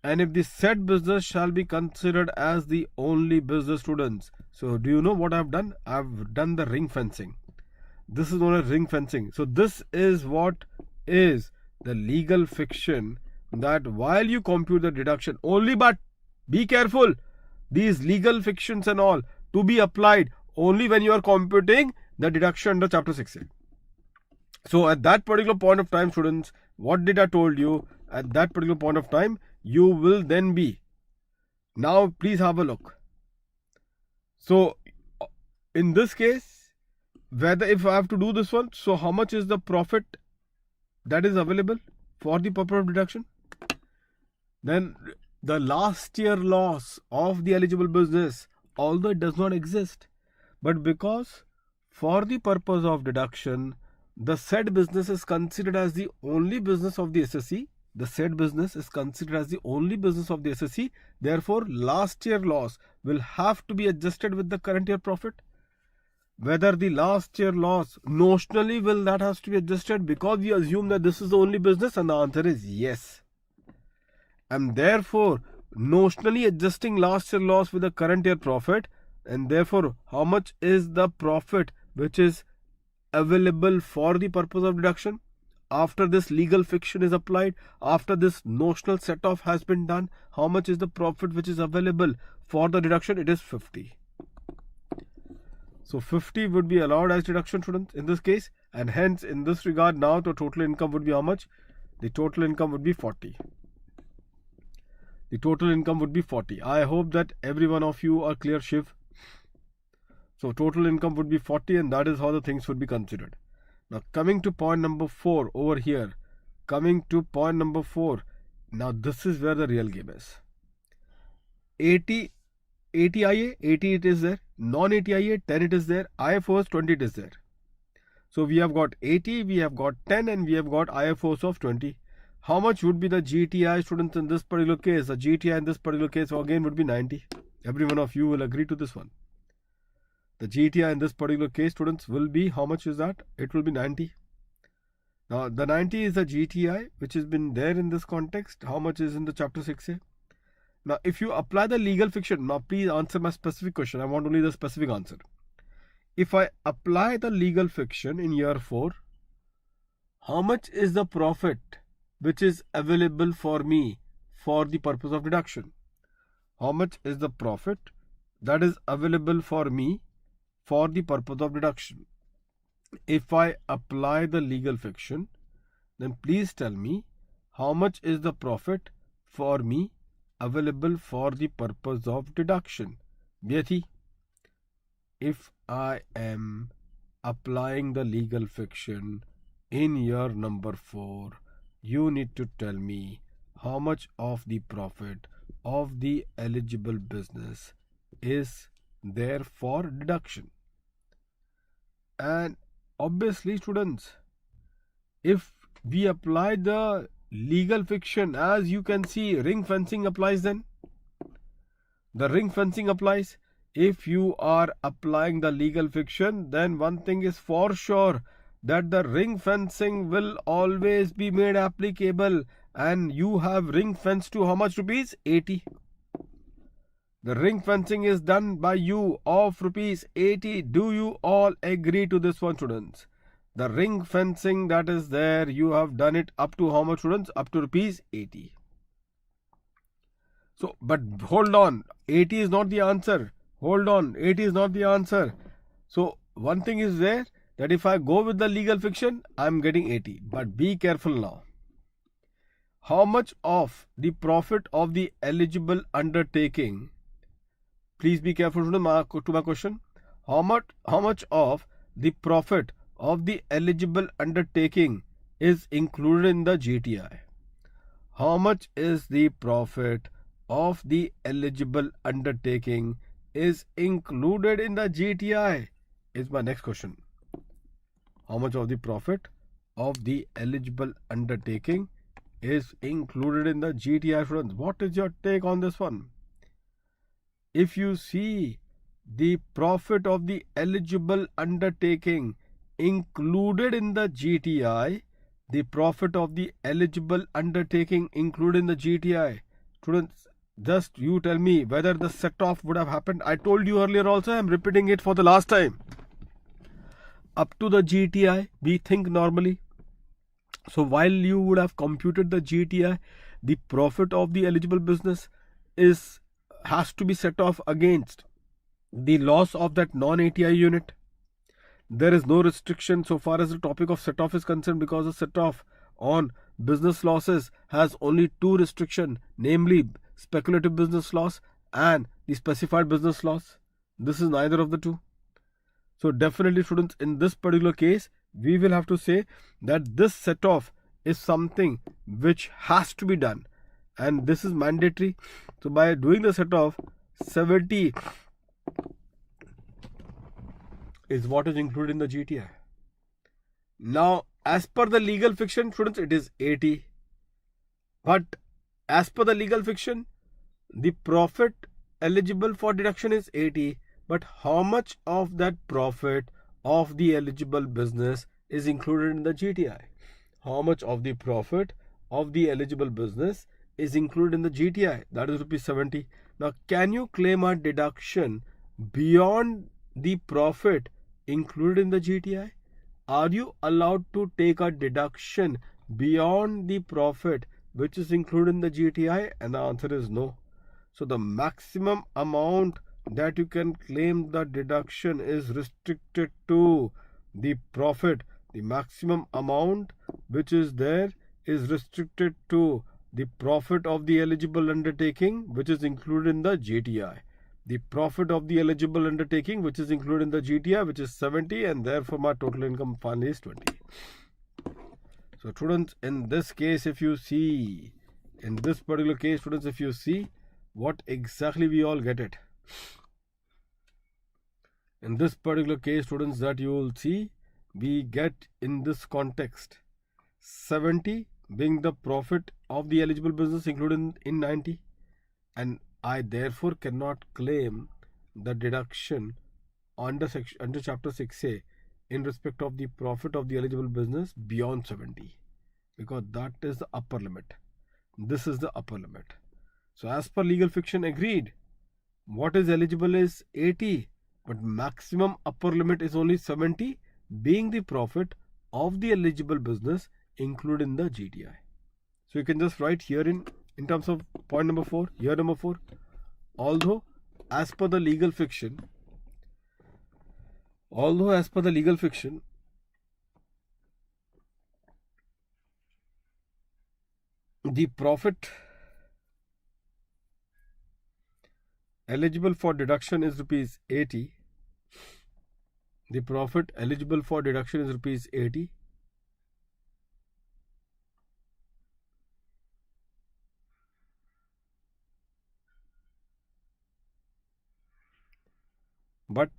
Speaker 1: And if the said business shall be considered as the only business, students, so do you know what I've done? I've done the ring fencing. This is known as ring fencing. So this is what is the legal fiction, that while you compute the deduction only, but be careful, these legal fictions and all to be applied only when you are computing the deduction under chapter 6. So at that particular point of time, students, what did I told you? At that particular point of time, you will then be. Now please have a look. So in this case, whether if I have to do this one, so how much is the profit that is available for the purpose of deduction? Then the last year loss of the eligible business, although it does not exist, but because for the purpose of deduction, the said business is considered as the only business of the SSE. The said business is considered as the only business of the SSE. Therefore, last year loss will have to be adjusted with the current year profit. Whether the last year loss notionally will that has to be adjusted because we assume that this is the only business, and the answer is yes. And therefore, notionally adjusting last year loss with the current year profit, and therefore, how much is the profit which is available for the purpose of deduction? After this legal fiction is applied, after this notional set off has been done, how much is the profit which is available for the deduction? It is 50. So 50 would be allowed as deduction, students, in this case, and hence in this regard now the total income would be how much? The total income would be 40. The total income would be 40. I hope that every one of you are clear, Shiv. So total income would be 40, and that is how the things would be considered. Now coming to point number 4 over here. Coming to point number 4. Now this is where the real game is. 80 IA, 80 it is there. Non-80 IA, 10 it is there. IFOs, 20 it is there. So we have got 80, we have got 10, and we have got IFOs of 20. How much would be the GTI, students, in this particular case? The GTI in this particular case again would be 90. Every one of you will agree to this one. The GTI in this particular case, students, will be, how much is that? It will be 90. Now, the 90 is the GTI, which has been there in this context. How much is in the chapter 6A? Now, if you apply the legal fiction, now please answer my specific question. I want only the specific answer. If I apply the legal fiction in year 4, how much is the profit which is available for me for the purpose of deduction? How much is the profit that is available for me for the purpose of deduction? If I apply the legal fiction, then please tell me how much is the profit for me available for the purpose of deduction. Vyati, if I am applying the legal fiction in year number 4, you need to tell me how much of the profit of the eligible business is there for deduction. And obviously, students, if we apply the legal fiction, as you can see, ring fencing applies then. The ring fencing applies. If you are applying the legal fiction, then one thing is for sure, that the ring fencing will always be made applicable, and you have ring fenced to how much rupees? 80. The ring fencing is done by you of rupees 80. Do you all agree to this one, students? The ring fencing that is there, you have done it up to how much, students? Up to rupees 80. So, but hold on, 80 is not the answer. Hold on, 80 is not the answer. So, one thing is there, that if I go with the legal fiction, I am getting 80. But be careful now. How much of the profit of the eligible undertaking Please be careful to my question. How much of the profit of the eligible undertaking is included in the GTI? How much is the profit of the eligible undertaking is included in the GTI? Is my next question. How much of the profit of the eligible undertaking is included in the GTI, friends? What is your take on this one? If you see the profit of the eligible undertaking included in the GTI, the profit of the eligible undertaking included in the GTI, students, just you tell me whether the set off would have happened. I told you earlier also, I am repeating it for the last time. Up to the GTI, we think normally. So while you would have computed the GTI, the profit of the eligible business has to be set off against the loss of that non-ATI unit. There is no restriction so far as the topic of set off is concerned, because the set off on business losses has only two restrictions, namely speculative business loss and the specified business loss. This is neither of the two. So definitely, students, in this particular case, we will have to say that this set off is something which has to be done, and this is mandatory. So by doing the set off, 70 is what is included in the GTI. Now, as per the legal fiction, students, it is 80. But as per the legal fiction, the profit eligible for deduction is 80. But how much of that profit of the eligible business is included in the GTI? How much of the profit of the eligible business is included in the GTI? That is rupees 70. Now, can you claim a deduction beyond the profit included in the GTI? Are you allowed to take a deduction beyond the profit which is included in the GTI? And the answer is no. So the maximum amount that you can claim the deduction is restricted to the profit. The maximum amount which is there is restricted to the profit of the eligible undertaking which is included in the GTI. The profit of the eligible undertaking which is included in the GTI, which is 70, and therefore my total income finally is 20. So students, in this case, if you see, in this particular case, students, if you see what exactly we all get it. In this particular case, students, that you will see, we get in this context 70 being the profit of the eligible business included in 90, and I therefore cannot claim the deduction under chapter 6A in respect of the profit of the eligible business beyond 70, because that is the upper limit. This is the upper limit. So as per legal fiction agreed, what is eligible is 80, but maximum upper limit is only 70, being the profit of the eligible business included in the GTI. So you can just write here in terms of point number 4, here number 4, although as per the legal fiction, the profit eligible for deduction is rupees 80. The profit eligible for deduction is rupees 80. But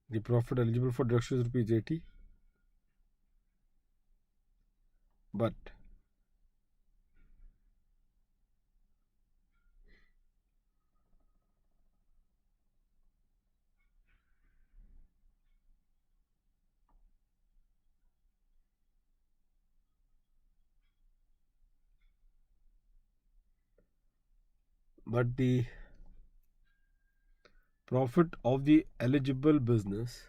Speaker 1: the profit eligible for deduction is rupees 80. But the profit of the eligible business,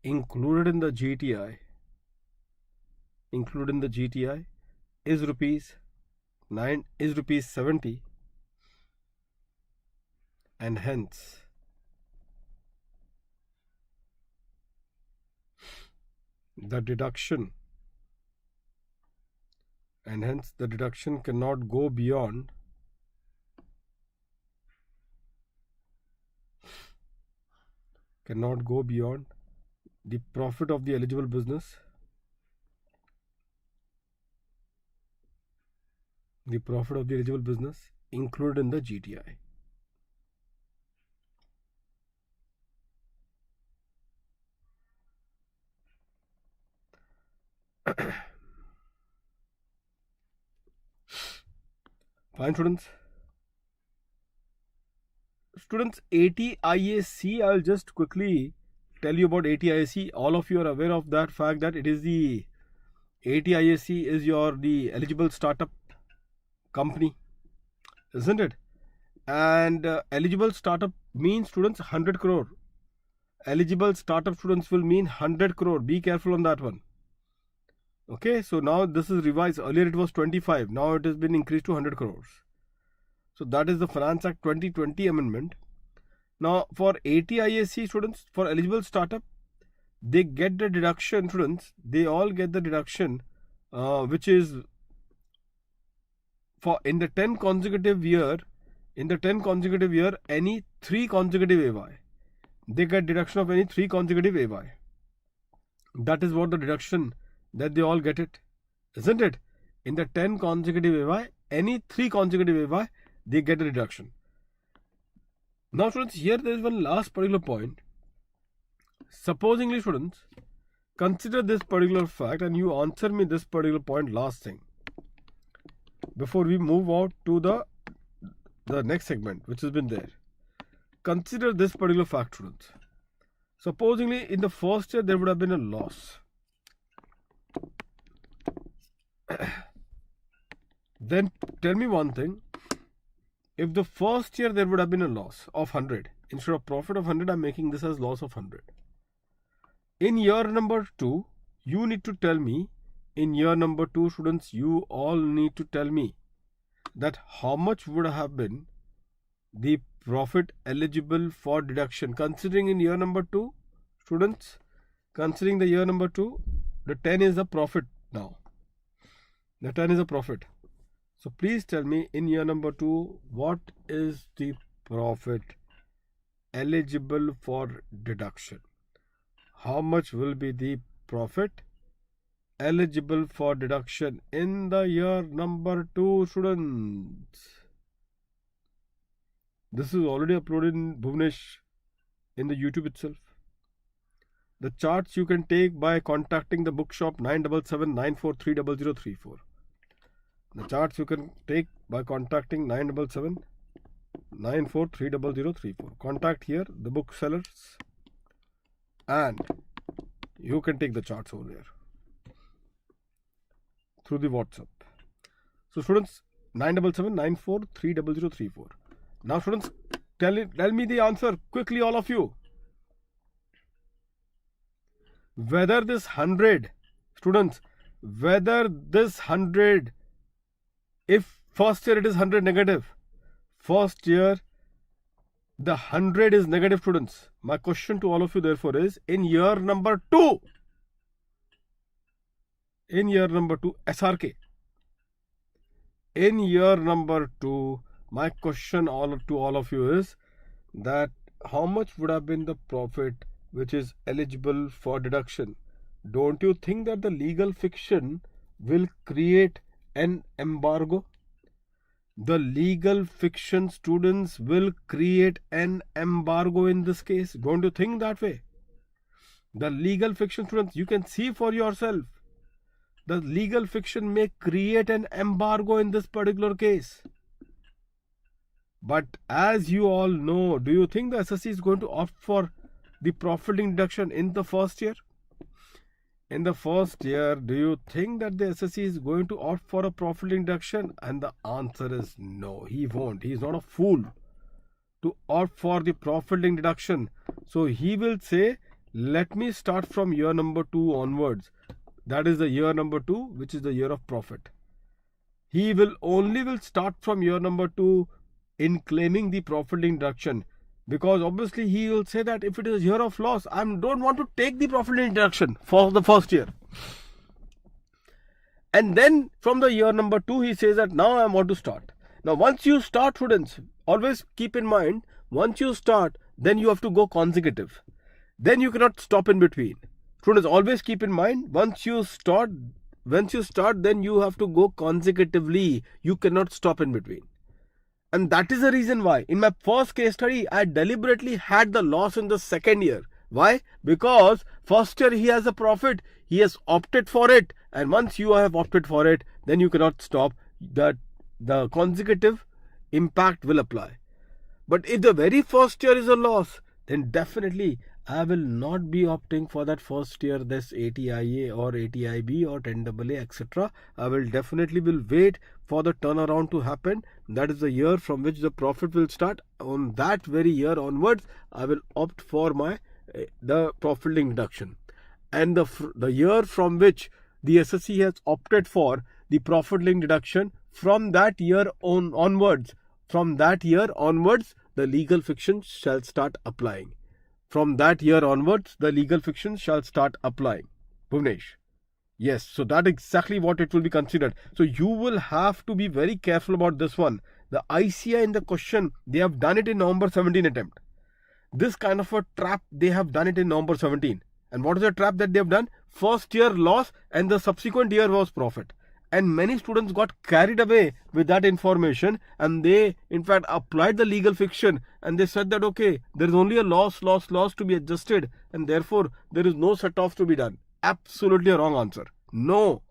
Speaker 1: included in the GTI is rupees 70, and hence the deduction, and hence the deduction cannot go beyond the profit of the eligible business, included in the GTI. Fine, students. Students, ATIAC, I'll just quickly tell you about ATIAC. All of you are aware of that fact that it is the ATIAC is the eligible startup company, isn't it? And eligible startup means, students, 100 crore. Eligible startup, students, will mean 100 crore. Be careful on that one. Okay, so now this is revised. Earlier it was 25. Now it has been increased to 100 crores. So that is the Finance Act 2020 amendment. Now for ATIAC, students, for eligible startup, they get the deduction, students. They all get the deduction, which is for in the 10 consecutive year. Any 3 consecutive AY. They get deduction of any 3 consecutive AY. That is what the deduction that they all get it, isn't it? In the 10 consecutive AY, any 3 consecutive AY, they get a deduction. Now, students, here there is one last particular point. Supposingly, students, consider this particular fact and you answer me this particular point last thing before we move out to the next segment which has been there. Consider this particular fact, students. Supposingly in the first year there would have been a loss. Then tell me one thing. If the first year there would have been a loss of 100, instead of profit of 100, I'm making this as loss of 100. In year number 2, you need to tell me, in year number 2, students, you all need to tell me that how much would have been the profit eligible for deduction. Considering in year number 2, students, considering the year number 2, the 10 is a profit now. The 10 is a profit. So please tell me in year number 2, what is the profit eligible for deduction? How much will be the profit eligible for deduction in the year number 2, students? This is already uploaded in Bhuvnesh in the YouTube itself. The charts you can take by contacting the bookshop 977-943-0034. The charts you can take by contacting 977-943-0034. Contact here the booksellers and you can take the charts over there through the WhatsApp. So students, 977-943-0034. Now students, tell me the answer quickly, all of you. Whether this 100, students, whether this 100, if first year it is 100 negative, first year the 100 is negative, students. My question to all of you therefore is, in year number 2, SRK, in year number 2, my question to all of you is that how much would have been the profit which is eligible for deduction? Don't you think that the legal fiction will create an embargo? The legal fiction, students, will create an embargo in this case. Don't you think that way? The legal fiction, students, you can see for yourself. The legal fiction may create an embargo in this particular case. But as you all know, do you think the SSC is going to opt for the profit deduction in the first year? In the first year, do you think that the SSC is going to opt for a profit deduction? And the answer is no, he won't. He is not a fool to opt for the profit deduction. So he will say, let me start from year number 2 onwards. That is the year number 2, which is the year of profit. He will start from year number 2 in claiming the profit deduction. Because obviously he will say that if it is a year of loss, I don't want to take the profit deduction for the first year. And then from the year number 2, he says that now I want to start. Now once you start, students, always keep in mind, once you start, then you have to go consecutive. Then you cannot stop in between. Students, always keep in mind, once you start, then you have to go consecutively. You cannot stop in between. And that is the reason why in my first case study, I deliberately had the loss in the second year. Why? Because first year he has a profit. He has opted for it. And once you have opted for it, then you cannot stop. That the consecutive impact will apply. But if the very first year is a loss, then definitely I will not be opting for that first year, this 80IA or 80IB or 10AA, etc. I will definitely wait for the turnaround to happen. That is the year from which the profit will start. On that very year onwards, I will opt for the profit link deduction. And the year from which the SSC has opted for the profit link deduction, from that year onwards, the legal fiction shall start applying. From that year onwards, the legal fiction shall start applying. Bhuvnesh. Yes, so that exactly what it will be considered. So you will have to be very careful about this one. The ICI in the question, they have done it in November 17 attempt. This kind of a trap, they have done it in November 17. And what is the trap that they have done? First year loss and the subsequent year was profit. And many students got carried away with that information, and they in fact applied the legal fiction, and they said that okay, there is only a loss to be adjusted, and therefore there is no set off to be done. Absolutely a wrong answer. No.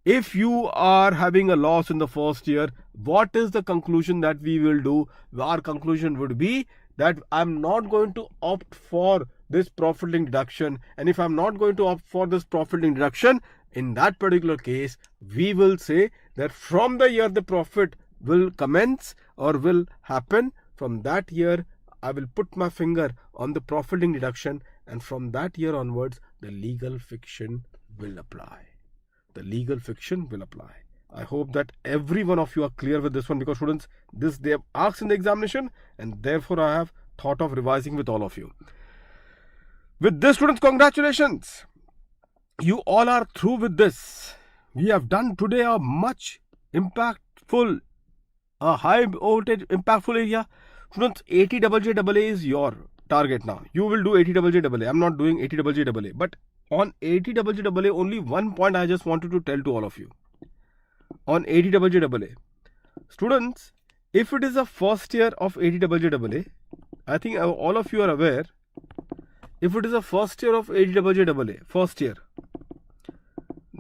Speaker 1: If you are having a loss in the first year, what is the conclusion that we will do? Our conclusion would be that I'm not going to opt for this profit link deduction, and if I'm not going to opt for this profit link deduction, in that particular case, we will say that from the year the profit will commence or will happen, from that year, I will put my finger on the profit link deduction, and from that year onwards, the legal fiction will apply. The legal fiction will apply. I hope that every one of you are clear with this one, because students, this they have asked in the examination, and therefore I have thought of revising with all of you. With this, students, congratulations. You all are through with this. We have done today a much impactful, a high voltage impactful area. Students, 80JJAA is your target now. You will do 80JJAA. I'm not doing 80JJAA. But on 80JJAA, only one point I just wanted to tell to all of you. On 80JJAA, students, if it is a first year of 80JJAA, I think all of you are aware, if it is a first year of 80JJAA, first year,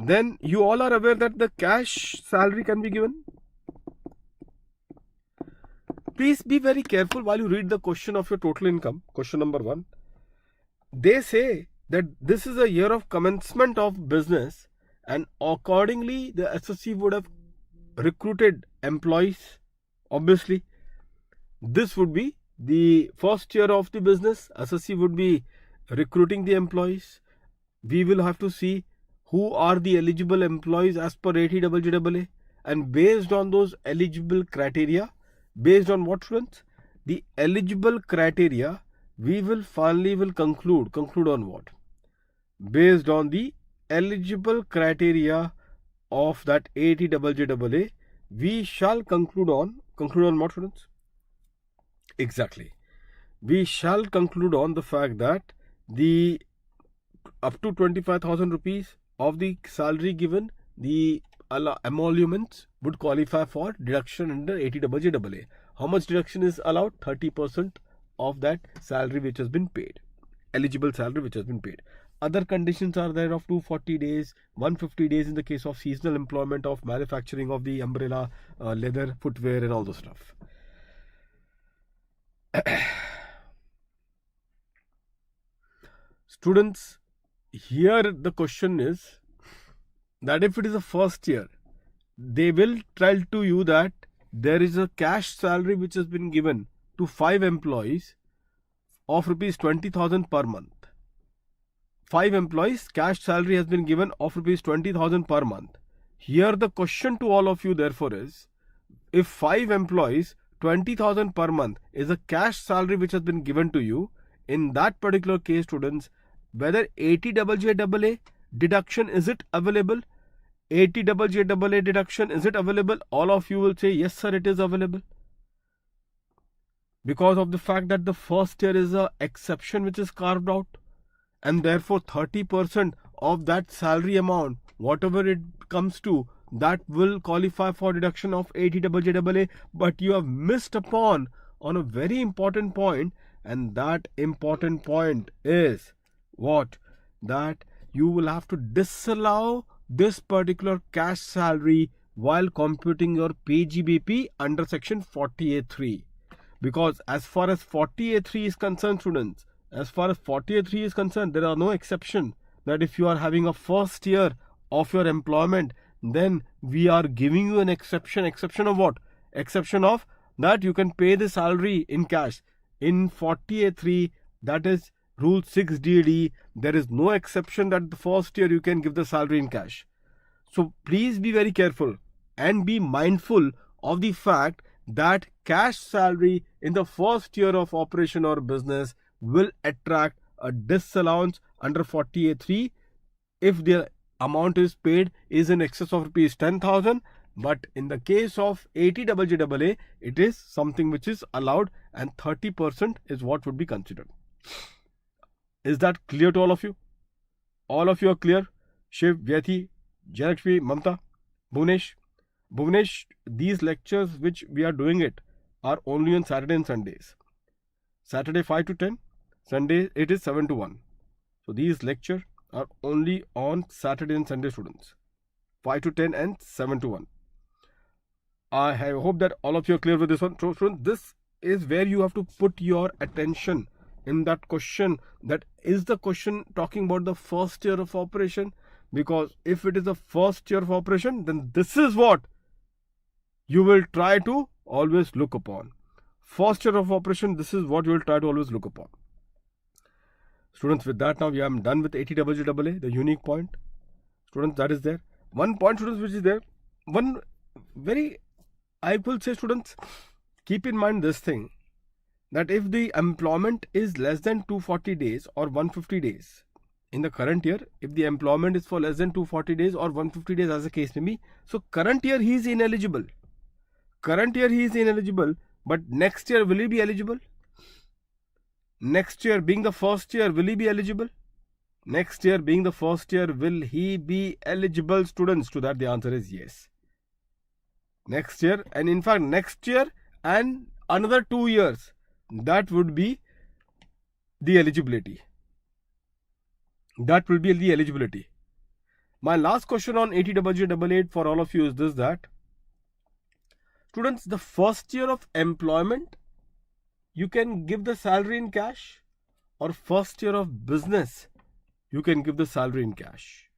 Speaker 1: then you all are aware that the cash salary can be given. Please be very careful while you read the question of your total income, question number 1. They say that this is a year of commencement of business, and accordingly the SSC would have recruited employees. Obviously, this would be the first year of the business. SSC would be recruiting the employees. We will have to see who are the eligible employees as per 80JJAA, and based on those eligible criteria, based on what, students? The eligible criteria, we will finally conclude on what? Based on the eligible criteria of that 80JJAA, we shall conclude on what, students? Exactly. We shall conclude on the fact that the up to 25,000 rupees of the salary given, the emoluments would qualify for deduction under 80JJAA. How much deduction is allowed? 30% of that salary which has been paid. Eligible salary which has been paid. Other conditions are there of 240 days, 150 days in the case of seasonal employment of manufacturing of the umbrella, leather, footwear and all those stuff. Students, here the question is that if it is a first year, they will tell to you that there is a cash salary which has been given to 5 employees of rupees 20,000 per month. 5 employees, cash salary has been given of rupees 20,000 per month. Here the question to all of you therefore is, if 5 employees, 20,000 per month is a cash salary which has been given to you, in that particular case, students, whether 80JJAA deduction, is it available? 80JJAA deduction, is it available? All of you will say, yes sir, it is available. Because of the fact that the first year is a exception which is carved out, and therefore 30% of that salary amount, whatever it comes to, that will qualify for deduction of 80JJAA. But you have missed upon on a very important point, and that important point is what? That you will have to disallow this particular cash salary while computing your PGBP under section 40A3. Because as far as 40A3 is concerned, students, as far as 40A3 is concerned, there are no exception that if you are having a first year of your employment, then we are giving you an exception. Exception of what? Exception of that you can pay the salary in cash. In 40A3, that is Rule 6DD, there is no exception that the first year you can give the salary in cash. So please be very careful and be mindful of the fact that cash salary in the first year of operation or business will attract a disallowance under 40A3 if the amount is paid is in excess of rupees 10,000. But in the case of 80JJAA, it is something which is allowed, and 30% is what would be considered. Is that clear to all of you? All of you are clear? Shiv, Vyathi, Jayakshmi, Mamta, Bhunesh. Bhunesh, these lectures which we are doing it are only on Saturday and Sundays. Saturday 5 to 10, Sunday it is 7 to 1. So these lectures are only on Saturday and Sunday, students. 5 to 10 and 7 to 1. I hope that all of you are clear with this one. So students, this is where you have to put your attention in that question. That is the question talking about the first year of operation. Because if it is the first year of operation, then this is what you will try to always look upon. First year of operation, this is what you will try to always look upon. Students, with that now we are done with 80JJAA, the unique point. Students, that is there. One point, students, which is there. One very, I will say, students, keep in mind this thing, that if the employment is less than 240 days or 150 days, in the current year, if the employment is for less than 240 days or 150 days as the case may be, so current year he is ineligible. Current year he is ineligible, but next year will he be eligible? Next year being the first year, will he be eligible? Next year being the first year, will he be eligible, students? To that the answer is yes. Next year, and in fact next year and another 2 years, that would be the eligibility. That will be the eligibility. My last question on 80JJAA for all of you is this, that students, the first year of employment, you can give the salary in cash, or first year of business, you can give the salary in cash.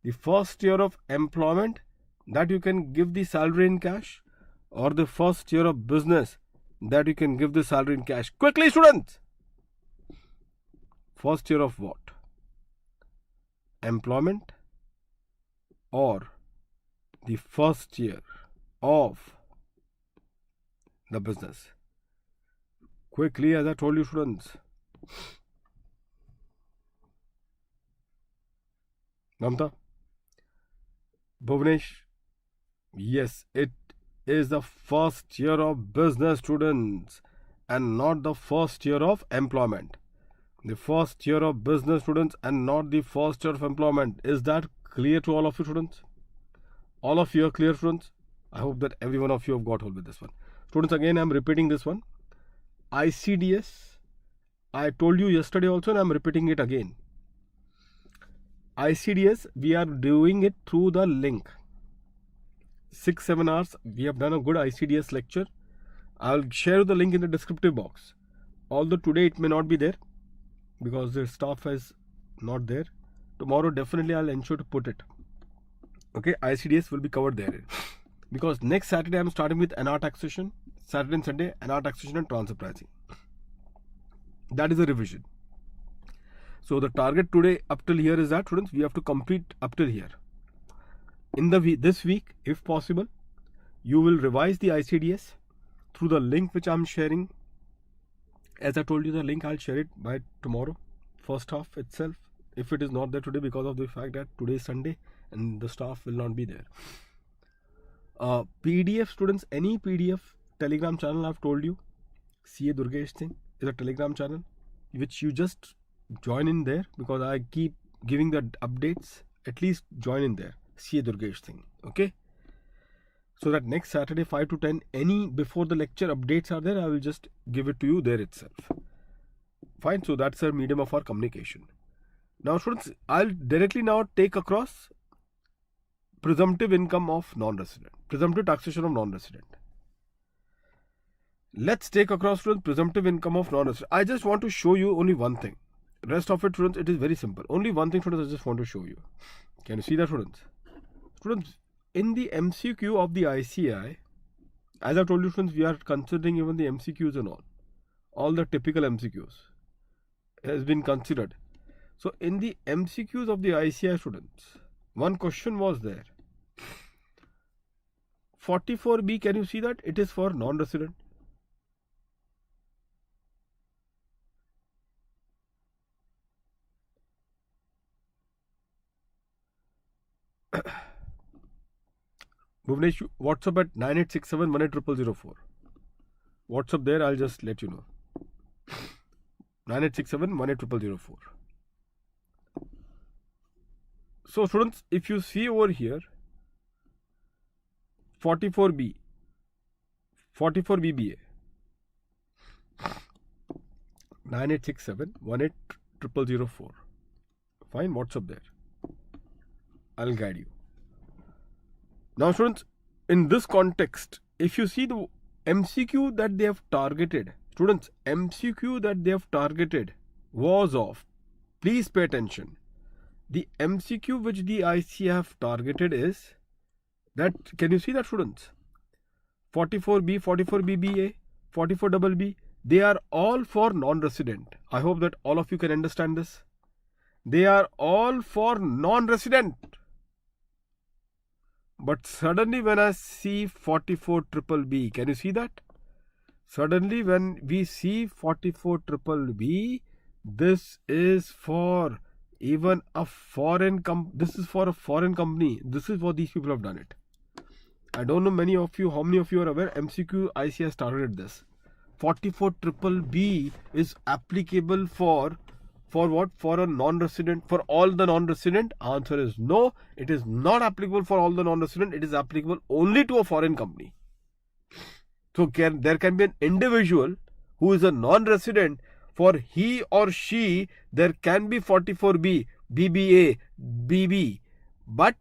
Speaker 1: The first year of employment, that you can give the salary in cash, or the first year of business, that you can give the salary in cash. Quickly, students! First year of what? Employment, or the first year of the business? Quickly, as I told you, students. Mamta? Bhuvnesh? Yes, it is the first year of business, students, and not the first year of employment. The first year of business, students, and not the first year of employment. Is that clear to all of you, students? All of you are clear, students? I hope that every one of you have got hold with this one. Students, again I am repeating this one. ICDS, I told you yesterday also, and I am repeating it again. ICDS, we are doing it through the link. 6-7 hours, we have done a good ICDS lecture. I'll share the link in the descriptive box. Although today it may not be there, because the staff is not there. Tomorrow definitely I'll ensure to put it. Okay, ICDS will be covered there. Because next Saturday I'm starting with NR taxation. Saturday and Sunday, NR taxation and transfer pricing. That is a revision. So the target today up till here is that, students, we have to complete up till here. In this week, if possible, you will revise the ICDS, through the link which I'm sharing. As I told you, the link I'll share it by tomorrow, first half itself. If it is not there today because of the fact that today is Sunday and the staff will not be there. PDF students, any PDF Telegram channel I've told you, CA Durgesh Singh is a Telegram channel which you just join in there because I keep giving the updates. At least join in there, CA Durgesh Singh. Okay. So that next Saturday 5 to 10, any before the lecture updates are there, I will just give it to you there itself. Fine. So that's a medium of our communication. Now students, I'll directly now take across presumptive income of non-resident, presumptive taxation of non-resident. Let's take across students presumptive income of non-resident. I just want to show you only one thing. Rest of it students, it is very simple. Only one thing students I just want to show you. Can you see that students? Students, in the MCQ of the ICI, as I told you students, we are considering even the MCQs and all the typical MCQs has been considered. So in the MCQs of the ICI students, one question was there. 44B, can you see that? It is for non-resident. Bhuvnesh, WhatsApp at 9867180004. WhatsApp there, I'll just let you know. 9867180004. So students, if you see over here, 44B, 44BBA, 9867180004. Fine, WhatsApp there. I'll guide you. Now students, in this context, if you see the MCQ that they have targeted, students, MCQ that they have targeted was of, please pay attention. The MCQ which the IC have targeted is that, can you see that students? 44B, 44BBA, 44BB, they are all for non-resident. I hope that all of you can understand this. They are all for non-resident. But suddenly when I see 44BBB, can you see that? Suddenly when we see 44BBB, this is for even a foreign this is for a foreign company. This is what these people have done it. I don't know many of you, how many of you are aware, MCQ IC has targeted this. 44BBB is applicable for what? For a non-resident, for all the non-resident? Answer is no. It is not applicable for all the non-resident. It is applicable only to a foreign company. So there can be an individual who is a non-resident. For he or she, there can be 44B, BBA, BB. But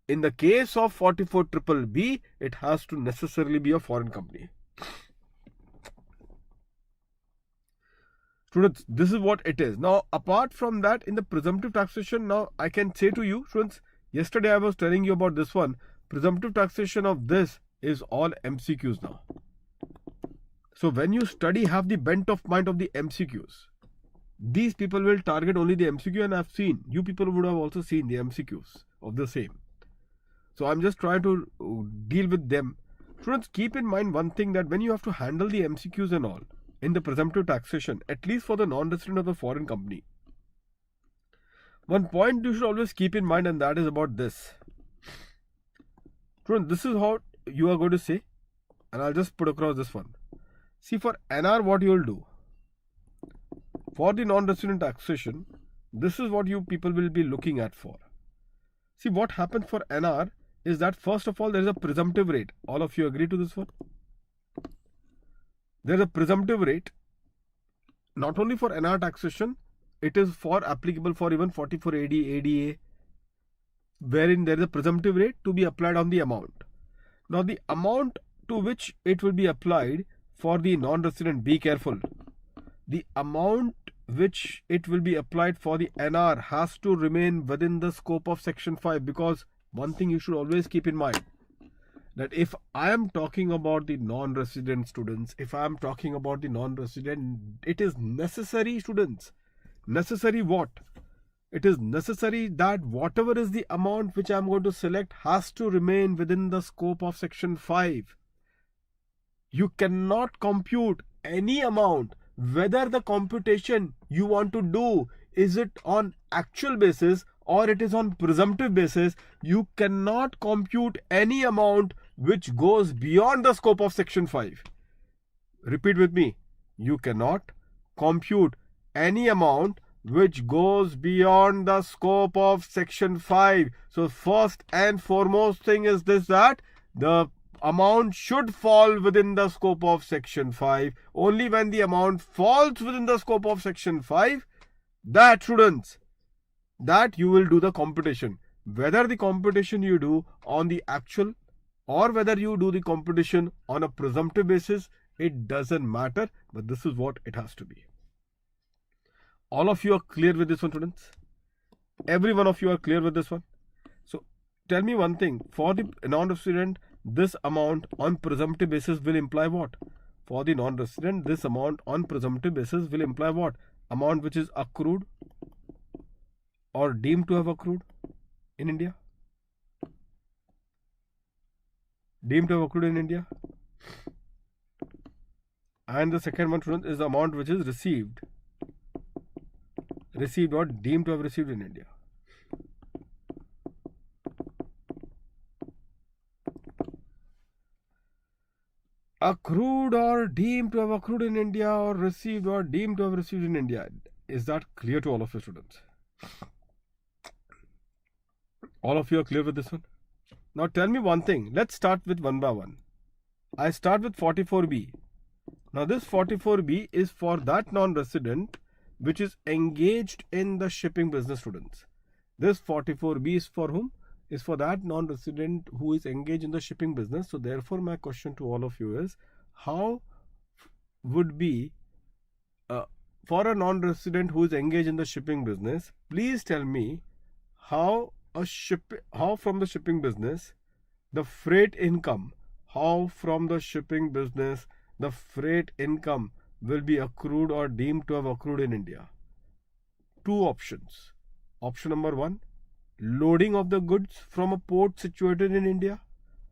Speaker 1: in the case of 44BBB, it has to necessarily be a foreign company. Students, this is what it is. Now, apart from that, in the presumptive taxation, now I can say to you, students, yesterday I was telling you about this one. Presumptive taxation of this is all MCQs now. So when you study, have the bent of mind of the MCQs. These people will target only the MCQ, and I've seen, you people would have also seen the MCQs of the same. So I'm just trying to deal with them. Students, keep in mind one thing, that when you have to handle the MCQs and all, in the presumptive taxation, at least for the non-resident of the foreign company, one point you should always keep in mind, and that is about this. Students, this is how you are going to say, and I'll just put across this one. See, for NR, what you will do, for the non-resident taxation, this is what you people will be looking at for. See, what happens for NR is that, first of all, there is a presumptive rate. All of you agree to this one? There is a presumptive rate, not only for NR taxation, it is for applicable for even 44AD, ADA, wherein there is a presumptive rate to be applied on the amount. Now, the amount to which it will be applied for the non-resident, be careful. The amount which it will be applied for the NR has to remain within the scope of Section 5, because one thing you should always keep in mind, that if I am talking about the non-resident students, if I am talking about the non-resident, it is necessary, students. Necessary what? It is necessary that whatever is the amount which I am going to select has to remain within the scope of Section 5. You cannot compute any amount, whether the computation you want to do is it on actual basis or it is on presumptive basis. You cannot compute any amount which goes beyond the scope of section 5. Repeat with me. You cannot compute any amount which goes beyond the scope of section 5. So first and foremost thing is this, that the amount should fall within the scope of section 5. Only when the amount falls within the scope of section 5, that students, that you will do the computation. Whether the computation you do on the actual or whether you do the computation on a presumptive basis, it doesn't matter, but this is what it has to be. All of you are clear with this one, students? Every one of you are clear with this one? So tell me one thing, for the non-resident, this amount on presumptive basis will imply what? For the non-resident, this amount on presumptive basis will imply what? Amount which is accrued or deemed to have accrued in India. Deemed to have accrued in India. And the second one, students, is the amount which is received. Received or deemed to have received in India. Accrued or deemed to have accrued in India, or received or deemed to have received in India. Is that clear to all of you, students? All of you are clear with this one? Now tell me one thing. Let's start with one by one. I start with 44B. Now this 44B is for that non-resident which is engaged in the shipping business, students. This 44B is for whom? Is for that non-resident who is engaged in the shipping business. So therefore my question to all of you is, how would be for a non-resident who is engaged in the shipping business, please tell me how from the shipping business the freight income, how from the shipping business the freight income will be accrued or deemed to have accrued in India. Two options. Option number 1, loading of the goods from a port situated in India.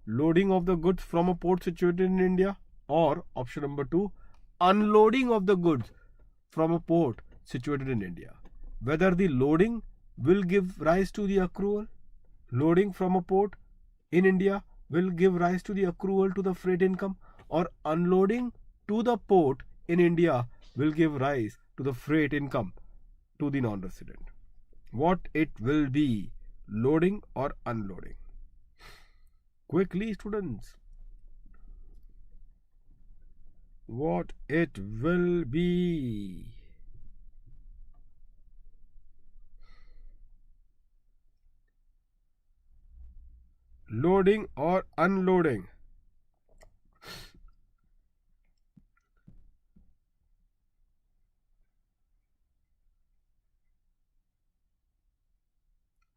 Speaker 1: Loading of the goods from a port situated in India. Or option number 2, unloading of the goods from a port situated in India. Whether the loading will give rise to the accrual, loading from a port in India will give rise to the accrual to the freight income, or unloading to the port in India will give rise to the freight income to the non-resident. What it will be, loading or unloading? Quickly, students. What it will be? Loading or unloading?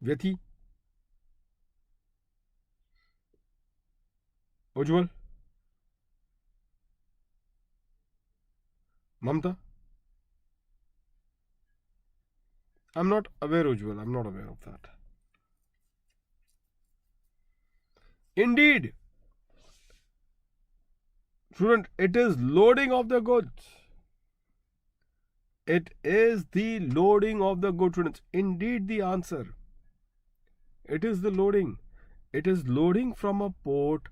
Speaker 1: Vyathi, Ujjwal, Mamta? I'm not aware, Ujjwal. I'm not aware of that. Indeed, student, it is loading of the goods. It is the loading of the goods, students. Indeed, the answer. It is the loading. It is loading from a port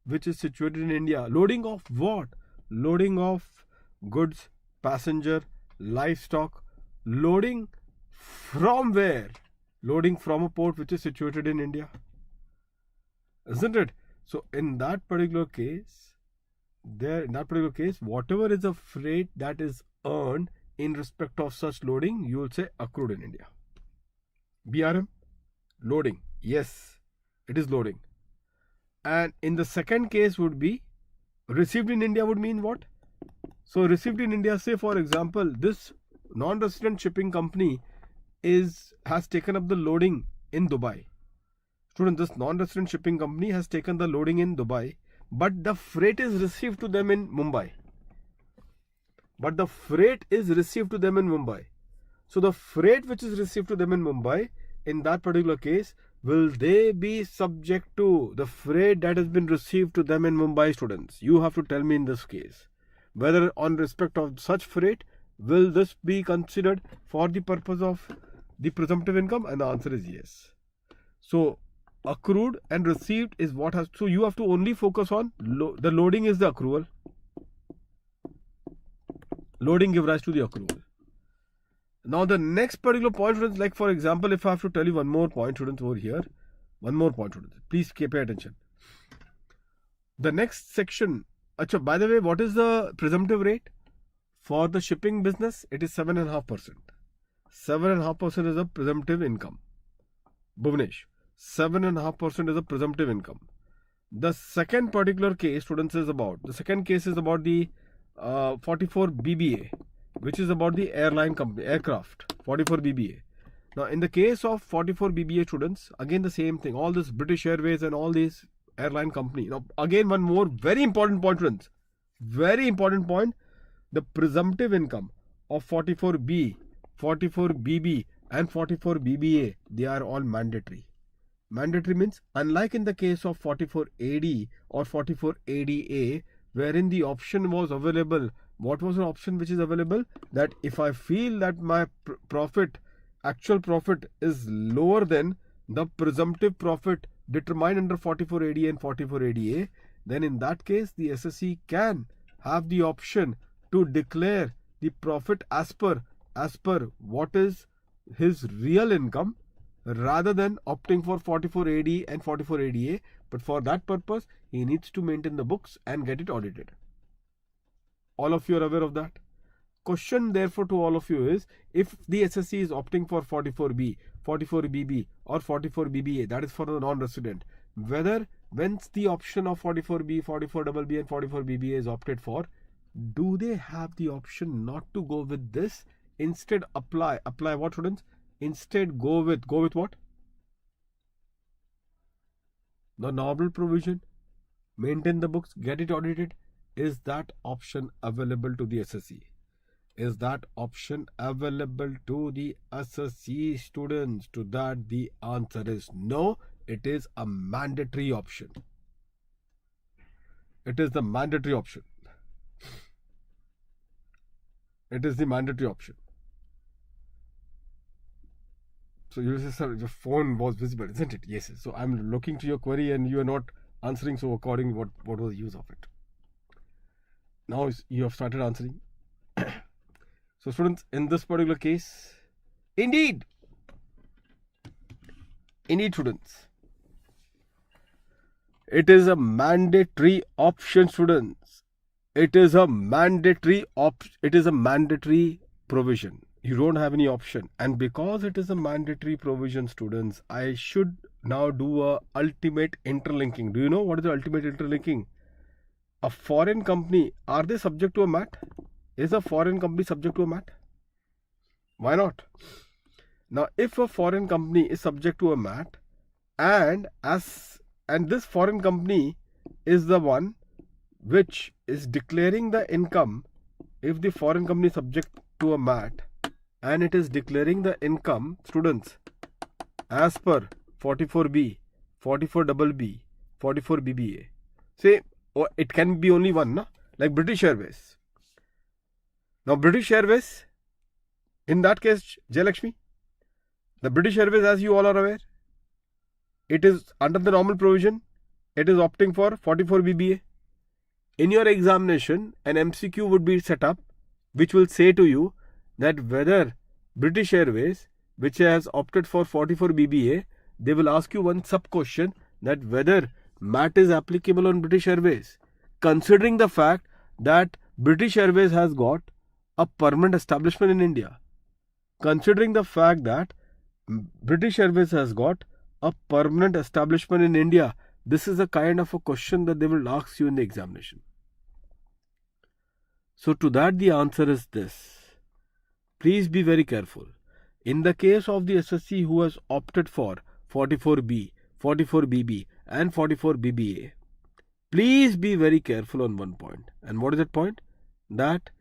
Speaker 1: which is situated in India. Loading of what? Loading of goods, passenger, livestock. Loading from where? Loading from a port which is situated in India. Isn't it? So in that particular case, whatever is the freight that is earned in respect of such loading, you will say accrued in India. BRM, loading. Yes, it is loading. And in the second case would be received in India would mean what? So received in India, say for example, this non-resident shipping company has taken up the loading in Dubai. Students, this non-resident shipping company has taken the loading in Dubai, but the freight is received to them in Mumbai. So the freight which is received to them in Mumbai, in that particular case, will they be subject to the freight that has been received to them in Mumbai, students? You have to tell me in this case. Whether on respect of such freight, will this be considered for the purpose of the presumptive income? And the answer is yes. So, accrued and received is what has... So, you have to only focus on the loading is the accrual. Loading give rise to the accrual. Now, the next particular point, students, like for example, if I have to tell you one more point, students, over here. One more point, students. Please pay attention. The next section... Achha, by the way, what is the presumptive rate? For the shipping business, it is 7.5%. 7.5% is a presumptive income. Bhuvnesh, 7.5% is a presumptive income. The second particular case, students, is about... The second case is about the 44 BBA, which is about the airline company, aircraft, 44 BBA. Now, in the case of 44 BBA, students, again the same thing. All this British Airways and all these airline company. Now, again, one more very important point, students. Very important point. The presumptive income of 44B, 44BB and 44 BBA, they are all mandatory. Mandatory means, unlike in the case of 44 AD or 44 ADA, wherein the option was available. What was an option which is available? That if I feel that my profit, actual profit is lower than the presumptive profit determined under 44 AD and 44 ADA, then in that case the SSE can have the option to declare the profit as per what is his real income, rather than opting for 44 AD and 44 ADA. But for that purpose, he needs to maintain the books and get it audited. All of you are aware of that. Question therefore to all of you is, if the SSE is opting for 44B, 44BB or 44BBA, that is for the non-resident, whether once the option of 44B, 44BB and 44BBA is opted for, do they have the option not to go with this? Instead apply what, students? Instead go with what? The normal provision, maintain the books, get it audited. Is that option available to the SSE? Is that option available to the SSE, students? To that the answer is no. It is a mandatory option. It is the mandatory option. It is the mandatory option. So you say, sir, your phone was visible, isn't it? Yes. So I'm looking to your query and you are not answering. So according what was the use of it? Now you have started answering. So students, in this particular case, indeed students, it is a mandatory option, students. It is a mandatory provision. You don't have any option. And because it is a mandatory provision, students, I should now do a ultimate interlinking. Do you know what is the ultimate interlinking? A foreign company, are they subject to a MAT? Is a foreign company subject to a MAT? Why not? Now, if a foreign company is subject to a MAT, and this foreign company is the one which is declaring the income, if the foreign company is subject to a MAT and it is declaring the income, students, as per 44B, 44BB, 44BBA, say, it can be only one, like British Airways. Now, British Airways, in that case, Jayalakshmi, the British Airways, as you all are aware, it is under the normal provision, it is opting for 44 BBA. In your examination, an MCQ would be set up, which will say to you that whether British Airways, which has opted for 44 BBA, they will ask you one sub-question that whether MAT is applicable on British Airways, considering the fact that British Airways has got a permanent establishment in India. Considering the fact that British Airways has got a permanent establishment in India, this is a kind of a question that they will ask you in the examination. So to that the answer is this. Please be very careful. In the case of the SSE who has opted for 44B, 44BB and 44BBA, please be very careful on one point. And what is that point? That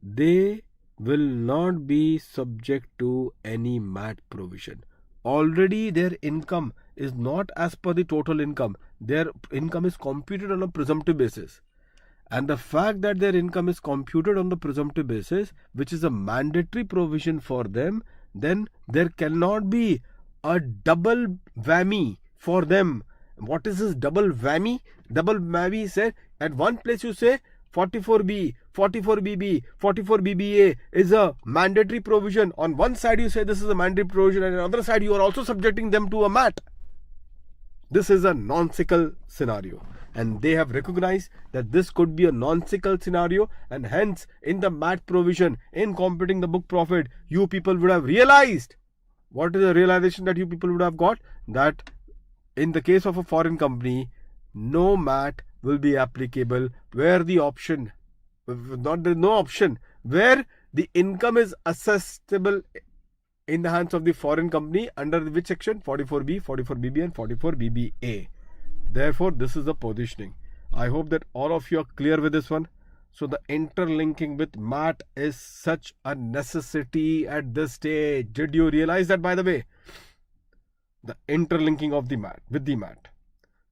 Speaker 1: they will not be subject to any MAT provision. already their income is not as per the total income. Their income is computed on a presumptive basis. And the fact that their income is computed on the presumptive basis, which is a mandatory provision for them, then there cannot be a double whammy for them. What is this double whammy? Double whammy said at one place you say 44B, 44BB, 44BBA is a mandatory provision. On one side you say this is a mandatory provision, and on the other side you are also subjecting them to a MAT. This is a non-sickle scenario, and they have recognized that this could be a non-sickle scenario, and hence in the MAT provision, in computing the book profit, you people would have realized. What is the realization that you people would have got? That in the case of a foreign company, no MAT will be applicable where the option, there's no option, where the income is assessable in the hands of the foreign company under which section? 44B, 44BB and 44BBA. Therefore, this is the positioning. I hope that all of you are clear with this one. So the interlinking with MAT is such a necessity at this stage. Did you realize that, by the way? The interlinking of the MAT with the MAT.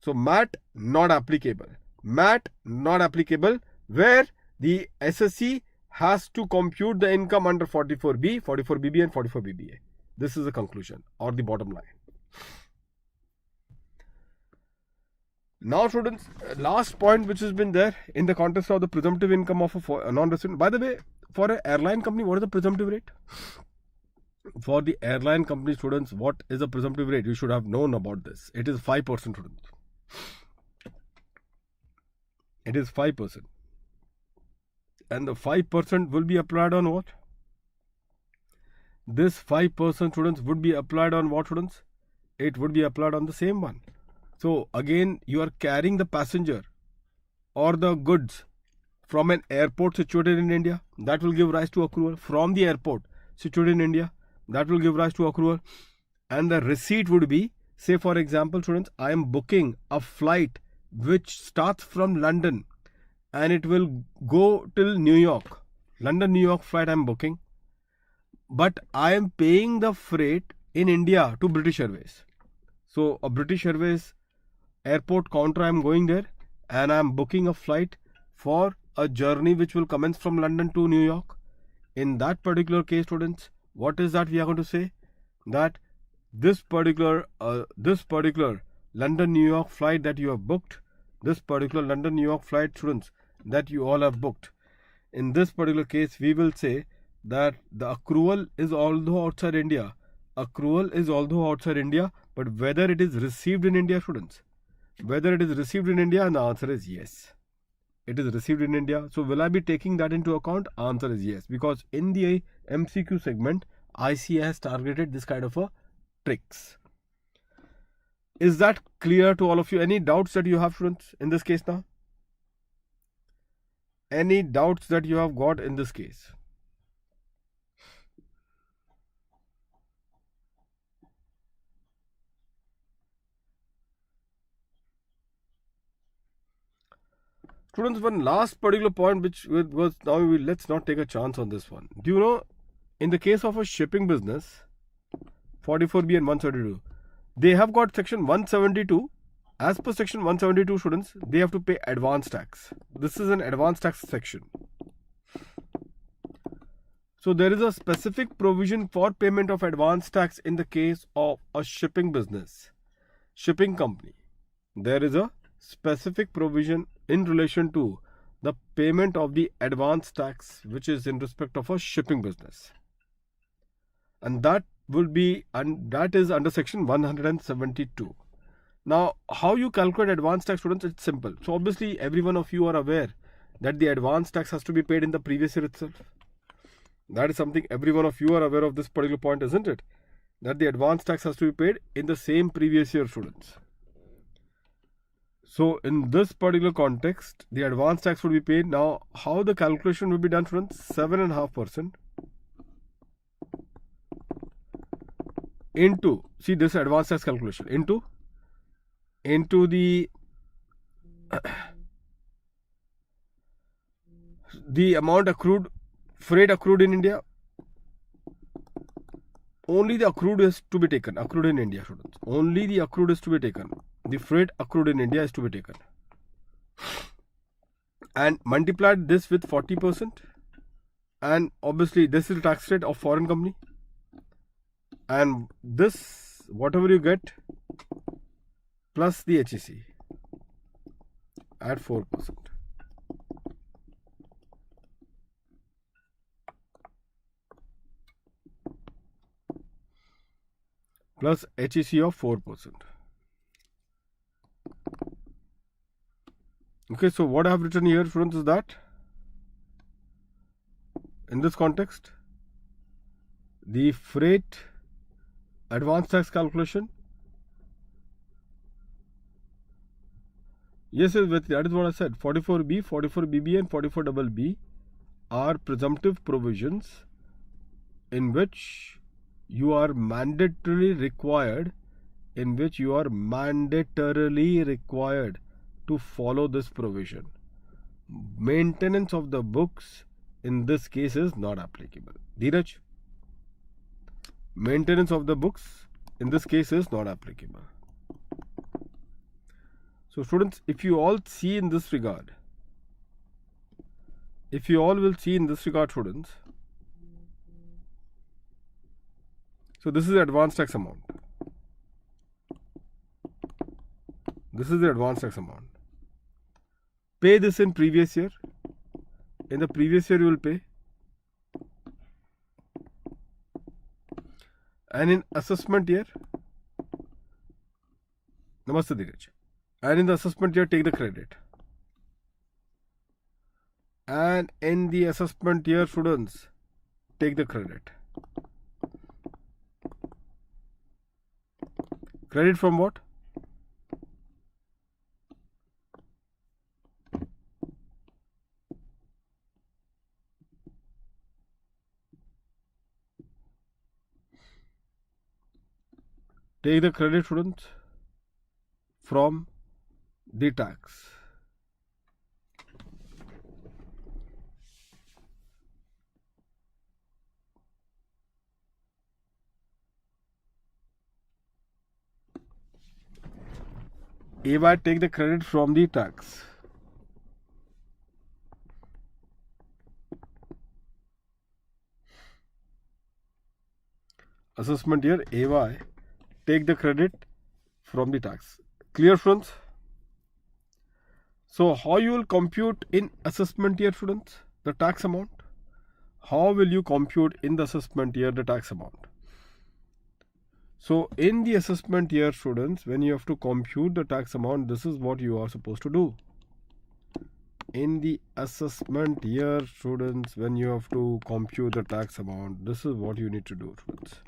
Speaker 1: So MAT not applicable. MAT not applicable where the SSC has to compute the income under 44B, 44BB and 44BBA. This is the conclusion or the bottom line. Now students, last point which has been there in the context of the presumptive income of a non-resident. By the way, for an airline company, what is the presumptive rate? For the airline company students, what is the presumptive rate? You should have known about this. It is 5% students. It is 5%. And the 5% will be applied on what? This 5% students would be applied on what students? It would be applied on the same one. So again, you are carrying the passenger or the goods from an airport situated in India. That will give rise to accrual. From the airport situated in India, that will give rise to accrual. And the receipt would be, say for example students, I am booking a flight which starts from London and it will go till New York. London-New York flight I am booking. But I am paying the freight in India to British Airways. So a British Airways airport counter, I am going there and I am booking a flight for a journey which will commence from London to New York. In that particular case students, what is that we are going to say? That this particular London-New York flight that you have booked, this particular London-New York flight students that you all have booked, in this particular case we will say that the accrual is although outside India. Accrual is although outside India, but whether it is received in India students, whether it is received in India, and the answer is yes. It is received in India. So will I be taking that into account? Answer is yes, because in the MCQ segment, ICA has targeted this kind of a tricks. Is that clear to all of you? Any doubts that you have students in this case now? Any doubts that you have got in this case? Students, one last particular point which was, now let's not take a chance on this one. Do you know, in the case of a shipping business, 44B and 172, they have got section 172. As per section 172 students, they have to pay advance tax. This is an advance tax section. So there is a specific provision for payment of advance tax in the case of a shipping business, shipping company. There is a specific provision in relation to the payment of the advance tax which is in respect of a shipping business, and that will be, and that is under section 172. Now, how you calculate advance tax students? It's simple. So obviously every one of you are aware that the advance tax has to be paid in the previous year itself. That is something every one of you are aware of, this particular point, isn't it? That the advance tax has to be paid in the same previous year students. So in this particular context, the advance tax would be paid. Now, how the calculation will be done students? 7.5% into, see this advance tax calculation, into the amount accrued, freight accrued in India, only the accrued is to be taken. Accrued in India, students. Only the accrued is to be taken. The freight accrued in India is to be taken. And multiplied this with 40%. And obviously this is the tax rate of foreign company. And this, whatever you get, plus the HEC at 4%. Plus HEC of 4%. Okay, so what I have written here, students, is that in this context, the freight advance tax calculation, yes, that is what I said. 44B, 44BB and 44BB are presumptive provisions in which you are mandatorily required to follow this provision. Maintenance of the books in this case is not applicable. Dheeraj, maintenance of the books in this case is not applicable. So students, if you all see in this regard, students, so this is the advance tax amount. This is the advance tax amount. Pay this in previous year. In the previous year you will pay. And in assessment year, Namaste Dheeraj. And in the assessment year, take the credit. And in the assessment year, students, take the credit. Credit from what? Take the credit, students, from the tax. AY, take the credit from the tax. Assessment year, AY, take the credit from the tax. Clear, students? So how you will compute in assessment year, students, the tax amount? How will you compute in the assessment year the tax amount? So in the assessment year, students, when you have to compute the tax amount, this is what you are supposed to do. In the assessment year, students, when you have to compute the tax amount, this is what you need to do, students.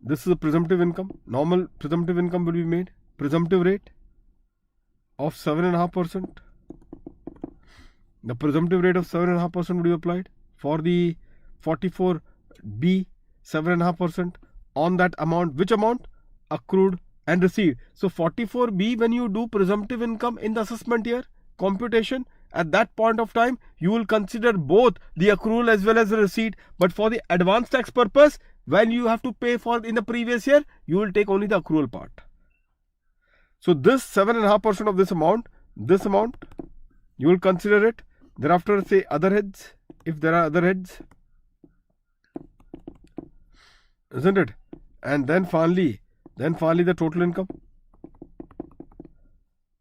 Speaker 1: This is a presumptive income. Normal presumptive income will be made. Presumptive rate of 7.5%. The presumptive rate of 7.5% will be applied for the 44B, 7.5% on that amount. Which amount? Accrued and received. So 44B, when you do presumptive income in the assessment year computation, at that point of time, you will consider both the accrual as well as the receipt. But for the advance tax purpose, when you have to pay for in the previous year, you will take only the accrual part. So this 7.5% of this amount, you will consider it. Thereafter, say other heads, if there are other heads, isn't it? And then finally the total income.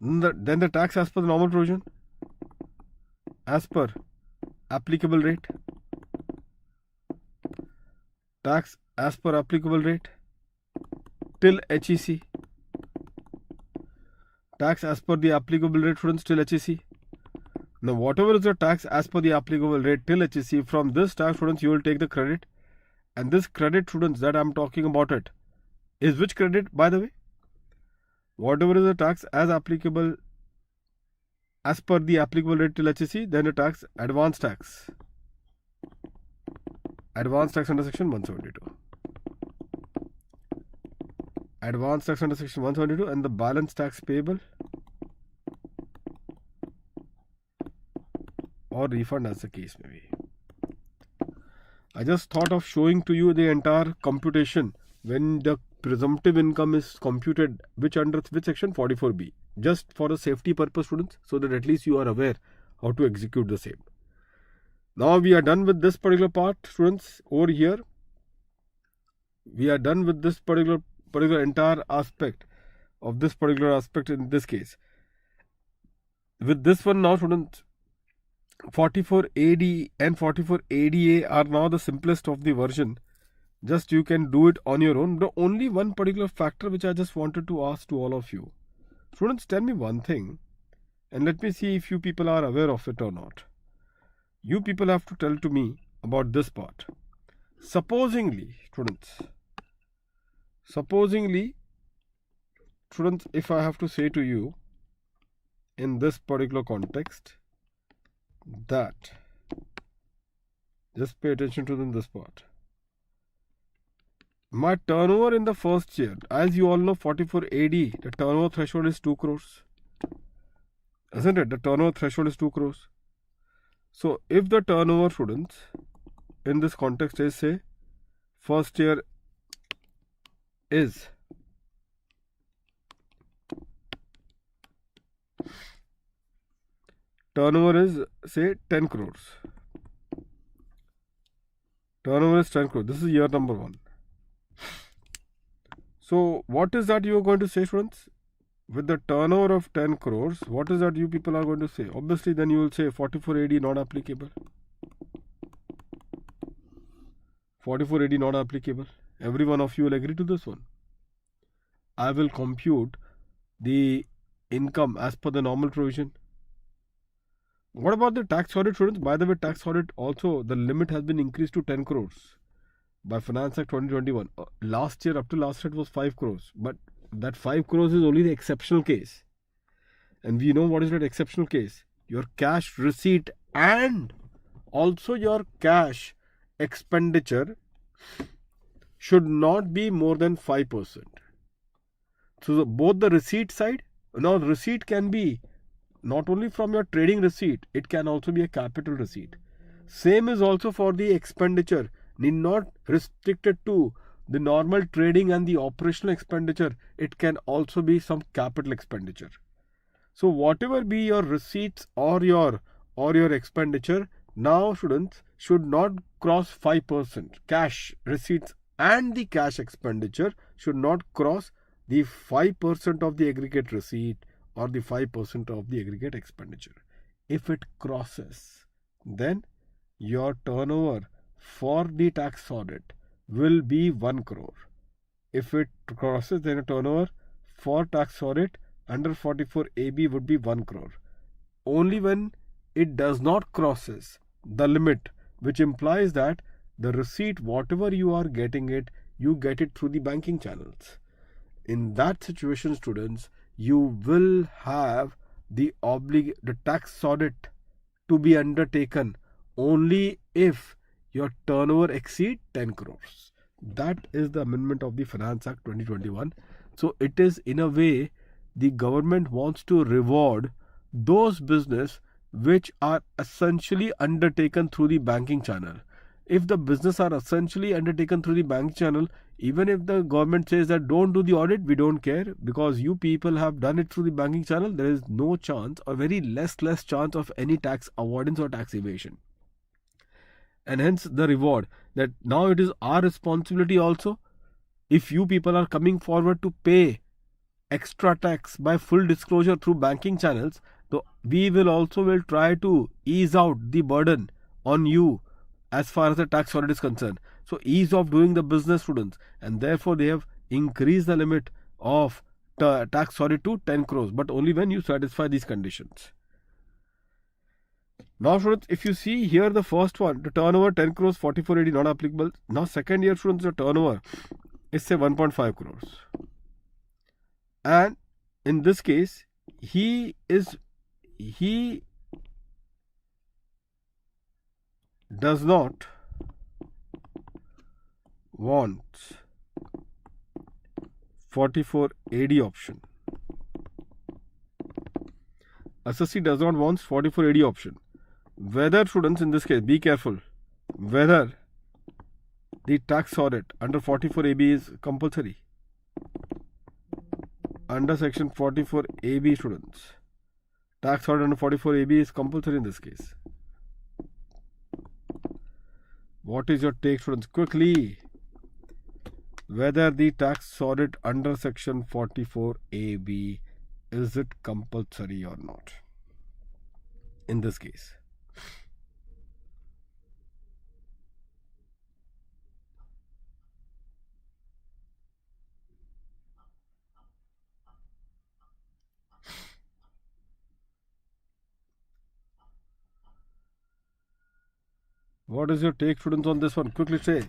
Speaker 1: Then the tax as per the normal provision, as per applicable rate. Tax as per applicable rate till HEC. Tax as per the applicable rate, students, till HEC. Now whatever is the tax as per the applicable rate till HEC, from this tax, students, you will take the credit. And this credit, students, that I am talking about it is which credit, by the way? Whatever is the tax as applicable as per the applicable rate till HEC, then the tax, advance tax under section 172. Advance tax under section 172 and the balance tax payable or refund as the case may be. I just thought of showing to you the entire computation when the presumptive income is computed, which under which section? 44B. Just for a safety purpose, students, so that at least you are aware how to execute the same. Now we are done with this particular part, students. Over here, we are done with this particular entire aspect of this particular aspect in this case. With this one now, students, 44AD and 44ADA are now the simplest of the version. Just you can do it on your own. The only one particular factor which I just wanted to ask to all of you. Students, tell me one thing and let me see if you people are aware of it or not. You people have to tell to me about this part. Supposingly, students, if I have to say to you in this particular context that, just pay attention to this part. My turnover in the first year, as you all know, 44AD, the turnover threshold is 2 crores. Isn't it? The turnover threshold is 2 crores. So, if the turnover, students, in this context is, say, first year is turnover is, say, 10 crores. Turnover is 10 crores. This is year number 1. So, what is that you are going to say, students? With the turnover of 10 crores, what is that you people are going to say? Obviously, then you will say 44AD not applicable. 44AD not applicable. Every one of you will agree to this one. I will compute the income as per the normal provision. What about the tax audit, students? By the way, tax audit also, the limit has been increased to 10 crores by Finance Act 2021. Last year, up to last year, it was 5 crores. But that 5 crores is only the exceptional case. And we know what is that exceptional case. Your cash receipt and also your cash expenditure should not be more than 5%. So both the receipt side, now the receipt can be not only from your trading receipt, it can also be a capital receipt. Same is also for the expenditure, need not restricted to the normal trading and the operational expenditure. It can also be some capital expenditure. So whatever be your receipts or your expenditure, now students should not cross 5%. Cash receipts and the cash expenditure should not cross the 5% of the aggregate receipt or the 5% of the aggregate expenditure. If it crosses, then your turnover for the tax audit will be 1 crore. If it crosses, then a turnover for tax audit under 44AB would be 1 crore. Only when it does not crosses the limit, which implies that the receipt, whatever you are getting it, you get it through the banking channels. In that situation, students, you will have the tax audit to be undertaken only if your turnover exceed 10 crores. That is the amendment of the Finance Act 2021. So it is, in a way, the government wants to reward those business which are essentially undertaken through the banking channel. If the business are essentially undertaken through the bank channel, even if the government says that don't do the audit, we don't care, because you people have done it through the banking channel, there is no chance or very less chance of any tax avoidance or tax evasion. And hence the reward that now it is our responsibility also. If you people are coming forward to pay extra tax by full disclosure through banking channels, so we will try to ease out the burden on you as far as the tax audit is concerned. So ease of doing the business, students, and therefore they have increased the limit of tax audit to 10 crores, but only when you satisfy these conditions. Now, students, if you see here, the first one, the turnover 10 crores, 4480 not applicable. Now, second year, students, the turnover is, say, 1.5 crores. And in this case, he does not want 4480 option. Assessee does not want 4480 option. Whether, students, in this case, be careful, whether the tax audit under 44AB is compulsory. Under section 44AB, students, tax audit under 44AB is compulsory in this case. What is your take, students? Quickly. Whether the tax audit under section 44AB, is it compulsory or not in this case? What is your take, students, on this one? Quickly say.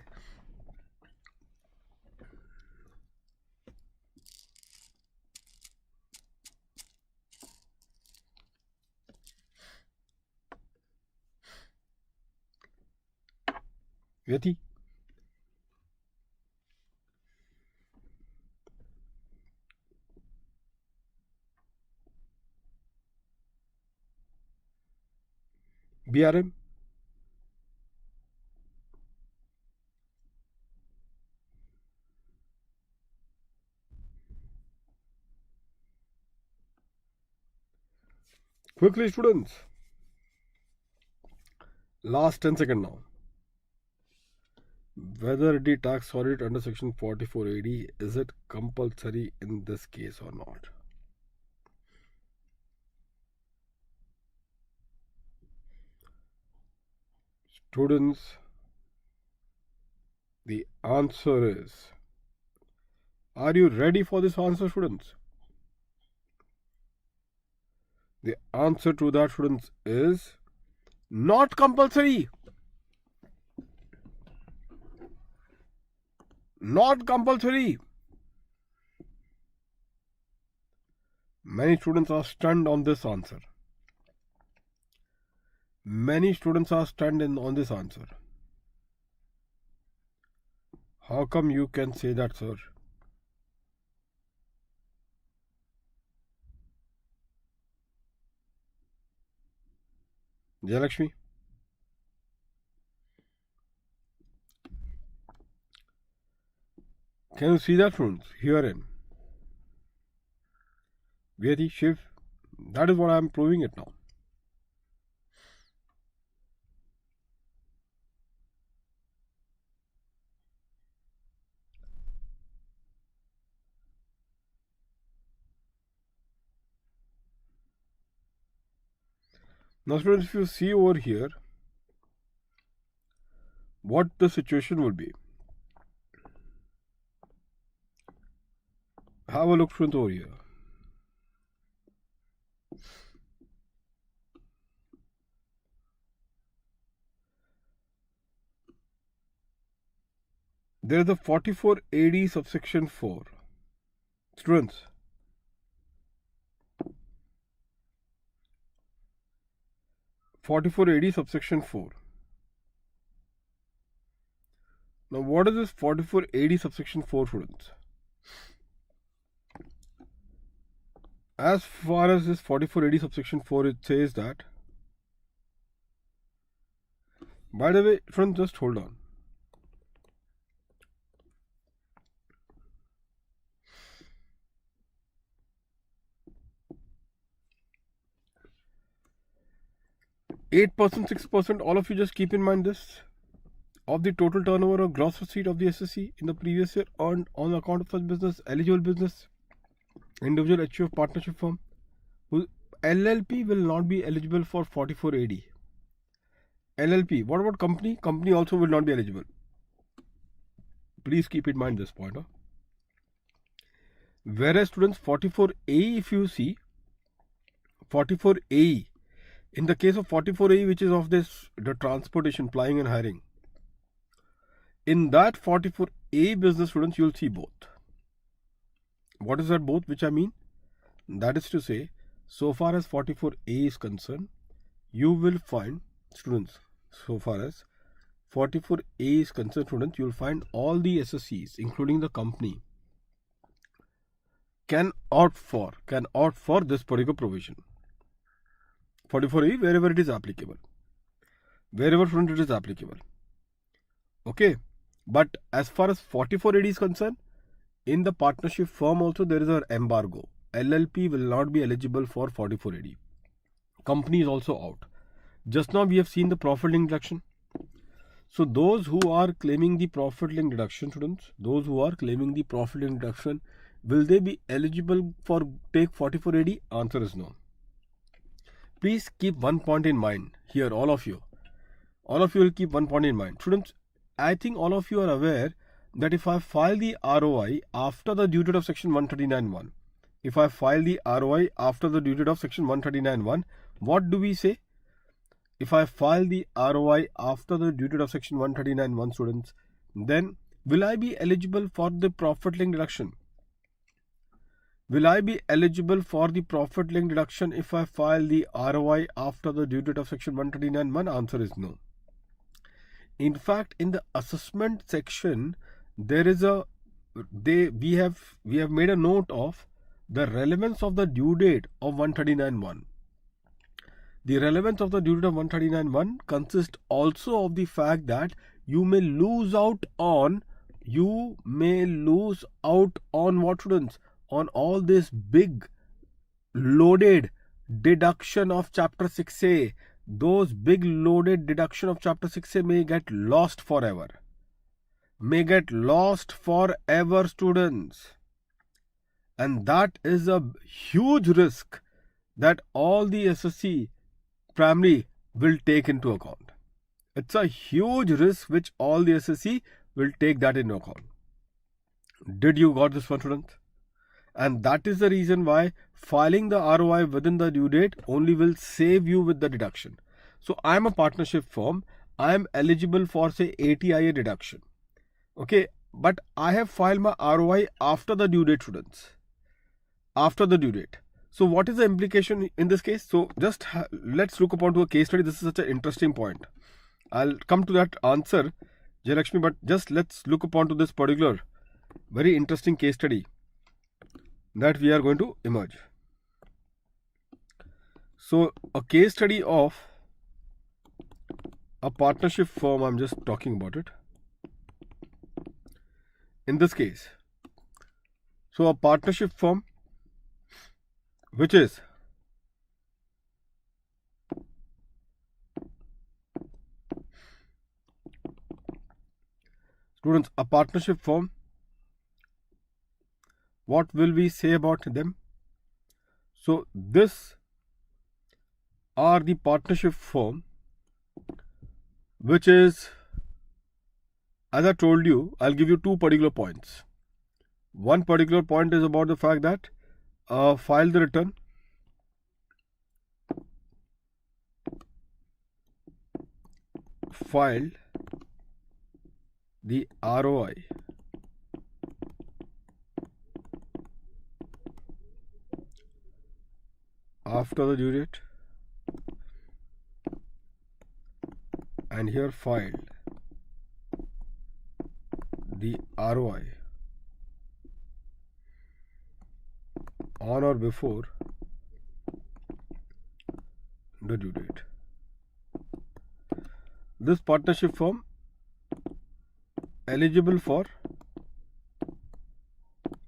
Speaker 1: Yati? BRM? Quickly, students. Last 10 seconds now. Whether the tax audit under section 44AD, is it compulsory in this case or not? Students, the answer is, are you ready for this answer, students? The answer to that, students, is not compulsory. Not compulsory. Many students are stunned on this answer. Many students are stunned on this answer. How come you can say that, sir? Jayalakshmi? Can you see that, students? Herein. Vyati, Shiv, that is what I am proving it now. Now, students, if you see over here, what the situation would be. Have a look, students, over here. There is a 44AD subsection 4. Students, 44AD subsection 4. Now, what is this 44AD subsection 4, students? As far as this 44AD subsection 4, it says that, by the way, friends, just hold on. %, 6%, all of you just keep in mind this. Of the total turnover or gross receipt of the SSE in the previous year earned on account of such business, eligible business, individual HUF partnership firm, whose LLP will not be eligible for 44AD. LLP, what about company? Company also will not be eligible. Please keep in mind this point. Whereas, students, 44A, if you see, 44A, in the case of 44A, which is of this, the transportation, plying and hiring, in that 44A business, students, you'll see both. What is that both, which I mean? That is to say, so far as 44A is concerned, you will find, students, so far as 44A is concerned, students, you will find all the SSEs, including the company, can opt for this particular provision. 44A, wherever it is applicable. Wherever, student, it is applicable. Okay. But as far as 44AD is concerned, in the partnership firm also there is an embargo. LLP will not be eligible for 44AD. Company is also out. Just now we have seen the profit link deduction. So those who are claiming the profit link deduction, students, those who are claiming the profit link deduction, will they be eligible for take 44AD? Answer is no. Please keep one point in mind here, all of you. All of you will keep one point in mind. Students, I think all of you are aware that if I file the ROI after the due date of section 139(1), if I file the ROI after the due date of section 139(1), what do we say? If I file the ROI after the due date of section 139(1), students, then will I be eligible for the profit link deduction? Will I be eligible for the profit link deduction if I file the ROI after the due date of section 139(1)? Answer is no. In fact, in the assessment section, there is we have made a note of the relevance of the due date of 139(1). The relevance of the due date of 139(1) consists also of the fact that you may lose out on what, students? On all this big loaded deduction of chapter 6A. Those big loaded deduction of chapter 6A may get lost forever. May get lost forever, students. And that is a huge risk that all the SSC primary will take into account. It's a huge risk which all the SSC will take that into account. Did you got this one, students? And that is the reason why filing the ROI within the due date only will save you with the deduction. So I am a partnership firm. I am eligible for, say, ATIA deduction. Okay, but I have filed my ROI after the due date, students. After the due date. So what is the implication in this case? So just let's look upon to a case study. This is such an interesting point. I'll come to that answer, Jayalakshmi, but just let's look upon to this particular very interesting case study that we are going to emerge. So a case study of a partnership firm, I'm just talking about it. In this case, so a partnership firm which is students, a partnership firm, what will we say about them? So this are the partnership firm which is, as I told you, I'll give you two particular points. One particular point is about the fact that file the return, filed the ROI after the due date, and here filed the ROI on or before the due date. This partnership firm eligible for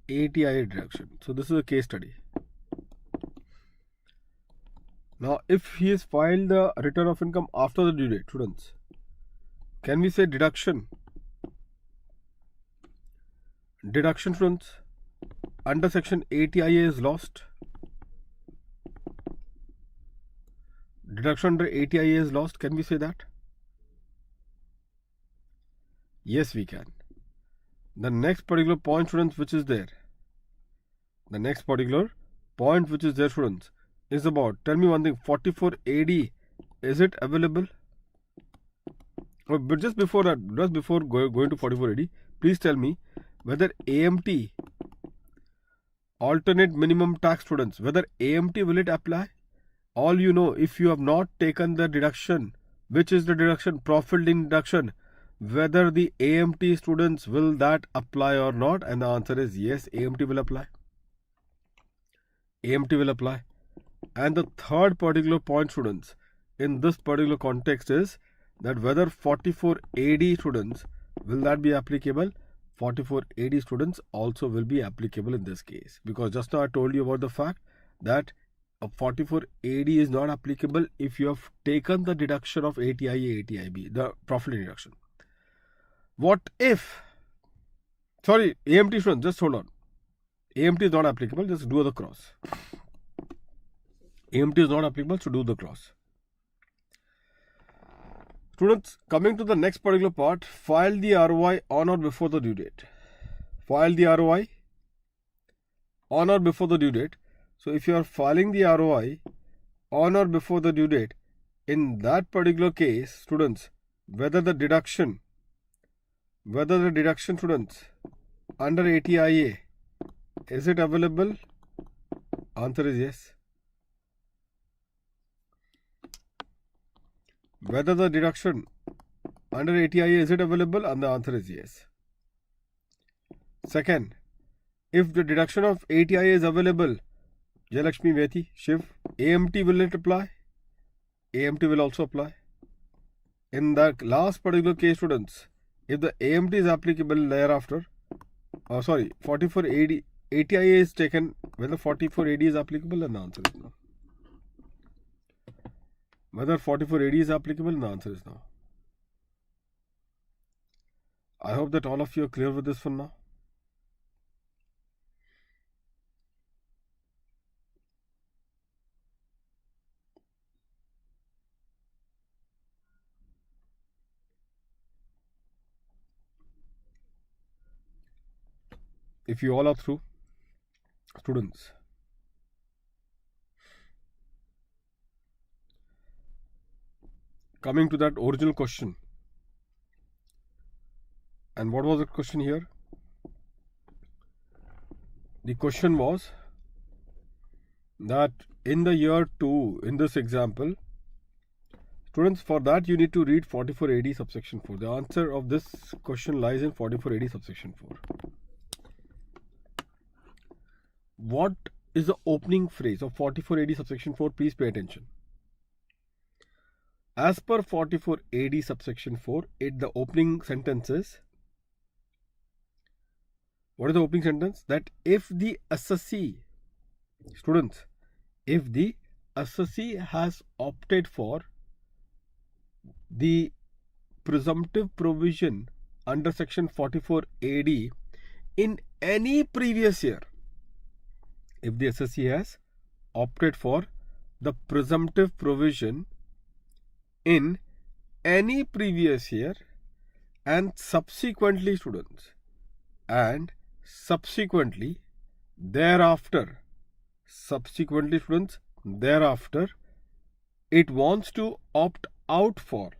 Speaker 1: ATIA deduction. So this is a case study. Now, if he has filed the return of income after the due date, students, can we say deduction? Deduction, students, under section ATIA is lost. Deduction under ATIA is lost. Can we say that? Yes, we can. The next particular point, students, which is there. The next particular point which is there, students, is about, tell me one thing, 44AD, is it available? But just before that, just before going to 44AD, please tell me whether AMT, alternate minimum tax, students, whether AMT will it apply? All you know, if you have not taken the deduction, which is the deduction, profit link deduction, whether the AMT, students, will that apply or not? And the answer is yes, AMT will apply. AMT will apply. And the third particular point, students, in this particular context is that whether 44AD, students, will that be applicable? 44 AD students also will be applicable in this case, because just now I told you about the fact that a 44 AD is not applicable if you have taken the deduction of ATIA, ATIB, the profit deduction. What if, sorry, AMT students, just hold on. AMT is not applicable, just do the cross. AMT is not applicable, so do the cross. Students, coming to the next particular part, file the ROI on or before the due date. File the ROI on or before the due date. So if you are filing the ROI on or before the due date, in that particular case, students, whether the deduction students under ATIA, is it available? Answer is yes. Whether the deduction under ATIA, is it available? And the answer is yes. Second, if the deduction of ATIA is available, Jayalakshmi, Vethi, Shiv, AMT will it apply? AMT will also apply. In that last particular case, students, if the AMT is applicable thereafter, 44 AD, ATIA is taken, whether 44 AD is applicable, and the answer is no. Whether 44 AD is applicable, the answer is no. I hope that all of you are clear with this for now. If you all are through, students, coming to that original question. And what was the question here? The question was that in the year 2, in this example, students, for that you need to read 44 AD subsection 4. The answer of this question lies in 44 AD subsection 4. What is the opening phrase of 44 AD subsection 4? Please pay attention. As per 44 AD subsection 4, the opening sentence is, what is the opening sentence? That if the assessee, students, if the assessee has opted for the presumptive provision under section 44 AD in any previous year, if the assessee has opted for the presumptive provision in any previous year, and subsequently, students, and subsequently thereafter, it wants to opt out from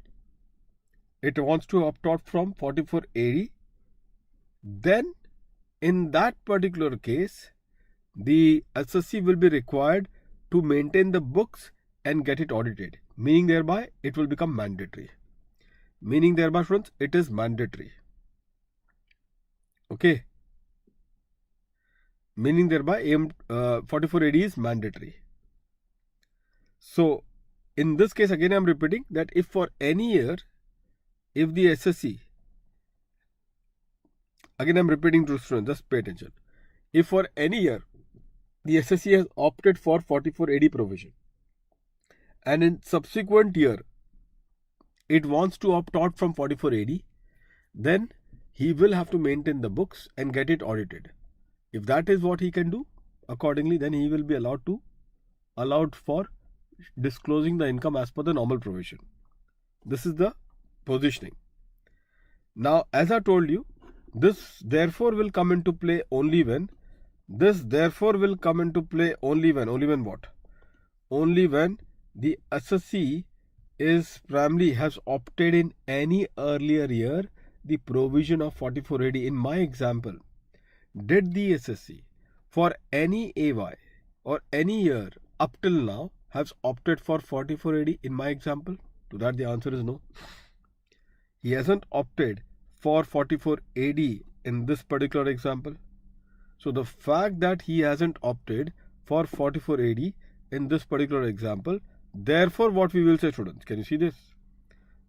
Speaker 1: 44 AD, then in that particular case, the assessee will be required to maintain the books and get it audited. Meaning thereby, it will become mandatory. Meaning thereby, students, it is mandatory. Okay. Meaning thereby, 44 AD is mandatory. So, in this case, again I am repeating that if for any year, if the assessee, again I am repeating to students, just pay attention. If for any year, the assessee has opted for 44 AD provision, and in subsequent year, it wants to opt out from 44 AD, then he will have to maintain the books and get it audited. If that is what he can do, accordingly, then he will be allowed for disclosing the income as per the normal provision. This is the positioning. Now, as I told you, this therefore will come into play only when, only when what? Only when the assessee is primarily has opted in any earlier year the provision of 44 AD. In my example, did the assessee for any AY or any year up till now has opted for 44 AD in my example? To that the answer is no. He hasn't opted for 44 AD in this particular example. So the fact that he hasn't opted for 44 AD in this particular example, therefore what we will say, students, can you see this?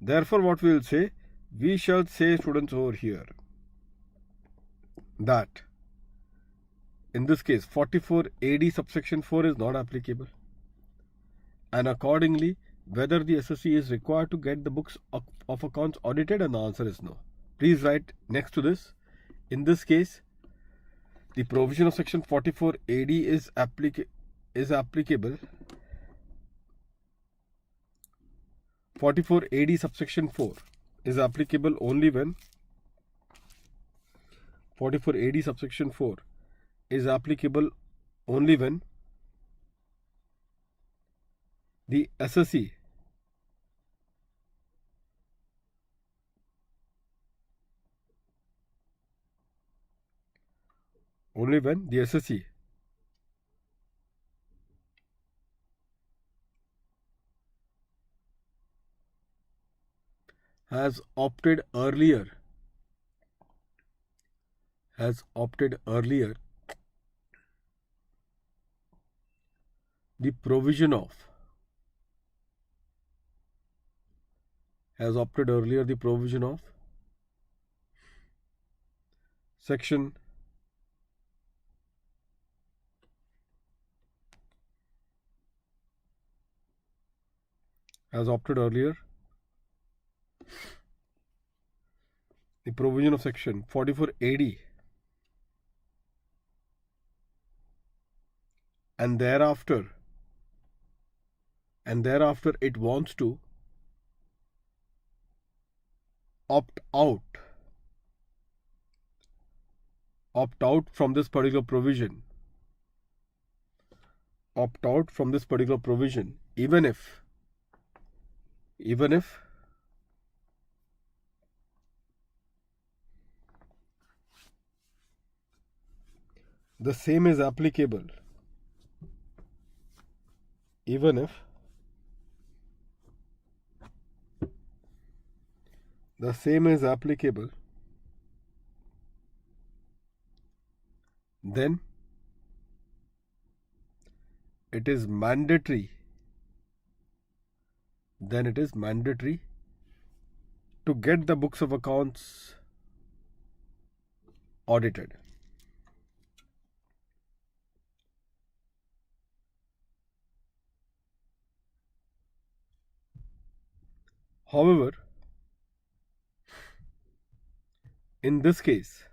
Speaker 1: Therefore what we will say, we shall say, students, over here that in this case 44 AD subsection 4 is not applicable, and accordingly whether the SSE is required to get the books of accounts audited, and the answer is no. Please write next to this. In this case, the provision of section 44 AD is applicable. 44 AD subsection 4 is applicable only when 44 AD subsection 4 is applicable only when the SSE has opted earlier the provision of section 44 AD, and thereafter it wants to opt out from this particular provision, even if the same is applicable, then it is mandatory to get the books of accounts audited. However, in this case,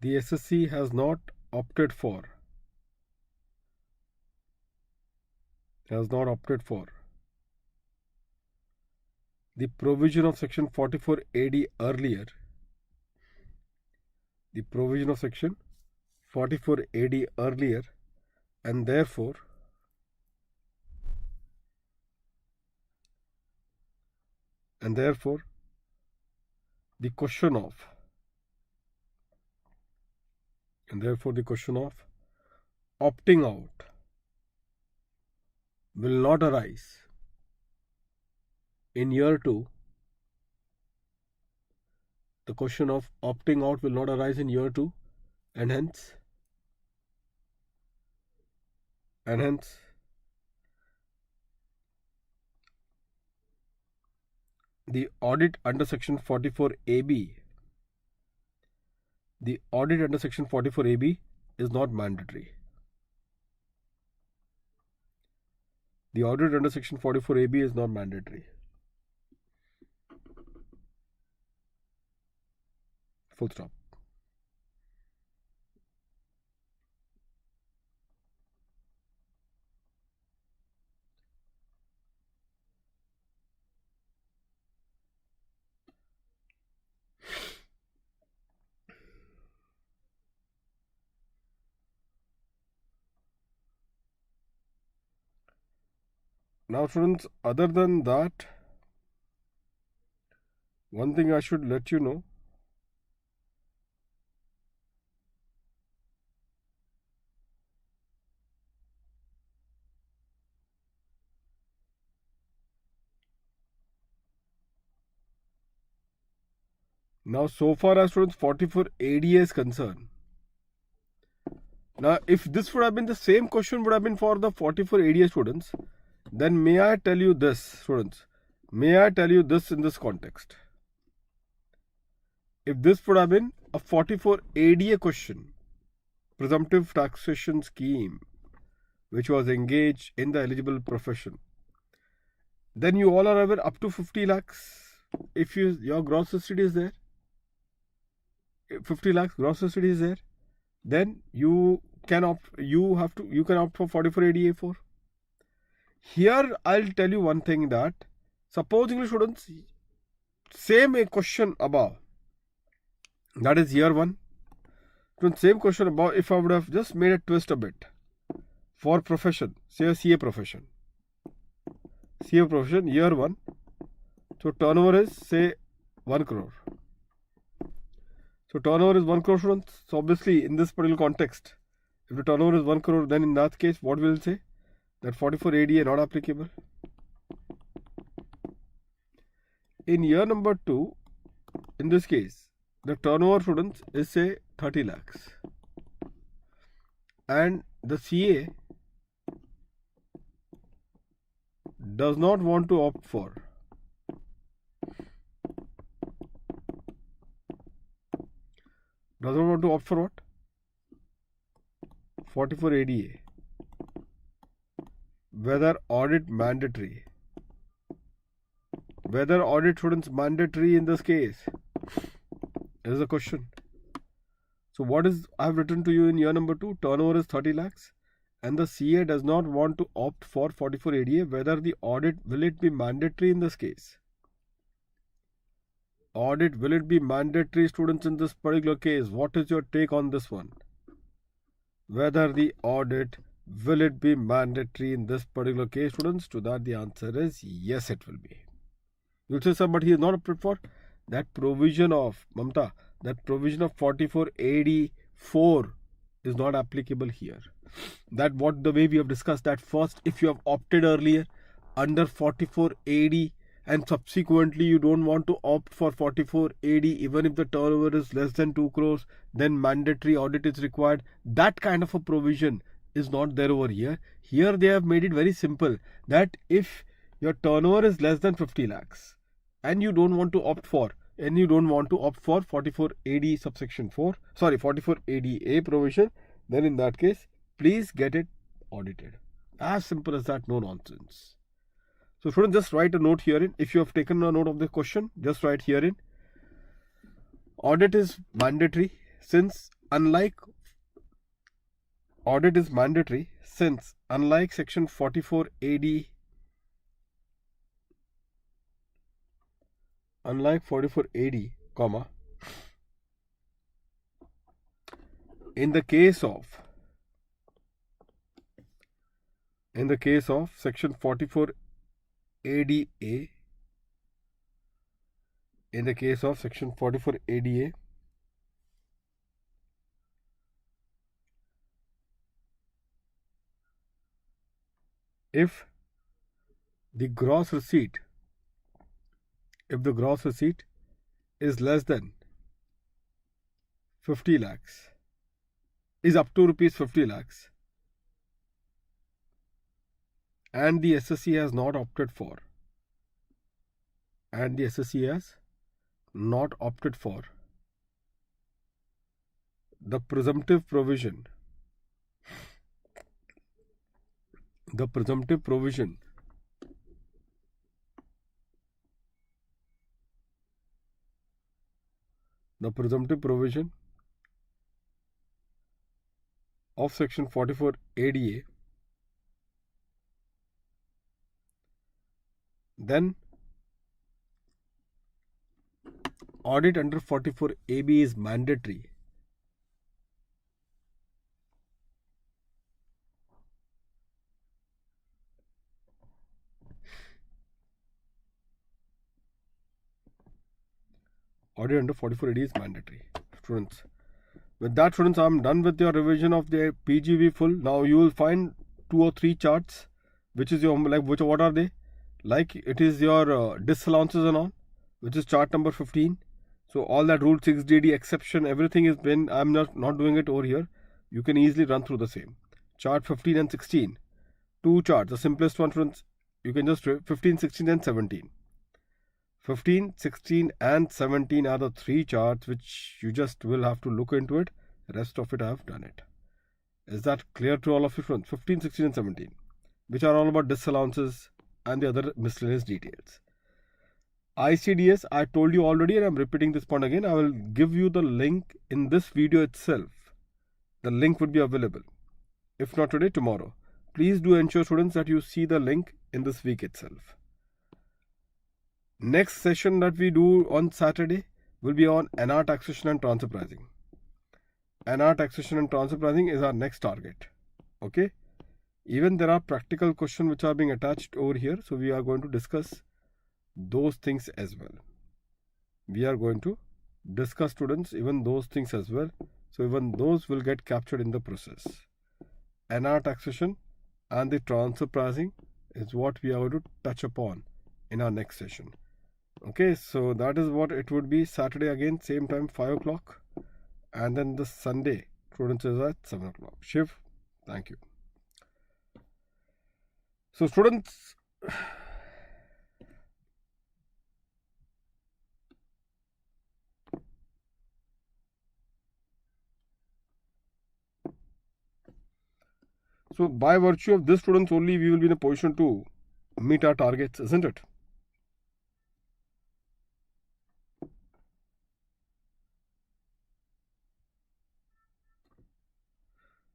Speaker 1: the SSC has not opted for the provision of section 44 AD earlier, and therefore the question of opting out will not arise in year 2. The question of opting out will not arise in year 2, and hence the audit under section 44 AB is not mandatory. Full stop. Now, students, other than that, one thing I should let you know, now so far as students 44 AD is concerned, Now, if this would have been the same question would have been for the 44 ADA students, then may I tell you this, students? May I tell you this in this context? If this would have been a 44 ADA question, presumptive taxation scheme, which was engaged in the eligible profession, then you all are aware up to 50 lakhs. If your gross subsidy is there, 50 lakhs gross subsidy is there, then you can opt for 44 ADA4. Here I'll tell you one thing, that supposing students, same a question above, that is year 1. Same question above, if I would have just made a twist a bit for profession, say a CA profession, year 1. So turnover is say 1 crore. So turnover is 1 crore, students. So obviously in this particular context, if the turnover is 1 crore, then in that case what we will say? That 44 ADA not applicable. In year number 2, in this case, the turnover, students, is say 30 lakhs. And the CA does not want to opt for what? 44 ADA. Whether audit mandatory? Whether audit, students, mandatory in this case is the question. So what is I have written to you in year number 2? Turnover is 30 lakhs and the CA does not want to opt for 44 ADA. Whether the audit, will it be mandatory in this case? Audit, will it be mandatory, students, in this particular case? What is your take on this one? Whether the audit, will it be mandatory in this particular case, students? To that the answer is yes, it will be. You say, sir, but he is not opted for that provision of Mamta. That provision of 4484 is not applicable here. That what the way we have discussed, that first, if you have opted earlier under 4480 and subsequently you don't want to opt for 4480 even if the turnover is less than 2 crores, then mandatory audit is required. That kind of a provision is not there over here. Here they have made it very simple, that if your turnover is less than 50 lakhs and you don't want to opt for 4480 subsection 4, 4480A provision, then in that case please get it audited. As simple as that, no nonsense. So students, just write a note herein. If you have taken a note of the question, just write herein. Audit is mandatory since unlike section 44AD, comma, in the case of section 44 ADA, in the case of section 44 ADA, if the gross receipt is less than 50 lakhs, is up to rupees 50 lakhs, and the SSE has not opted for, the presumptive provision, of section 44 ADA, then audit under 44 AB is mandatory. Audit under 44 AD is mandatory. Students, with that, students, I am done with your revision of the PGV full. Now you will find 2 or 3 charts, which is your what are they? Like it is your disallowances and all, which is chart number 15. So all that rule 6DD exception, everything is been, I am not doing it over here. you can easily run through the same. Chart 15 and 16. Two charts. The simplest one, friends, you can just 15, 16 and 17. 15, 16 and 17 are the three charts which you just will have to look into it. The rest of it I have done it. Is that clear to all of you, friends? 15, 16 and 17, which are all about disallowances and the other miscellaneous details. ICDS, I told you already and I'm repeating this point again. I will give you the link in this video itself. The link would be available. If not today, tomorrow. Please do ensure, students, that you see the link in this week itself. Next session that we do on Saturday will be on NR taxation and transfer pricing. NR taxation and transfer pricing is our next target. Okay. Even there are practical questions which are being attached over here. So we are going to discuss those things as well. We are going to discuss, students, even those things as well. So even those will get captured in the process. NR taxation and the transfer pricing is what we are going to touch upon in our next session. Okay, so that is what it would be. Saturday again, same time, 5 o'clock. And then the Sunday, students, is at 7 o'clock. Shiv, thank you. So students, so by virtue of this, students, only we will be in a position to meet our targets, isn't it?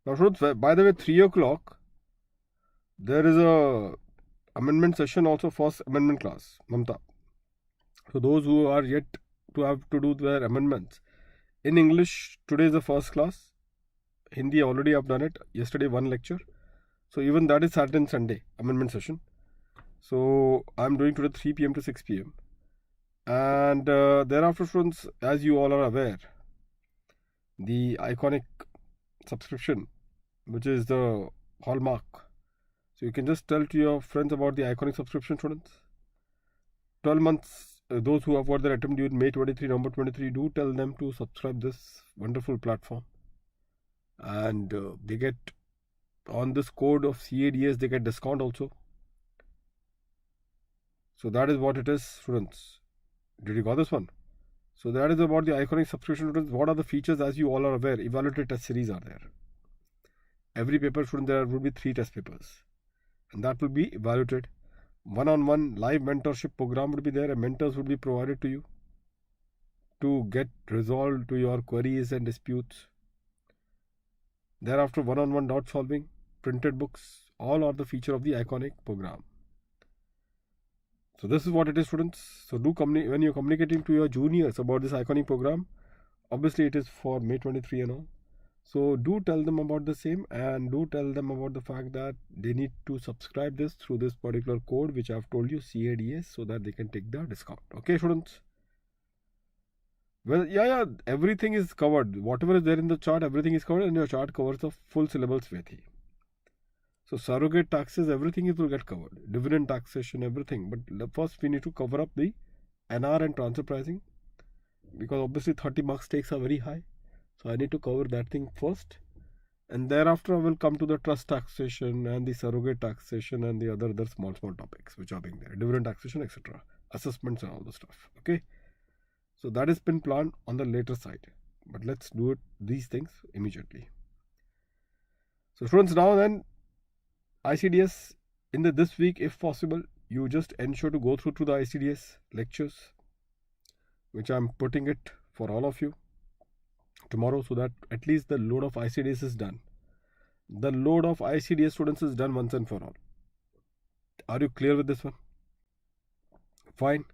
Speaker 1: Now, students, by the way, 3 o'clock, there is a amendment session also, first amendment class, Mamta. So those who are yet to have to do their amendments. In English, today is the first class. Hindi, already I've done it. Yesterday, one lecture. So even that is Saturday and Sunday, amendment session. So I'm doing today 3 p.m. to 6 p.m. And thereafter, students, as you all are aware, the iconic subscription, which is the hallmark. So you can just tell to your friends about the iconic subscription, students. 12 months, those who have got their attempt due in May 23, November 23, do tell them to subscribe this wonderful platform. And they get, on this code of CADS, they get discount also. So that is what it is, students. Did you got this one? So that is about the iconic subscription, students. What are the features? As you all are aware, evaluated test series are there. Every paper, student, there will be 3 test papers. And that will be evaluated. One-on-one live mentorship program would be there, and mentors would be provided to you to get resolved to your queries and disputes. Thereafter, one-on-one doubt solving, printed books, all are the feature of the iconic program. So this is what it is, students. So do when you're communicating to your juniors about this iconic program, obviously it is for May 23 and all. So do tell them about the same, and do tell them about the fact that they need to subscribe this through this particular code which I have told you, CADS, so that they can take the discount. Okay, students? Well, yeah, everything is covered. Whatever is there in the chart, everything is covered, and your chart covers the full syllabus, Vethi. So surrogate taxes, everything will get covered. Dividend taxation, everything. But first we need to cover up the NR and transfer pricing, because obviously 30 marks stakes are very high. So I need to cover that thing first. And thereafter I will come to the trust taxation and the surrogate taxation and the other small topics which are being there. Dividend taxation, etc. Assessments and all the stuff. Okay. So that has been planned on the later side. But let's do these things immediately. So students, now then, ICDS in this week, if possible, you just ensure to go through to the ICDS lectures, which I'm putting it for all of you tomorrow, so that at least the load of ICDS is done. The load of ICDS, students, is done once and for all. Are you clear with this one? Fine.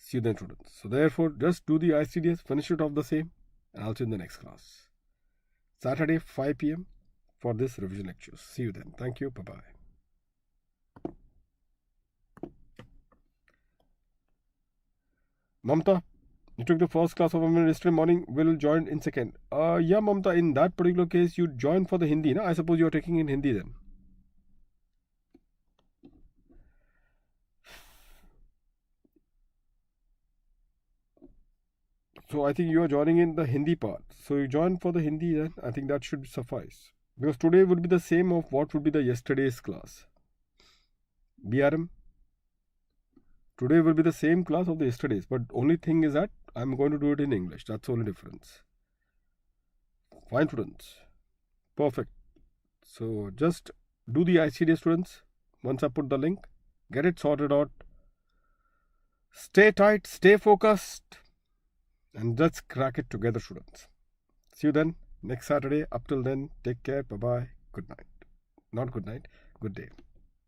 Speaker 1: See you then, students. So therefore, just do the ICDS, finish it off the same, and I'll see you in the next class. Saturday, 5 p.m. for this revision lectures. See you then. Thank you. Bye-bye. Mamta, you took the first class of Amendment yesterday morning, will join in second. Yeah, Mamta, in that particular case, you join for the Hindi, na? I suppose you are taking in Hindi then. So I think you are joining in the Hindi part. So you join for the Hindi then. I think that should suffice. Because today would be the same of what would be the yesterday's class. BRM. Today will be the same class of the yesterday's. But only thing is that I'm going to do it in English. That's the only difference. Fine, students. Perfect. So just do the ICD, students. Once I put the link, get it sorted out. Stay tight, stay focused, and let's crack it together, students. See you then next Saturday. Up till then, take care. Bye-bye. Good night. Not good night. Good day.